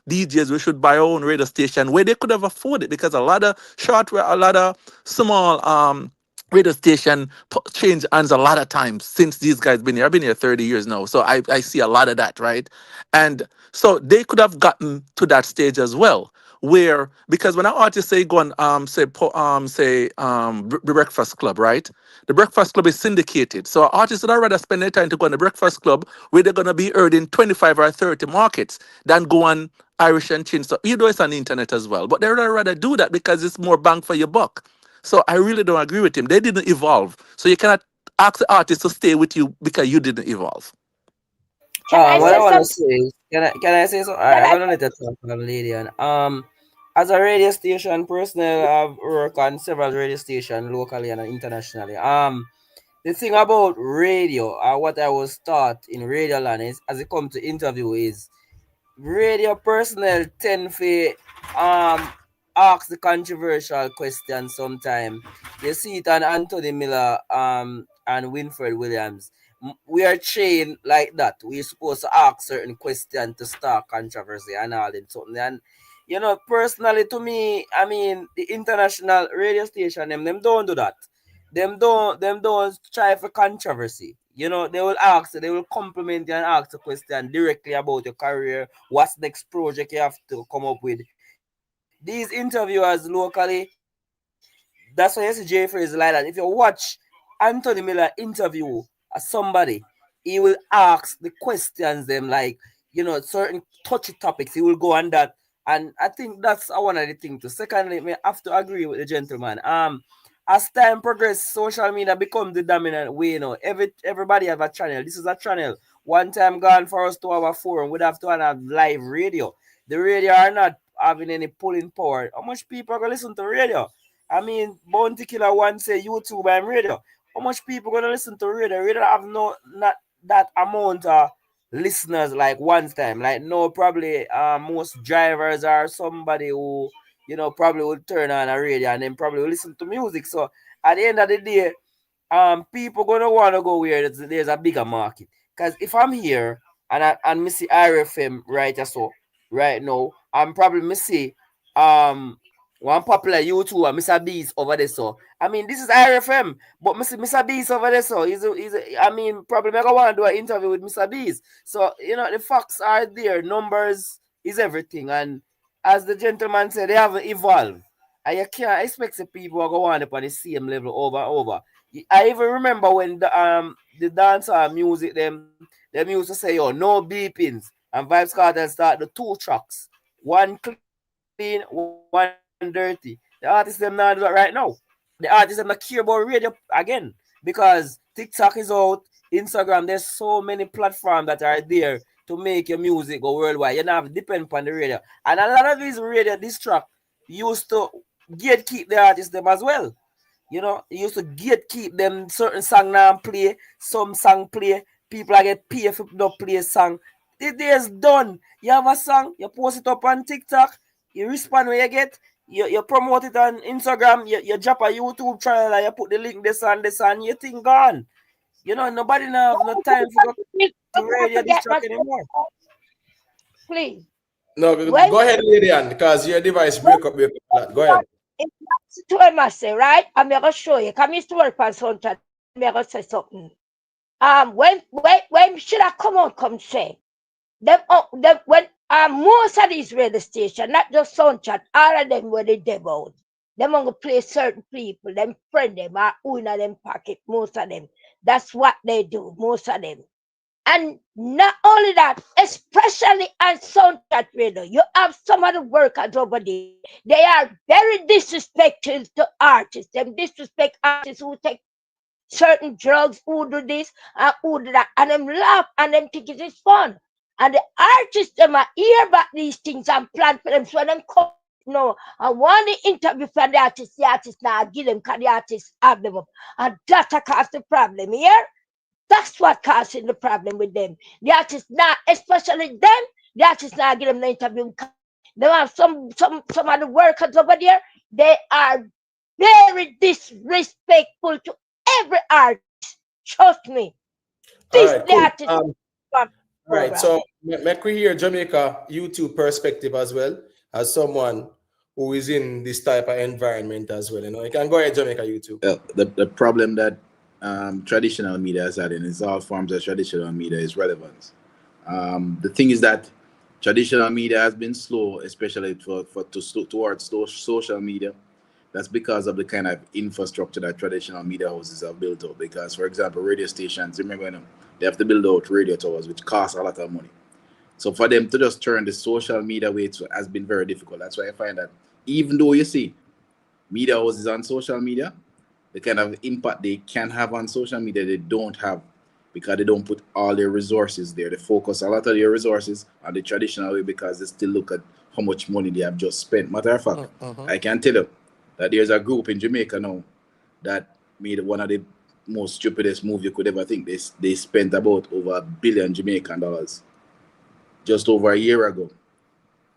DJs. We should buy our own radio station where they could have afforded, because a lot of small radio station change hands a lot of times since these guys been here. I've been here 30 years now. So I see a lot of that, right? And so they could have gotten to that stage as well. Where because when an artist say go on the Breakfast Club, right? The Breakfast Club is syndicated. So artists would rather spend their time to go on the Breakfast Club where they're gonna be heard in 25 or 30 markets than go on Irish and Chin. So you know it's on the internet as well. But they'd rather do that because it's more bang for your buck. So I really don't agree with him. They didn't evolve. So you cannot ask the artist to stay with you because you didn't evolve. Can I What I say want to something? say is, can I say so? All right, Can I'm I gonna let it talk, lady. And as a radio station personnel, I've worked on several radio stations locally and internationally. The thing about radio, what I was taught in radio land is, as it comes to interview, is radio personnel tend to um ask the controversial question sometime. You see it on Anthony Miller and Winfred Williams. We are trained like that. We're supposed to ask certain questions to start controversy and all in something. And personally to me, I mean the international radio station them don't do that. Them don't try for controversy. They will ask, they will compliment you and ask a question directly about your career, what's next project you have to come up with. These interviewers locally, that's why you see Jay Fraser like that. If you watch Anthony Miller interview somebody, he will ask the questions them like, certain touchy topics. He will go on that. And I think that's one of the things too. Secondly, I have to agree with the gentleman. As time progresses, social media become the dominant way. Everybody have a channel. This is a channel. One time gone for us to have a forum, we'd have to have live radio. The radio are not having any pulling power. How much people are gonna listen to radio? I mean, Bounty Killer one say YouTube and radio. How much people gonna listen to radio? Radio have not that amount of listeners like one time. Like no, probably most drivers are somebody who probably would turn on a radio and then probably will listen to music. So at the end of the day, people gonna wanna go where there's a bigger market. Cause if I'm here and me see RFM right now, I'm probably me see one popular YouTuber, Mr. Beast over there. So I mean this is RFM, but Mr. Beast over there. So I mean probably I want to do an interview with Mr. Beast. So the facts are there, numbers is everything, and as the gentleman said, they haven't evolved. And you can't expect the people to go on up on the same level over and over. I even remember when the dancer music them used to say, "Oh, no beepings," and Vybz Kartel start the two tracks, one clean, one dirty. The artists them not do that right now. The artists them not care about radio again because TikTok is out, Instagram. There's so many platforms that are there to make your music go worldwide. You don't have to depend upon the radio. And a lot of these radio, this track used to gatekeep the artists them as well. You used to gatekeep them. Certain song now play, some song play. People are get paid if not play a song. The day is done. You have a song, you post it up on TikTok, you respond when you get, you promote it on Instagram, you drop a YouTube channel and you put the link this and you think gone. Nobody now have no time for to radio this track anymore. please? No, When go ahead, Lillian, because your device break up a lot. Go ahead. it's to must say, right? I'm gonna show you. Come used to work on soundtrack. I'm gonna say something. When should I come on? Come say them when most of these radio station, not just soundtrack, all of them were the devil. Them gonna play certain people, them friend them, or who in them pocket. Most of them. That's what they do. Most of them. And not only that, especially on soundtrack radio, you have some of the workers over there. They are very disrespectful to artists. Them disrespect artists who take certain drugs, who do this and who do that, and them laugh and them think it is fun. And the artists them are hear about these things and plan for them. So when them come no, I want the interview from the artist now give them because the artists have them up. And that's a cause the problem here. That's what causing the problem with them. The artists now, especially them, the artists now give them the interview. They have some of the workers over there. They are very disrespectful to every artist. Trust me. All This right, the cool. artist Right. program. So make we hear Jamaica YouTube perspective as well as someone who is in this type of environment as well. You know, you can go ahead, Jamaica YouTube. The problem that traditional media has had in is all forms of traditional media is relevance. The thing is that traditional media has been slow, especially towards social media. That's because of the kind of infrastructure that traditional media houses have built up. Because, for example, radio stations, remember, they have to build out radio towers, which costs a lot of money. So for them to just turn the social media way has been very difficult. That's why I find that even though you see media houses on social media, the kind of impact they can have on social media, they don't have because they don't put all their resources there. They focus a lot of their resources on the traditional way because they still look at how much money they have just spent. Matter of fact, I can tell you that there's a group in Jamaica now that made one of the most stupidest moves you could ever think. They spent about over $1 billion Jamaican dollars just over a year ago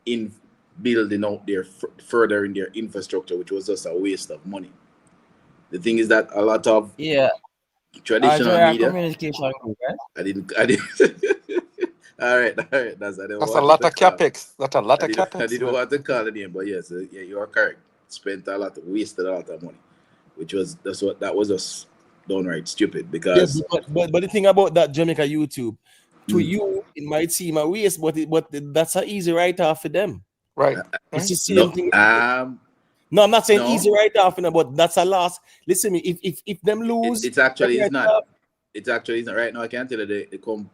in building out their further in their infrastructure, which was just a waste of money. The thing is that a lot of traditional media communication group, right? I didn't all right. That's a lot of capex. That's a lot of capex. I didn't want to call the name, but yes, yeah, you are correct. Spent wasted a lot of money, which was that was just downright stupid because but the thing about that Jamaica YouTube, to you it might seem a waste, but that's an easy write-off for them. Right. It's the same thing. No, I'm not saying easy write-off, but that's a loss. Listen to me, if them lose, it's not. It's actually not. Right now, I can tell you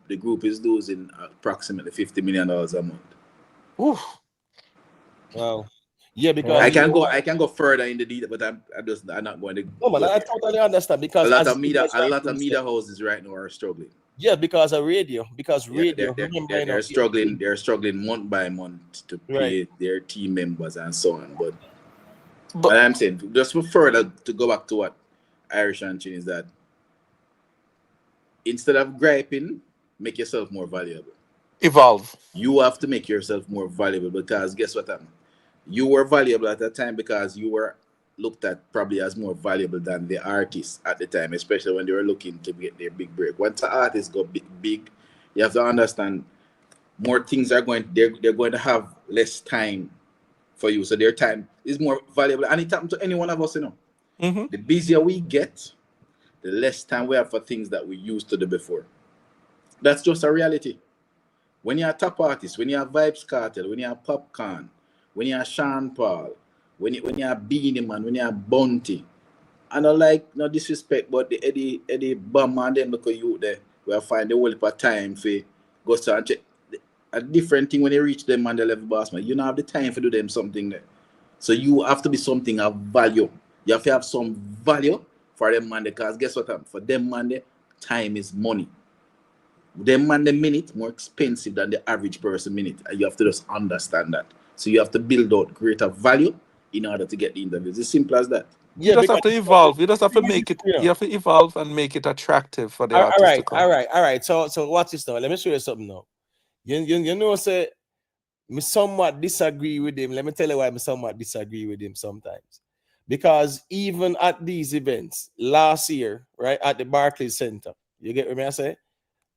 the group is losing approximately $50 million a month. Oof. Wow. Yeah, because I can go further in the detail, but I'm not going to. No, man, I totally understand because a lot of media houses right now are struggling. Yeah, because of radio. They're struggling. They're struggling month by month to pay their team members and so on. But what I'm saying, just for further to go back to what Irish and Chin is that instead of griping, make yourself more valuable. Evolve. You have to make yourself more valuable because guess what happened? You were valuable at that time because you were looked at probably as more valuable than the artists at the time, especially when they were looking to get their big break. Once the artists go big, you have to understand more things they're going to have less time for you. So their time is more valuable. And it happened to any one of us, The busier we get, the less time we have for things that we used to do before. That's just a reality. When you're a top artist, when you're Vybz Kartel, when you're Popcorn, when you're Sean Paul, when you're Beanie Man, when you're Bounty, I don't like no disrespect, but the Eddie Bum and them look at you there. We'll find the whole heap of time for go to and check a different thing when you reach them on the level boss man. You don't have the time for do them something there. So you have to be something of value. You have to have some value for them man because guess what? For them man, time is money. Them man the minute more expensive than the average person minute. And you have to just understand that. So you have to build out greater value in order to get the interviews. It's simple as that. You just have to evolve. You just have to make it. You have to evolve and make it attractive for the artist to come. All right. So watch this now. Let me show you something now. You know, say me somewhat disagree with him. Let me tell you why I somewhat disagree with him sometimes. Because even at these events last year, right at the Barclays Center, you get what I say?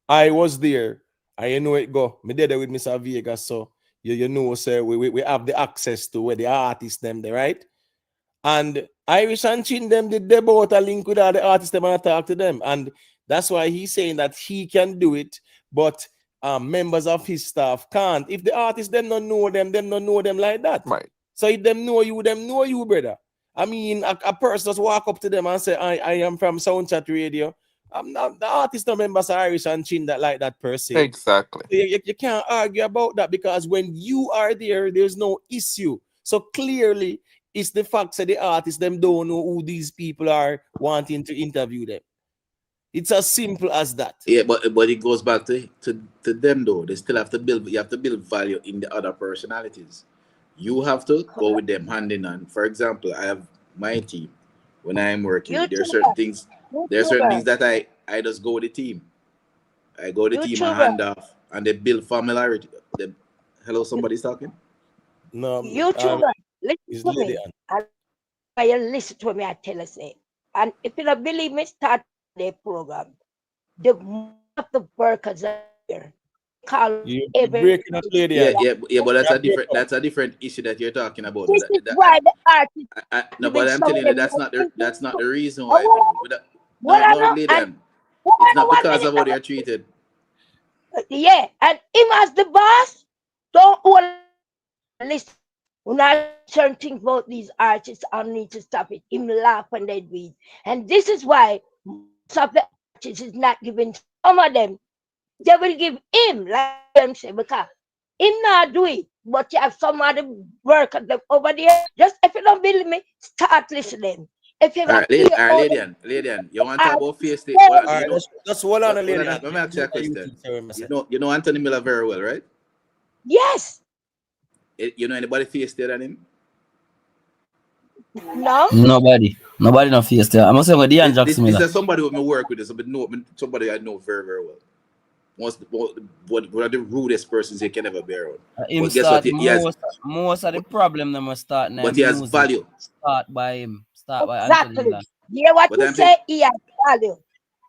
I was there. I know it go. Me there with Mr. Vegas, so you know, say we have the access to where the artists them there, right? And Irish and Chin them did they both a link with all the artists them and talk to them, and that's why he's saying that he can do it, but members of his staff can't. If the artists them don't know them like that, right? So if them know you, brother. I mean, a person just walk up to them and say, I am from Soundchat Radio. I'm not the artist, no members are Irish and Chin that like that per se. Exactly. You can't argue about that because when you are there, there's no issue. So clearly, it's the fact that the artists them don't know who these people are wanting to interview them. It's as simple as that. Yeah, but it goes back to them though. They still have to build. You have to build value in the other personalities. You have to go with them hand in hand. For example, I have my team. When I'm working, there are certain things. There are certain things that I just go with the team. I go with the team and hand off, and they build familiarity. Hello, somebody's talking. No, YouTuber, listen to me. I listen to me. I tell you, say, and if you don't believe me, start the program. The most of the workers are here. call You every breaking up, lady. Yeah, but Yeah, break up. that's a different issue that you're talking about. This is why the artist No, even but I'm some telling of you, them that's not the reason oh, why. what I No, know lady, and it's not 1 because minute of how they're treated. yeah, and him as the boss, don't hold listen. When I say certain things about these artists, I need to stop it. Him laugh and they do it. And this is why most of the artists is not giving some of them. They will give him, like them say, because him not do it. But you have some of the workers them over there. Just if you don't believe me, start listening. If you All not right, hear all Ladian, you want to talk about face state? them, Well, All right, let's hold on, lady. let me ask you a question. You know Anthony Miller very well, right? yes, You know anybody face state than him? no, Nobody no face there. I must say with Dean Jackson This Miller. is somebody who me work with. Somebody I know very, very well. One of the rudest persons you can ever bear on. Him But guess what? start most of the problem them must start now. But he has Music value. start by him. Start by Anthony exactly. Miller. Hear what But you I'm say? He has value.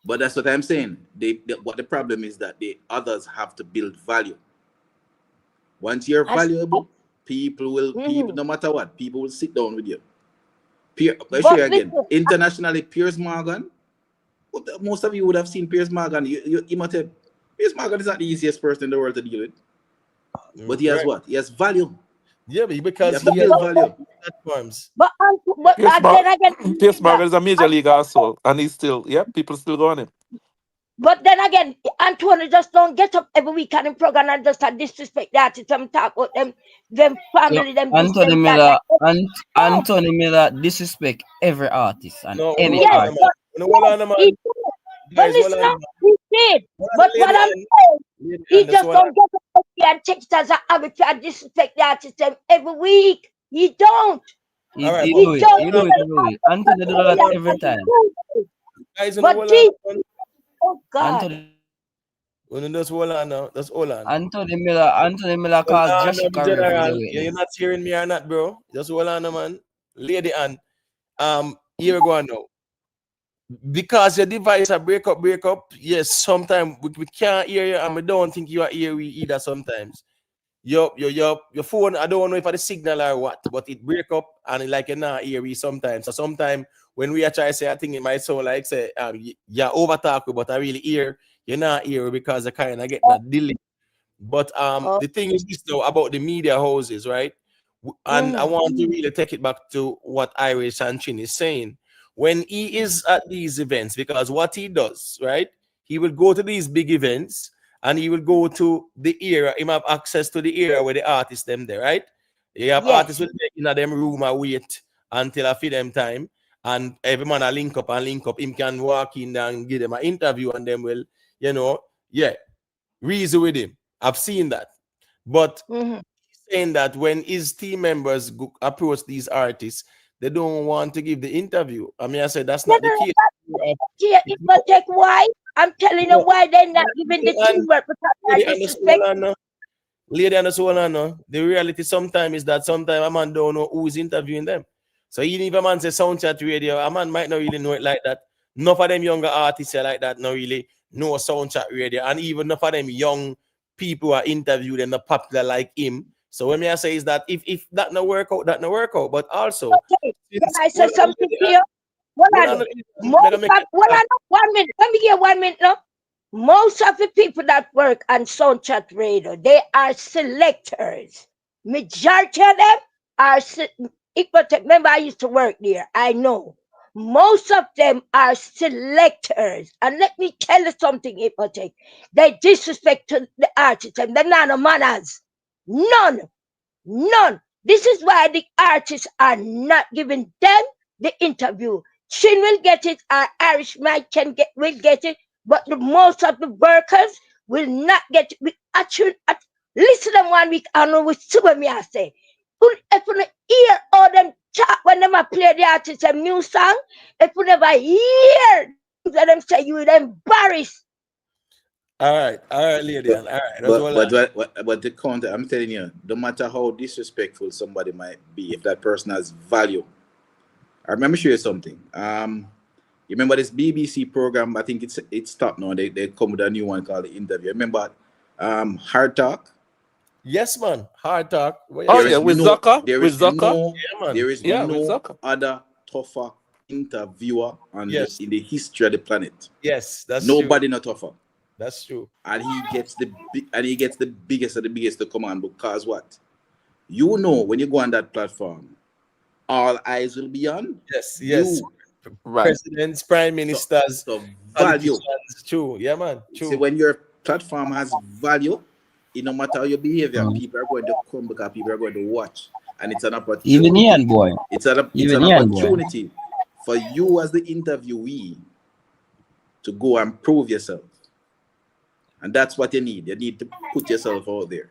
But that's what I'm saying. What the problem is that the others have to build value. Once you're valuable, people will no matter what, people will sit down with you. Let's show you again. Internationally, Piers Morgan. Most of you would have seen Piers Morgan. You might have Piers Morgan is not the easiest person in the world to deal with. But he has what? He has value. Yeah, because he has value. Platforms. But again, Piers Morgan is a major league also, and he's still, people still go on him. But then again, Antonio just don't get up every week and in program and just disrespect the artist and talk about them family, them this, Anthony them Miller, that. Anthony Miller disrespect every artist and any Yes, artist. but he did. But listen up, he did. But what I'm saying, he just don't get up and text us a habit to disrespect the artist them every week. He don't. He do it every week. Anthony do that every time. But Jesus, oh God. Anthony That's hold on now. That's hold on. Anthony Miller caused Joshua General, you're not hearing me or not, bro. Just hold on, man. Lady Ann. Here we go now. Because your device are break up. Yes, sometimes we can't hear you, and we don't think you are here either sometimes. Your phone, I don't know if it's the signal or what, but it break up and it like you're not hear we sometimes. So sometimes when we are trying to say, I think it might sound like say you're over talking, but I really hear you're not here because I kind of get that delay. But the thing is this though about the media houses, right? And I want to really take it back to what Irish and Chin is saying. When he is at these events, because what he does, right? He will go to these big events and he will go to the area. He have access to the area where the artists them there, right? You have artists will be in them room and wait until I feed them time. And every man a link up. Him can walk in and give them an interview and them will, reason with him. I've seen that. But he's saying that when his team members approach these artists, they don't want to give the interview. I mean, I said that's not the case. It must take why. I'm telling you why they're not giving the teamwork because they're disrespectful. Lady and the soul, the reality sometimes is that sometimes a man don't know who is interviewing them. So even if a man says sound chat radio, a man might not really know it like that. None of them younger artists are like that, not really know sound chat radio. And even none of them young people are interviewed and not popular like him. So when I say is that if that no work out, that no work out. But also, can I say something here? One minute. Let me get 1 minute now. Most of the people that work on sound chat radio, they are selectors. Majority of them are. Remember, I used to work there. I know. Most of them are selectors. And let me tell you something, Hypotech. They disrespect to the artists and they're not no manners. None. This is why the artists are not giving them the interview. Shin will get it, or Irish Mike will get it, but the most of the workers will not get it. Listen to them 1 week, I know what me I say. If you hear all them chat when them play the artists a new song, if you never hear them say, you will embarrass. All right, lady. All right. But the content, I'm telling you, no matter how disrespectful somebody might be, if that person has value. I remember show you something. You remember this BBC program? I think it's stopped now. They come with a new one called The Interview. Remember Hard Talk. Yes, man. Hard talk. What you Oh say? yeah, with Zucker. There With is Zucker. Yeah, man. there is Yeah, with no Zucker. other tougher interviewer Yes. in the history of the planet. Yes, that's true. Nobody not tougher. That's true. And he gets the biggest of the biggest to come on, because what? You know, when you go on that platform, all eyes will be on Yes, yes. you. Right. Presidents, prime ministers, So value. politicians. True. Yeah, man. See, True. when your platform has value, it no matter your behavior, Mm. people are going to come because people are going to watch, and it's an Even opportunity. Ian boy. It's an Even Ian boy. opportunity for you as the interviewee to go and prove yourself, and that's what you need. You need to put yourself out there.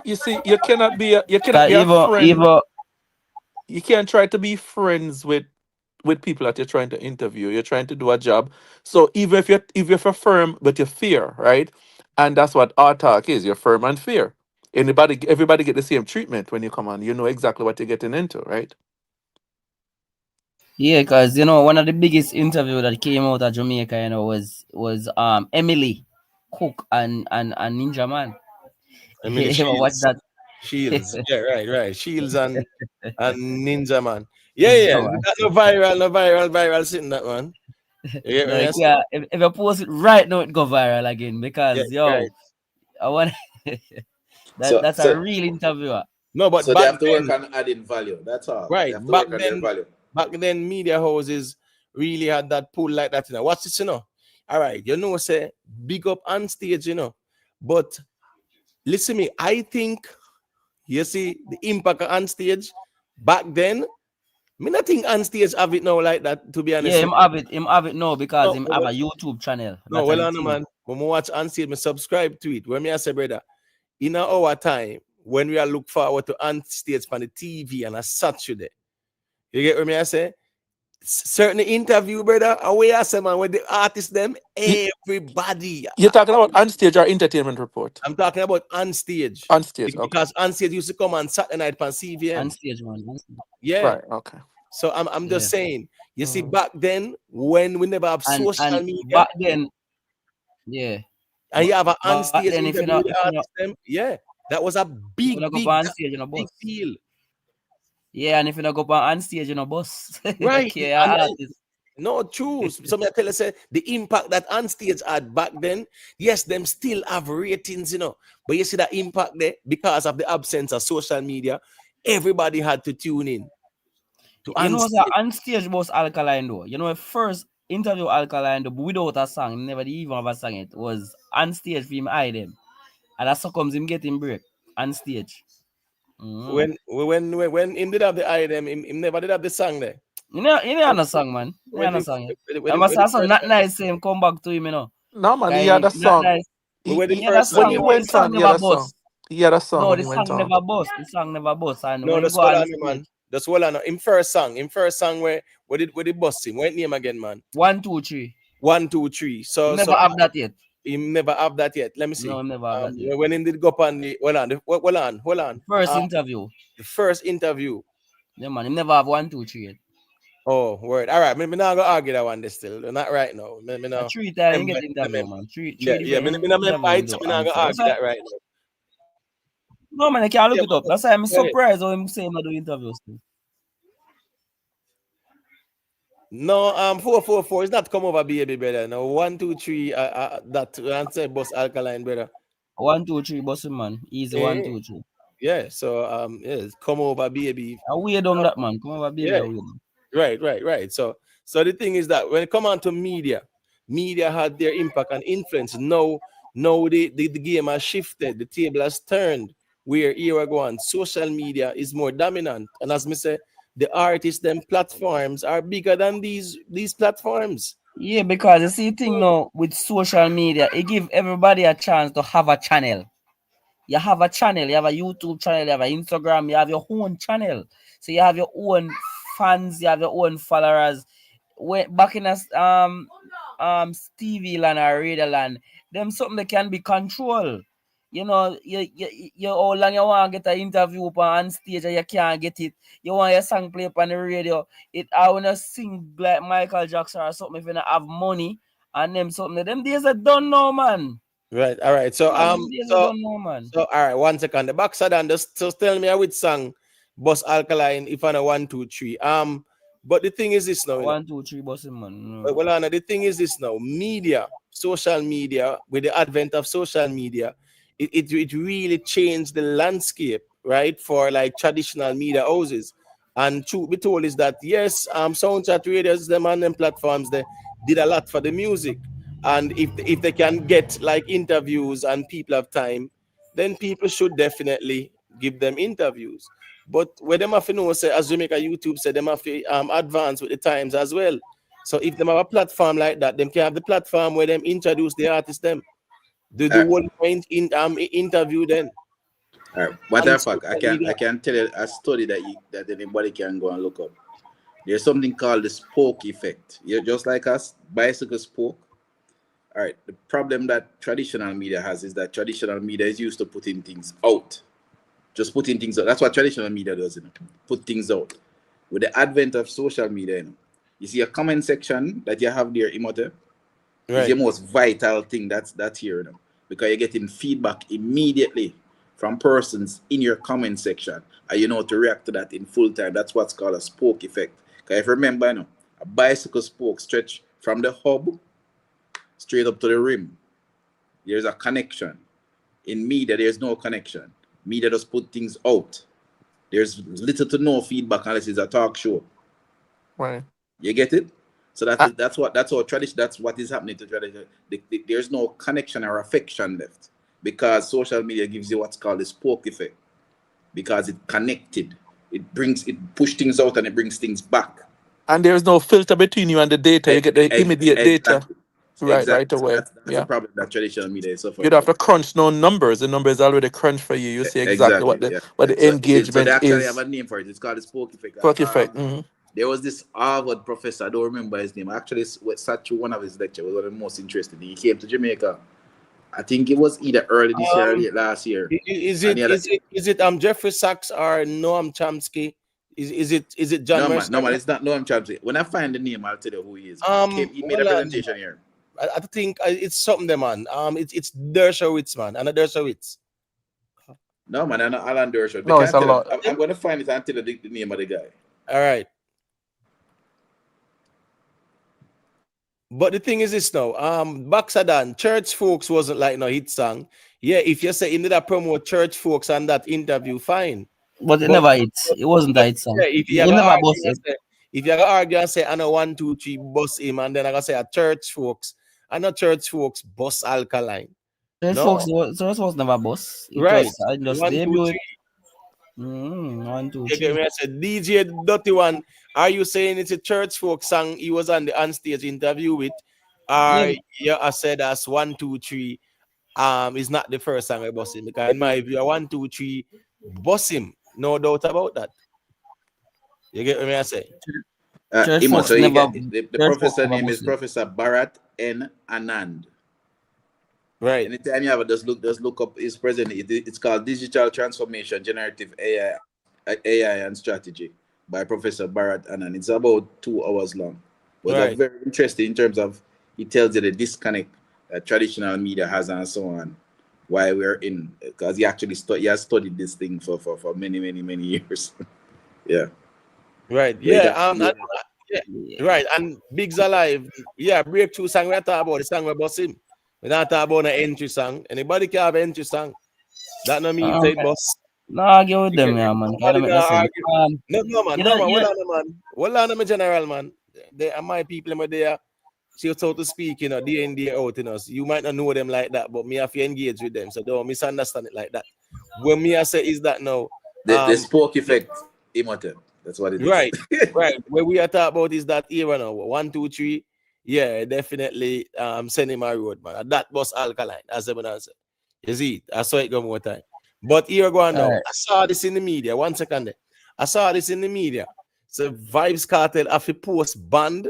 You see, you cannot be a Even friend. You can't try to be friends with people that you're trying to interview. You're trying to do a job. So even if you're firm but you're fair, right? And that's what our talk is. You're firm and fair. Everybody get the same treatment when you come on. You know exactly what you're getting into, right? Yeah, because one of the biggest interview that came out of Jamaica, was Emily Cook and Ninja Man. Emily You ever watch Shields. that? Shields. Yeah, right. Shields and Ninja Man. Yeah. No, That no viral sitting that one. You get no, what I you say? can't. If you post it right now, it go viral again Yeah, because right. I want So that's a real interviewer. No, but so they back have to work then, on adding value. That's all. They right, have to work on their value. back then, media houses really had that pull like that. Watch this, All right, say big up on stage, But listen me, I think you see the impact on stage back then. Me not think on stage have it now like that. To be honest, Yeah, him have it now because no, him have a YouTube channel. no, That's well, the no, thing. man. When I watch on stage, me subscribe to it. When me I say, brother, in our time when we are look forward to on stage on the TV and a Saturday, you get what me I say? Certain interview, brother, away I say, man, with the artists, them, everybody. You're talking about on stage or entertainment report? I'm talking about on stage. On stage, okay. Because on stage used to come on Saturday night on CVM. On stage, man. Yeah. Right, okay. So I'm just saying, you see, Mhm. back then, when we never have social And media, back then, yeah. and you have an on Back stage then, interview with the artists, them, yeah, that was a big, go big, on stage, big deal. Yeah, and if you not go on stage, boss. Right. Okay, And artist. no, true. Some tell us the impact that on stage had back then, yes, them still have ratings, But you see that impact there because of the absence of social media, everybody had to tune in. On stage was Alkaline though. First interview Alkaline though, without a song, never even have a song. It was on stage for him hide them. And that's how comes him getting break on stage. When him did have the item, him never did have the song there. You know a song, man. You know a song. I must have song not nice. Him come back to him, No, man, he had a not song. nice. When He had a song, When he but the went song on, he had never a song. bust. He had a song No, when the he went song on. never bust. The song never bust. And No, when just you go hold on on, stage, man. Just hold on. Him first song where did bust him? What name again, man? 1, 2, 3. 1, 2, 3. So Never have that yet. Him never have that yet. Let me see. No, never have that yet. When him did go up on the hold on. First interview. The first interview. Yeah, man. Him never have 1, 2, 3 yet. Oh, word. All right. Me not gonna argue that one. This still not right now. Me no. 3 times you get interview, man. Three Yeah. Me not fight. So me not gonna argue that right now. No, man, I can't look Yeah, it up. That's why I'm go ahead. surprised how him say him not do interviews. No, 444 is not come over, baby, brother. No, 1, 2, 3. That answer boss Alkaline, brother. 1, 2, 3, bossy man. Easy. 1, 2, 3. Yeah. So yes, come over, baby. I weird on that, man. Come over, baby. Yeah. Right. So the thing is that when it come on to media had their impact and influence. Now the game has shifted, the table has turned. Where here we go on, social media is more dominant. And as me say, the artists, them platforms are bigger than these platforms. Yeah, because you see thing now with social media, it give everybody a chance to have a channel. You have a channel, you have a YouTube channel, you have an Instagram, you have your own channel. So you have your own fans, you have your own followers. Back in us Stevie land or Radio land, them something that can be controlled. You how long you want to get an interview on stage and you can't get it. You want your song play up on the radio. I wanna sing like Michael Jackson or something if you don't have money and them something. Them days are done now, man. Right. All right. So Man, these days I don't know, man. so all right. 1 second. The back side and just tell me which song Boss Alkaline if I know 1, 2, 3. But the thing is this now, you know. 1, 2, 3 bossing, man. Well, Anna, the thing is this now. Media, social media, with the advent of social media, it really changed the landscape, right, for like traditional media houses. And truth be told is that yes, soundchat radios, them and them platforms, they did a lot for the music. And if they can get like interviews and people have time, then people should definitely give them interviews. But where them have to know, say, as Jamaica YouTube said, them have to advance with the times as well. So if them have a platform like that, them can have the platform where them introduce the artist them. Do one point in interview then. All right. Matter And of fact, I social media- can tell you a study that anybody can go and look up. There's something called the spoke effect. You're just like us, bicycle spoke. All right. The problem that traditional media has is that traditional media is used to putting things out. Just putting things out. That's what traditional media does, you know. Put things out. With the advent of social media, you know, you see a comment section that you have there, Imote, is Right. the most vital thing that's here, you know, because you're getting feedback immediately from persons in your comment section, and you know to react to that in full time. That's what's called a spoke effect. Because if you remember, you know, a bicycle spoke stretch from the hub straight up to the rim. There's a connection. In media, there's no connection. Media just put things out. There's little to no feedback unless it's a talk show. Right. You get it? So that's how tradition. That's what is happening to tradition. There's no connection or affection left because social media gives you what's called the spoke effect because it connected. It push things out and it brings things back. And there's no filter between you and the data. You get the immediate data right away. That's the problem that traditional media is suffering. You don't have to crunch no numbers. The number is already crunched for you. You see exactly what the So engagement they actually is. have a name for it. It's called the spoke effect. Spoke effect. There was this Harvard professor, I don't remember his name. Actually, sat through one of his lectures. Was one of the most interesting. He came to Jamaica. I think it was either early this year or late last year. Is it Jeffrey Sachs or Noam Chomsky? Is it John Mercer? No man, it's not Noam Chomsky. When I find the name, I'll tell you who he is. He made a presentation here. I think it's something there, man. It's Dershowitz, man. Anna Dershowitz. No man, I'm not Alan Dershowitz. No, it's a lot. I'm going to find it and tell you the name of the guy. All right. But the thing is this now, Baxadan, Church Folks wasn't like no hit song. Yeah, if you say you need to promote Church Folks and that interview, fine. But it never hits. It wasn't a hit song. Yeah, if you never argue and say I know 1, 2, 3 bust him, and then I gotta say a Church Folks, I know Church Folks bust Alkaline. Church Folks was never boss. Right. I just 1, 2, 3. 1, 2, 3. You get me? I said DJ Dirty One. Are you saying it's a Church Folk song he was on the onstage interview with? I said that's 1, 2, 3. Is not the first song I boss him because in my view, 1, 2, 3 boss him. No doubt about that. You get me? I say. The professor name is Professor Bharat N. Anand. Right. Anytime you have it, just look up his present. It's called Digital Transformation, Generative AI and Strategy by Professor Bharat Anand. It's about 2 hours long. But it's very interesting in terms of he tells you the disconnect that traditional media has and so on. Why we're in, because he actually has studied this thing for many years. Yeah. Right. Yeah. Right. And Big's Alive. Yeah. Breakthrough song. We're talking about the song about him. We're not talking about an entry song. Anybody can have an entry song. That no mean say boss. No argue with them, yeah, man. No, man. Hold on, general, man. They are my people, but they are, so to speak, you know, day in, day out, you know. So you might not know them like that, but me have to engage with them. So don't misunderstand it like that. When me I say is that now. The spoke effect, Imhotep. That's what it is. Right. What we are talking about is that era now. 1, 2, 3. Yeah, definitely send him a road, man. That was Alkaline, as everyone answer. You see, I saw it go more time. But here go on now. I saw this in the media. 1 second there. I saw this in the media. So Vybz Kartel have to post band.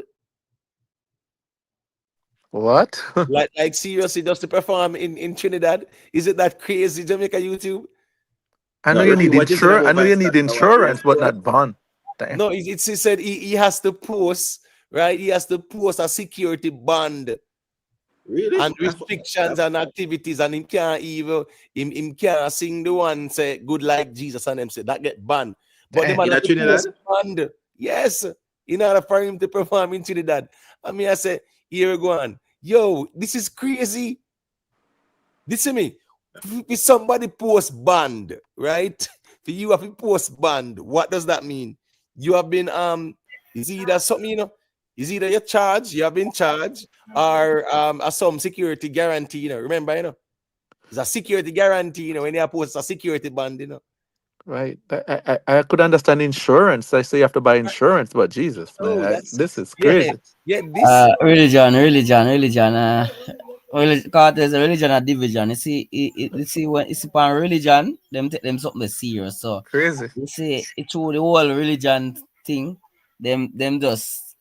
What? like seriously, just to perform in Trinidad? Is it that crazy, Jamaica YouTube? I know you need insurance, but not bond. No, he said he has to post, right? He has to post a security bond, Really? and restrictions and activities, and him can't even him can't sing the one say good like Jesus and them say that get banned. But the Damn, man in have a to post Trinidad? banned. Yes, in order for him to perform in Trinidad. I mean, I say, here we go on. Yo, this is crazy. Listen me. If somebody post banned, right? For you have to post banned. What does that mean? You have been is either something, you know, is either you're charged, you have been charged, or some security guarantee, you know. Remember, you know, it's a security guarantee, you know, when you post a security band, you know. Right. I could understand insurance. I say you have to buy insurance, but Jesus, Oh, man, that's this is yeah, crazy. yeah. This Religion. Kartel is a religion a division. You see, you see when it's upon religion, them take them something serious. So Crazy. you see, it through the whole religion thing, them just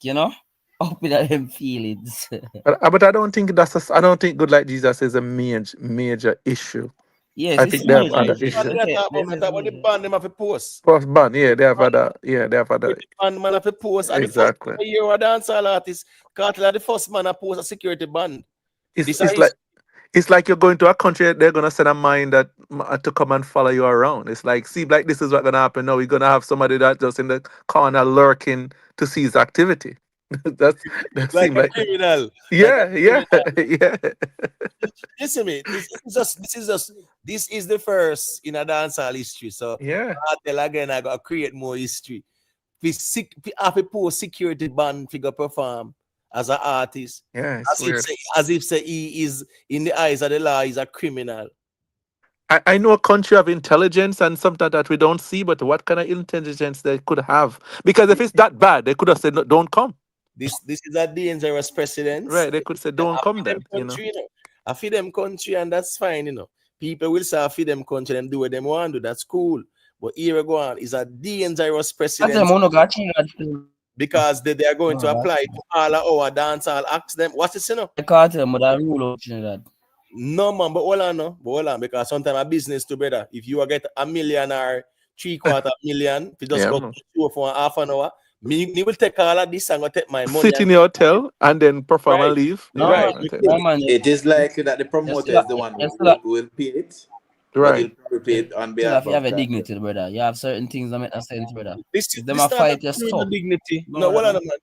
up with them feelings. But I don't think I don't think good like Jesus is a major issue. Yes, I it's think a they have major other issue. man, issues. they are talking about, This me is talk about the major. band them have to post. Post ban, yeah, they have other Security band man have to post. And the first exactly. time I hear a dancehall artist, Kartel are the first man to post a security band. It's This it's is like it's like you're going to a country, they're gonna send a mind that to come and follow you around. It's like, see, like this is what's gonna happen now. We're gonna have somebody that just in the corner lurking to see his activity. That like seems a like criminal. Like a yeah, yeah, criminal. yeah. Listen me, this is the first in a dancehall history. So Yeah, Kartel again I gotta create more history. We have to post security band figure perform as an artist. yeah, it's weird. As if say he is in the eyes of the law, he's a criminal. I know a country of intelligence and something that we don't see, but what kind of intelligence they could have? Because if it's that bad, they could have said, no, don't come. This is a dangerous precedence. Right. They could say, I don't come feed them then, you know. country, you know. I feed them country, and that's fine, you know. People will say I feed them country and do what they want to do. That's cool. But here we go on is a dangerous I tell precedence them, no got you. because they are going to No got apply you. to all of our dance. I'll ask them, what's this, you know? Kartel, but I rule out Trinidad. No, man, but hold on, no. But hold on, because sometimes a business to better. If you get $1 million or 750,000, if you just Yeah, go man. show for half an hour, me will take all of this and go take my money Sit and in your hotel and then perform and right, leave. No Yeah. man, right. Okay. no man. It is likely that the You promoter still, is the one you who still, will pay it, but Right. he'll probably pay it on still have behalf to have of a Kartel. dignity, brother. You have certain things that make no sense, brother. This If them this a not fight, you doing the stop. dignity. No, No, hold on, brother. man.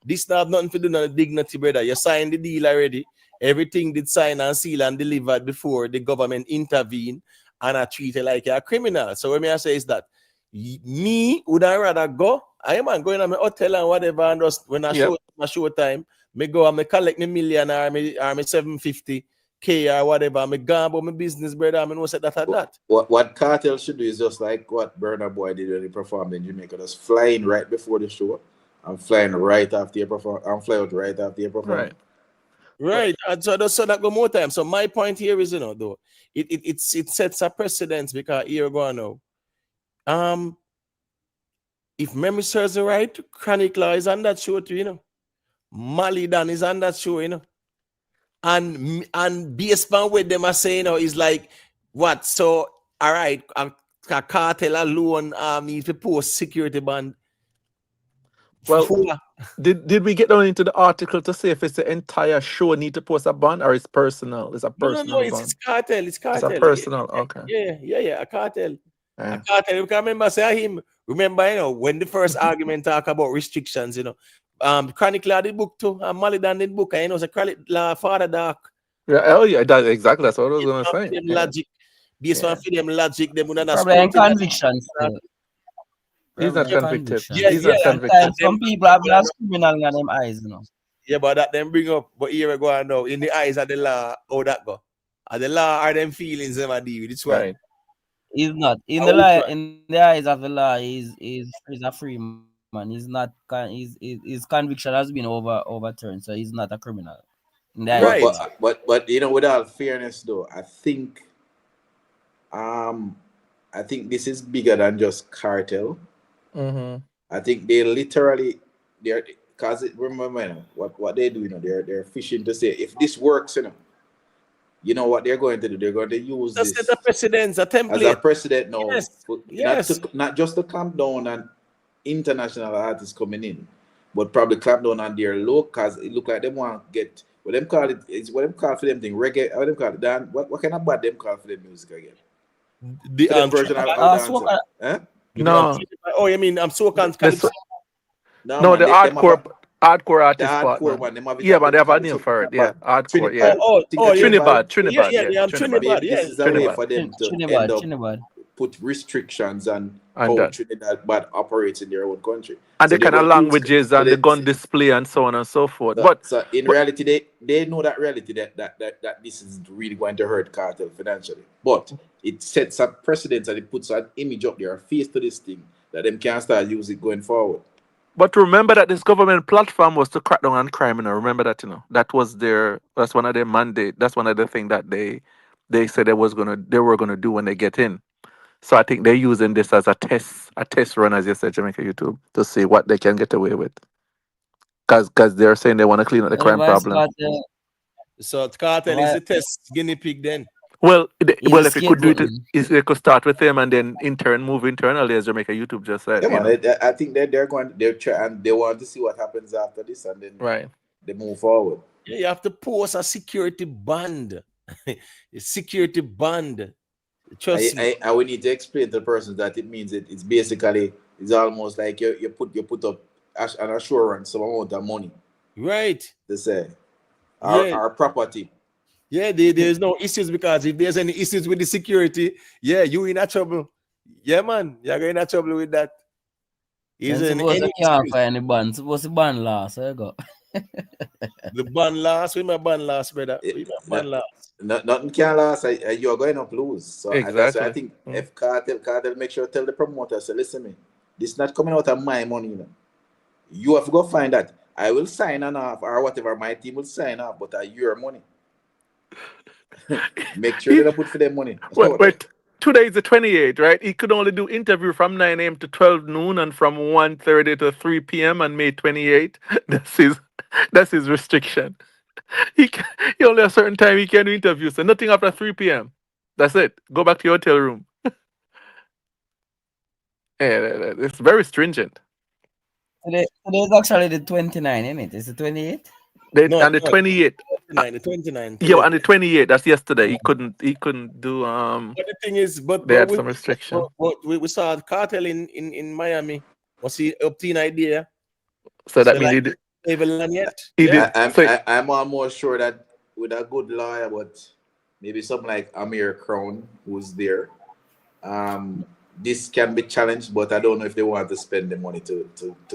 This not have nothing to do with the dignity, brother. You signed the deal already. Everything did sign and seal and delivered before the government intervened and I treat it like a criminal. So what me I say is that me would I rather go. I am going to my hotel and whatever, and just when I Yep. show time, me go and me collect me million or me 750K or whatever. Me go about my business, brother. I know say that or that. What Kartel should do is just like what Burna Boy did when he performed in Jamaica, just flying right before the show and flying right after your perform and fly out right after your perform. Right. Right, and so that go more time. So my point here is, you know, though, it sets a precedence because here we go now. If memory serves me right, Chronic Law is on that show too, you know. Mali Dan is on that show, you know. And based on what them are saying, you know, is like what? So all right, a Kartel alone need to post security band. Well, did we get down into the article to say if it's the entire show need to post a bond or it's personal? It's a No, personal it's bond. Kartel. It's It's a Kartel. personal. Okay. Yeah, a Kartel. Yeah. A Kartel. You can remember say him. Remember, you know, when the first argument talk about restrictions, you know, Chronic Law did book too, and Malidan did book, and you know, it's a Chronic Law Father Dark. Yeah. Oh yeah. That exactly. That's what I was gonna say. Them Yeah. logic. Based on them logic, them would not Probably in conviction still. He's not Probably in convicted. conviction. He's not Sometimes convicted. some people have lost criminal in them eyes, you know. Yeah, but that them bring up, but here we go on now, in the eyes of the law, how that go? And the law are them feelings them are deal with this one. Right. He's not in Oh, the which law. one? In the eyes of the law, he's a free man. He's not. His conviction has been overturned, so he's not a criminal. In the eyes of Right. the law. But you know, with all fairness though, I think this is bigger than just Kartel. Mm-hmm. I think they literally they're because remember, you know, what they do, you know, they're fishing to say if this works, you know what they're going to do. They're going to use Just this set a precedence, a as a template. precedent now. Yes. For, Yes. not just to clamp down on international artists coming in, but probably clamp down on their low because it look like they want to get What them call it is what them call for them thing reggae. What them call it? Dan, what kind of bad them call for them music again? The For them version of dancehall. Soca. Huh? No, Oh, you mean I'm soca and the calypso? No no, man, the them have hardcore the artist part, hardcore man. one. Them have it Yeah, at man, them they have a call it name something for it. Yeah, about hardcore. Trinidad. Yeah, Think of Trinidad, Yeah, yeah, I'm Trinidad, Trinidad. Maybe Yeah, this is a way Trinidad, for them to end up Trinidad. put restrictions on and how that. Trinidad bad operates in their own country. And So the they're kind of going to use languages so and the they, gun display and so on and so forth. so, But so in but reality they know that reality that this is really going to hurt Cartel financially. But it sets a precedent and it puts an image up there, a face to this thing that them can start using going forward. But remember that this government platform was to crack down on crime. Remember that, that was that's one of their mandate. That's one of the things that they said they were gonna do when they get in. So I think they're using this as a test run, as you said, Jamaica YouTube, to see what they can get away with. Because they're saying they want to clean up the The crime vice problem. Cartel, So Cartel is the test guinea pig then. Well, he's a if it could do scapegoat, it, man. if they could start with them and then in turn move internally, as Jamaica YouTube just said, Yeah, man. I think they're trying and they want to see what happens after this and then right. they move forward. Yeah, you have to post a security band. A security band. Trust me. I will need to explain to the person that it means it's basically it's almost like you put up an assurance some amount of money Right. to say Yeah. our property. Yeah, there's no issues because if there's any issues with the security, yeah, you in a trouble. Yeah, man, you're in a trouble with that. Then Isn't suppose any you can't excuse. find the band. Suppose the band last. There you go. The ban last, with my ban last, brother. With my ban last. Nothing can last. You're going up lose. So that's why I Exactly. think if Cartel make sure tell the promoter, say, listen me, this is not coming out of my money, You have to go find that. I will sign on off or whatever my team will sign off, but your money. Make sure they don't put for their money. Wait, today is the 28th, right? He could only do interview from 9 a.m. to 12 noon and from 1:30 to 3 p.m. on May 28th. That's his restriction. He only a certain time he can do interviews, so nothing after 3 p.m. That's it. Go back to your hotel room. Yeah, it's very stringent. Today is actually the 29th, isn't it? Is it 28th? No, And the 28th. the 29. Yeah, and the 28th. That's yesterday. He couldn't do. But the thing is, They had some restriction. we saw Cartel in Miami. Was he up to an idea? So that means he did. Yet? He Yeah. did. I'm almost sure that with a good lawyer, but maybe something like Amir Crown, who's there, this can be challenged, but I don't know if they want to spend the money to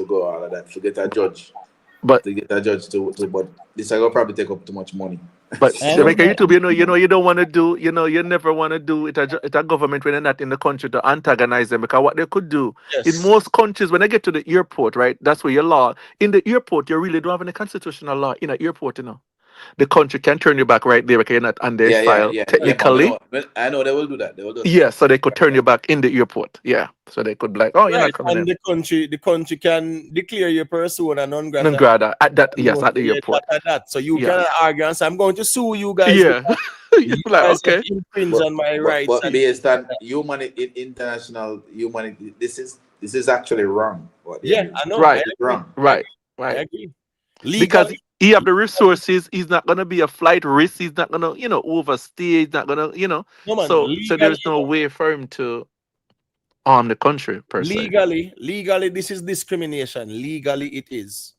go all of that. To get a judge. But but this will probably take up too much money. But Jamaica YouTube, you don't want to do, you never want to do it at a government when they're not in the country to antagonize them, because what they could do in most countries when they get to the airport, right? That's where your law in the airport, you really don't have any constitutional law in an airport, The country can turn you back right there because you're not on their file technically. I know they will do that. Yeah, so they could turn you back in the airport. Yeah, so they could you're not coming and in. the country can declare your persona non grata. Non grata at that, yes, at the airport. So you cannot argue and say, I'm going to sue you guys. Yeah, you guys okay. Infringe on my rights. But based on humanity, international humanity, this is actually wrong. Yeah, I know. Right, wrong. Right. I agree. Because he have the resources, he's not gonna be a flight risk. He's not gonna, overstay. He's not gonna, No, man, so there's no way for him to harm the country per se. Legally, this is discrimination. Legally, it is.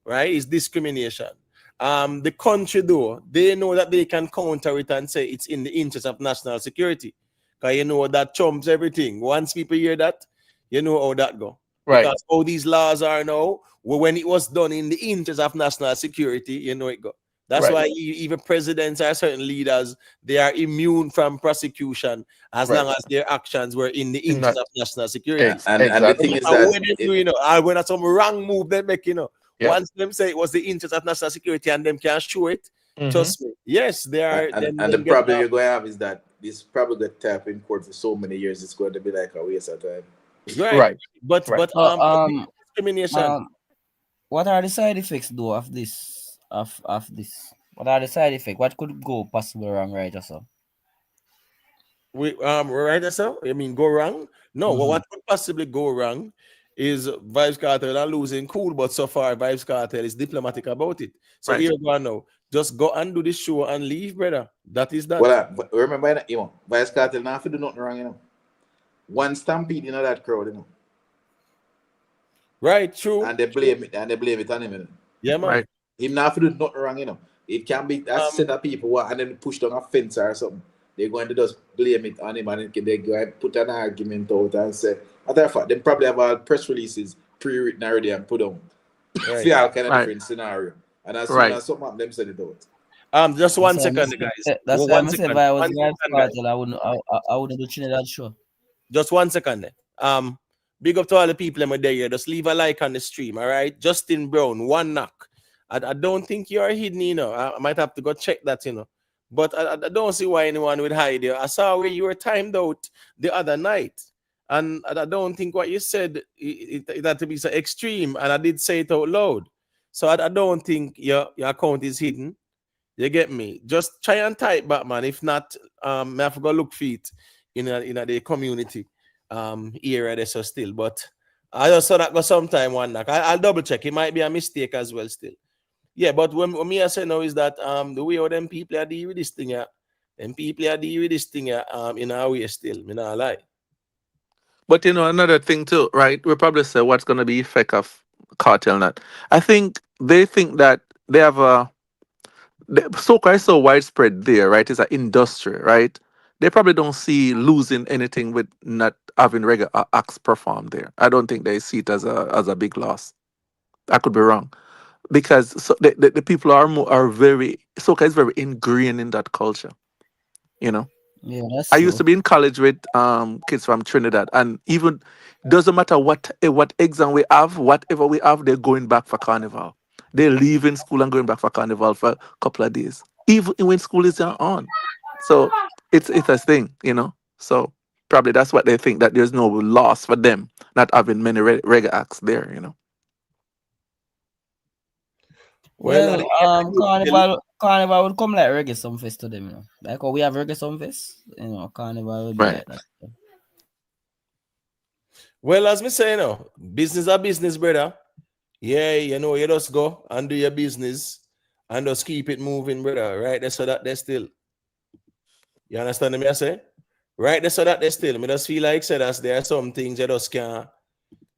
Right? It's discrimination. The country, though, they know that they can counter it and say it's in the interest of national security. Because that trumps everything. Once people hear that, you know how that go. Right. Because all these laws are now, when it was done in the interest of national security, you know it go. That's why even presidents or certain leaders, they are immune from prosecution as long as their actions were in the interest of national security. And the thing is that when some wrong move they make, once them say it was the interest of national security and them can show it, trust me. Yes, they are. And the problem you're going to have is that this probably got tapped in court for so many years. It's going to be like a waste of time. Right. But discrimination. What are the side effects though of this? Of this? What are the side effects? What could go possibly wrong, right or so? Right or so? I mean, go wrong? No. What could possibly go wrong is Vybz Kartel are losing cool, but so far Vybz Kartel is diplomatic about it. So Right. here you go now. Just go and do the show and leave, brother. That is that. Well, remember, Vybz Kartel now do nothing wrong, One stampede in that crowd, Right, true. And they blame it on him, Yeah, man. Right. Him not do nothing wrong, It can be a set of people and then push down a fence or something. They're going to just blame it on him and they go and put an argument out and say, matter of fact, they probably have all press releases pre-written already and put on. Right. See all kind of Right. different scenario. And as soon Right. as something happen, them send it out. Just one second, guys. That's why I One say second. if I was One Vybz second, guys. Kartel, I wouldn't do Trinidad show. Just 1 second. Big up to all the people in my day here. Just leave a like on the stream, all right? Justin Brown, one knock. I don't think you're hidden, I might have to go check that, But I don't see why anyone would hide you. I saw where you were timed out the other night. And I don't think what you said, it had to be so extreme. And I did say it out loud. So I don't think your account is hidden. You get me? Just try and type back, man. If not, I have to go look for it in the community area there so still. But I just saw that go sometime one knock. I'll double check. It might be a mistake as well still. Yeah, but what me I say now is that the way how them people are dealing with this thing, them people are dealing with this thing in our way still. Me not lie. But another thing too, right? We probably say what's gonna be effect of cartel not. I think they think that they have soca is so widespread there, right? It's an industry, right? They probably don't see losing anything with not having regular acts perform there. I don't think they see it as a big loss. I could be wrong. Because the people are very soca is very ingrained in that culture. Yeah, that's I true. used to be in college with kids from Trinidad, and even doesn't matter what exam we have, whatever we have, they're going back for carnival. They're leaving school and going back for carnival for a couple of days, even when school is on. So it's a thing, So probably that's what they think, that there's no loss for them not having many reggae acts there, Well, Carnival would come like reggae sumfest to them, Like how we have reggae sumfest, Carnival would be Right. like that. Well, as me say, business are business, brother. Yeah, you just go and do your business and just keep it moving, brother. Right there, so that they're still. You understand me? I say? Right there, so that they're still. Me just feel like that there are some things you just can't.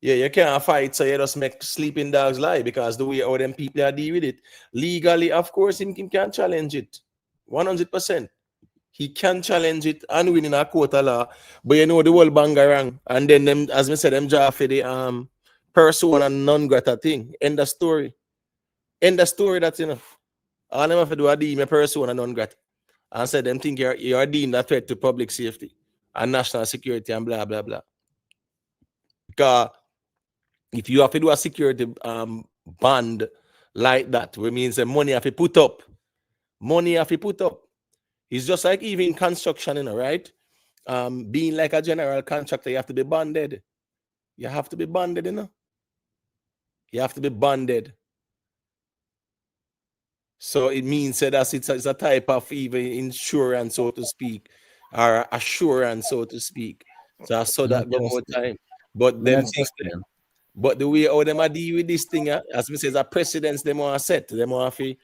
Yeah, you can't fight, so you just make sleeping dogs lie, because the way how them people are deal with it. Legally, of course, him can challenge it. 100%. He can challenge it and win in a court of law. But the whole bangarang. And then them, as me said, them draw for the persona non grata thing. End of story. End of story, that's enough. All them have to do a deem a persona non grata. And said them think you're deemed a threat to public safety and national security and blah blah blah. Because if you have to do a security band like that, which means the money have to put up. Money have to put up. It's just like even construction, right? Being like a general contractor, you have to be bonded. You have to be bonded, You have to be bonded. So it means that it's a type of even insurance, so to speak, or assurance, so to speak. So I saw that go more time. But them things, but the way how them are deal with this thing, as me says, a precedence them want to set. Them want to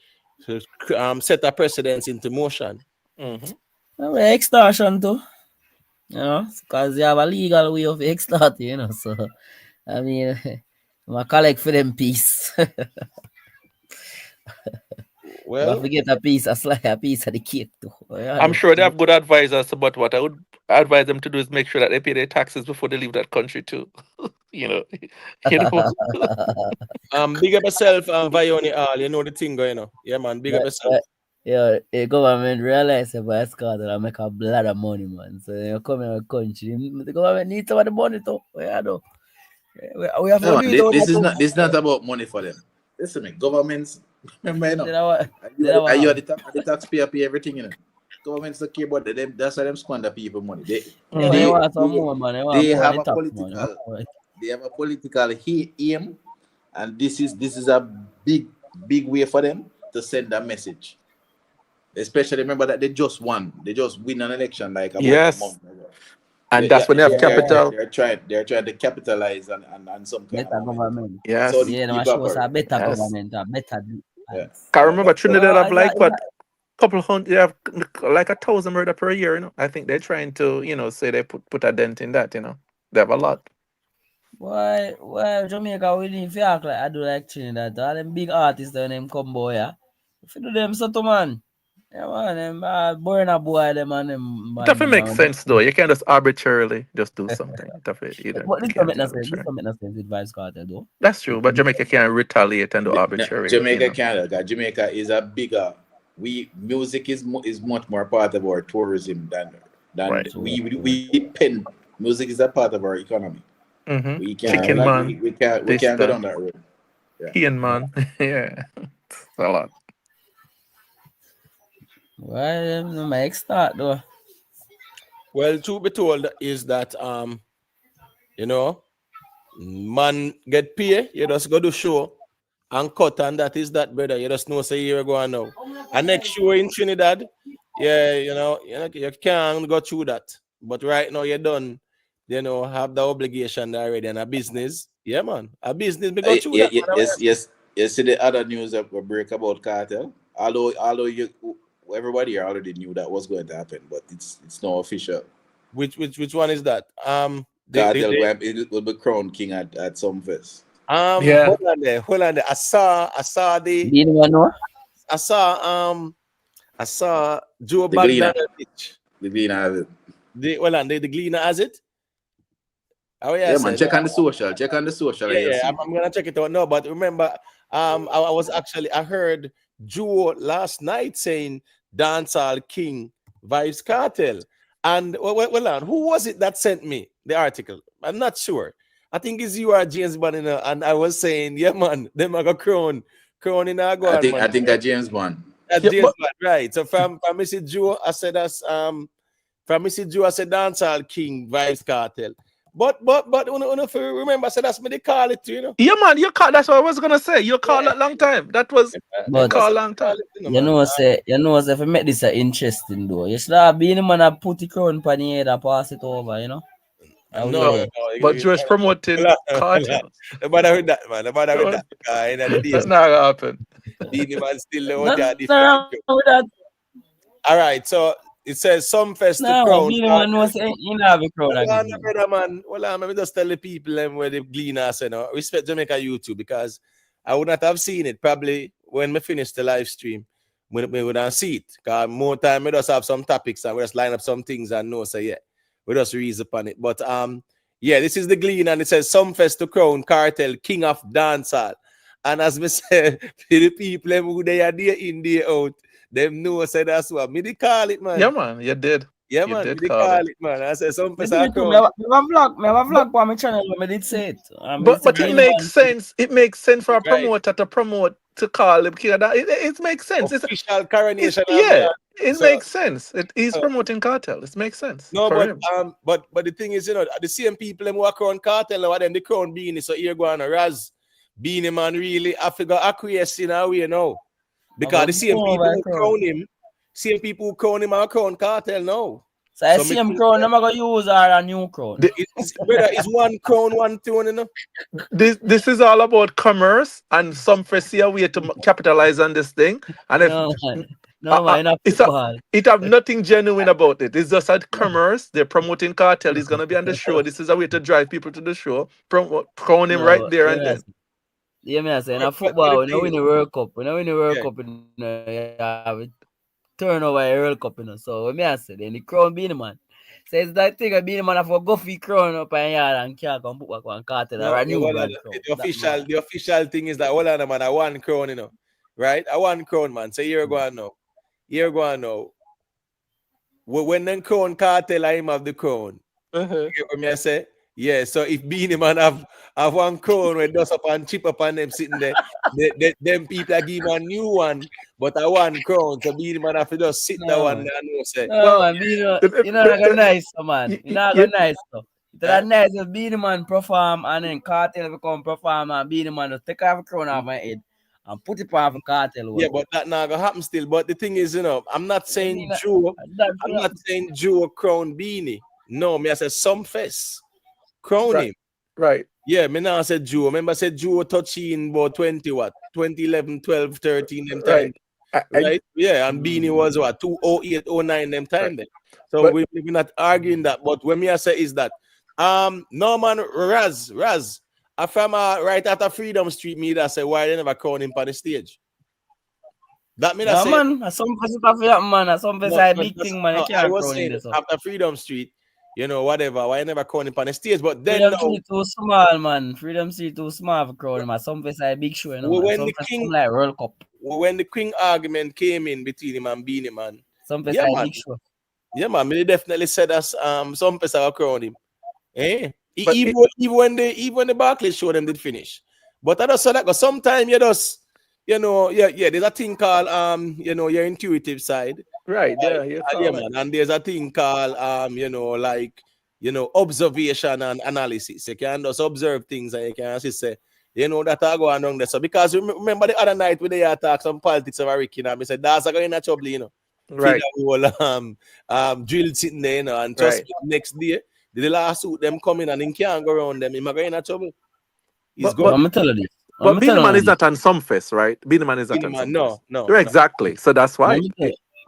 set a precedence into motion. Extortion too, because you have a legal way of extorting, So I mean, I collect for them piece. Well, I forget a piece of the cake too. I'm sure they have good advisors, but what I would advise them to do is make sure that they pay their taxes before they leave that country too. Big up yourself, Vioni all. You know the thing going, Yeah, man. Big up yourself. Yeah, the government realize about Kartel and make a lot of money, man. So you come in a country, the government needs some of the money too. We have no, this is not about money for them. Listen, me, governments. Remember, you the taxpayer pay everything, Governments don't care about them. That's why them squander people money. They have a political aim, and this is a big way for them to send a message. Especially remember that they just won. They just win an election like about a month ago. And that's when they have capital. They're trying to capitalize on some kind Better of moment. government. Yes. So the Yeah, people they show us a operate. better Yes. government, a better. Yeah. I remember Trinidad have is like that- what couple hundred, they have like 1,000 murder per year. You know, I think they're trying to say they put a dent in that. You know, they have a lot. Why Jamaica we need to act like I do like Trinidad. All them big artists when them come boy, yeah. If you do them so to man. Yeah man, them Burna Boy them and them It have to make man. sense though. You can't just arbitrarily just do something. It have to, But this you don't can't make do no sense. This arbitrary. don't make no sense with Vybz Kartel though. That's true, but Jamaica can't retaliate and do No, arbitrary. Jamaica can't. Jamaica is a bigger. Music is much more part of our tourism than Right. we depend. Music is a part of our economy. Mm-hmm. We can't. Chicken man. We can't go down that road. Yeah. Chicken man. Yeah, it's a lot. Why them no make start though? Well, to be told is that man get pay, you just go to show and cut, and that is that, brother. You just know say you're going now. And next show in Trinidad, yeah, you can't go through that. But right now you're done, have the obligation already and a business. Yeah, man. A business we go through that. Yes. You see the other news that we break about Kartel. Although everybody here already knew that was going to happen, but it's not official. Which one is that? Kartel it will be crowned king at some fest. Yeah. Hold on there. I saw the. You don't know? I saw Joe The Gleaner. Bogdanovich. The Gleaner has it. The Gleaner has it. Oh Yeah, man. Check on the social. Yeah, I'm gonna check it out now. But remember, I heard Joe last night saying dancehall king Vybz Kartel. And well, who was it that sent me the article? I'm not sure. I think it's you or James Bond, and I was saying, yeah, man, them are going crown in our go. I think that James Bond. James Bond, right? So from Mr. Joe, I said dancehall king Vybz Kartel. But if you remember, I said that's me they call it, Yeah, man, that's what I was gonna say. You call that long time. That was call long time. Say if you make this interesting though, you should have been the man that put the crown on the head and pass it over, No, but Joe's promoting Kartel. No matter with that, man. No matter with that. That's not gonna happen. The man still know Nothing what they wrong with that. All right, so it says some fest to crown. Man knows you have a crown. Brother, man. Well, let me just tell the people where the Gleaner say no. Respect Jamaica YouTube, because I would not have seen it probably when we finish the live stream. We wouldn't see it. Because more time we just have some topics and we just line up some things and know say yeah. We just reason upon it. But yeah, this is the Gleaner, and it says some fest to crown Kartel king of dancehall. And as me say, for the people who they are there in there out, them know say that's what me they call it, man. Yeah, man, you did. Yeah, you man, did me call it, man. I said some fest to crown. I have a vlog on my channel where I did say it. But it makes sense. It makes sense for a promoter to promote to call him king. It makes sense. Official coronation. It makes sense. He's promoting Kartel. It makes sense. No, but the thing is, the same people who are crown Kartel now, them the crown Beanie. So here go on a Raz Beanie man really I figure acquiesce in a way now. Because the same people who crown him are crown Kartel now. So I see him crown, I'm going to use a new crown. It's one crown, one tune, This is all about commerce, and some first see a way to capitalize on this thing. And it have nothing genuine about it. It's just a commerce. They're promoting Kartel. He's gonna be on the show. This is a way to drive people to the show. Crown him right there and then. Yeah, me I say, in football, when you win the World Cup, you have turnover a World Cup, So when I say, then the crown Beanie man. So it's that thing of Beanie man have a go for crown up in yard and can't come put back on Kartel. The official thing is that hold on, man, I one crown, right? I one crown, man. So here go on now. When then crown Kartel, I him have the crown. You get what me I say? Yeah, so if Beanie man have one crown with dust up and chip up on them sitting there, them people are give a new one, but I one crown, so Beanie man have to just sit that one and say. No, man, you're not gonna nice, man. You're not gonna nice, though. It's nice if Beanie man perform and then Kartel become perform and Beanie man just take off a crown off my head and put it on for Kartel. Yeah, but that not gonna happen still. But the thing is, I'm not saying Joe crown Beanie. No, me I said some fest. Crown Right. him. Right. Yeah, me now said Joe. Remember I said Joe touching about 20 what? 2011, 12, 13 them time. Right. Right? Yeah, and Beanie was what? 2008, 09 them time Right. then. So But we're not arguing that. But when me I say is that Norman Raz, I from right after Freedom Street, me that say why they never crown him on the stage. That mean I No, say man. Some person have that, man. Some person a big thing, man. You I can't was crown him saying this. after Freedom Street, you know, whatever, why I never crown him on the stage. But then Freedom now Street too small, man. Freedom Street too small for crown him. Some person a big show, you know, man. when Some the person king come like World Cup. when the King argument came in between him and Beanie Man, Some yeah, person a man. big show. Yeah, man. Me definitely said that some person will crown him. Eh? But Even when the Barclays show them did finish. But I just saw that because sometimes you just, you know, there's a thing called you know, your intuitive side. right, Right? yeah, you Yeah, call it. man. And there's a thing called you know, like, you know, observation and analysis. You can just observe things and you can just say, you know, that I go on there. So because remember the other night when they attacked some politics of Ricky, and I said that's going to trouble, you know. Right. Whole drill sitting there, you know, and just Right. next day, the lawsuit them coming and he can't go around them. He's going to trouble. He's But gone. I'm tell you this. but I'm Beenie tell Man you is this. not on some fest, right? Beenie Man is not on some fest. No. Yeah, exactly. So that's why I'm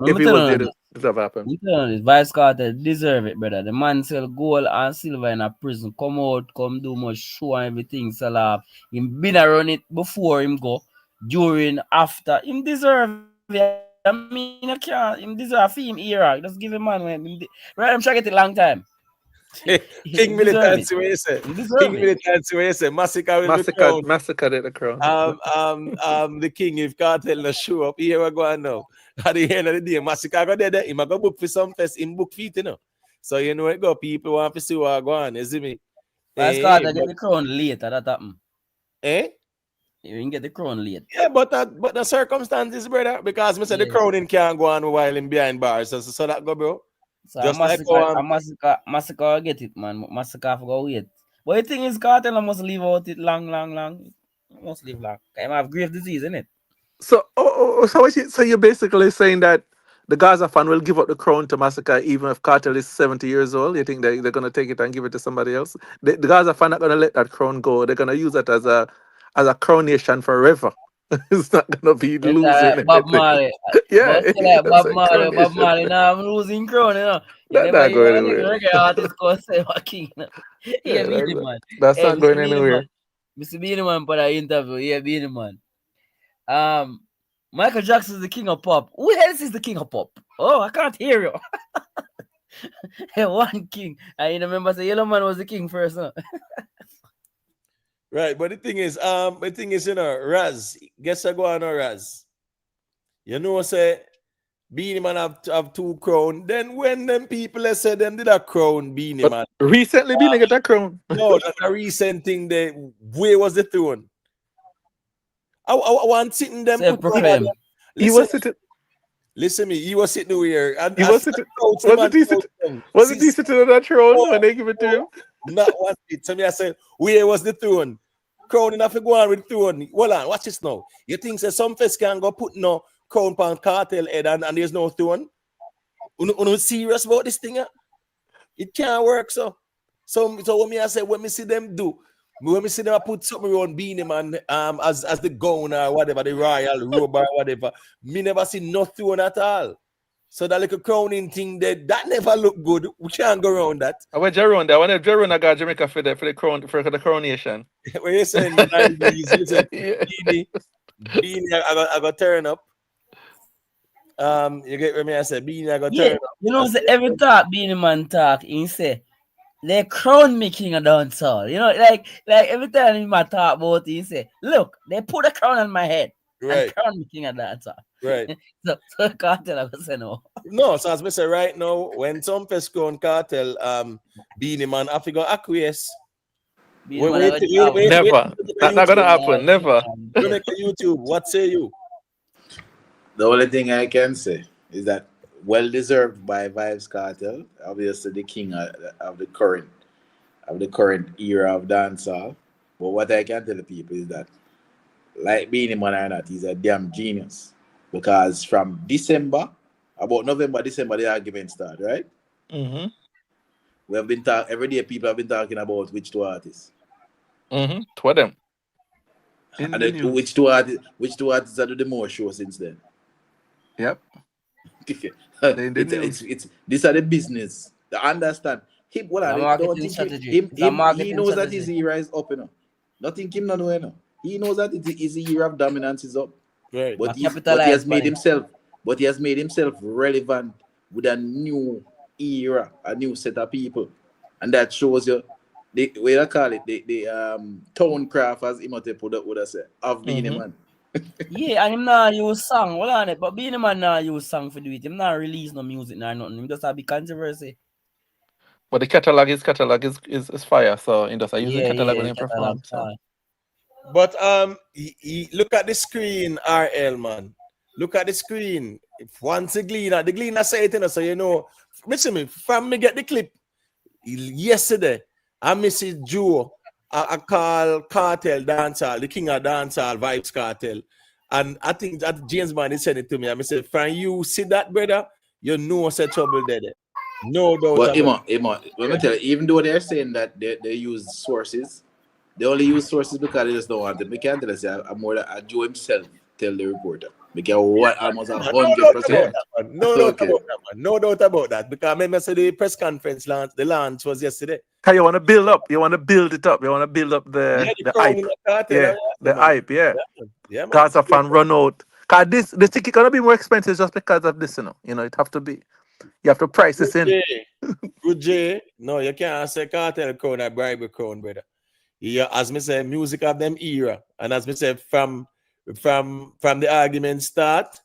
if he tell was you there, this. it have happened. I'm telling you this. Vybz Kartel deserve it, brother. The man sell gold and silver in a prison. Come out, come do much show and everything. Sell off. Him been around it before him go, during, after. Him deserve it. I mean, I can't. Him deserve a film era. Just give him man when right. I'm trying to get it long time. King militancy, where you say? King militancy, where you say? Masicka will be crowned. Masicka did the crown. The king, if Kartel no show up, here we go now. At the end of the day, Masicka go there, he might go book for some fest in book feet, you know. So you know it go, people want to see what go on, you see me? Vybz Kartel get the crown later, that happen. Eh? You can get the crown late. Yeah, but the circumstances, brother, because I said the crowning can't go on while in behind bars. So that go, bro. So Just Masicka get it, man. Masicka for go wait. But the thing is, Kartel must leave out it long. Must leave long. I have grave disease, isn't it? So so you're basically saying that the Gaza fan will give up the crown to Masicka even if Kartel is 70 years old? You think they're gonna take it and give it to somebody else? The Gaza fan not gonna let that crown go. They're gonna use it as a coronation forever. It's not gonna be losing Bob anything. Marley. Yeah, Bob Marley. Now I'm losing crown, you know. You That's never not going hear anywhere. reggae artist go say what king. Yeah, Beenie Man. That's Hey, not going anywhere. Mr. Beenie Man for that interview. Yeah, Beenie Man. Michael Jackson is the king of pop. Who else is the king of pop? Oh, I can't hear you. Hey, one king. I remember the Yellow Man was the king first, huh? Right, but the thing is, you know, Raz, guess I go on a Raz. You know, say Beenie Man have two crown. Then when them people say them did a crown Beenie But Man. recently Beenie get that crown. No, that's a recent thing. Where was the throne? I want sitting them. Proclaim. He was sitting. Listen me, he was sitting here. And He was sitting. Was he sitting on that throne when they give it to him? Not one bit. So me I said, where was the throne? Crown enough to go on with the throne. Hold on, watch this now. You think say some fest can go put no crown pan Kartel head and there's no throne? You serious about this thing? It can't work so. So when me I say when me see them do, when me see them put something around Beenie Man as the gown or whatever, the royal robe or whatever, me never see no throne at all. So that little crowning thing that never look good. We can't go around that. I went Jerome there. When Jerome got Jamaica for the crown for the coronation. When you saying the 90s, you said Beanie, I got turn up. You get what me I said? Beanie, I got turn up. You know, say every talk Beenie Man talk, he say they crown me king of dancehall. You know, like every time he might talk about it, he say, look, they put a crown on my head. Right. And crown me king of dancehall. Right. so Kartel, I would say no. No, so as I say right now, when some fest crown Kartel, Beenie Man, I figure acquiesce. Never. That's not gonna happen. Never. You make a YouTube. What say you? The only thing I can say is that well deserved by Vybz Kartel, obviously the king of the current era of dancehall. But what I can tell the people is that, like Beenie Man or not, he's a damn genius. Because from December, about November, December, the argument started, right? Mm-hmm. We have been talking every day. People have been talking about which two artists. Two of them. And then which two artists are doing the more show since then? Yep. It's these are the business. Understand? Him, well, don't think he knows that his era is up, you know. Nothing him not know, you know. He knows that his era of dominance is up. Right. But he has made himself relevant with a new era, a new set of people. And that shows you the way I call it, the tone-craft, as Imhotep would have said, of Beenie Man. Yeah, and him not use song, hold on it, but Beenie Man not use song for do it. Him not release no music nor nothing. Him just have big controversy. But the catalog is fire, so he just use the catalog when he perform. So. But look at the screen, RL man. Look at the screen. If once the Gleaner say it, you know, so you know. Listen me, from me get the clip yesterday, I miss Joe. I call Kartel Dancehall, the king of dancehall, Vybz Kartel. And I think that James Man he sent it to me. I said, Fran, you see that, brother? You know say trouble there. No doubt. But Emma, let me tell you, even though they're saying that they use sources, they only use sources because they just don't want them. We can't tell us more than Joe himself tell the reporter. Because almost 100%. No doubt about that, man. No doubt about that. Because I remember the press conference the launch was yesterday. Because you want to build up. You want to build it up. You want to build up the hype. The hype, yeah. Because a fan run out. Because the ticket gonna be more expensive just because of this, you know. You know, it have to be. You have to price this in. Good Jay. No, you can't say Kartel crown or bribe crown, brother. Yeah, as me say, music of them era. And as me say, from the argument start,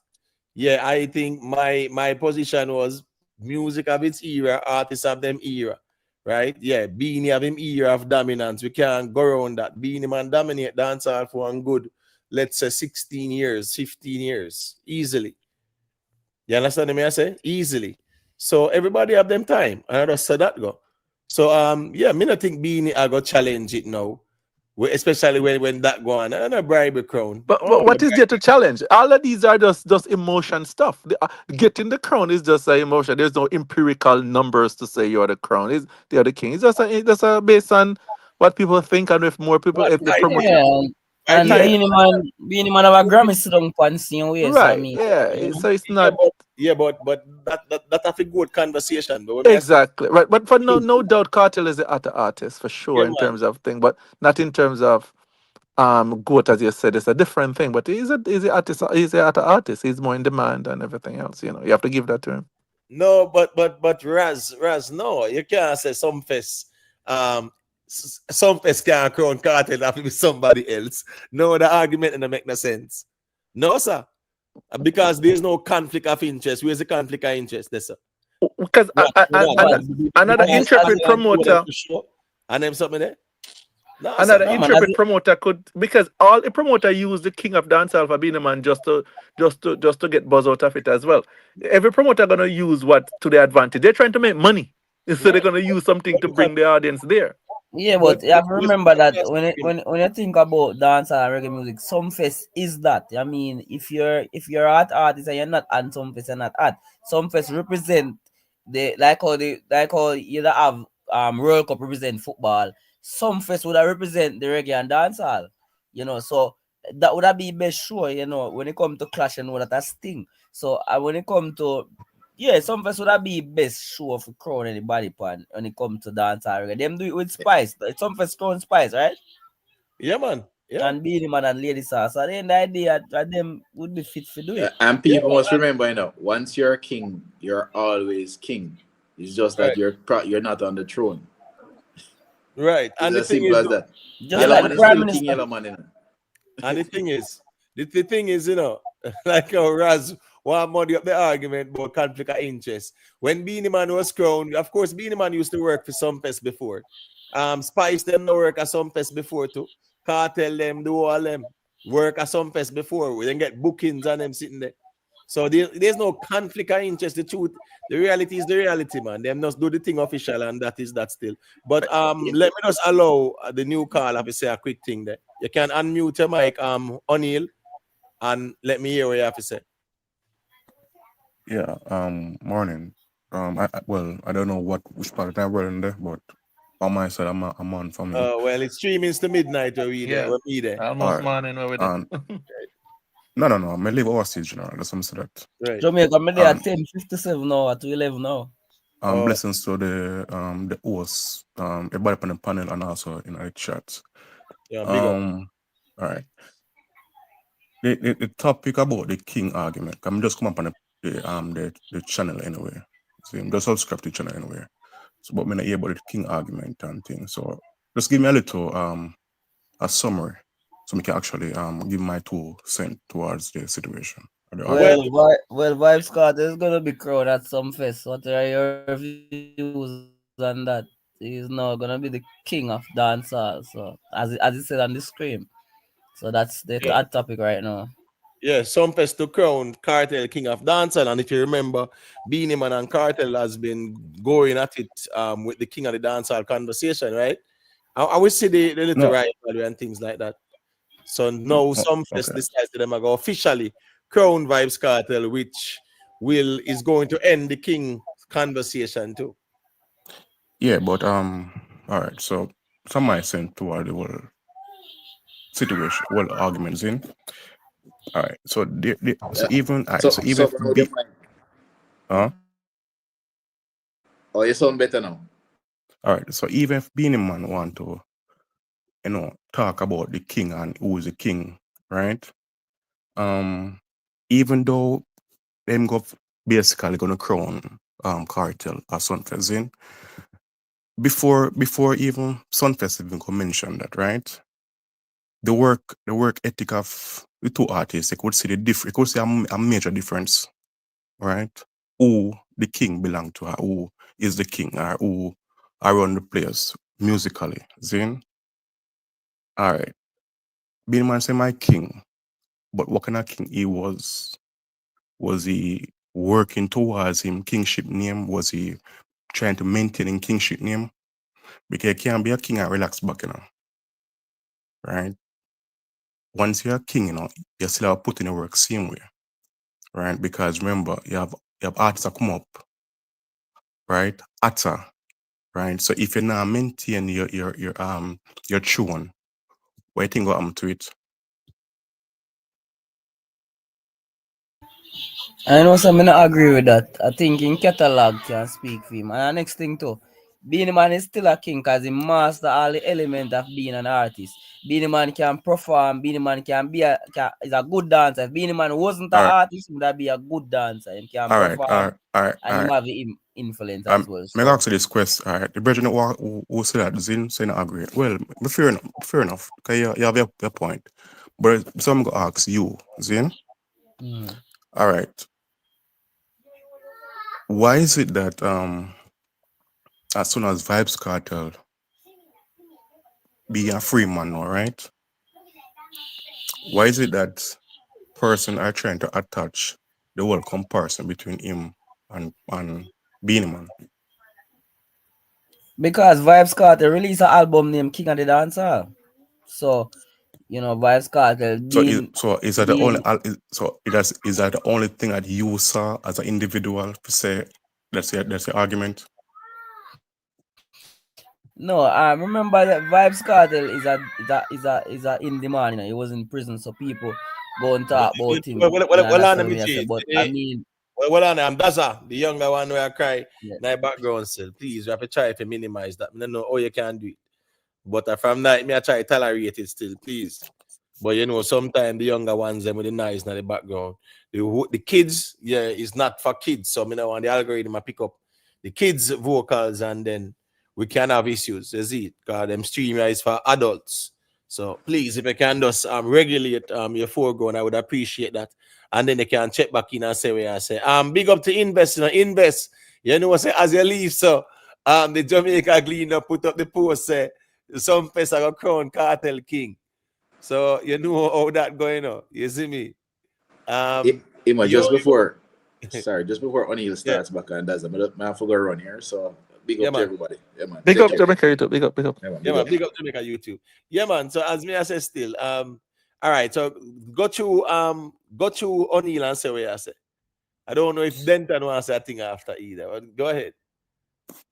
yeah, I think my position was music of its era, artists of them era. Right? Yeah, Beenie of him era of dominance. We can't go around that. Beenie Man dominate dancehall for one good, let's say 16 years, 15 years. Easily. You understand me? I say? Easily. So everybody have them time. And I just said that go. So yeah, me not think Beenie I go challenge it now. Especially when that go on. And a bribe crown. But what is there to challenge? All of these are just emotion stuff. Getting the crown is just an emotion. There's no empirical numbers to say you're the crown. They're the king. It's just based on what people think, and if more people if they promote it. And Beenie Man have a Grammy sit down fancy in ways. Right. I mean, yeah. So it's not. But that have a good conversation. Exactly. Right. But for no doubt, Kartel is the artist for sure in terms of thing, but not in terms of GOAT, as you said. It's a different thing. But he's an artist. He's an artist. He's more in demand and everything else. You know, you have to give that to him. No, but Raz, no, you can't say some fest can't crown Kartel have to be somebody else. No, the argument doesn't make no sense. No, sir. Because there's no conflict of interest. Where's the conflict of interest there, sir? Because another intrepid promoter. And then something there? No, another intrepid promoter could, because all the promoter use the king of dancehall for Beenie Man just to get buzz out of it as well. Every promoter gonna use what to their advantage. They're trying to make money, so they're gonna use something to bring the audience there. Yeah, but you have to remember that when you think about dancehall and reggae music, some fest is that. I mean, if you're an artist and you're not on some fest, you're not at. Some fest represent like how you have World Cup represent football. Some fest would represent the reggae and dancehall. You know, so that would be best sure, you know, when it comes to clash and what that sting. So when it comes to some fest would be best show for crown anybody pan when it comes to dancehall. Them do it with spice. Some fest crown spice, right? Yeah, man. Yeah. And Beenie Man and Lady Sauce. So then the idea that them would be fit for do it. And people must remember, you know, once you're a king, you're always king. It's just that you're not on the throne. Right. It's and as simple as that. Just like the Prime Minister. Yellow man, you know. And the thing is, you know, like Raz want muddy up the argument about conflict of interest. When Beenie Man was crowned, of course, Beenie Man used to work for some fest before. Spice them no work at some fest before too. Kartel them do all them work at some fest before. We then get bookings and them sitting there. So there's no conflict of interest. The truth, the reality is the reality, man. Them just do the thing official, and that is that still. But let me just allow the new caller to say a quick thing there. You can unmute your mic, O'Neill, and let me hear what you have to say. Yeah, morning. I don't know which part of the world in there, but on my side, I'm on for me. Well, it's 3 minutes to midnight where we there. Yeah. Where we there. Almost morning where we there. No. I live overseas, you know. That's what I'm saying that. Right. Jamaica, I'm there at 10:57 now, at 11 now. Blessings to the hosts, everybody on the panel and also in the chat. Yeah, big up. All right. The topic about the king argument. I'm just come up on the channel anyway. See, I'm just subscribe to the channel anyway. So, but me not hear about the king argument and things. So, just give me a little a summary, so we can actually give my 2 cents towards the situation. Vybz Kartel is gonna be crowned at some fest. What are your views on that? He's now gonna be the king of dancehall. So as it said on the screen. So that's the hot topic right now. Yeah, some fest to crown Kartel king of dancehall, and if you remember, Beenie Man and Kartel has been going at it with the king of the dancehall conversation, right? I will see the little rivalry and things like that. So now some fest decides to them go officially crown Vybz Kartel, which is going to end the king conversation too. Yeah, but all right. So some might send toward the whole situation, whole arguments in. All right. So even Oh, you sound better now. All right. So even if Beenie Man want to, talk about the king and who is the king, right? Even though them go basically gonna crown Kartel or Sunfest in, before even Sunfest even go mention that, right? The work ethic of the 2 artists, they could see a major difference, right? Who the king belong to, or who is the king, or who are on the players musically. Zin? All right. Beenie Man say my king, but what kind of king he was? Was he working towards him kingship name? Was he trying to maintain him kingship name? Because you can't be a king and relax back, right? Once you're a king, you still have to put in the work same way, right? Because remember, you have artists that come up, right? Atta, right? So if you're not maintain your tune, what do you think will happen to it? I know some I agree with that. I think in catalog can speak for him. And the next thing too, Beenie Man is still a king because he master all the element of being an artist. Beenie Man can perform, Beenie Man can be is a good dancer. If Beenie Man wasn't an artist, he would be a good dancer. He can perform and he have the influence as well. May I ask you this question? All right, the brethren who say that Zin say not agree. Well, fair enough. Okay, you have your point. But some go ask you, Zin. All right. Why is it that as soon as Vybz Kartel be a free man, all right? Why is it that person are trying to attach the whole comparison between him and Beenie Man? Because Vybz Kartel released an album named King of the Dancehall. So, Vybz Kartel is that the only thing that you saw as an individual to say that's the argument? No, remember that Vybz Kartel is a indie man, he was in prison, so people go and talk about him. I'm Daza, the younger one where I cry. My background still. Please, you have to try to minimize that. I don't know how you can do it. But from that, I try to tolerate it still, please. But sometimes the younger ones them with the noise in the background. The kids, it's not for kids. So I want the algorithm to pick up the kids' vocals and then we can have issues. You see it? Because them stream is for adults. So please, if you can just regulate your foreground, I would appreciate that. And then they can check back in and say where I say, big up to Invest, Invest. Say as you leave, so the Jamaica Gleaner put up the post, say some fest are crown Kartel King. So you know how that going on. You see me? Just before O'Neal starts back and does it, I forgot to run here. So big up to everybody. Yeah, man. Big up Jamaica YouTube. Big up. Yeah, man. Big up Jamaica YouTube. Yeah, man. So as me I say still, all right. So go to O'Neal and say where I say. I don't know if Denton wants that thing after either. But go ahead.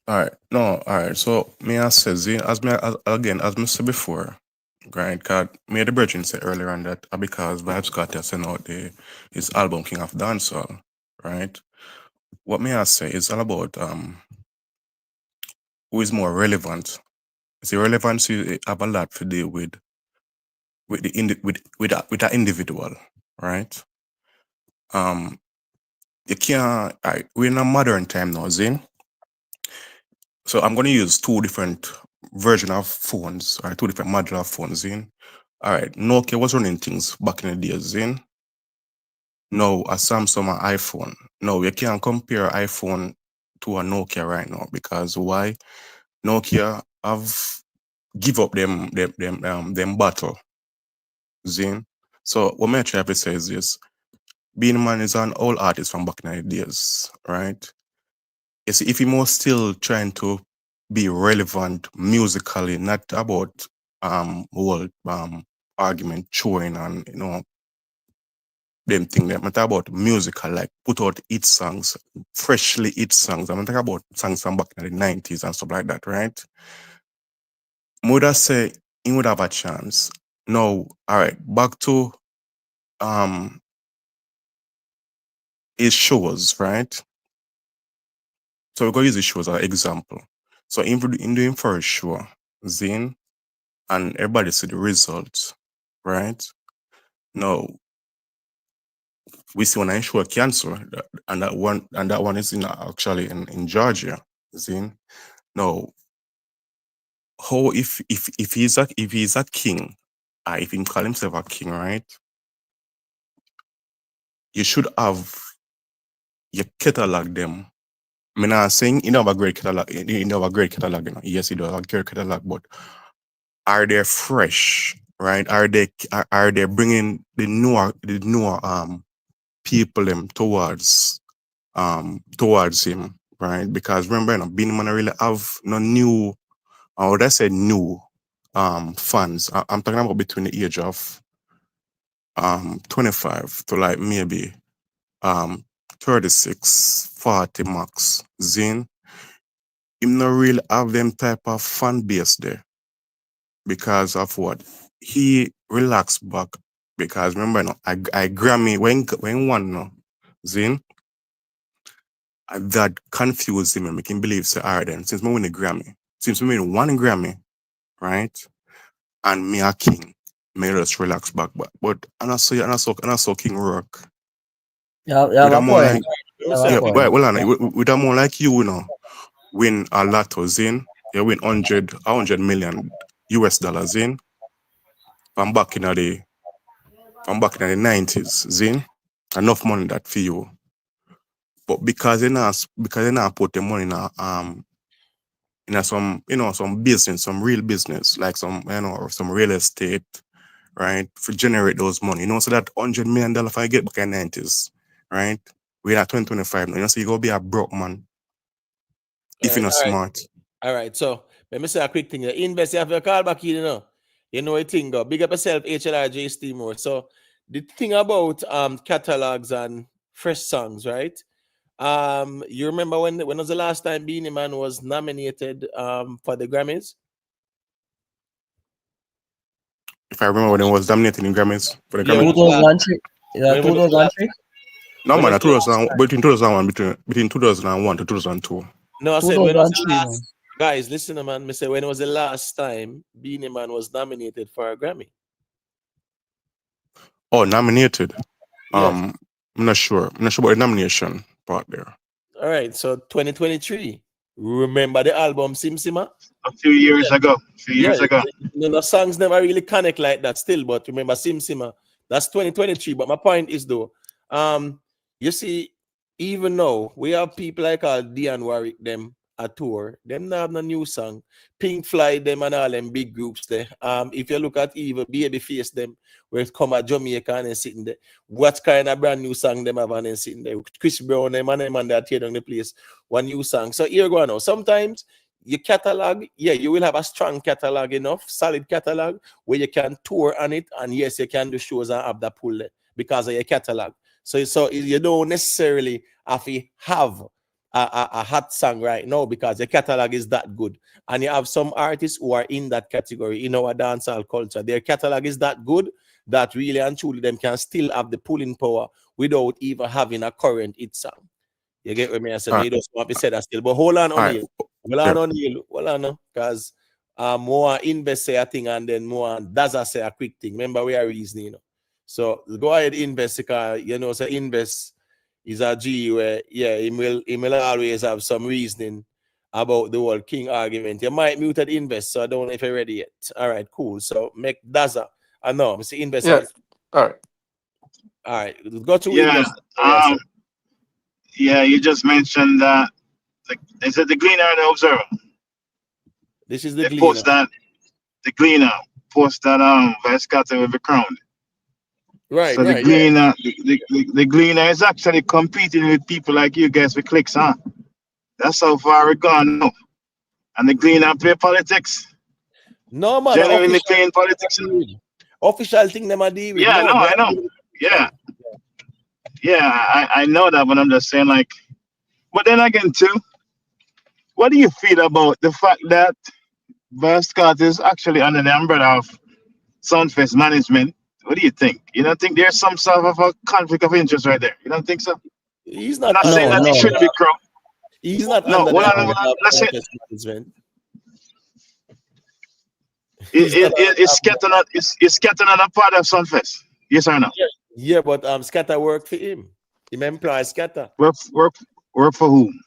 All right, no, all right. So me I says as me said before, right? Cause me the Virgin said earlier on that because Vybz Kartel sent out his album King of Dancehall, right? What me I say is all about who is more relevant. See, relevancy have a lot to do with with that individual, right? You can't. We're in a modern time now, Zin. So I'm going to use two different version of phones, or two different model of phones. Zin. All right, Nokia was running things back in the days. Zin. Now a Samsung and iPhone. No, you can't compare iPhone to a Nokia right now because why? Nokia have give up them battle. Zin. So what my try to say is this. Being Man is an old artist from back in the days, right? You see, if he was still trying to be relevant musically, not about whole argument chewing and them thing that matter about musical, like put out hit songs, freshly hit songs. I'm talking about songs from back in the 90s and stuff like that, right? Would say he would have a chance. No, all right, back to his shows, right? So we're going to use his shows as an example. So in doing first show, Zane, and everybody see the results, right? Now we see when I show cancel, and that one is actually in Georgia, Zane. Now, how if he's a king, if he call himself a king, right? You should have your catalog them. I mean, I'm saying you know have a great catalog. You know have a great catalog. You know? Yes, you do have a great catalog, but are they fresh, right? Are they bringing the newer people them towards him, right? Because remember, Beanie Man really have no new, or would I say new fans. I'm talking about between the age of 25 to like maybe 36, 40 max. Zin, him not really have them type of fan base there because of what he relaxed back. Because remember, I Grammy when one no Zin. That confused him and make him believe, say, all right, then, since we win a Grammy, since we win one Grammy, right, and me a king, me just relax back. But and I saw King Rock. Yeah, With have a a more point. like, You have a yeah, point. well, with a more like you know, win a lot of Zin, you win 100 million US dollars in. From back in the 90s, Zin, enough money that for you. But because they not put the money in some some business, some real business, like some some real estate, right? For generate those money. So that $100 million if I get back in the 90s, right? We're at 2025 now. So you go be a broke man if you're not smart. All right. So let me say a quick thing. You invest, you have your call back in, You know a thing go. Big up yourself, HLRJ Steam more. So the thing about catalogs and fresh songs, right? You remember when was the last time Beanie Man was nominated for the Grammys? If I remember when it was dominating in Grammys for the Yeah, Grammys. 2003. Yeah, when was the last 2003. No when man, was the last 2000, time? between 2001 between 2001 to 2002. No, I said when was the 2003, man. last guys, listen, man. Me say when was the last time Beanie Man was nominated for a Grammy? Oh, nominated. Yes. I'm not sure. I'm not sure about the nomination part there. All right, so 2023. Remember the album Sim Sima? A few years ago. Yeah, the songs never really connect like that still, but remember Sim Sima, that's 2023. But my point is though, you see, even now we have people like Dion Warwick, them a tour, them not have no new song. Pink Floyd, them and all them big groups there. If you look at even Babyface, them where it come at Jamaica and then sitting there, what kind of brand new song them have and then sitting there? Chris Brown, them and that tear down the place, one new song. So here go now. Sometimes your catalog, yeah, you will have a strong catalog enough, solid catalog where you can tour on it, and yes, you can do shows and have that pull there because of your catalog. So you don't necessarily have to have a hot song right now because the catalog is that good. And you have some artists who are in that category in our dancehall culture. Their catalog is that good that really and truly them can still have the pulling power without even having a current hit song. You get what I said? You just want to say that still. But hold on, O'Neal. Hold on, because more invest say a thing and then more Daza say a quick thing. Remember, we are reasoning, you know. So go ahead, invest, because you know, so invest is a G where he will always have some reasoning about the whole king argument. You might mute at invest, so I don't know if you're ready yet. All right, cool. So make Daza. I know, Mr. Invest. Yes. All right. Go to Yeah. invest. Yeah, you just mentioned that. Is it the Gleaner or the Observer? This is the they Gleaner. Post that the Gleaner post that Vybz Kartel will be crowned. Right. So the Gleaner, the Gleaner is actually competing with people like you guys with clicks, huh? That's how far we're gone now. And the Gleaner play politics. No man, genuinely playing politics. Official thing them are deal with. Yeah, no, I know. Yeah, I know that, but I'm just saying, like, but then again too, what do you feel about the fact that Vybz Kartel is actually under the umbrella of Soundfest management? What do you think? You don't think there's some sort of a conflict of interest right there? You don't think so? He's not. I'm not saying that he shouldn't be crowned. He's not no, under the let's say management. Is Scatter not a part of Soundfest? Yes or no? Yeah, but Scatter work for him. Him employ Scatter. Work for whom?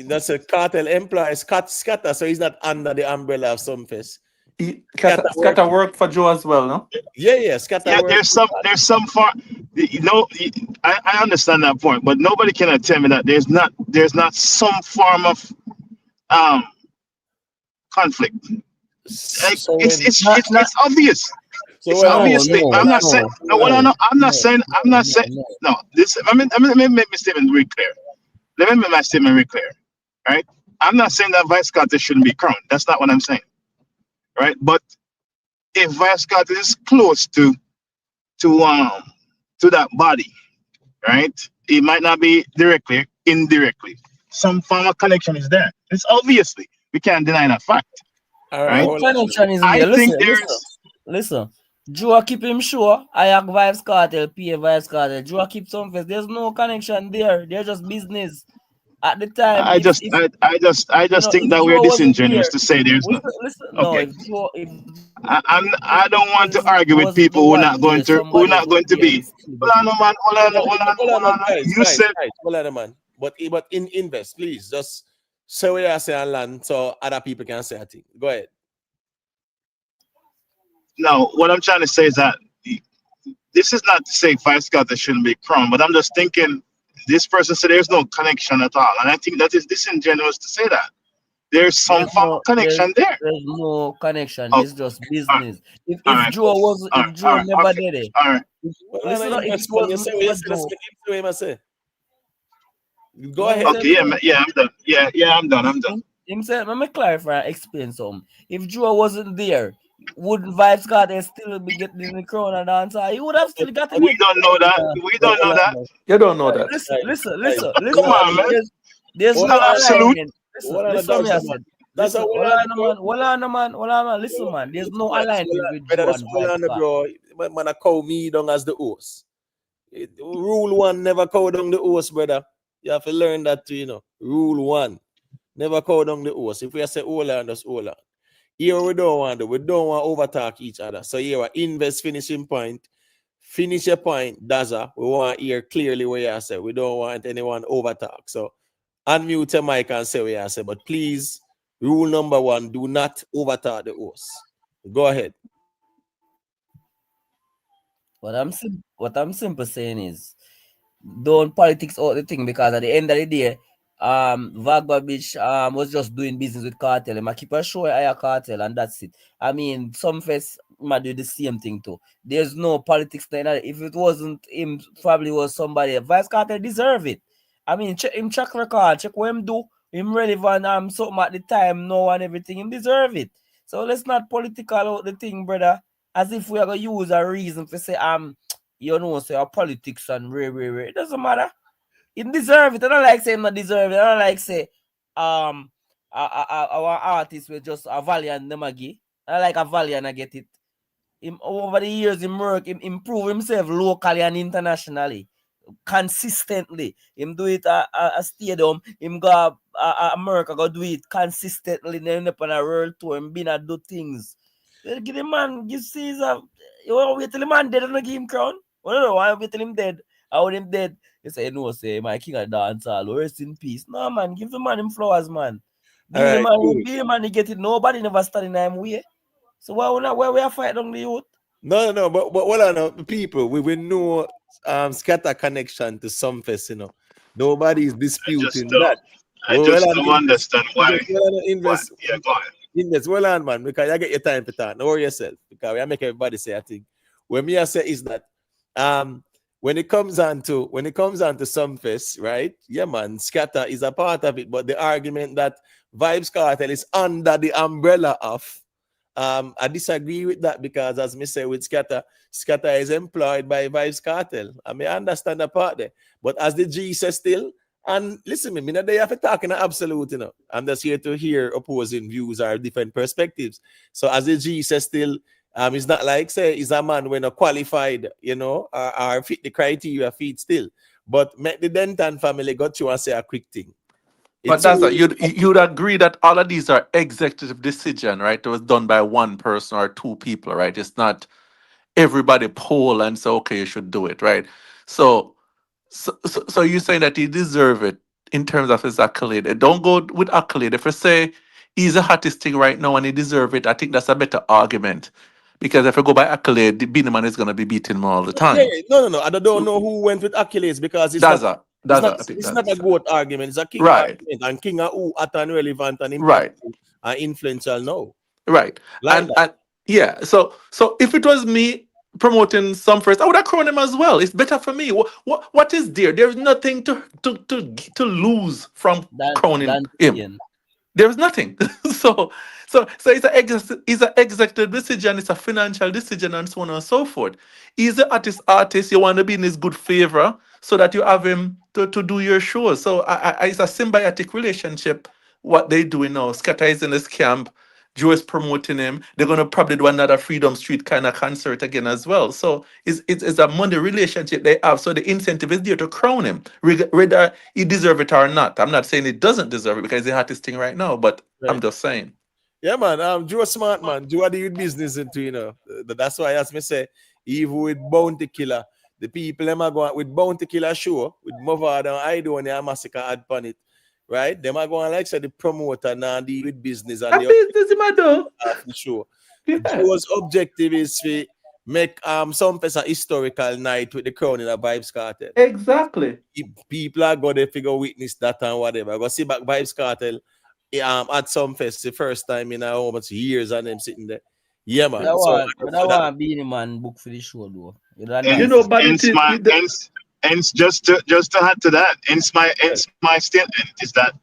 That's a Kartel employee, Scatter, so he's not under the umbrella of Soundfest. Scatter work for Joe as well, no? Yeah, Scatter. Yeah, there's some far. You know, I understand that point, but nobody can tell me that there's not some form of conflict. Like, it's obvious. So it's obviously. I'm not saying. I'm not saying. No. This. Let me make my statement very clear. Let me make my statement very clear. Right. I'm not saying that Vybz Kartel shouldn't be crowned. That's not what I'm saying. Right. But if Vybz Kartel is close to that body, right? It might not be directly, indirectly. Some form of connection is there. It's obviously we can't deny that fact. Right? Connection is there. Listen. Joe keep him sure. I have Vybz Kartel, PA Vybz Kartel. Joe keep Soundfest. There's no connection there. They're just business. At the time, I just think that we're disingenuous to say there's no. Okay. I don't want to argue with people who are not going to be. Hold on, man. You said. Hold on, man. But in invest, please just say what you say and land so other people can say a thing. Go ahead. No, what I'm trying to say is that this is not to say Vybz Kartel shouldn't be crowned, but I'm just thinking this person said there's no connection at all, and I think that is disingenuous to say that. There's some form of connection there. There's no connection. It's just business. If Joe was, if Joe never did it. All right. Go ahead. Okay, I'm done. Yeah, I'm done. Him said, let me clarify and explain something. If Joe wasn't there, would Vybz Kartel still be getting in the crown and dancer? He would have still gotten it. We don't know that. You don't know that. Listen. Come on, man. There's no absolute. Listen, man. Listen, man. There's no alignment with Joe and Vybz bro. Man, I call me down as the host. Rule 1, never call down the host, brother. You have to learn that too, you know. Rule 1, never call down the host. If we say hold on, just hold on. Here we don't want to overtalk each other. So here we invest finishing point. Finish your point, Daza. We want to hear clearly what you say. We don't want anyone overtalk. So unmute your mic and say what you say. But please, rule number 1, do not overtalk the host. Go ahead. What I'm simply saying is, don't politics out the thing, because at the end of the day, Vybz was just doing business with Kartel. I keep a show I Kartel, and that's it. I mean, Soundfest might do the same thing too. There's no politics there. If it wasn't him, probably was somebody. Vybz Kartel deserve it. I mean, check him track record, check what him do. Him relevant, something at the time, no and everything. Him deserve it. So let's not political out the thing, brother. As if we are gonna use a reason to say you know, say our politics and rare. It doesn't matter. Him deserve it. I don't like say him not deserve it. I don't like say our artists were just a valiant them again. I like a valiant I get it. Him over the years him work, him improve himself locally and internationally. Consistently. Him do it a stadium, him go America go do it consistently, then up on a world tour, him been a do things. Give the man, give Caesar. You want to wait till the man dead and give him crown? I don't know why wait till him dead. I want him dead. You say no, say my king of dancehall, rest in peace. No man, give the man him flowers, man. Be the man, be the man, he get it. Nobody never stand in him way. So why we are fighting on the youth? No, but what I know, people, we know scatter connection to some fest, you know. Nobody is disputing that. I just don't understand why. Invest, yeah, go ahead. Invest well on, man, because I get your time to talk. Don't worry yourself, because we make everybody say I think. What me I say is that when it comes on to some fest, right? Yeah, man, scatter is a part of it, but the argument that Vybz Kartel is under the umbrella of I disagree with that, because as me say with Scatter is employed by Vybz Kartel. I mean, I understand that part there. But as the G says still, and listen me not there have to talk in absolute, you know. I'm just here to hear opposing views or different perspectives. So as the G says still, it's not like say he's a man when not qualified, you know, or fit the criteria fit still. But make the Denton family got you and say a quick thing. But that's you'd agree that all of these are executive decision, right? It was done by one person or two people, right? It's not everybody poll and say, okay, you should do it, right? So you're saying that he deserve it in terms of his accolade. Don't go with accolade. If you say he's a hottest thing right now and he deserve it, I think that's a better argument. Because if you go by accolade, the Beanie Man is gonna be beating him all the time. Yeah, no. I don't know who went with accolades, because it's not a goat argument. It's a king argument, and king are who at and relevant and important and influential now. Right. And yeah, so if it was me promoting some first, I would have crowned him as well. It's better for me. What is there? There's nothing to lose from crowning him. There's nothing. So it's an executive decision, it's a financial decision, and so on and so forth. He's an artist, you want to be in his good favor so that you have him to do your show. So it's a symbiotic relationship, what they do now. Scatter is in this camp, Joe is promoting him. They're gonna probably do another Freedom Street kind of concert again as well. So it's a money relationship they have. So the incentive is there to crown him, whether he deserve it or not. I'm not saying he doesn't deserve it because he's the hottest thing right now, but I'm just saying. Yeah, man. Joe smart man. Joe do business into, you know. That's why as me say, even with Bounty Killer, the people them are going with Bounty Killer show with Movard and I do and Masicka add on it. Right? Them are going like say the promoter now deal with business and the show. Joe's objective is to make some a historical night with the crowning of Vybz Kartel. Exactly. If people are going to figure witness that and whatever. Go see back Vybz Kartel at some fest the first time in how much years and them sitting there. Yeah, man. I want to be the man book for the show though. And just to add to that, my statement is that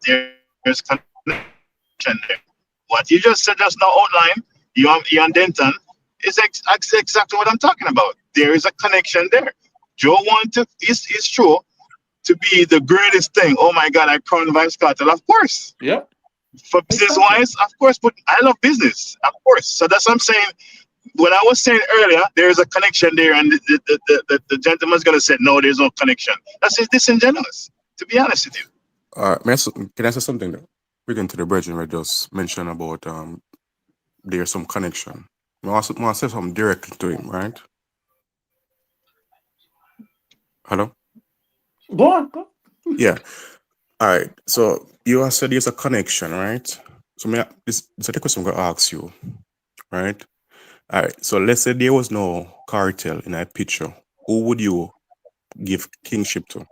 there's connection there. What you just said just now outline, you and Denton, is exactly what I'm talking about. There is a connection there. Joe is true to be the greatest thing. Oh my God, I crowned Vybz Kartel, of course. Yeah. For business wise, of course, but I love business, of course. So that's what I'm saying. What I was saying earlier, there is a connection there, and the gentleman's gonna say no, there's no connection. That's just disingenuous, to be honest with you. Can I say something there? Within to the brethren, I just mentioned about there's some connection. I want to say something directly to him, right? Hello? Go on. Yeah. All right. So you said there's a connection, right? So this is the question I'm going to ask you, right? All right. So let's say there was no Kartel in that picture. Who would you give kingship to?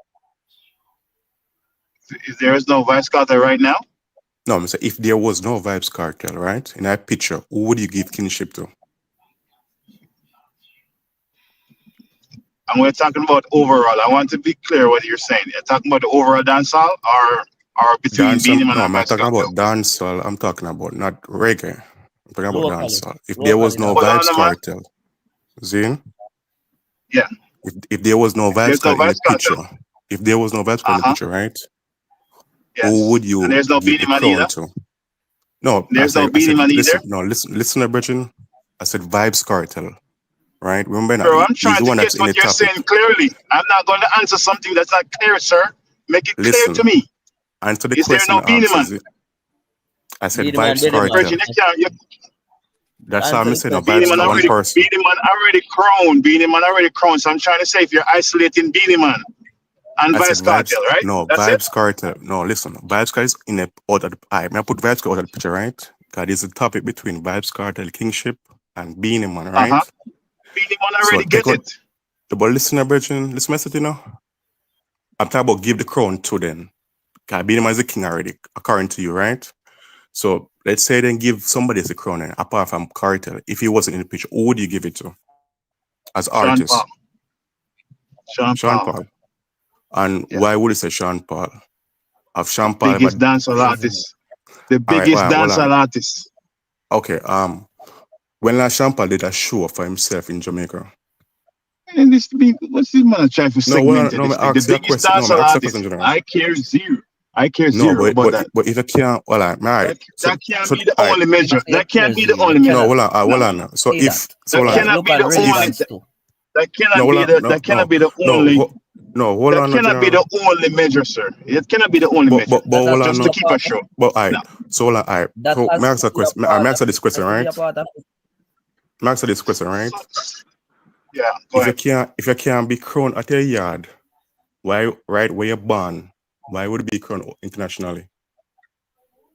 If there is no Vybz Kartel right now? No, I'm saying if there was no Vybz Kartel, right, in that picture, who would you give kingship to? And we're talking about overall. I want to be clear what you're saying. You're talking about the overall dancehall or between Beanie Man and Vybz Kartel? No, I'm not talking about dancehall. I'm talking about not reggae. I'm talking about dancehall. If there was no Vybz Kartel, Zin? Yeah. If there was no Vybz There's no Kartel in the Vybz Kartel. picture, if there was no Vybz Kartel in the picture, right? Who Yes. would And you there's no give Beanie the Man either. crown to? No, There's no Beanie Man either. listen, Bridget. I said Vybz Kartel, right? Remember now, Bro, I'm he's trying the to one that's guess in the what you're topic. saying clearly. I'm not going to answer something that's not clear, sir. Make it clear to Listen, me. answer the Is there question no I Beanie asked. Man? I said Beanie Man, Vybz Beanie Man. Kartel. Virgin, you That's how Answer I'm the saying. No, question. Beanie Vybz Man one already, person. Beanie Man already crowned. Beanie Man already crowned. So I'm trying to say if you're isolating Beanie Man and I said Vybz Vybz. Kartel, right? No, That's it. Vybz Kartel. No, listen. Vybz Kartel is in the out of the. I put Vybz Kartel out of the picture, right? God is a topic between Vybz Kartel Kingship and Beanie Man, right? Beanie Man So already take get out. it. But listen, Bridget. Listen, message, you know. I'm talking about give the crown to them. God, Beanie Man is the king already, according to you, right? So let's say then give somebody the crown, apart from Kartel. If he wasn't in the picture, who would you give it to as Sean artist? Paul. Sean Sean Paul. Paul. And Yeah. why would you say Sean Paul? Of Sean Paul, Biggest but dancehall artist. The all right, biggest hold dancehall on. artist. Okay, when last Sean Paul did a show for himself in Jamaica? And this what's this man trying to segment No, this me thing? The ask you a biggest question. No, me dancehall ask you a question, artist. General. I care zero. I care No, zero about that. but if you can't, well, all right. That can't be the only measure. That can't be the You only cannot measure. Hold on. So say if that. so, That hold on. cannot Look be at the only. relevance too. That cannot No, be hold the. on. That cannot be the No, only. hold That on, cannot be General. the only measure, sir. It cannot be the only measure. But hold on, Just to keep us short. But all right. No. So hold on, all right. That So has me to ask a be a question. I part of answer this it. question, Has to be right? a part of it. Me answer this question, right? Yeah, go ahead. If you can't be crowned at your yard, why right where you're born? Why would it be crowned internationally?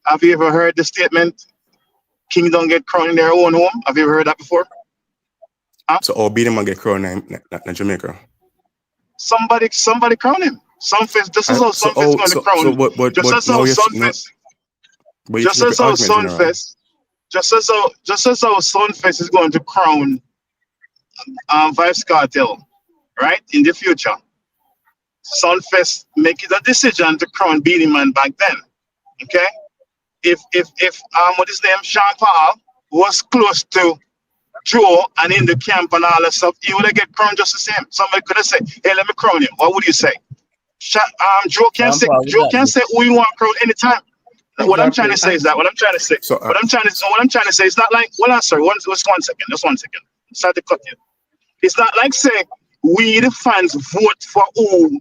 Have you ever heard the statement, "King don't get crowned in their own home"? Have you ever heard that before? Huh? So all Beanie Man get crowned in Jamaica. Somebody crown him. Sunfest. This is how Sunfest is going to crown. Just as how Sunfest. But you Just flip as your how argument, General. Sunfest. Just as how Sunfest is going to crown Vybz Kartel, right, in the future. Sunfest make it a decision to crown Beanie Man back then. Okay? If what is his name, Sean Paul, was close to Joe and in the camp and all that stuff, he would have get crowned just the same. Somebody could have said, "Hey, let me crown him." What would you say? Joe can say who you want crown anytime. What I'm trying to say is that what I'm trying to say. So, what I'm trying to say is not like, well, I'm sorry, just 1 second. Start to cut you. It's not like saying we the fans vote for who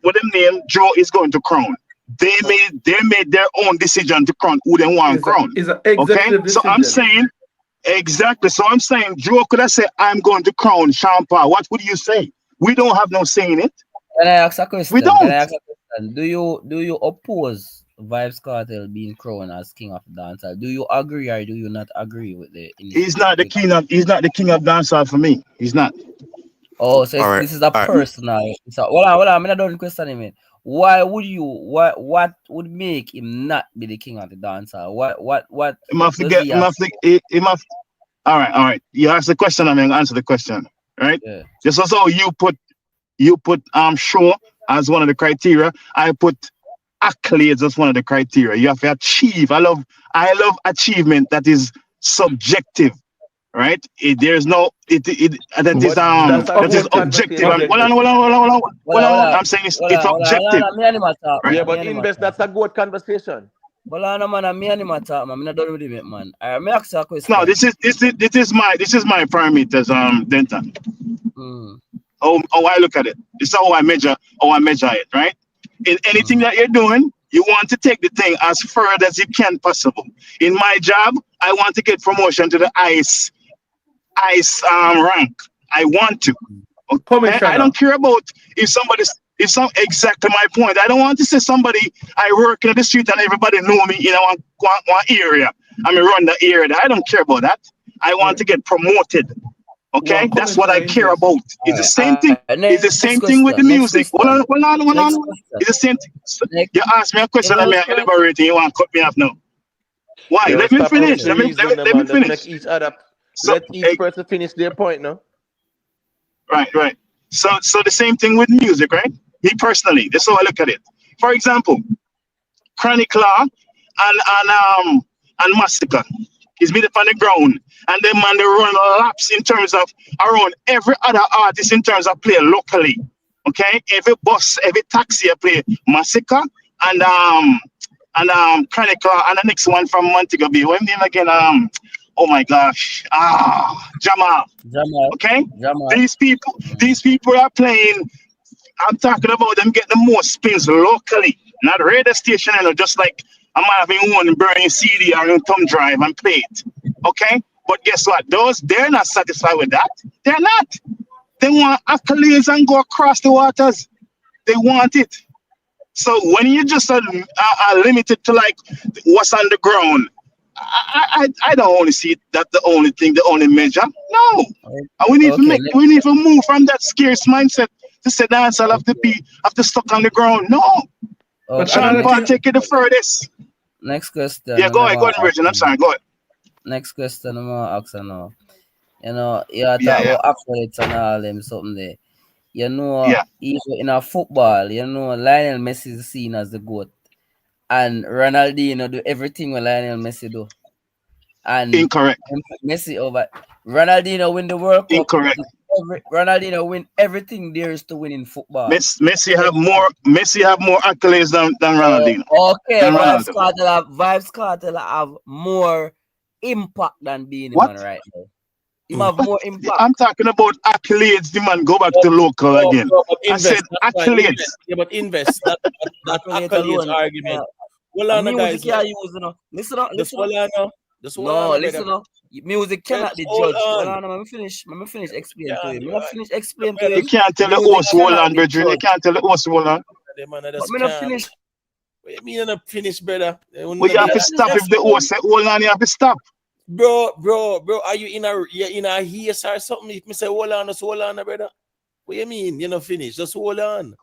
what them name Joe is going to crown. They made their own decision to crown who they want crown. Okay? So I'm saying exactly. So I'm saying Joe could have said, "I'm going to crown Sean Paul." What would you say? We don't have no say in it. Can I ask a question? We don't. Can I ask a question? Do you oppose Vybz Kartel being crowned as king of dancehall? Do you agree or do you not agree with the? He's not the king of dancehall for me. He's not. Oh, so right, this is a personal. So hold on. I'm not done questioning him. Why would you? What would make him not be the king of the dancehall? What? All right. You ask the question, I'm gonna answer the question. Right? Yeah. Just as how you put show as one of the criteria, I put accolades as one of the criteria. You have to achieve. I love achievement that is subjective. Right? There's no that is objective. Hold on. I'm saying it's objective. Yeah, but invest, that's a good conversation. Well, no man, I'm not done with it, man. I may ask you a question. No, this is my parameters, Denton. Oh, I look at it. It's how I measure it, right? In anything that you're doing, you want to take the thing as further as you can possible. In my job, I want to get promotion to the ice rank. I want to. Okay? I don't care about exactly my point. I don't want to say somebody I work in the street and everybody know me in one area. I mean run the area. I don't care about that. I want to get promoted. Okay, that's what I care about. It's the same thing. It's the same thing with the music. Hold on. It's the same thing. You ask me a question, I'm elaborating. You want to cut me off now? Why? Let me finish. Let me finish. Let each person finish their point, no? Right. So the same thing with music, right? Me personally, that's how I look at it. For example, Chronic Law and Masicka. He's been up on the ground. And then man, they run laps in terms of around every other artist in terms of play locally. Okay? Every bus, every taxi I play Masicka and Chronicle and the next one from Montego Bay. What name again? Oh my gosh. Jamal. Okay? Jamal. These people are playing. I'm talking about them get the most spins locally, not radio station, just like I might have been one burning CD or in thumb drive and play it. Okay? But guess what? They're not satisfied with that. They're not. They want accolades and go across the waters. They want it. So when you just are limited to like what's on the ground, I don't want to see that the only thing, the only measure. No. We need to move from that scarce mindset to say dancehall have to stuck on the ground. No. But Sean Paul take it the furthest. Next question. Yeah, go ahead, Virgin. I'm sorry, go ahead. Next question, I'm gonna ask now. You know, you talk about athletes and all them something there. You know, even in a football, you know, Lionel Messi is seen as the GOAT. And Ronaldinho do everything what Lionel Messi do. And incorrect. Messi over Ronaldinho win the World Cup. Incorrect. Ronaldinho win everything there is to win in football. Messi have more accolades than Ronaldinho. Okay, Vybz Kartel have more impact than being a man right now. He have more impact. I'm talking about accolades. The man go back to local again. I said accolades. Yeah, but invest. That accolades argument. Well, on music guys. Listen up. Listen up. Listen up. Music cannot be judged. Let me finish explain to you. You can't tell the host hold on, Bridget. You can't tell the host hold on. But me not finish. What you mean not finish, brother? Well, you have to stop if the host say hold on, you have to stop. Bro, are you in a hearse or something? If me say hold on, just hold on, brother. What you mean? You're not finished, just hold on.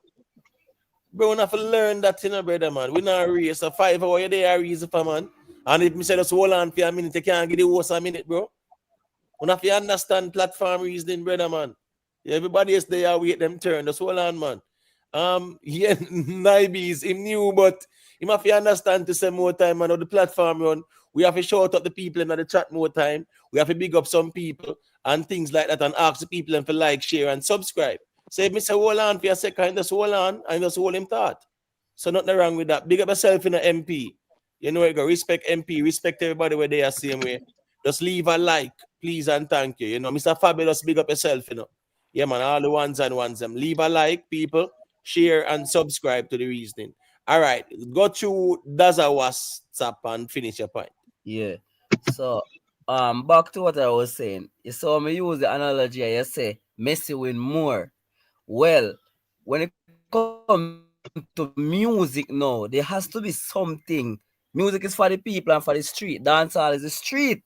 Bro, we have to learn that, brother, man. We not race a 5 hour a day, race for man. And if me say just hold on for a minute, you can't give the host a minute, bro. We have to understand platform reasoning, brother, man. Everybody is there, wait them turn. Just hold on, man. Nibes, him new, but he have to understand to say more time, man, on the platform run. We have to shout out the people in the chat more time. We have to big up some people and things like that and ask the people and for like, share, and subscribe. So if me say hold on for a second, just hold on and just hold him thought. So nothing wrong with that. Big up yourself in the MP. You know you go respect MP, respect everybody where they are same way. Just leave a like, please and thank you. You know, Mr. Fabulous, big up yourself, you know. Yeah, man, all the ones and ones them. Leave a like, people, share and subscribe to the reasoning. All right, go to Daza WhatsApp and finish your point. Yeah. So back to what I was saying. You saw me use the analogy. I say Messi win more. Well, when it comes to music now, there has to be something. Music is for the people and for the street. Dancehall is the street.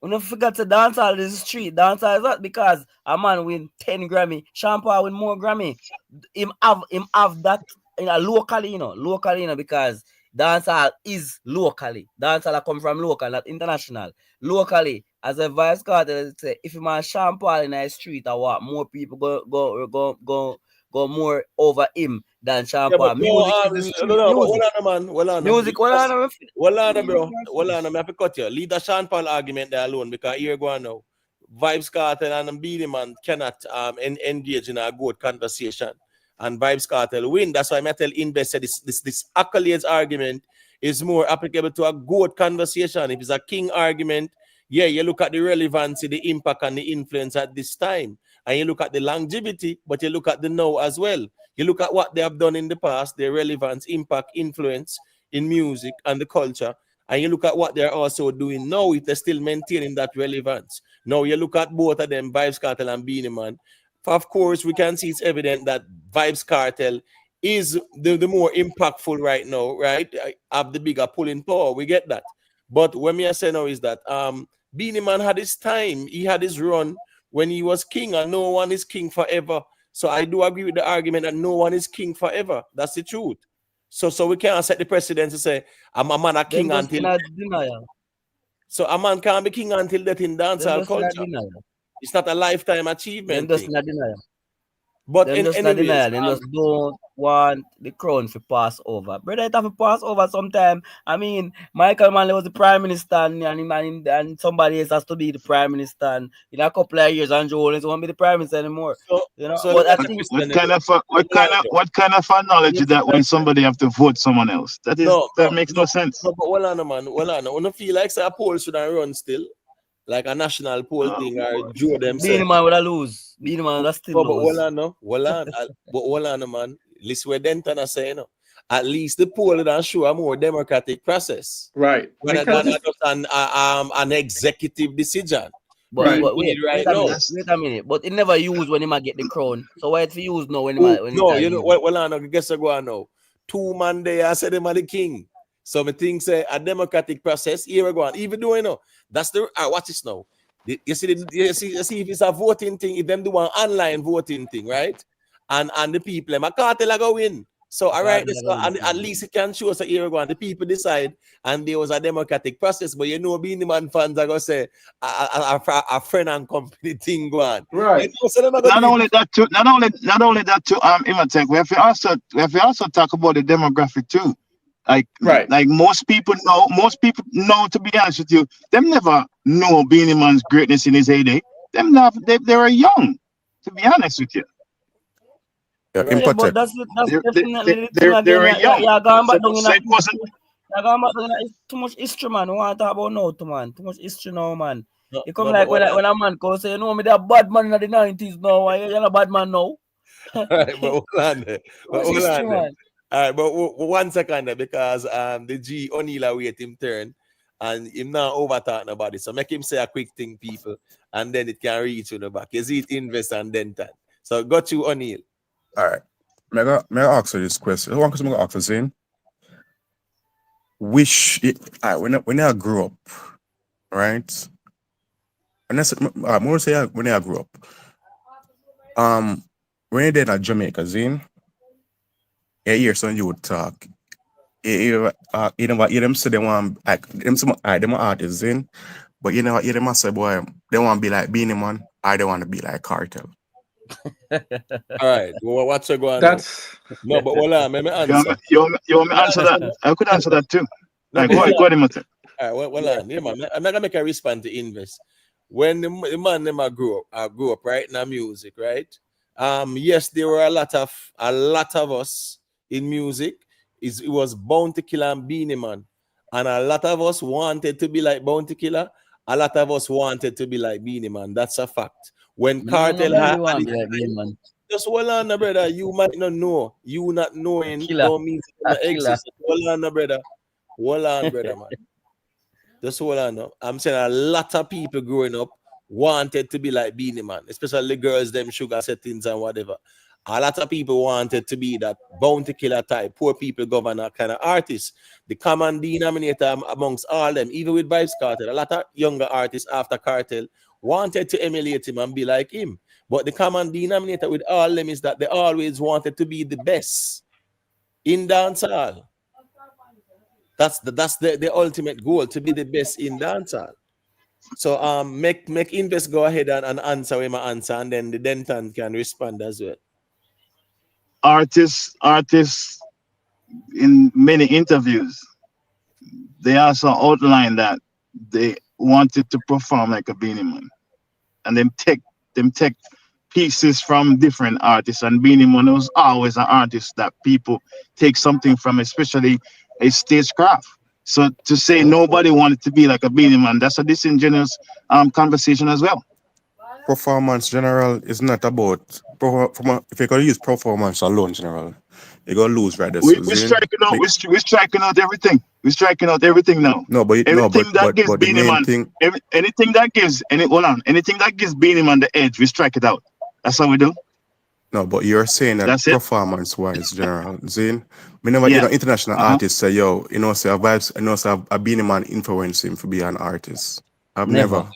We don't forget to dancehall is the street. Dancehall is not because a man win 10 Grammy. Sean Paul win more Grammy. Him have that locally, because dancehall is locally. Dancehall come from local, not international. Locally, as a Vybz Kartel say, if a man Sean Paul in the street, I want more people go more over him than Sean Paul. Music, hold on, man. Hold on, music, bro. Hold on, I have to cut you. Leave the Sean Paul argument there alone because here go on now. Vybz Kartel and Beanie Man cannot engage in a good conversation. And Vybz Kartel win. That's why I tell Invest this accolades argument is more applicable to a good conversation. If it's a king argument, yeah, you look at the relevancy, the impact, and the influence at this time. And you look at the longevity, but you look at the now as well. You look at what they have done in the past, their relevance, impact, influence in music and the culture. And you look at what they're also doing now if they're still maintaining that relevance. Now you look at both of them, Vybz Kartel and Beanie Man. Of course, we can see it's evident that Vybz Kartel is the more impactful right now, right? Have the bigger pulling power. We get that. But what me I say now is that Beanie Man had his time. He had his run when he was king, and no one is king forever. So I do agree with the argument that no one is king forever. That's the truth. So we can't set the precedent to say I'm a man a king until. So a man can't be king until that in dancehall culture. It's not a lifetime achievement. But them just not anyways, denial. Them just don't want the crown to pass over. Brother, it have to pass over sometime. I mean, Michael Manley was the prime minister, and somebody else has to be the prime minister. And in a couple of years, Andrew Holmes won't be the prime minister anymore. You know, so but I let me think ask you What kind of knowledge is that when somebody have to vote someone else? That makes no sense. No, but hold on, man. Hold on. I don't feel like say a poll should run still, like a national poll thing, or Joe them say. Beanie Man would lose. Beanie Man would still But lose. hold on, no. Hold on. But hold on, man. Listen what Denton are saying. No. At least the poll that show a more democratic process. Right. Rather than just an executive decision. But Wait a minute. But it never used when he might get the crown. So why it's used now when he no, you know what? Well, I know. Guess I go on now. 2 man there, I said him are the king. So me think say a democratic process. Here we go on. Even though you know that's the watch this now. You see if it's a voting thing, if them do an online voting thing, right? And the people, a Kartel are go win. So all right, at least it can show us a year ago, and the people decide, and there was a democratic process. But you know, being the man fans are gonna say a friend and company thing go on. Right. Not only that too. Imatech, we have to also talk about the demographic too. Like most people know, to be honest with you, them never know Beanie Man's greatness in his heyday. They were young, to be honest with you. Yeah, but that's definitely the thing They again. were young. Yeah, going back down in So it wasn't. it's too much history, man. We want to talk about now, too, man. Too much history now, man. No, It come like when a man goes say, you know me, that bad man in the 90s now. Why you're a bad man now? All right, but hold on there. All right, but 1 second there, because the G O'Neal wait him turn, and him now over talking about it. So make him say a quick thing, people, and then it can reach you in the back. Is it invest and then that? So got you, O'Neal. All right. May I ask you this question? One question I'm gonna ask you, Zane. When I grew up, right? And that's more say when I grew up. When you did at Jamaica, Zane, you hear some you would talk. You them say they want like them artists, Zane, but you know what? You them say boy, they want to be like Beanie Man, or they want to be like Kartel. All right. Well, what's going on? That's no, but hold on, let me answer. You want me to answer that? I could answer that too. No, go ahead, Imatech. All right, well, yeah, man. I'm not gonna make a response to invest. When the man them grew up, right, in the music, right? Yes, there were a lot of us in music. It was Bounty Killer and Beanie Man, and a lot of us wanted to be like Bounty Killer. A lot of us wanted to be like Beanie Man. That's a fact. When Kartel had, just hold on, brother. You might not know. You not knowing don't mean it don't exist. Hold on, brother. Hold on, brother, man. Just hold on now. I'm saying a lot of people growing up wanted to be like Beanie Man, especially girls, them sugar settings and whatever. A lot of people wanted to be that Bounty Killer type, poor people governor kind of artist. The common denominator amongst all them, even with Vybz Kartel, a lot of younger artists after Kartel wanted to emulate him and be like him. But the common denominator with all them is that they always wanted to be the best in dancehall. That's the ultimate goal, to be the best in dancehall. So make Invest go ahead and answer him answer, and then the Denton can respond as well. Artists in many interviews, they also outlined that they wanted to perform like a Beanie Man, and them take pieces from different artists. And Beanie Man was always an artist that people take something from, especially a stagecraft. So to say nobody wanted to be like a Beanie Man, that's a disingenuous conversation as well. Performance general is not about if you're gonna use performance alone, general, you're gonna lose right there. We're striking out everything. We're striking out everything now. Anything that gives Beanie Man the edge, we strike it out. That's how we do. No, but you're saying that performance wise, general. Zane, whenever you know international artists say, yo, you know, say a Vybz, you know, say a Beanie Man influence him to be an artist. I've never.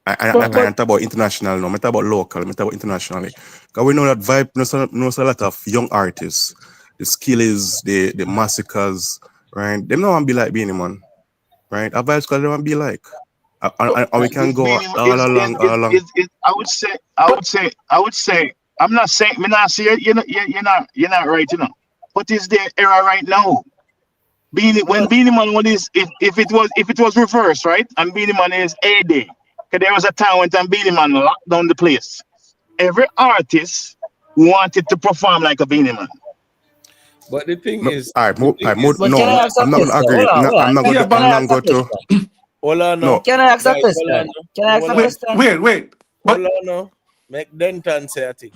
I talk about international now. I talk about local. I talk about internationally. Because we know that Vybz knows a lot of young artists. The Skillies, the Massickas, right? They don't want to be like Beanie Man, right? A Vybz because they want to be like. And we can go all along. I would say I'm not saying, me not say you're not right, But is the era right now? When Beanie Man was if it was reversed, right? And Beanie Man is AD. Because there was a time when Beanie Man locked down the place. Every artist wanted to perform like a Beanie Man. But the thing is, But no, can I ask a I'm not gonna question? agree. Hold on, No, hold on. I'm not Can gonna. I I'm ask not a going to. question? hold on No. now. Can I ask a Guys, hold on question? now. Can I ask a Hold on. question? Wait. But Hold on now. Make Denton say a thing.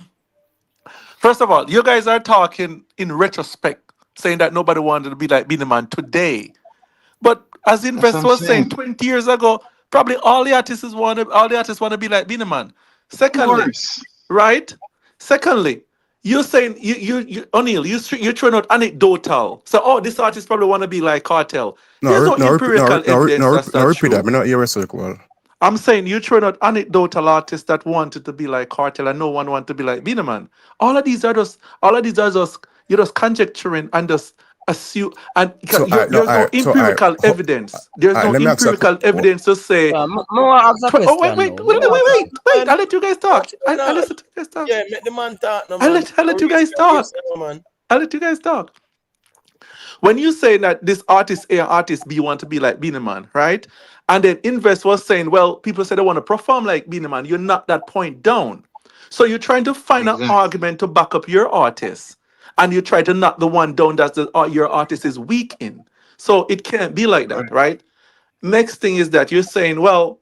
first of all, you guys are talking in retrospect, saying that nobody wanted to be like Beenie Man today. But as That's what Invest I'm was saying saying. 20 years ago, probably all the artists want to be like Beenie Man. Of Secondly, course. right? Secondly, you're saying you O'Neal, you're throwing out anecdotal. So this artist probably want to be like Kartel. No, There's no no, empirical evidence that's no, that repeat that. true. Me not hear yourself well. I'm saying you throw out anecdotal artists that wanted to be like Kartel and no one wanted to be like Beenie Man. All of these are just you're just conjecturing and just assume and So there's no empirical evidence. There's no let me ask a empirical evidence to say. More ask a Oh wait, question wait, now. wait, wait, wait, wait! Man, I'll let you guys talk. I nah, listen to you guys talk. yeah, make the man talk, no I'll man. let you guys Respect talk. yourself, man. I'll let you guys talk. When you say that this artist A and artist B want to be like Beenie Man, right? And then Invest was saying, well, people say they want to perform like Beenie Man. You knock that point down. So you're trying to find an Exactly. argument to back up your artist. And you try to knock the one down that your artist is weak in. So it can't be like that, Right. right? Next thing is that you're saying, well,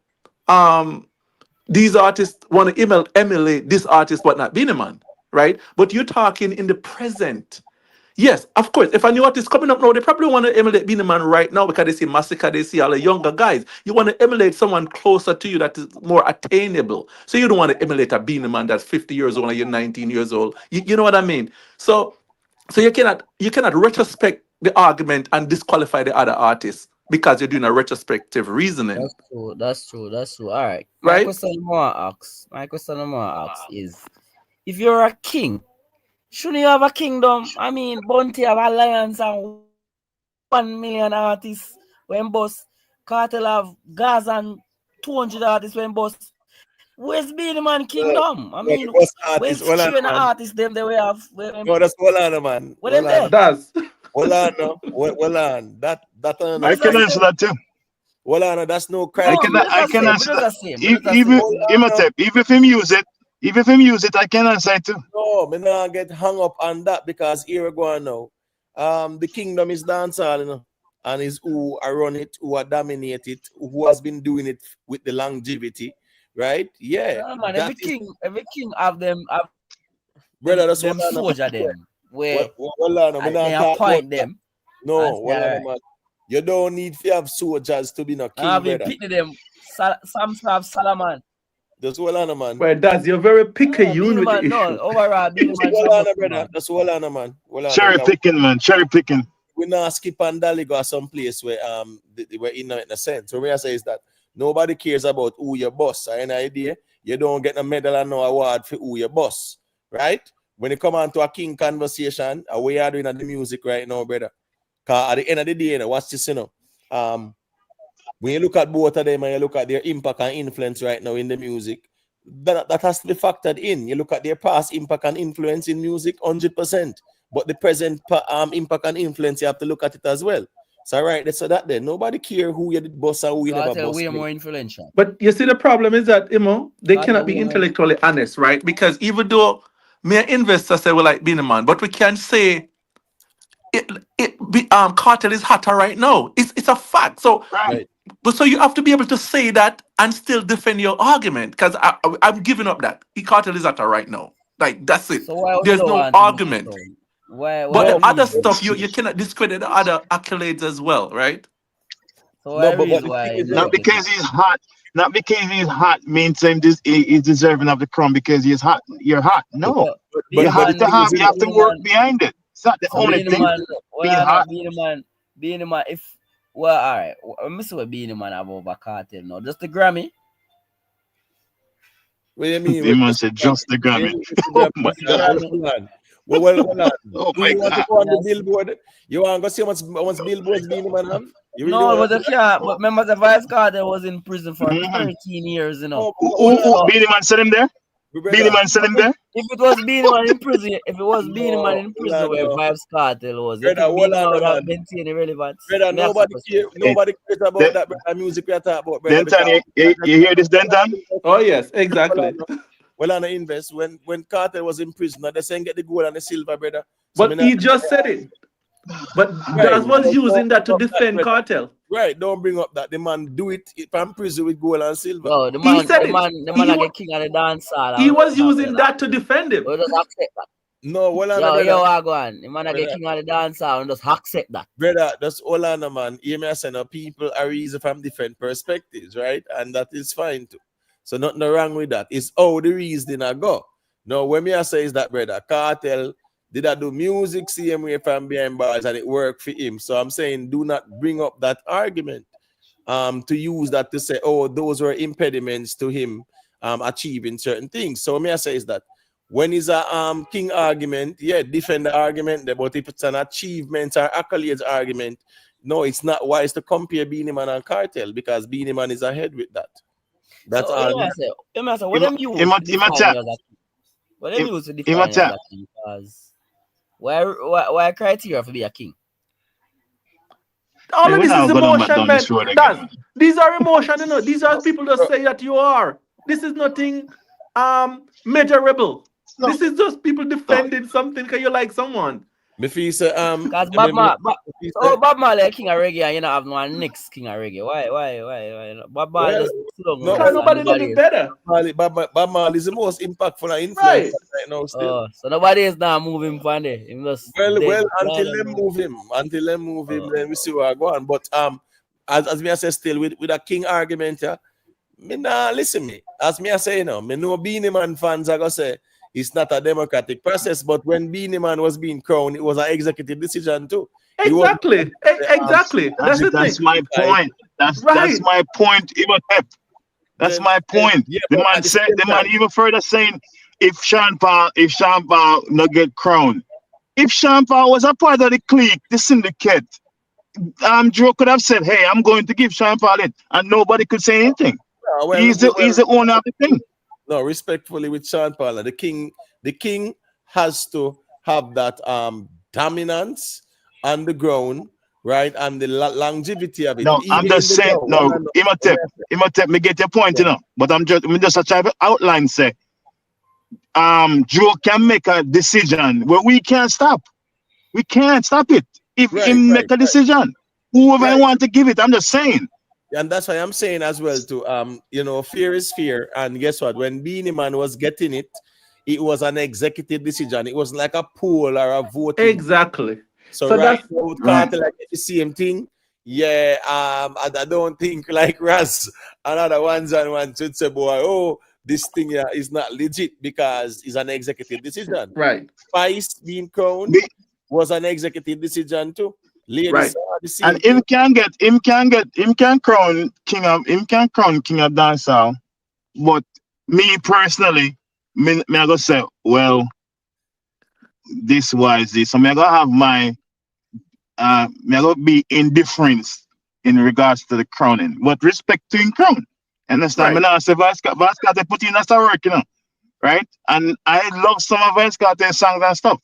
these artists want to emulate this artist, but not Beenie Man, right? But you're talking in the present. Yes, of course. If a new artist coming up now, they probably want to emulate Beenie Man right now because they see Masicka, they see all the younger guys. You want to emulate someone closer to you that is more attainable. So you don't want to emulate a Beenie Man that's 50 years old and you're 19 years old. You know what I mean? So you cannot retrospect the argument and disqualify the other artists because you're doing a retrospective reasoning, That's true. All right. My right? question I'm gonna ask is, if you're a king, shouldn't you have a kingdom? I mean, Bounty have alliance and 1 million artists when boss. Cartel have Gaza and 200 artists when boss. Where's Beenie Man Well, kingdom? I well, mean, the best where's artist, hold on, few man. artists them they will have No, that's hold on, man. where Hold them on. there? Does. Hold on, no. Hold on. That no I But can that's answer criteria. that too. Hold on, no, that's no no, criteria. I can but answer that's that. the same. But that's the Even same. Hold on, no. Imhotep, even if him use it, I can answer it too. No, me not get hung up on that because here we go on now. The kingdom is dancehall, and is who are run it, who are dominate it, who has been doing it with the longevity, right? Yeah, No, man, that is, every king have brother. That's them hold on, no. soldier them where Hold on, no. Me they not talk about appoint that. them No, and say, hold all on, no, right. man. You don't need to have soldiers to be no I king, have been brother. picking them some have Salaman. Just hold on, no, man. Well, Does you're very picayune Beenie with the Man, no, issue. overall Beenie Just Man hold on, no, Shamuki, brother. man. Just hold on, no, man. Hold on, no, Cherry because picking, man. Cherry picking. we not skip and dally go some place where we're in a sense. So what I say is that nobody cares about who your boss. Any idea? You don't get a medal and no award for who your boss, right? When you come on to a king conversation, we are doing the music right now, brother. Cause at the end of the day, watch this, when you look at both of them and you look at their impact and influence right now in the music, that has to be factored in. You look at their past impact and influence in music, 100%. But the present impact and influence, you have to look at it as well. So right, so that then nobody care who you did boss and who you never Cartel boss. way more influential. But you see, the problem is that they Cartel cannot way be more intellectually honest, right? Because even though mere investors say we like Beenie Man, but we can say Cartel is hotter right now. It's a fact. So Right. Right. but so you have to be able to say that and still defend your argument. Because I'm giving up that Cartel is hotter right now. Like that's it. So why would you There's don't no want him to argument. sound? Why But No, the other reason? stuff you cannot discredit the other accolades as well, right? So no, why but reason the thing why is, him Not not get it? because he's hot. Not because he's hot means him he's deserving of the crumb because he's hot. You're hot. No. So You Beenie but have the Man, to thing have is, you have to Beenie work Man, behind it. It's not the so only Beenie thing. Man, Be well hot. not Beenie Man, if well alright. Let me see what Beenie Man have over Cartel now. Just the Grammy. what do you mean? The With man just the said Grammy? just the What do you Grammy. mean just the Oh Grammy? my Just the Hold god. on, Grammy. hold on. Hold on. Oh Do my you want to god. go on the Yes. billboard? You want to go see how much billboards being man have? You really No, want but to the do that? can't. But remember, the Vice Cartel was in prison for Mm-hmm. 13 years, No, but hold Who on. So Beanie Man said him there? Beenie Man still in there? If it was Beenie Man in prison, if it was Beenie Man in prison where Vybz Kartel was, you think Beenie Man would have maintained irrelevance? Brother, nobody cares about Then, that brother music we are talking about, brother. Denton, you hear this, Denton? Oh yes, exactly. Well, I invest when Carter was in prison, they saying get the gold and the silver, brother. So But he just said it. But Right. Daz was So using that to don't bring up defend that, brother. Cartel. Right, don't bring up that. The man do it from prison with gold and silver. No, the He man, said the it. man, the man like a king of the dance hall. He was using that to defend him. We just accept that. No, well, Yo, brother. I go on. The man like a king of the dance hall and just accept that. Brother, that's all I know, man. Hear me, I say, no, people are reason from different perspectives, right? And that is fine too. So nothing wrong with that. It's how the reason I go. Now, when me I say is that, brother, Kartel did I do music same way from behind bars and it worked for him. So I'm saying do not bring up that argument to use that to say, oh, those were impediments to him achieving certain things. So me I say is that when it's a king argument, yeah, defend the argument there, but if it's an achievement or accolades argument, no, it's not wise to compare Beenie Man and Kartel because Beenie Man is ahead with that. That's all. What them use to define as a king? What them use to define as a king? Because why criteria for be a king? All of this is emotion, man. Dan, these are emotion, you know. These are people that say that you are. This is nothing measurable. No. This is just people defending something because you like someone. Me feel say because Bob Marley king of reggae and you don't have no next king of reggae. Why? Bob Marley just nobody does it better. Bob Marley is the most impactful and influential right now still. So nobody is now moving from there. Well, until they move him, then we see where I go on. But as me I say still with a king argument, me nah listen me. As me I say, me know Beenie Man fans are gonna say it's not a democratic process, but when Beenie Man was being crowned, it was an executive decision too. Exactly. That's my point. That's my point. That's my point. Yeah, the man said, the man even further saying, if Sean Paul not get crowned, if Sean Paul was a part of the clique, the syndicate, Joe could have said, hey, I'm going to give Sean Paul it, and nobody could say anything. He's the owner of the thing. No, respectfully with Sean Paul, the king has to have that dominance on the ground, right, and the longevity of it. No, I'm just saying. No, Imhotep, me get your point, But I'm just trying to outline. Say, Joe can make a decision where we can't stop. We can't stop it if he make a decision. Whoever want to give it, I'm just saying. And that's why I'm saying as well to fear is fear. And guess what? When Beenie Man was getting it, it was an executive decision. It wasn't like a poll or a vote. Exactly. So right now, Kartel like the same thing. Yeah, I don't think like Raz and other ones should say, boy, oh, this thing here is not legit because it's an executive decision. Right. Spice being crowned was an executive decision too. Ladies, and him can crown king of dancehall. But me personally, me I go say, well, this was this. So me I go have my me I go be indifference in regards to the crowning, but respect to him crown. Understand? Me now say Vybz Kartel put in that work, right? And I love some of Vybz Kartel songs and stuff.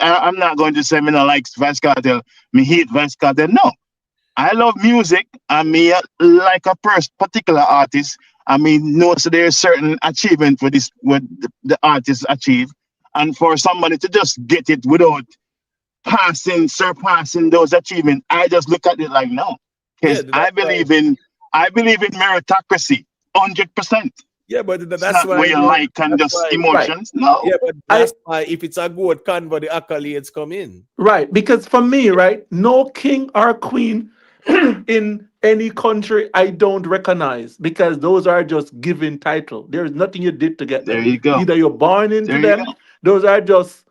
I'm not going to say me not like Vybz Kartel, me hate Vybz Kartel. No, I love music and me like a particular artist. I mean, know so there's certain achievement for this what the artist achieve, and for somebody to just get it without surpassing those achievements, I just look at it like no, because I believe in meritocracy, 100%. Yeah, but that's not why where you like and just emotions. Right. No. Yeah, but that's why if it's a good convo, the accolades come in. Right, because for me, right, no king or queen in any country I don't recognize because those are just given title. There is nothing you did to get them. There you go. Either you're born into them. Those are just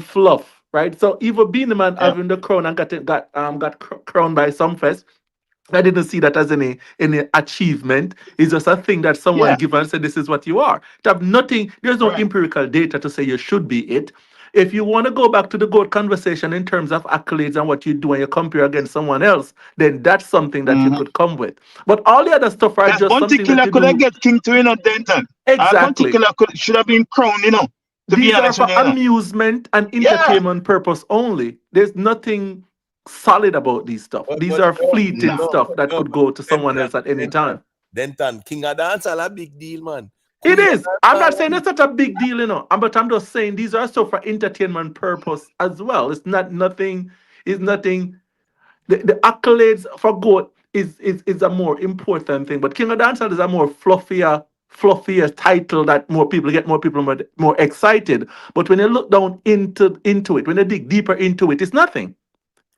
fluff, right? So even Beenie Man having the crown and got crowned by Sumfest, I didn't see that as any achievement. It's just a thing that someone give and said, this is what you are. To have nothing, there's no empirical data to say you should be it. If you want to go back to the GOAT conversation in terms of accolades and what you do and you compare against someone else, then that's something that you could come with. But all the other stuff are just Bounty something that Killer you could have do. get King to Denton. Bounty Exactly. Killer should have been crowned, to be These are honest for with you, amusement and Yeah. entertainment purpose only. There's nothing solid about these stuff. These are fleeting stuff that could go to someone else at any time. Denton, King of Dancehall, a big deal, man. It is. I'm not saying it's not a big deal, but I'm just saying these are stuff for entertainment purpose as well. It's not nothing. It's nothing. The accolades for GOAT is a more important thing, but King of Dancehall is a more fluffier title that more people more excited. But when you look down into it, when you dig deeper into it, it's nothing.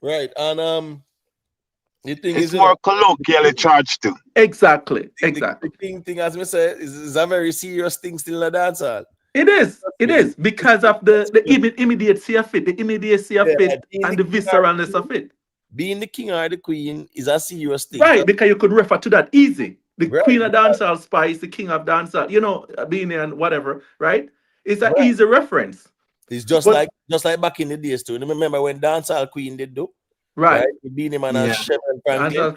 Right, and the thing it's is, more colloquially charged too. Exactly. The King thing, as we say, is a very serious thing still in the dancehall. It is because of the immediacy of it, the immediacy of it, and the visceralness of it. Being the king or the queen is a serious thing. Right, because you could refer to that easy. The queen of dancehall spy is the king of dancehall, being and whatever, right? It's an easy reference. It's just like back in the days too. Remember when dancehall queen did do? Right. Beanie Man and Shepard Franklin.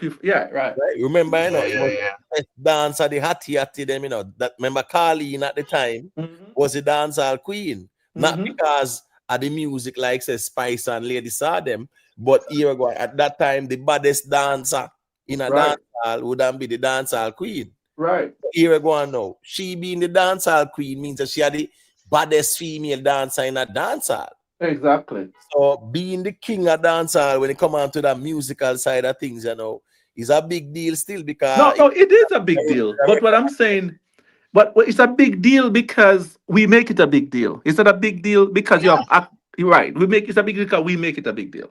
Right. Remember, it was dancer, the hattie them, that remember Carleen at the time was the dancehall queen. Not because of the music like say Spice and Lady Saw them, but here go at that time the baddest dancer in a dancehall wouldn't be the dancehall queen. Right. Here we go on now. She being the dancehall queen means that she had the baddest female dancer in a dancehall. Exactly. So being the king of dancehall when it come on to the musical side of things, is a big deal still because no, it is a big deal. But what I'm saying, but it's a big deal because we make it a big deal. It's not a big deal because you're right. It's a big deal because we make it a big deal.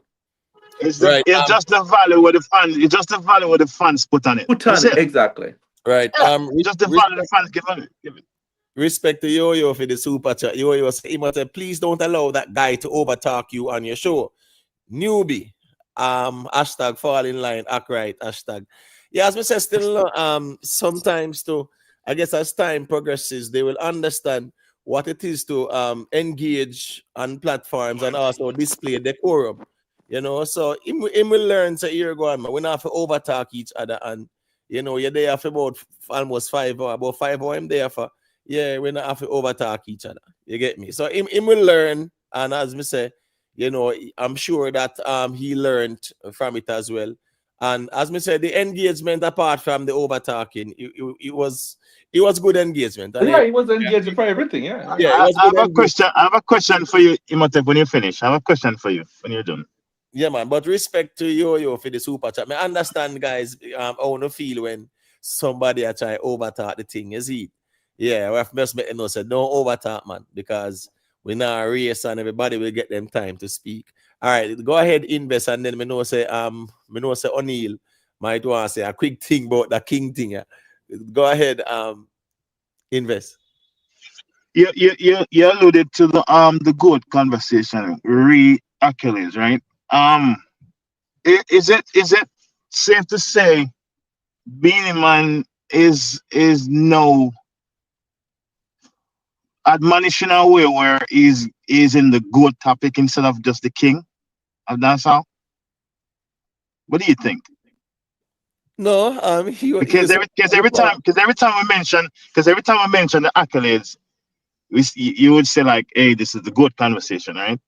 It's just the value where the fans. It's just the value where the fans put on it. Exactly. Right. Just the value the fans give it. Respect to Yo-Yo for the super chat. Yo-Yo said, please don't allow that guy to overtalk you on your show. Newbie. Hashtag fall in line. Act right. Hashtag. Yeah, as we said, still sometimes too, I guess as time progresses, they will understand what it is to engage on platforms and also display decorum. So him will learn to year go on, man. We not have to overtalk each other and you're there for about almost 5 hours, about 5 hours I'm there for. Yeah, we not have to overtalk each other. You get me? So him will learn, and as me say, I'm sure that he learned from it as well. And as me said, the engagement apart from the overtalking, it was good engagement. And he was engaged for everything. Yeah. I have a question for you, Imhotep, when you finish. I have a question for you when you're done. Yeah, man. But respect to Yo-Yo for the super chat. I understand, guys, how to feel when somebody try overtalk the thing. You see? Yeah, we have to make no say don't overtalk, man, because we now race and everybody will get them time to speak. All right, go ahead, invest, and then me know say O'Neal might want to say a quick thing about the king thing. Yeah. Go ahead, invest. You alluded to the GOAT conversation, accolades, right? Is it safe to say Beanie Man is no admonishing our way where is in the GOAT topic instead of just the king of dancehall? What do you think? No, because every time we mention the accolades, you would say like, hey, this is the GOAT conversation, right?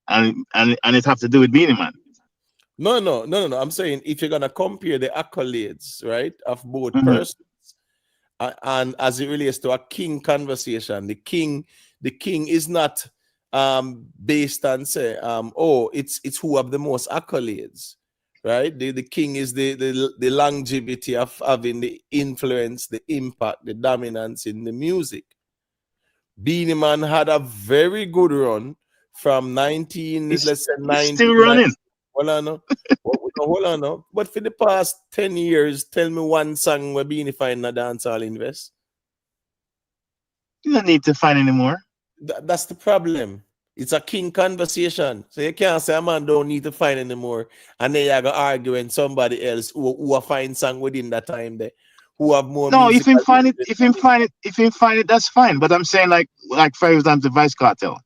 And it have to do with Beanie Man. No. I'm saying if you're gonna compare the accolades, right, of both persons, and as it relates to a king conversation, the king is not based on say it's who have the most accolades, right? The king is the longevity of having the influence, the impact, the dominance in the music. Beanie Man had a very good run from 19. Let's say 19. Still running. Hold on now. But for the past 10 years, tell me one song where Beanie find a dancehall invest. You don't need to find anymore. That's the problem. It's a king conversation. So you can't say a man don't need to find anymore. And then you're going to argue with somebody else who a find song within that time there. Who have more. No, if him find it, that's fine. But I'm saying like for example, Vybz Kartel.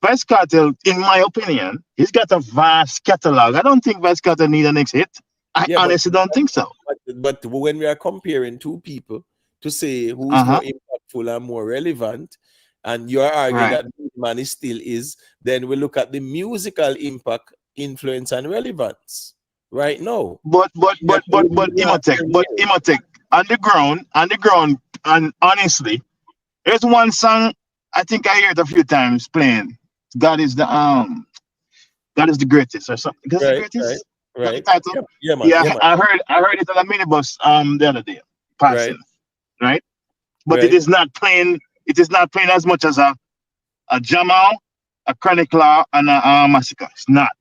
Vybz Kartel, in my opinion, he's got a vast catalog. I don't think Vybz Kartel need a next hit. I Yeah, honestly don't think so. but when we are comparing two people to say who is more impactful and more relevant, and you are arguing Right. that man is still is, then we look at the musical impact, influence, and relevance right now. But Yeah, within the last 10 years. Imotech on the ground, and honestly, there's one song I think I heard a few times playing. God is the greatest or something. God is the Right, right, greatest. Is that the right. title? Yeah, yeah, man. Yeah, Yeah, man. I heard it on a minibus the other day Right, passing, right? But right. it is not playing as much as a Jamal, a Chronic Law, and a Masicka. It's not.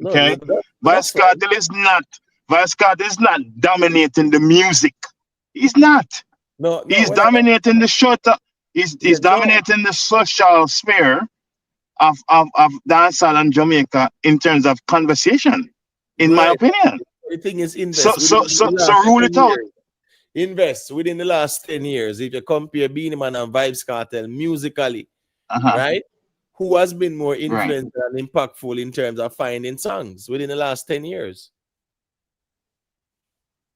No, Okay? that's Vybz fine. Kartel is not Vybz Kartel is not dominating the music. He's not. No, He's when I dominating the he's yeah, no, dominating the social sphere of dancehall and Jamaica in terms of conversation, in my right. opinion. The thing is, So invest within so the so so last rule 10 it out. years. Invest within the last 10 years. If you compare Beenie Man and Vybz Kartel musically, Uh-huh. right? Who has been more Right. influential and impactful in terms of finding songs within the last 10 years?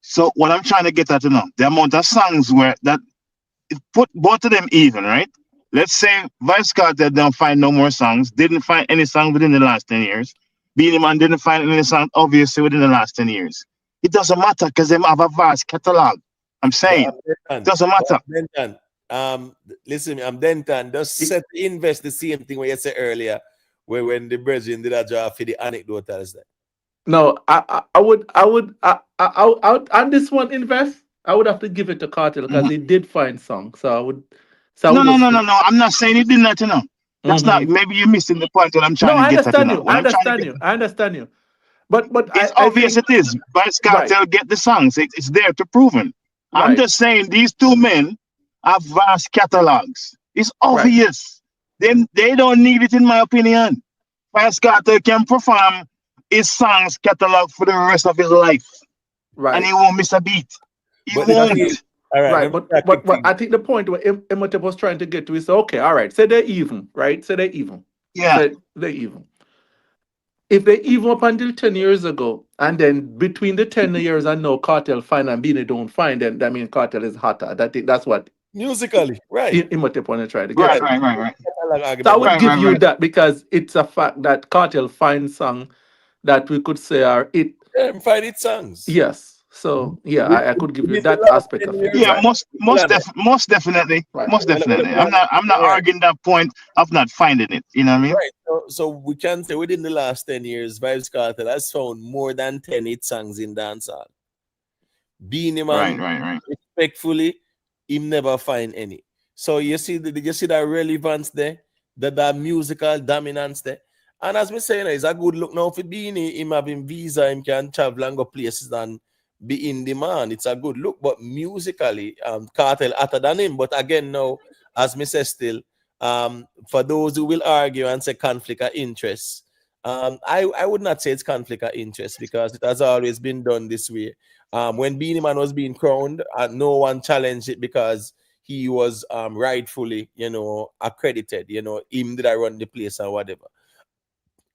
So what I'm trying to get at, the amount of songs where that it put both of them even, right? Let's say Vybz Kartel don't find no more songs, didn't find any song within the last 10 years. Beenie Man didn't find any song, obviously, within the last 10 years. It doesn't matter because they have a vast catalog. I'm saying it doesn't matter. Listen, I'm Denton. Just set invest the same thing what you said earlier, where when the brethren did a job for the anecdotals there. No, I would on this one invest. I would have to give it to Kartel because he did find songs. So I would. So I No, would no, just. no, no, no. I'm not saying he did not, That's not, maybe you're missing the point that I'm trying No, to I get at, understand you. What I I'm trying to understand get you. I understand you. But It's I obvious think it is. Vybz right, Kartel get the songs. It's there to proven. I'm right, just saying these two men have vast catalogs. It's right, obvious. They don't need it, in my opinion. Vybz Kartel can perform his songs catalog for the rest of his life, and he right. won't miss a beat. He But the That's thing won't. is, all right, right. let me try But quick thing. I think the point where Imhotep was trying to get to is okay. All right. Say they're even. Right. Say they're even. Yeah. Say they're even. If they even up until 10 years ago, and then between the 10 years and now, Kartel find and Beanie don't find, then that means Kartel is hotter. That's what Musically, right. Imhotep want to try to get Right, to. right, right, right. Catalog So I argument, but would Right, give right, you right. that because it's a fact that Kartel finds song that we could say are it. find it songs. Yes. So yeah, I could give you Within the that last aspect 10 of it. years, Yeah, Right. most definitely, Right. most definitely. I'm not right. arguing that point of not finding it. You know what I mean? Right. So we can say within the last 10 years, Vybz Kartel has found more than 10 hit songs in dancehall. Beenie Right, Man, right, right. respectfully, him never find any. So you see that relevance there, that musical dominance there. And as we say, it's a good look now for Beanie. Him having visa, him can travel and go places and be in demand. It's a good look. But musically, Kartel hotter than him. But again, now, as me say still, for those who will argue and say conflict of interest, I would not say it's conflict of interest because it has always been done this way. When Beanie Man was being crowned, no one challenged it because he was rightfully, accredited. Him did I run the place or whatever.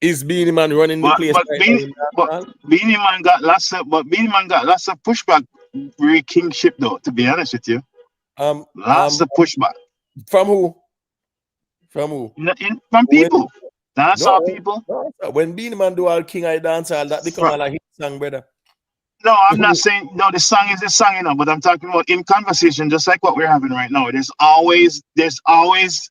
Is Beanie Man running the But place but right now Beanie in but dancehall? Beanie Man got lots of pushback re kingship though, to be honest with you. Um, Lots um, of pushback. from who? From who? From When people. Dancehall no, people. no. When Beanie Man do all King I dancehall, that become From, a hit song, brother. no, I'm not saying no, the song is the song, but I'm talking about in conversation, just like what we're having right now. There's always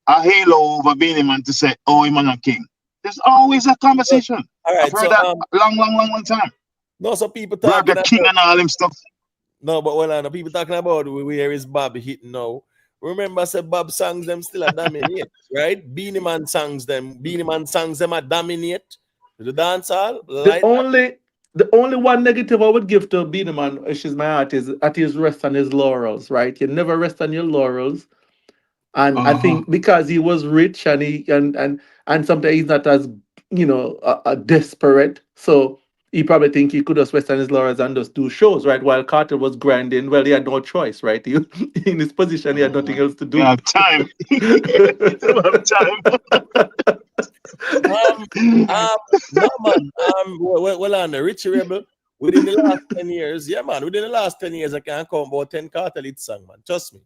a halo over Beanie Man to say, oh, him a king. There's always a conversation. All I've right, heard so that long time. no, so people Burger talking King about and all them stuff. no, but well, people talking about where is Bob hitting now. Remember, I said Bob songs them still a dominate, right? Beanie Man songs them a dominate the dancehall The like that. only the only one negative I would give to Beenie Man, which is my art, is at his rest on his laurels, right? You never rest on your laurels. And I Uh-huh. think because he was rich and and sometimes he's not as desperate, so he probably think he could just rest on his laurels and just do shows, right? While Carter was grinding, well, he had no choice, right? He, in his position, he had nothing else to You do. have time. You have time. No man. Well on the Richie Rebel within the last 10 years, yeah man. Within the last 10 years, I can count about 10 Kartel hit song, man. Trust me.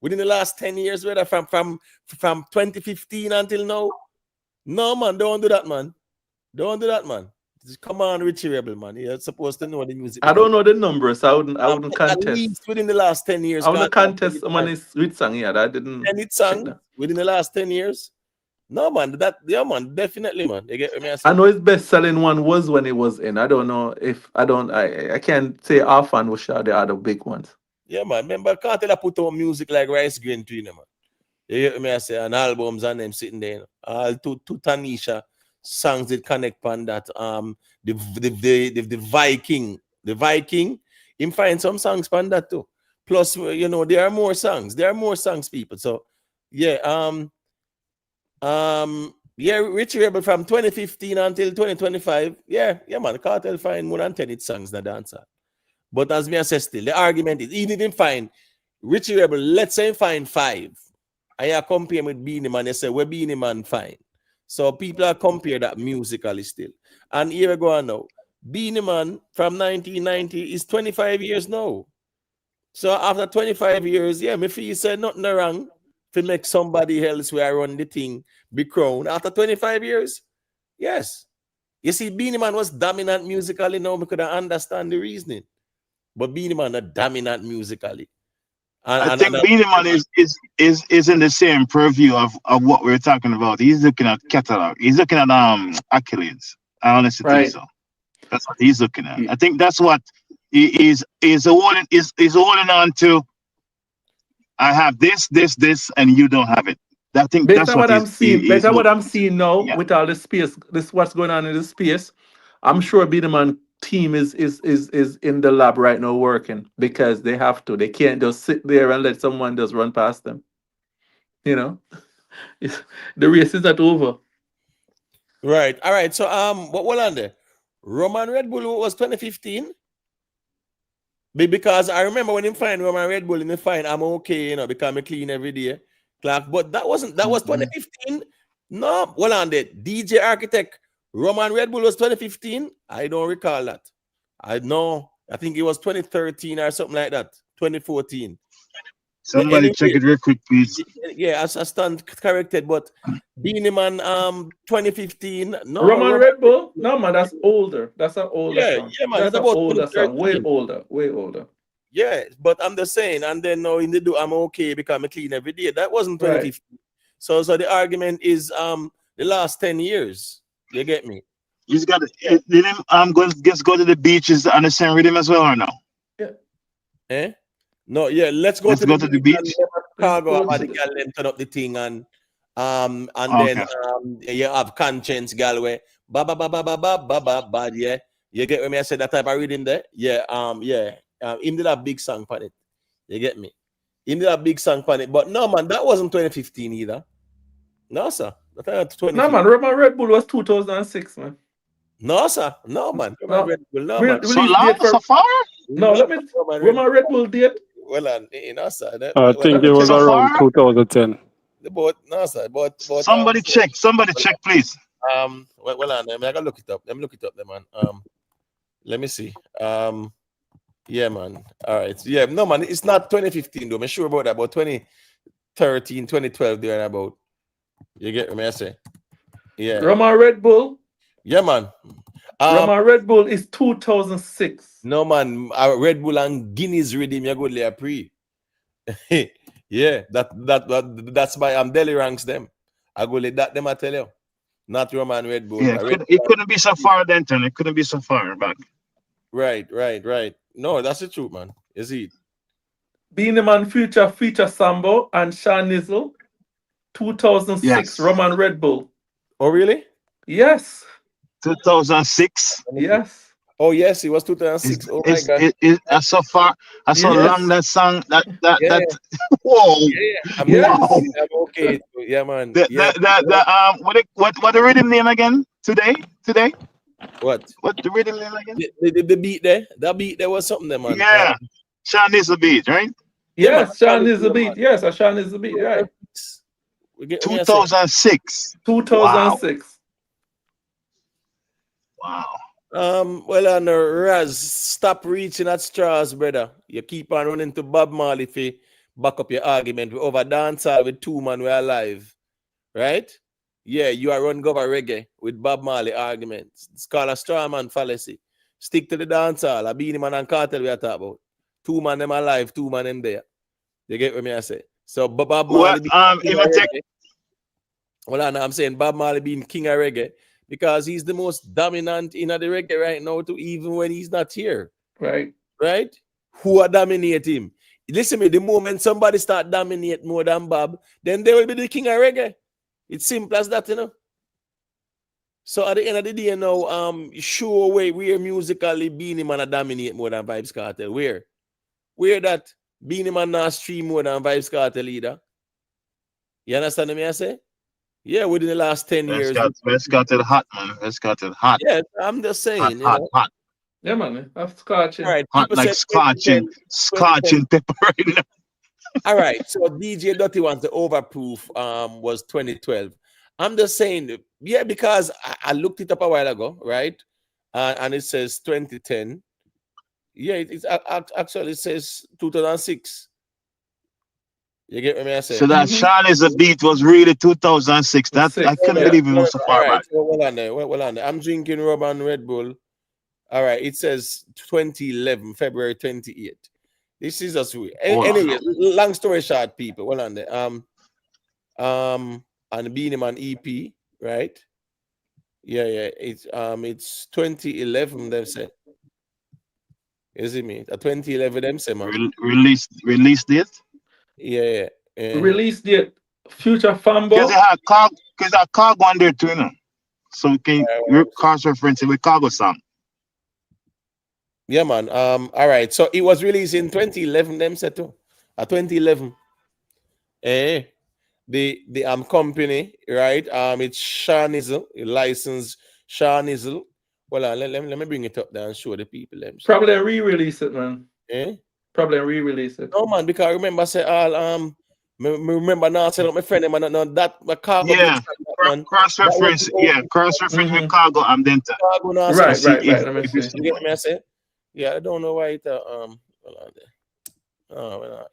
Within the last 10 years, whether from 2015 until now, no man, don't do that, man. Don't do that, man. Just come on, Richie Rebel, man. You're supposed to know the music. I don't know the numbers. I wouldn't At contest. least within the last 10 years. I wouldn't contest someone is with song. Yeah, I didn't. 10 hit song within the last 10 years. No man, man, definitely, man. You get me? I know his best selling one was when it was in. I don't know if I can't say often was shot the other big ones. Yeah, man. Remember Kartel put on music like Rice Green Tree, man. You get me? I say, and albums and them sitting there. All to Tanisha songs that connect on that. The Viking, him find some songs on that too. Plus, you know, there are more songs. There are more songs, people. So yeah, Richie Rebel from 2015 until 2025. Yeah, man. Kartel find more than 10 hit songs in the dancehall. But as me I say still, the argument is he didn't find Richie Rebel, let's say find 5. And you compare with Beanie Man, you say, where Beanie Man fine. So people are compare that musically still. And here we go on now. Beanie Man from 1990 is 25 years now. So after 25 years, yeah, me feel say nothing wrong to make somebody else where I run the thing be crowned. After 25 years, yes. You see, Beanie Man was dominant musically now because I understand the reasoning. But Beanie Man not dominant musically. I think Beanie Man is in the same purview of what we're talking about. He's looking at catalog. He's looking at accolades. I honestly think so. That's what he's looking at. I think that's what he is holding on to. I have this, and you don't have it. I think based that's on what I'm seeing. Based on what I'm seeing now, with all the space, what's going on in the space. I'm sure Beanie Man team is in the lab right now working because they have to. They can't just sit there and let someone just run past them. You know, the race is not over. Right. All right. So what on there? Roman Red Bull was 2015. Because I remember when him find Roman Red Bull in the fine, I'm okay, you know, because I clean every day. Clark, but that was 2015. No, well on there. DJ Architect Roman Red Bull was 2015. I don't recall that. I know. I think it was 2013 or something like that. 2014. Somebody anyway, check it real quick, please. Yeah, I stand corrected, but Beanie Man 2015. No, Roman Red Bull? No, man, that's older. That's an older song. Yeah, man. That's an older song. Way older. Yeah, but I'm just saying, and then now in the do I'm okay because I'm clean every day. That wasn't 2015. Right. So the argument is the last 10 years. You get me? He's got it. Did him go to the beaches and the same rhythm as well or no? Yeah. Eh? No, yeah, let's go to the beach. Cargo about the gal them turn up the thing and then you have Conscience Galway. Ba yeah. You get me? I said that type of rhythm there. Yeah, him did a big song for it. You get me? Him did a big song for it. But no man, that wasn't 2015 either. No, sir. No man, Roman Red Bull was 2006, man. No, sir. No, man. No. Red Bull, no, man. So long, so far? No, let me. Roman Red Bull did. Well, no, sir. I think it was around 2010. But no, sir. But somebody check, please. Well, I gotta look it up. Let me look it up, there, man. Let me see. Yeah, man. All right. Yeah, no, man. It's not 2015 though. I'm sure about that. About 2013, 2012, there and about. You get me? I say. Yeah. Roman Red Bull. Yeah, man. Roman Red Bull is 2006. No, man. Red Bull and Guinness Rhythm, you go there pre. Yeah, that's why Delhi ranks them. I go let that them I tell you. Not Roman Red Bull. Yeah, it couldn't be so far then. It couldn't be so far back. Right. No, that's the truth, man. You see. Beanie Man feature Sambo and Sean Nizzle. 2006 yes. Roman Red Bull. Oh, really? Yes. 2006. Yes. Oh, yes, it was 2006. Oh my God. That's so far. That's so long that song. That. Whoa. Yeah. I'm okay. Yeah, man. What the rhythm name again? Today? What the rhythm name again? The beat there. That beat there was something there, man. Yeah. Sean is the beat, right? Yes, Sean is the beat. Yes, Sean is the beat, right? What me I say? 2006. Wow. 2006. Wow. Well, and Raz, stop reaching at straws, brother. You keep on running to Bob Marley for back up your argument. We over dancehall with two man, we're alive. Right? Yeah, you are run cover reggae with Bob Marley arguments. It's called a straw man fallacy. Stick to the dancehall. A Beanie Man and Kartel we are talking about. Two man them alive, two man them there. You get what me I say? So Bob Marley Well, being king of reggae. Well, I'm saying Bob Marley being king of reggae because he's the most dominant in the reggae right now, to even when he's not here. Right. Right? Who are dominate him? Listen to me, the moment somebody start dominate more than Bob, then they will be the king of reggae. It's simple as that, you know. So at the end of the day, now, sure way where musically Beanie Man dominate more than Vybz Kartel. Where that Beanie Man not stream more than Vybz Kartel either. You understand me I say? Yeah, within the last 10 years. Vybz Kartel hot, man. Vybz Kartel hot. Yeah, I'm just saying. Hot. Yeah, man. That's scotching. All right. Hot like scotching pepper right now. All right. So DJ Dirty Ones, the overproof was 2012. I'm just saying, yeah, because I looked it up a while ago, right? And it says 2010. Yeah, it actually says 2006. You get what I say? So that Sean is a beat was really 2006. That I couldn't believe it was so far back. So well on there. I'm drinking rum and Red Bull. All right, it says 2011, February 28th. This is us. Anyway, long story short, people. Well on there. And Beanie Man EP, right? Yeah. It's 2011. Them say. Is it me? 2011. Them say, man. Release date. Yeah. Release date. Future Fambo. Because I cargo on there too, you know. So we can cross reference with cargo song. Yeah, man. All right. So it was released in 2011. Them said too. 2011. The company, right? It's Shanizzle, licensed Shanizzle. Well, let me bring it up there and show the people them. Probably re-release it, man. Probably re-release it. No, man, because I remember say all remember now I said my friend man that my cargo. Yeah, cross reference. Cross reference with cargo and then right. Let me see. You get me? I say, yeah, I don't know why it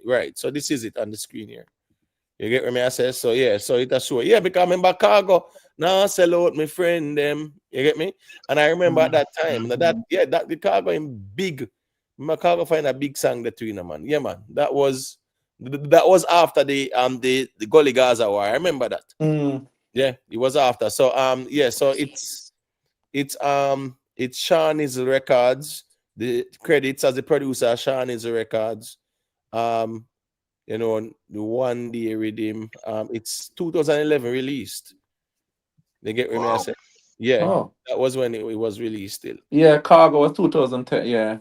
right. So this is it on the screen here. You get me? I say so. Yeah, so it a show. Yeah, because I remember cargo now sell out my friend them. You get me? And I remember at that time that the cargo in big. My cargo find a big song between them, man. Yeah, man. That was after the Gully Gaza war. I remember that. Yeah, it was after. So so it's Shanizzle Records. The credits as the producer, Shanizzle Records. The one day redeem. It's 2011 released. They get what I say. Yeah, that was when it was released still. Yeah, Cargo was 2010. Yeah.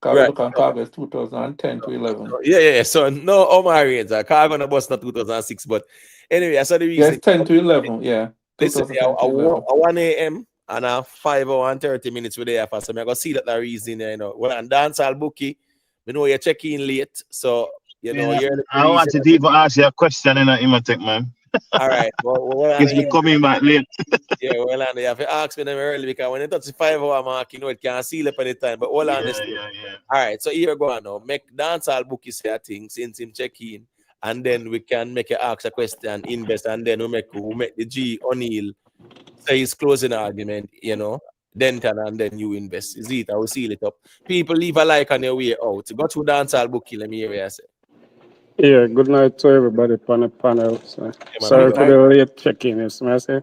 Cargo is 2010 to 11. Yeah. So no Omarians. Cargo on the bus not 2006, but anyway, I saw the reason. Yes, 10 to 11. Yeah. Listen, a 1 a.m. and a 5 hour and 30 minutes with the air for. So I go see that the reason there, Well, and dancehall bookie, you're checking late, so I want to even ask you a question in Imatech, man. All right. Well, it's becoming back late. Yeah, well, and you have to ask me them early because when it touches the 5 hour mark, it can't seal up any time. But all honestly. Yeah. All right, so here go on now. Make dancehall bookie say a thing since him check in, and then we can make you ask a question, invest, and then we make the G O'Neill say his closing argument, then and then you invest. Is it? I will seal it up. People leave a like on your way out. Go to dancehall bookie, let me hear what I say. Yeah, good night to everybody on the panel. Sorry for the late check-in, yes, I say.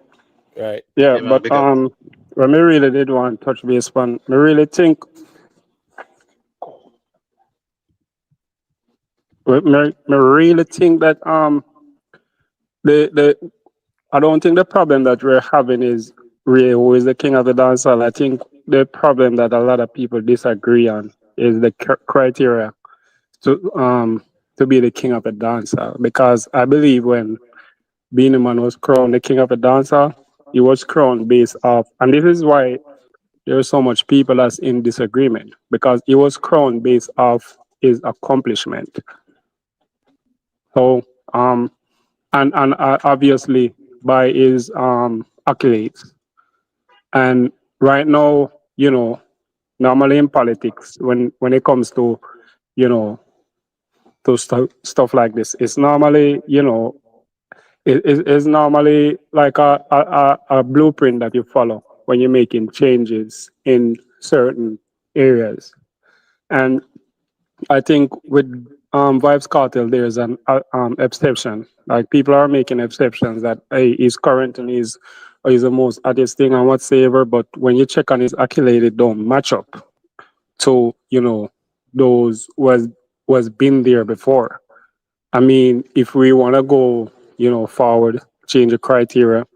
Right. Yeah, but when me really did want to touch base on, me really think that I don't think the problem that we're having is Ray, who is the king of the dancehall. I think the problem that a lot of people disagree on is the criteria to be the king of the dancehall. Because I believe when Beanie Man was crowned the king of the dancehall, he was crowned based off, and this is why there's so much people that's in disagreement, because he was crowned based off his accomplishment. So and obviously by his accolades. And right now, normally in politics, when it comes to you know stuff like this, it's normally it's normally like a blueprint that you follow when you're making changes in certain areas. And I think with Vibes Cartel, there's an exception. Like people are making exceptions that hey, he's current and he's the most hottest thing and whatsoever. But when you check on his accolade, it don't match up to those was been there before. I mean, if we want to go, forward, change the criteria,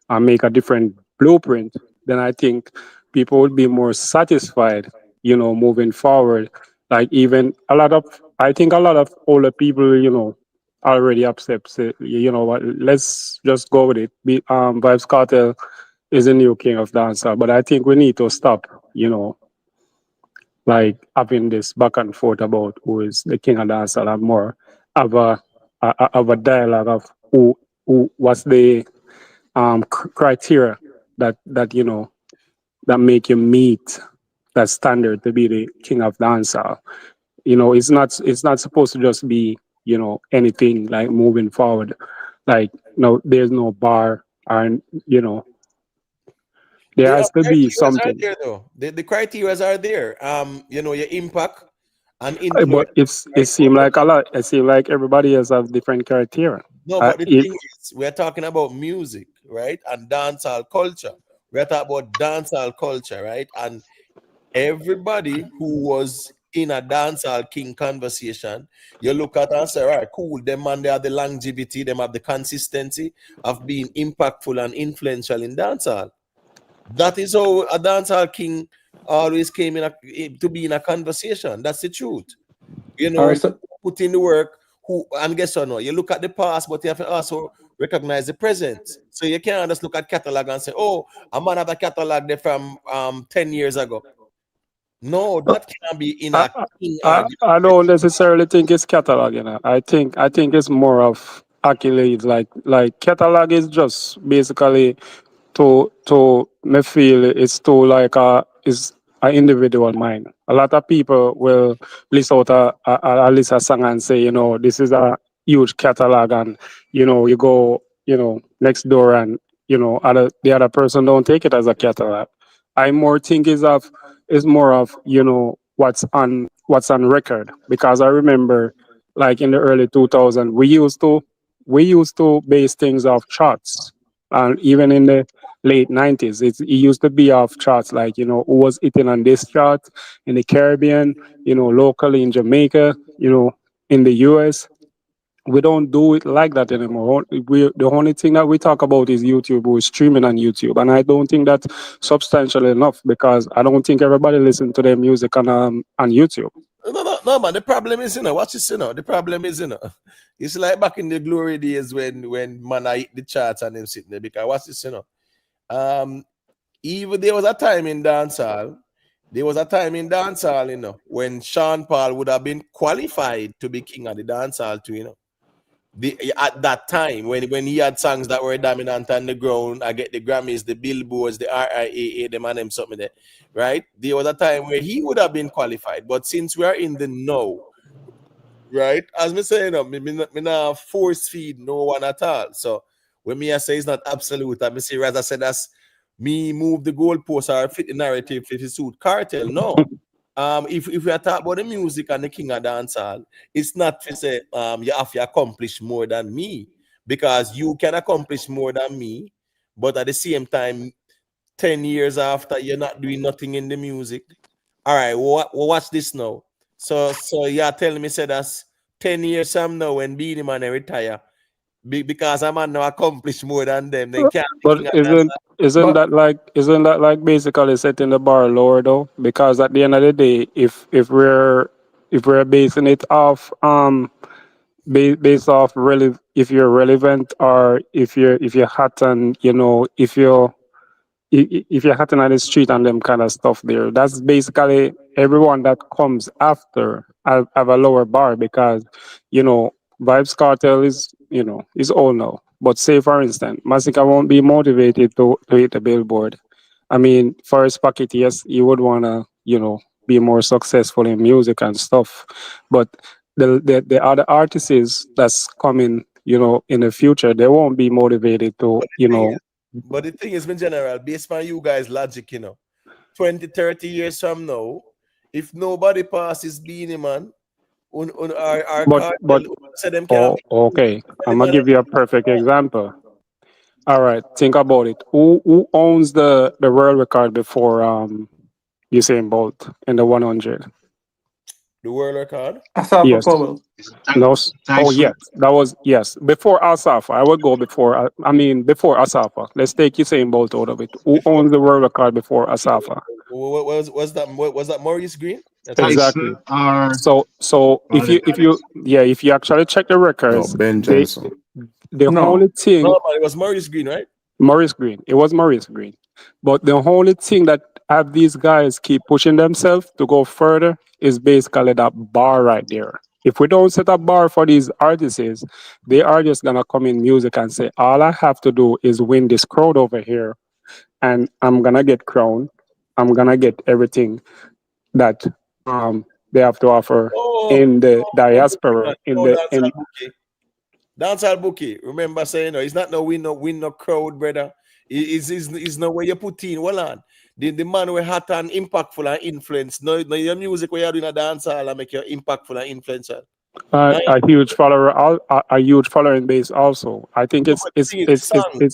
and make a different blueprint, then I think people would be more satisfied, moving forward. Like even I think a lot of older people, already upset. Say, you know what? Let's just go with it. Vibes Cartel is the new king of dancehall, but I think we need to stop, like having this back and forth about who is the king of dancehall and more of a dialogue of who what's the criteria that that make you meet that standard to be the king of dancehall. It's not supposed to just be anything like moving forward. Like no, there's no bar, and there The has to be criteria are something. there though. The criteria are there. Your impact and But influence, it right? seems like a lot. It seems like everybody else have different criteria. No, Uh, but the it, thing is, we're talking about music, right? And dancehall culture. We're talking about dancehall culture, right? And everybody who was in a dancehall king conversation, you look at and say, all right, cool, them man, they have the longevity, them have the consistency of being impactful and influential in dancehall. That is how a dancehall king always came to be in a conversation. That's the truth. All right, You so put in the work. Who and guess what? No, you look at the past, but you have to also recognize the present. So you can't just look at catalog and say, "Oh, a man have a catalog there from 10 years ago." No, that can't be in I, a king I argument. don't necessarily think it's catalog. I think it's more of accolades. Like catalog is just basically to me feel it's to like is an individual mind. A lot of people will list out a list of song and say, this is a huge catalog, and you go next door and the other person don't take it as a catalog. I more think is more of what's on record, because I remember like in the early 2000s we used to base things off charts, and even in the late 90s it used to be off charts, like who was hitting on this chart in the Caribbean, locally in Jamaica, in the US. We don't do it like that anymore. The only thing that we talk about is YouTube. We're streaming on YouTube, and I don't think that's substantial enough, because I don't think everybody listen to their music on YouTube. No, man. The problem is, watch this, The problem is, it's like back in the glory days when man I hit the charts and them sitting there. Because watch this, Um, even there was a time in dancehall. There was a time in dancehall, when Sean Paul would have been qualified to be king of the dancehall too, at that time when he had songs that were dominant on the ground. I get the Grammys, the Billboards, the RIAA, them and them something there, right? There was a time where he would have been qualified, but since we are in the now, right? As me say, me not force feed no one at all. So when me I say it's not absolute, I me say as I said that's me move the goalpost or fit the narrative to suit Cartel. No. If we are talking about the music and the king of dancehall, it's not to say you have to accomplish more than me, because you can accomplish more than me, but at the same time, 10 years after you're not doing nothing in the music. All right, watch this now. So you're telling me say that's 10 years from now when Beanie Man retire. Because I'm now accomplished more than them, then can't be But king of isn't dancehall. isn't but that like isn't that like basically setting the bar lower though? Because at the end of the day, if we're basing it off based off really if you're relevant, or if you're hot, and if you're hot on the street and them kind of stuff there, that's basically everyone that comes after have a lower bar, because you know Vybz Kartel is, is old now. But say for instance, Masicka won't be motivated to hit the billboard. I mean, for his pocket, yes, he would wanna, be more successful in music and stuff. But the other artists that's coming, in the future, they won't be motivated to, But the thing is, in general, based on you guys' logic, 20, 30 years from now, if nobody passes Beanie Man, our but cartel say them can't be okay. I'm gonna relevant. give you a perfect example. All right, think about it. Who owns the world record before Usain Bolt in the 100? The world record? Asafa Yes. Powell. No. Oh Thanks for yes, that was yes before Asafa. I would go before. Before Asafa. Let's take Usain Bolt out of it. Who Before owns the world record before Asafa? was that Maurice Green? That's it. Tyson Exactly. or So if you actually check the No, records, Ben they Johnson. the No. only thing No, man, it was Maurice Green, right? Maurice Green. It was Maurice Green. But the only thing that have these guys keep pushing themselves to go further is basically that bar right there. If we don't set a bar for these artists, they are just gonna come in music and say, all I have to do is win this crowd over here, and I'm gonna get crowned. I'm gonna get everything that they have to offer Oh, in the Bookie, man. diaspora, in Oh, the dancehall in bookie. Dancehall bookie. Remember saying, no, it's not no win no crowd, brother. It's no way you put in. Well on. The man we hot and impactful and influence. No, your music where you're doing a dancehall and make you impactful and influential. Right? a huge follower, a huge following base also. I think No, but the thing is, the song.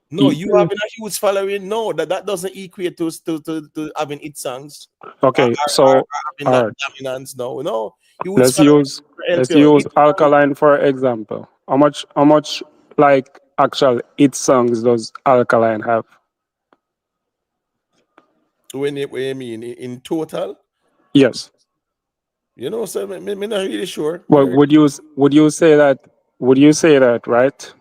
No, you it- having a huge following. No, that doesn't equate to having hit songs. okay. Or So having all that right, dominance. No. Huge let's following use help let's you. use Hit song. Alkaline for example. How much like actual hit songs does Alkaline have? When you mean in total, Yes. so me not really sure. Well, would you say that right?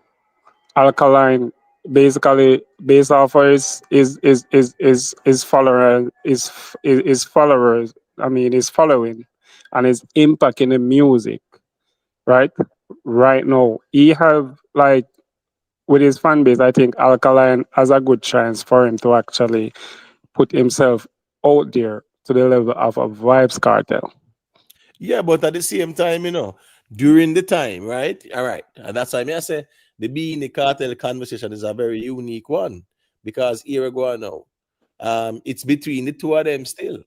Alkaline basically based off of his follower is followers. I mean his following and his impact in the music, right? Right now, he have like with his fan base. I think Alkaline has a good chance for him to actually put himself out there to the level of a Vybz Cartel. Yeah, but at the same time, during the time, right? All right. And that's why I say the being the cartel conversation is a very unique one because here we go now. It's between the two of them still.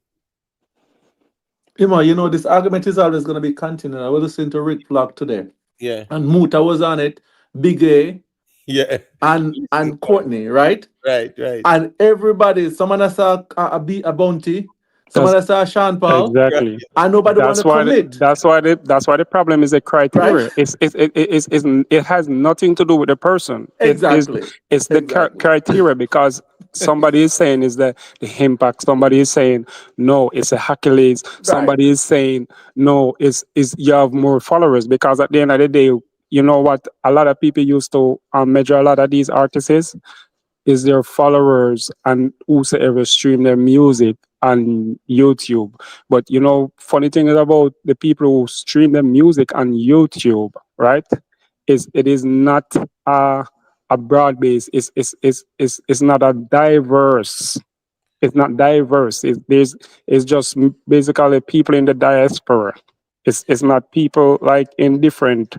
This argument is always going to be continuing. I was listening to Rick Vlog today, Yeah. and Muta was on it, Big A, Yeah. and Courtney, right? Right. And everybody, someone that saw a Bounty, someone That's that saw Sean Paul, exactly. and nobody want to commit, That's why the problem is a right? criteria. It has nothing to do with the person. Exactly. It's the criteria because somebody is saying is the impact. Somebody is saying no, it's a accolades. Somebody is saying no, it's you have more followers because at the end of the day, you know what? A lot of people used to measure a lot of these artists is their followers and whosoever stream their music on YouTube. But funny thing is about the people who stream their music on YouTube, right? Is it is not a broad base. It's not a diverse. It's not diverse. It's just basically people in the diaspora. It's not people like in different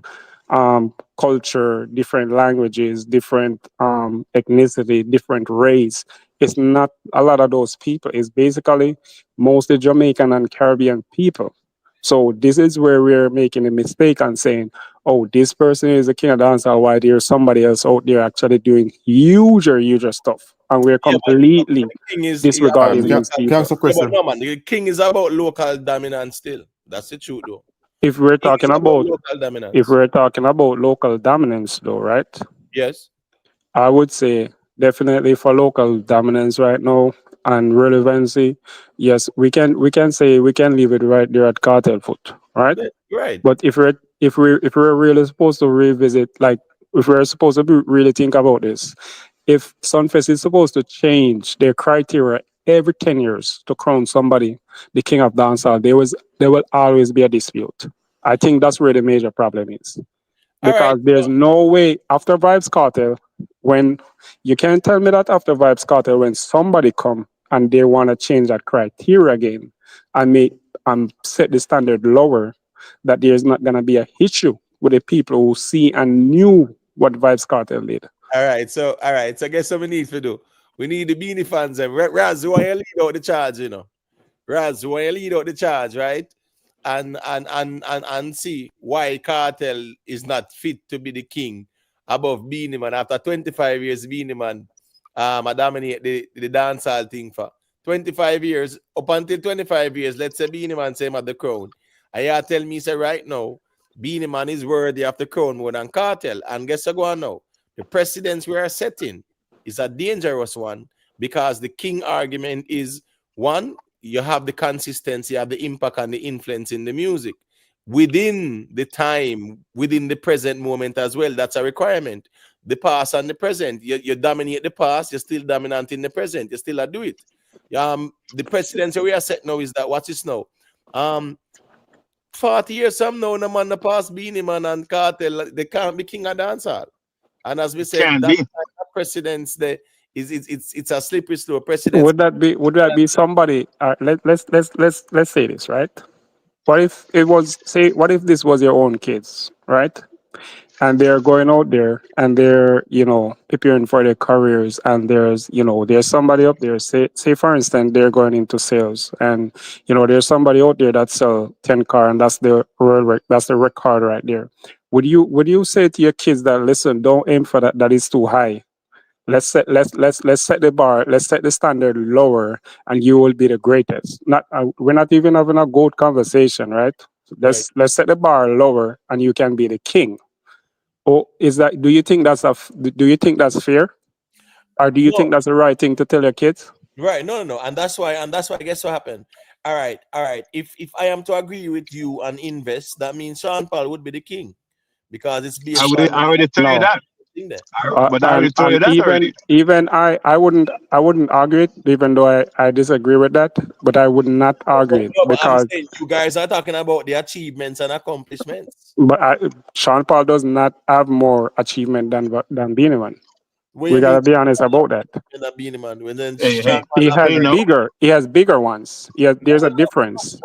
culture, different languages, different ethnicity, different race. It's not a lot of those people. It's basically mostly Jamaican and Caribbean people. So this is where we're making a mistake and saying, oh, this person is a king of dancehall, while there's somebody else out there actually doing huger stuff. And we're Yeah, but completely the king is disregarding Can, these can I people. ask a yeah, but question? no man, the king is about local dominance still. That's the truth though. If we're King is talking about about local if dominance. we're talking about local dominance though, right? Yes. I would say definitely for local dominance right now and relevancy, yes, we can say we can leave it right there at cartel foot, right? Right. But if we're really supposed to revisit, like if we're supposed to really think about this, if Sunfest is supposed to change their criteria every 10 years to crown somebody the king of dancehall, there will always be a dispute. I think that's where the major problem is. Because there's no way after Vybz Kartel, when you can't tell me that after Vybz Kartel, when somebody come and they want to change that criteria again and make set the standard lower, that there's not gonna be a issue with the people who see and knew what Vybz Kartel did. All right, so guess what we need to do? We need the Beanie fans and Raz, who want you lead out the charge, you know. Raz, who want you lead out the charge, right? And see why Kartel is not fit to be the king above Beanie Man. After 25 years, Beanie Man I dominate the dancehall thing for 25 years. Up until 25 years, let's say Beanie Man say him at the crown. And you tell me, say right now, Beanie Man is worthy of the crown more than Kartel. And guess what go on now? The precedence we are setting is a dangerous one, because the king argument is, one, you have the consistency, you have the impact and the influence in the music within the time, within the present moment as well. That's a requirement. The past and the present. You dominate the past, you're still dominant in the present. You still do it. The precedence we are set now is that, watch this now. 40 years from now, no man the past Beanie Man and Kartel, they can't be king of dancehall. And as we said, that precedence there it's a slippery slope precedence. Would that be somebody? Let's say this, right? What if it was, say, what if this was your own kids, right? And they're going out there and they're, preparing for their careers, and there's somebody up there, say for instance, they're going into sales, and there's somebody out there that sell 10 car, and that's the record right there. Would you say to your kids that, listen, don't aim for that is too high. Let's set the bar, let's set the standard lower, and you will be the greatest. We're not even having a good conversation, right? Let's set the bar lower, and you can be the king. Or do you think that's fair? Or do you think that's the right thing to tell your kids? Right. No. And that's why guess what happened? All right. If I am to agree with you and invest, that means Sean Paul would be the king, because it's based I already told you that. But I already told you that already. Even I wouldn't argue it, even though I disagree with that, but I would not argue it, because I'm saying you guys are talking about the achievements and accomplishments. But Sean Paul does not have more achievement than Beanie Man. We gotta be honest about that. He has bigger ones. There's a difference.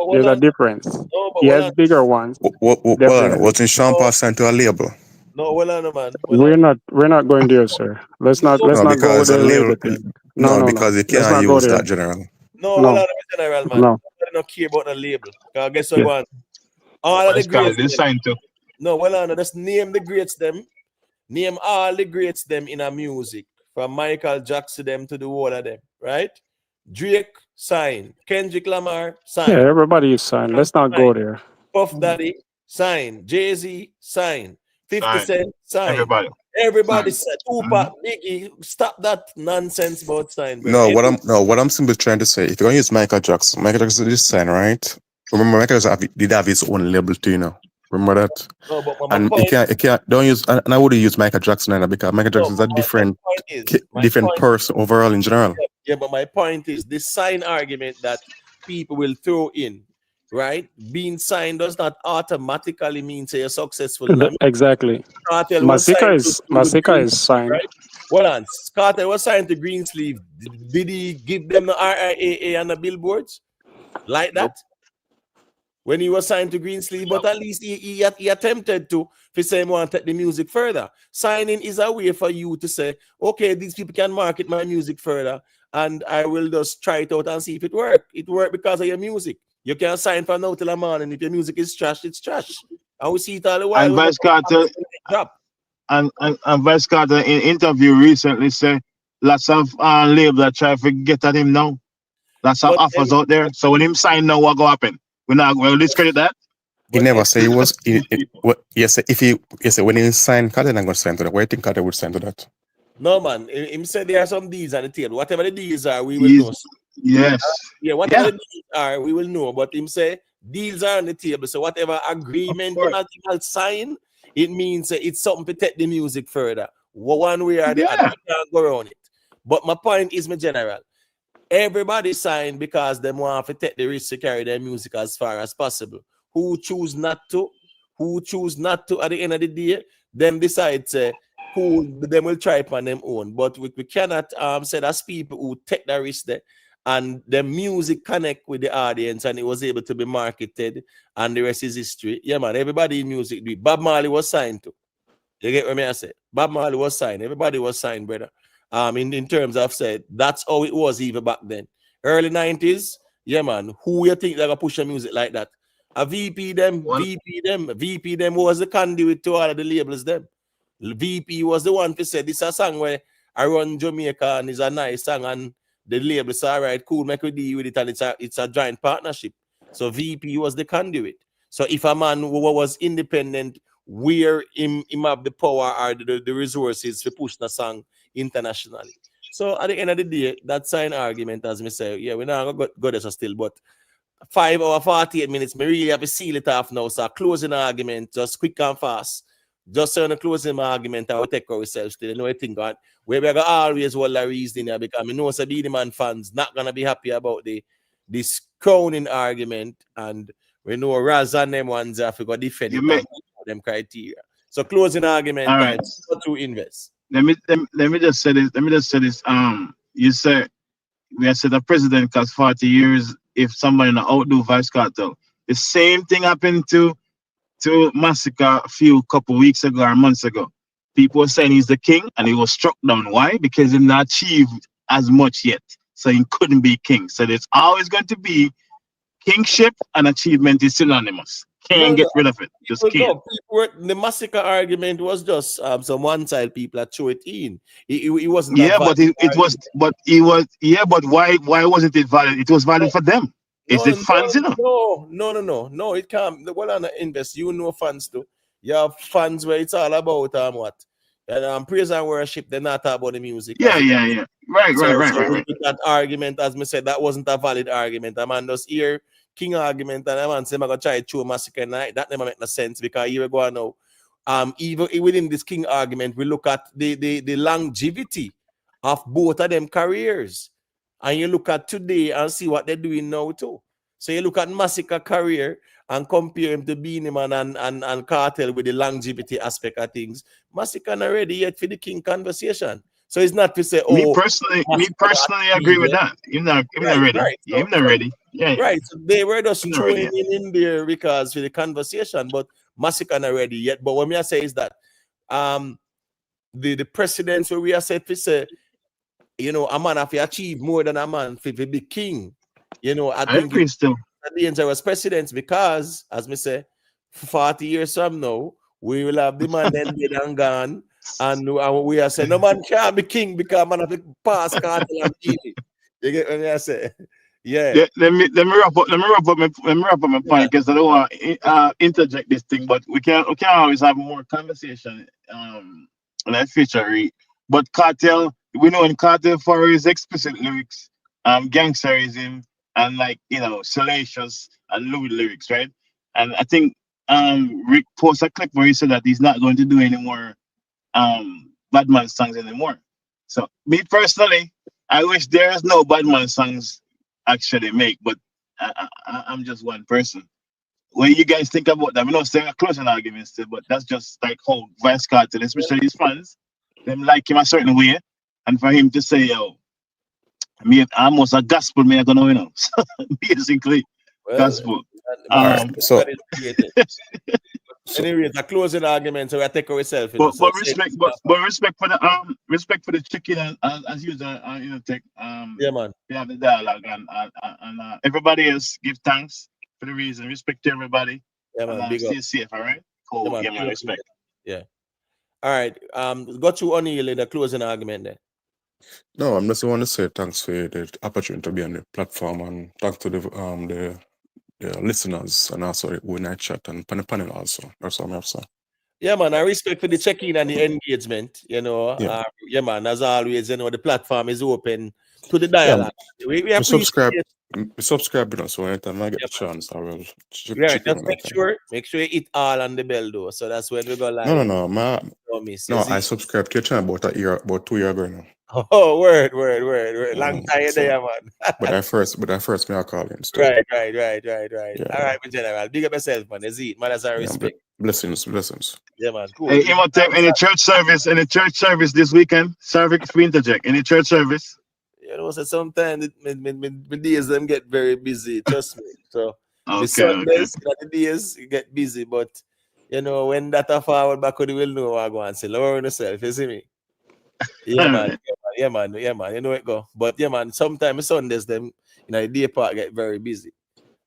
He has bigger ones. What's in Sean Paul signed to a label? No, man. We're not going there, sir. Let's not go with the label thing. No, because you can't use that general. No, general, man. No. I don't care about the label. Because guess what, one? All of the greats. No, just name the greats them. Name all the greats them in a music, from Michael Jackson them to the whole of them, right? Drake signed, Kendrick Lamar signed. Yeah, everybody is signed. Let's not go there. Puff Daddy signed, Jay-Z signed, 50 Cent signed. Everybody said Tupac, Biggie. Stop that nonsense about sign. No, what I'm simply trying to say, if you're gonna use Michael Jackson did sign, right? Remember, Michael Jackson did have his own label too, Remember that? No, but and you can't don't use, and I wouldn't use Michael Jackson either, because Michael Jackson is a different person overall in general. Yeah, but my point is this sign argument that people will throw in, right? Being signed does not automatically mean say you're successful. Exactly. Masicka is signed. Right? Hold on. Kartel was signed to Greensleeve. Did he give them the RIAA and the billboards like that? When he was signed to Greensleeve, but at least he attempted to say he want to take the music further. Signing is a way for you to say, okay, these people can market my music further, and I will just try it out and see if it works. It worked because of your music. You can sign from now till the morning. If your music is trash, it's trash. And we see it all the while. And Vybz Kartel in interview recently said lots of labels that try to get at him now. Lots of offers out there. So when him sign now, what go happen? We'll discredit that. He never said he was. Yes, when he signed Kartel, I'm going to sign to that. Where do you think Kartel would sign to that? No, man. Him said there are some deals on the table. Whatever the deals are, we will know. Yes. Whatever the deals are, we will know. But him say deals are on the table. So whatever agreement you sign, it means it's something to take the music further. One way or the other, you can't go around it. But my point is, my general, everybody signed because they want to take the risk to carry their music as far as possible. Who choose not to at the end of the day, them decide to cool, them will try upon them own. But we cannot say that's people who take the risk there and the music connect with the audience and it was able to be marketed and the rest is history. Yeah, man, everybody in music do it. Bob Marley was signed to. You get what I say? Bob Marley was signed. Everybody was signed, brother. In terms of said, that's how it was even back then. Early 90s, yeah, man. Who you think they're gonna push a music like that? A VP them was the conduit to all of the labels them. VP was the one to say this is a song where I run Jamaica and it's a nice song and the label say, all right, cool, make we deal with it and it's a joint partnership. So VP was the conduit. So if a man who was independent, where him have the power or the resources to push the song internationally. So at the end of the day, that sign argument, as me say, yeah, we're not gonna go there still, but 5 hours 48 minutes, me really have to seal it off now. So closing argument, just quick and fast. Just on the closing argument, I will take ourselves still. You know, I think that we're gonna always hold the reason here because I know some the man fans not gonna be happy about this crowning argument, and we know Raz and them ones have to go defend them criteria. So closing argument All time, right. not to invest. Let me just say this. You said we have said the president cost 40 years if somebody in the outdo Vybz Kartel. The same thing happened to Masicka a couple weeks ago or months ago. People were saying he's the king and he was struck down. Why? Because he not achieved as much yet. So he couldn't be king. So there's always going to be kingship and achievement is synonymous. Can't get rid of it. Just can't. The Masicka argument was just some one side people that threw it in. It wasn't. Yeah, but why wasn't it valid? It was valid for them. Is it fans, you know? No, it can't. Well, on invest, you know fans too. You have fans where it's all about what? And praise and worship, they're not about the music. Yeah. Right. That argument, as me said, that wasn't a valid argument. A man just hear king argument and a man say, I'm gonna try to chew Masicka night. That never make no sense because here we go now. Even within this king argument, we look at the longevity of both of them careers. And you look at today and see what they're doing now too. So you look at Masicka career and compare him to Beenie Man and Kartel with the longevity aspect of things. Masicka not ready yet for the king conversation. So it's not to say, me personally agree with that. You're not ready. Right. You're not ready. Yeah. Right. So they were just throwing in there because for the conversation, but Masicka not ready yet. But what me I say is that the precedents where we are set to say, you know, a man have to achieve more than a man to be king. You know, I think it's a dangerous precedence because, as me say, 40 years from now, we will have the man then dead and gone, and we are saying no man can't be king because man have to pass Kartel and Beenie. You get what I say? Yeah. Let me wrap up my point because I don't want to interject this thing, but we can always have more conversation in that future. But Kartel, we know in Kartel for his explicit lyrics, gangsterism and salacious and lewd lyrics, right? And I think Rick posted a clip where he said that he's not going to do any more Badman songs anymore. So me personally, I wish there's no Badman songs actually make, but I'm just one person. When you guys think about that, we don't say a closing argument still, but that's just like how Vybz Kartel, especially his fans, them like him a certain way, and for him to say, yo, me almost a gospel man gonna basically gospel. So anyway, the closing argument, so we take ourselves. But respect for the chicken as usual, take yeah, man. We have the dialogue and everybody else give thanks for the reason. Respect to everybody. Yeah, man. And stay safe, all right? Cool. Yeah, man. Respect. Yeah. All right. Got you O'Neal in the closing argument there. No, I'm just want to say thanks for the opportunity to be on the platform, and thanks to the listeners and also the night chat and panel also. That's all I have to say. Yeah, man. I respect for the check-in and the engagement. You know, Yeah. Man. As always, the platform is open to the dialogue. We subscribe, so anytime I get the chance, I will check just make sure you hit all on the bell though. So that's when we go live. No, I subscribed to your channel about 2 years ago now. Oh, word. Long time there, man. but I first me I call in. Right. Yeah. All right, my general. Big up yourself, man. That's it. Man, that's our respect. Blessings, blessings. Yeah, man, cool. Hey, Imhotep, any church service this weekend? Sorry for interject. Any church service? You know, so sometimes my days them get very busy. Trust me. So the Okay. Sundays, the days get busy, but you know when that are forward back, you will know what I go and say. Lower yourself, you see me? Yeah, man. Yeah, man. Yeah, man. You know it go. But yeah, man. Sometimes Sundays them, you know, the day part get very busy.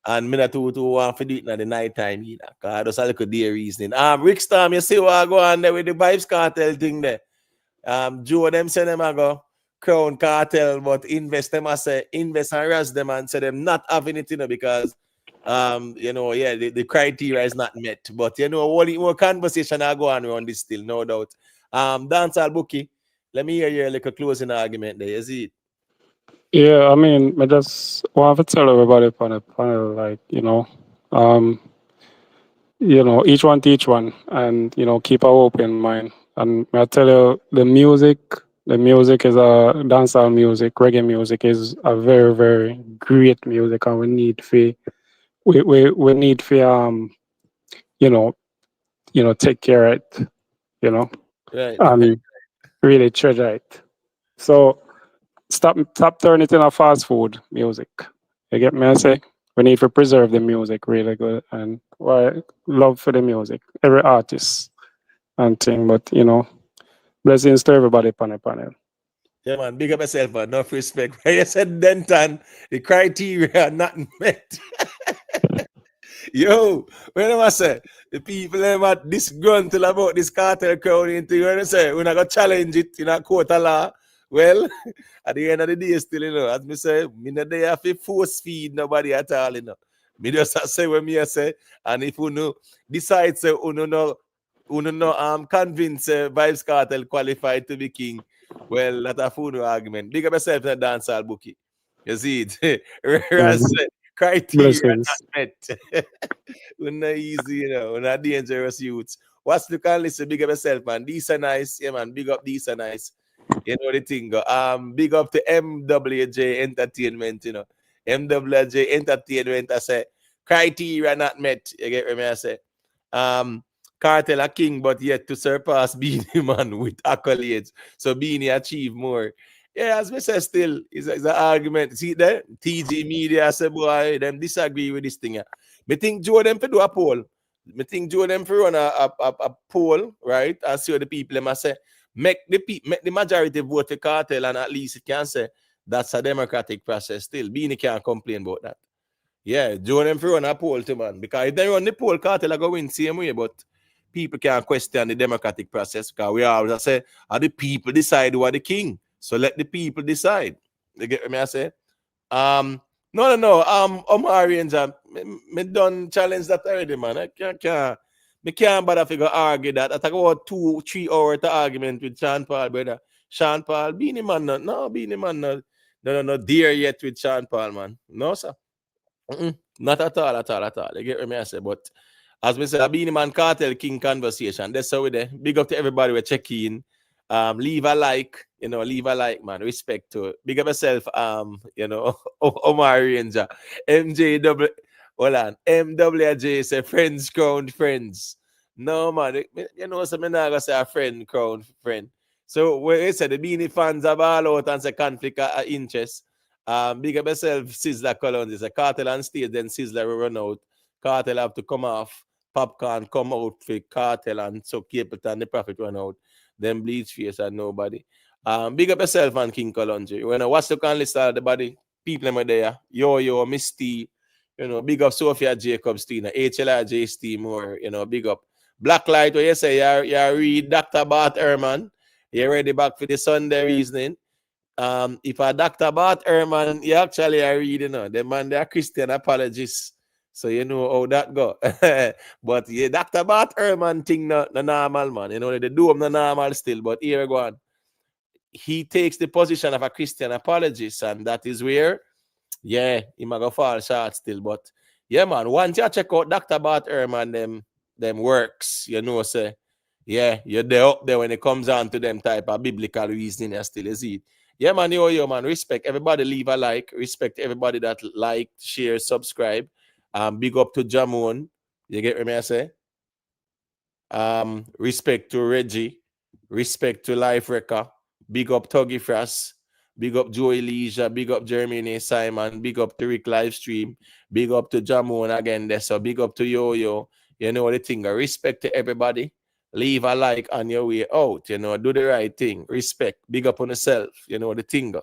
And me not too want to do it in the night time either. Cause that's a little day reasoning. Rick Storm, you see what I go on there with the Vybz Kartel thing there. Joe them say them I go Crown Kartel, but invest them I say invest and rest them and say them not having it, you know, because you know, yeah, the criteria is not met. But you know, all more conversation I go on around this still, no doubt. Dancehall Bookie, let me hear your little closing argument there. You see it? Yeah, I mean, I just want to tell everybody on the panel, like, each one teach one, and keep an open mind. And I tell you, the music is a dancehall music, reggae music is a very, very great music, and we need take care of it, Right. and really treasure it. So stop turning it into fast food music. You get me? I say we need to preserve the music really good, and love for the music, every artist and thing. But blessings to everybody on the panel. Yeah, man, big up yourself, man. Enough respect. You said Denton, the criteria are not met. Yo, when I say the people are disgruntled about this cartel crowning thing, when I say we're not gonna challenge it in a court of law. Well, at the end of the day, still, as me say, me not there have to force feed nobody at all, Me just say what me say, and if you know decide say you no convince Vybz Kartel qualified to be king, well, that's a full argument. Big up yourself in a dancehall Bookie. You see it? Whereas criteria Blessings. not met. We're not easy, we're not dangerous youths. What's the can listen? Big up yourself, man. These are nice. Yeah, man. Big up, these are nice. You know the thing. Big up to MWJ Entertainment, MWJ Entertainment, I say criteria not met. You get what I say? Kartel a king, but yet to surpass Beanie Man with accolades. So Beanie achieve more. Yeah, as me say, still is an argument. See there, TG Media say boy, them disagree with this thing. Yeah. Me think Joe them for do a poll. Me think Joe them for run a poll, right? And see what the people them say. Make the majority vote for Kartel, and at least it can say that's a democratic process. Still, Beanie can't complain about that. Yeah, Joe them for run a poll too, man. Because if they run the poll, Kartel are going same way, but people can't question the democratic process because we always say, the people decide who are the king. So let the people decide. You get what I say? No. Omari and Jam, me done challenge that already, man. I can't bother figure argue that. I talk about 2-3 hours to argument with Sean Paul, brother. Sean Paul, Beanie Man, Beanie Man, no, dear yet with Sean Paul, man. No, sir. Not at all. You get what I say? But as we say, a Beanie Man Kartel King conversation. That's how we there. Big up to everybody we check in. Leave a like, man. Respect to it. Big up yourself, Omar Ranger. MJW. Hold on. MWJ say friends crown friends. No, man. So I'm not gonna say a friend crown friend. So where you say the Beanie fans have all out and say conflict of interest. Big up yourself, Sizzler Collins. It's a Kartel on stage, then Sizzler will run out. Kartel have to come off. Popcorn come out for Kartel, and so Capleton the Prophet run out. Then Bleach Face and nobody. Big up yourself and King Kalonji. When I watch the can list of the body, people are there. Yo, Misty, big up Sophia Jacobs, Tina, HLRJ Steve Moore, big up. Blacklight, where you say you read Dr. Bart Ehrman, you ready back for the Sunday reasoning. If a Dr. Bart Ehrman, you actually are reading, the man, they are Christian apologists. So you know how that go. But yeah, Dr. Bart Ehrman thing not normal, man. They do him not normal still, but here go on. He takes the position of a Christian apologist, and that is where, yeah, he might go fall short still. But yeah, man, once you check out Dr. Bart Ehrman, them works, say, yeah, you're there up there when it comes on to them type of biblical reasoning, you still is it. Yeah, man, yo, man, respect everybody, leave a like, respect everybody that like, share, subscribe. Big up to Jamon. You get what I say? Respect to Reggie. Respect to Life Wrecker. Big up Tuggy Frost. Big up Joey Leisure. Big up Jeremy Simon. Big up to Rick Livestream. Big up to Jamon again. So big up to Yo-Yo. You know the thing. Respect to everybody. Leave a like on your way out. You know, do the right thing. Respect. Big up on yourself. You know the thing.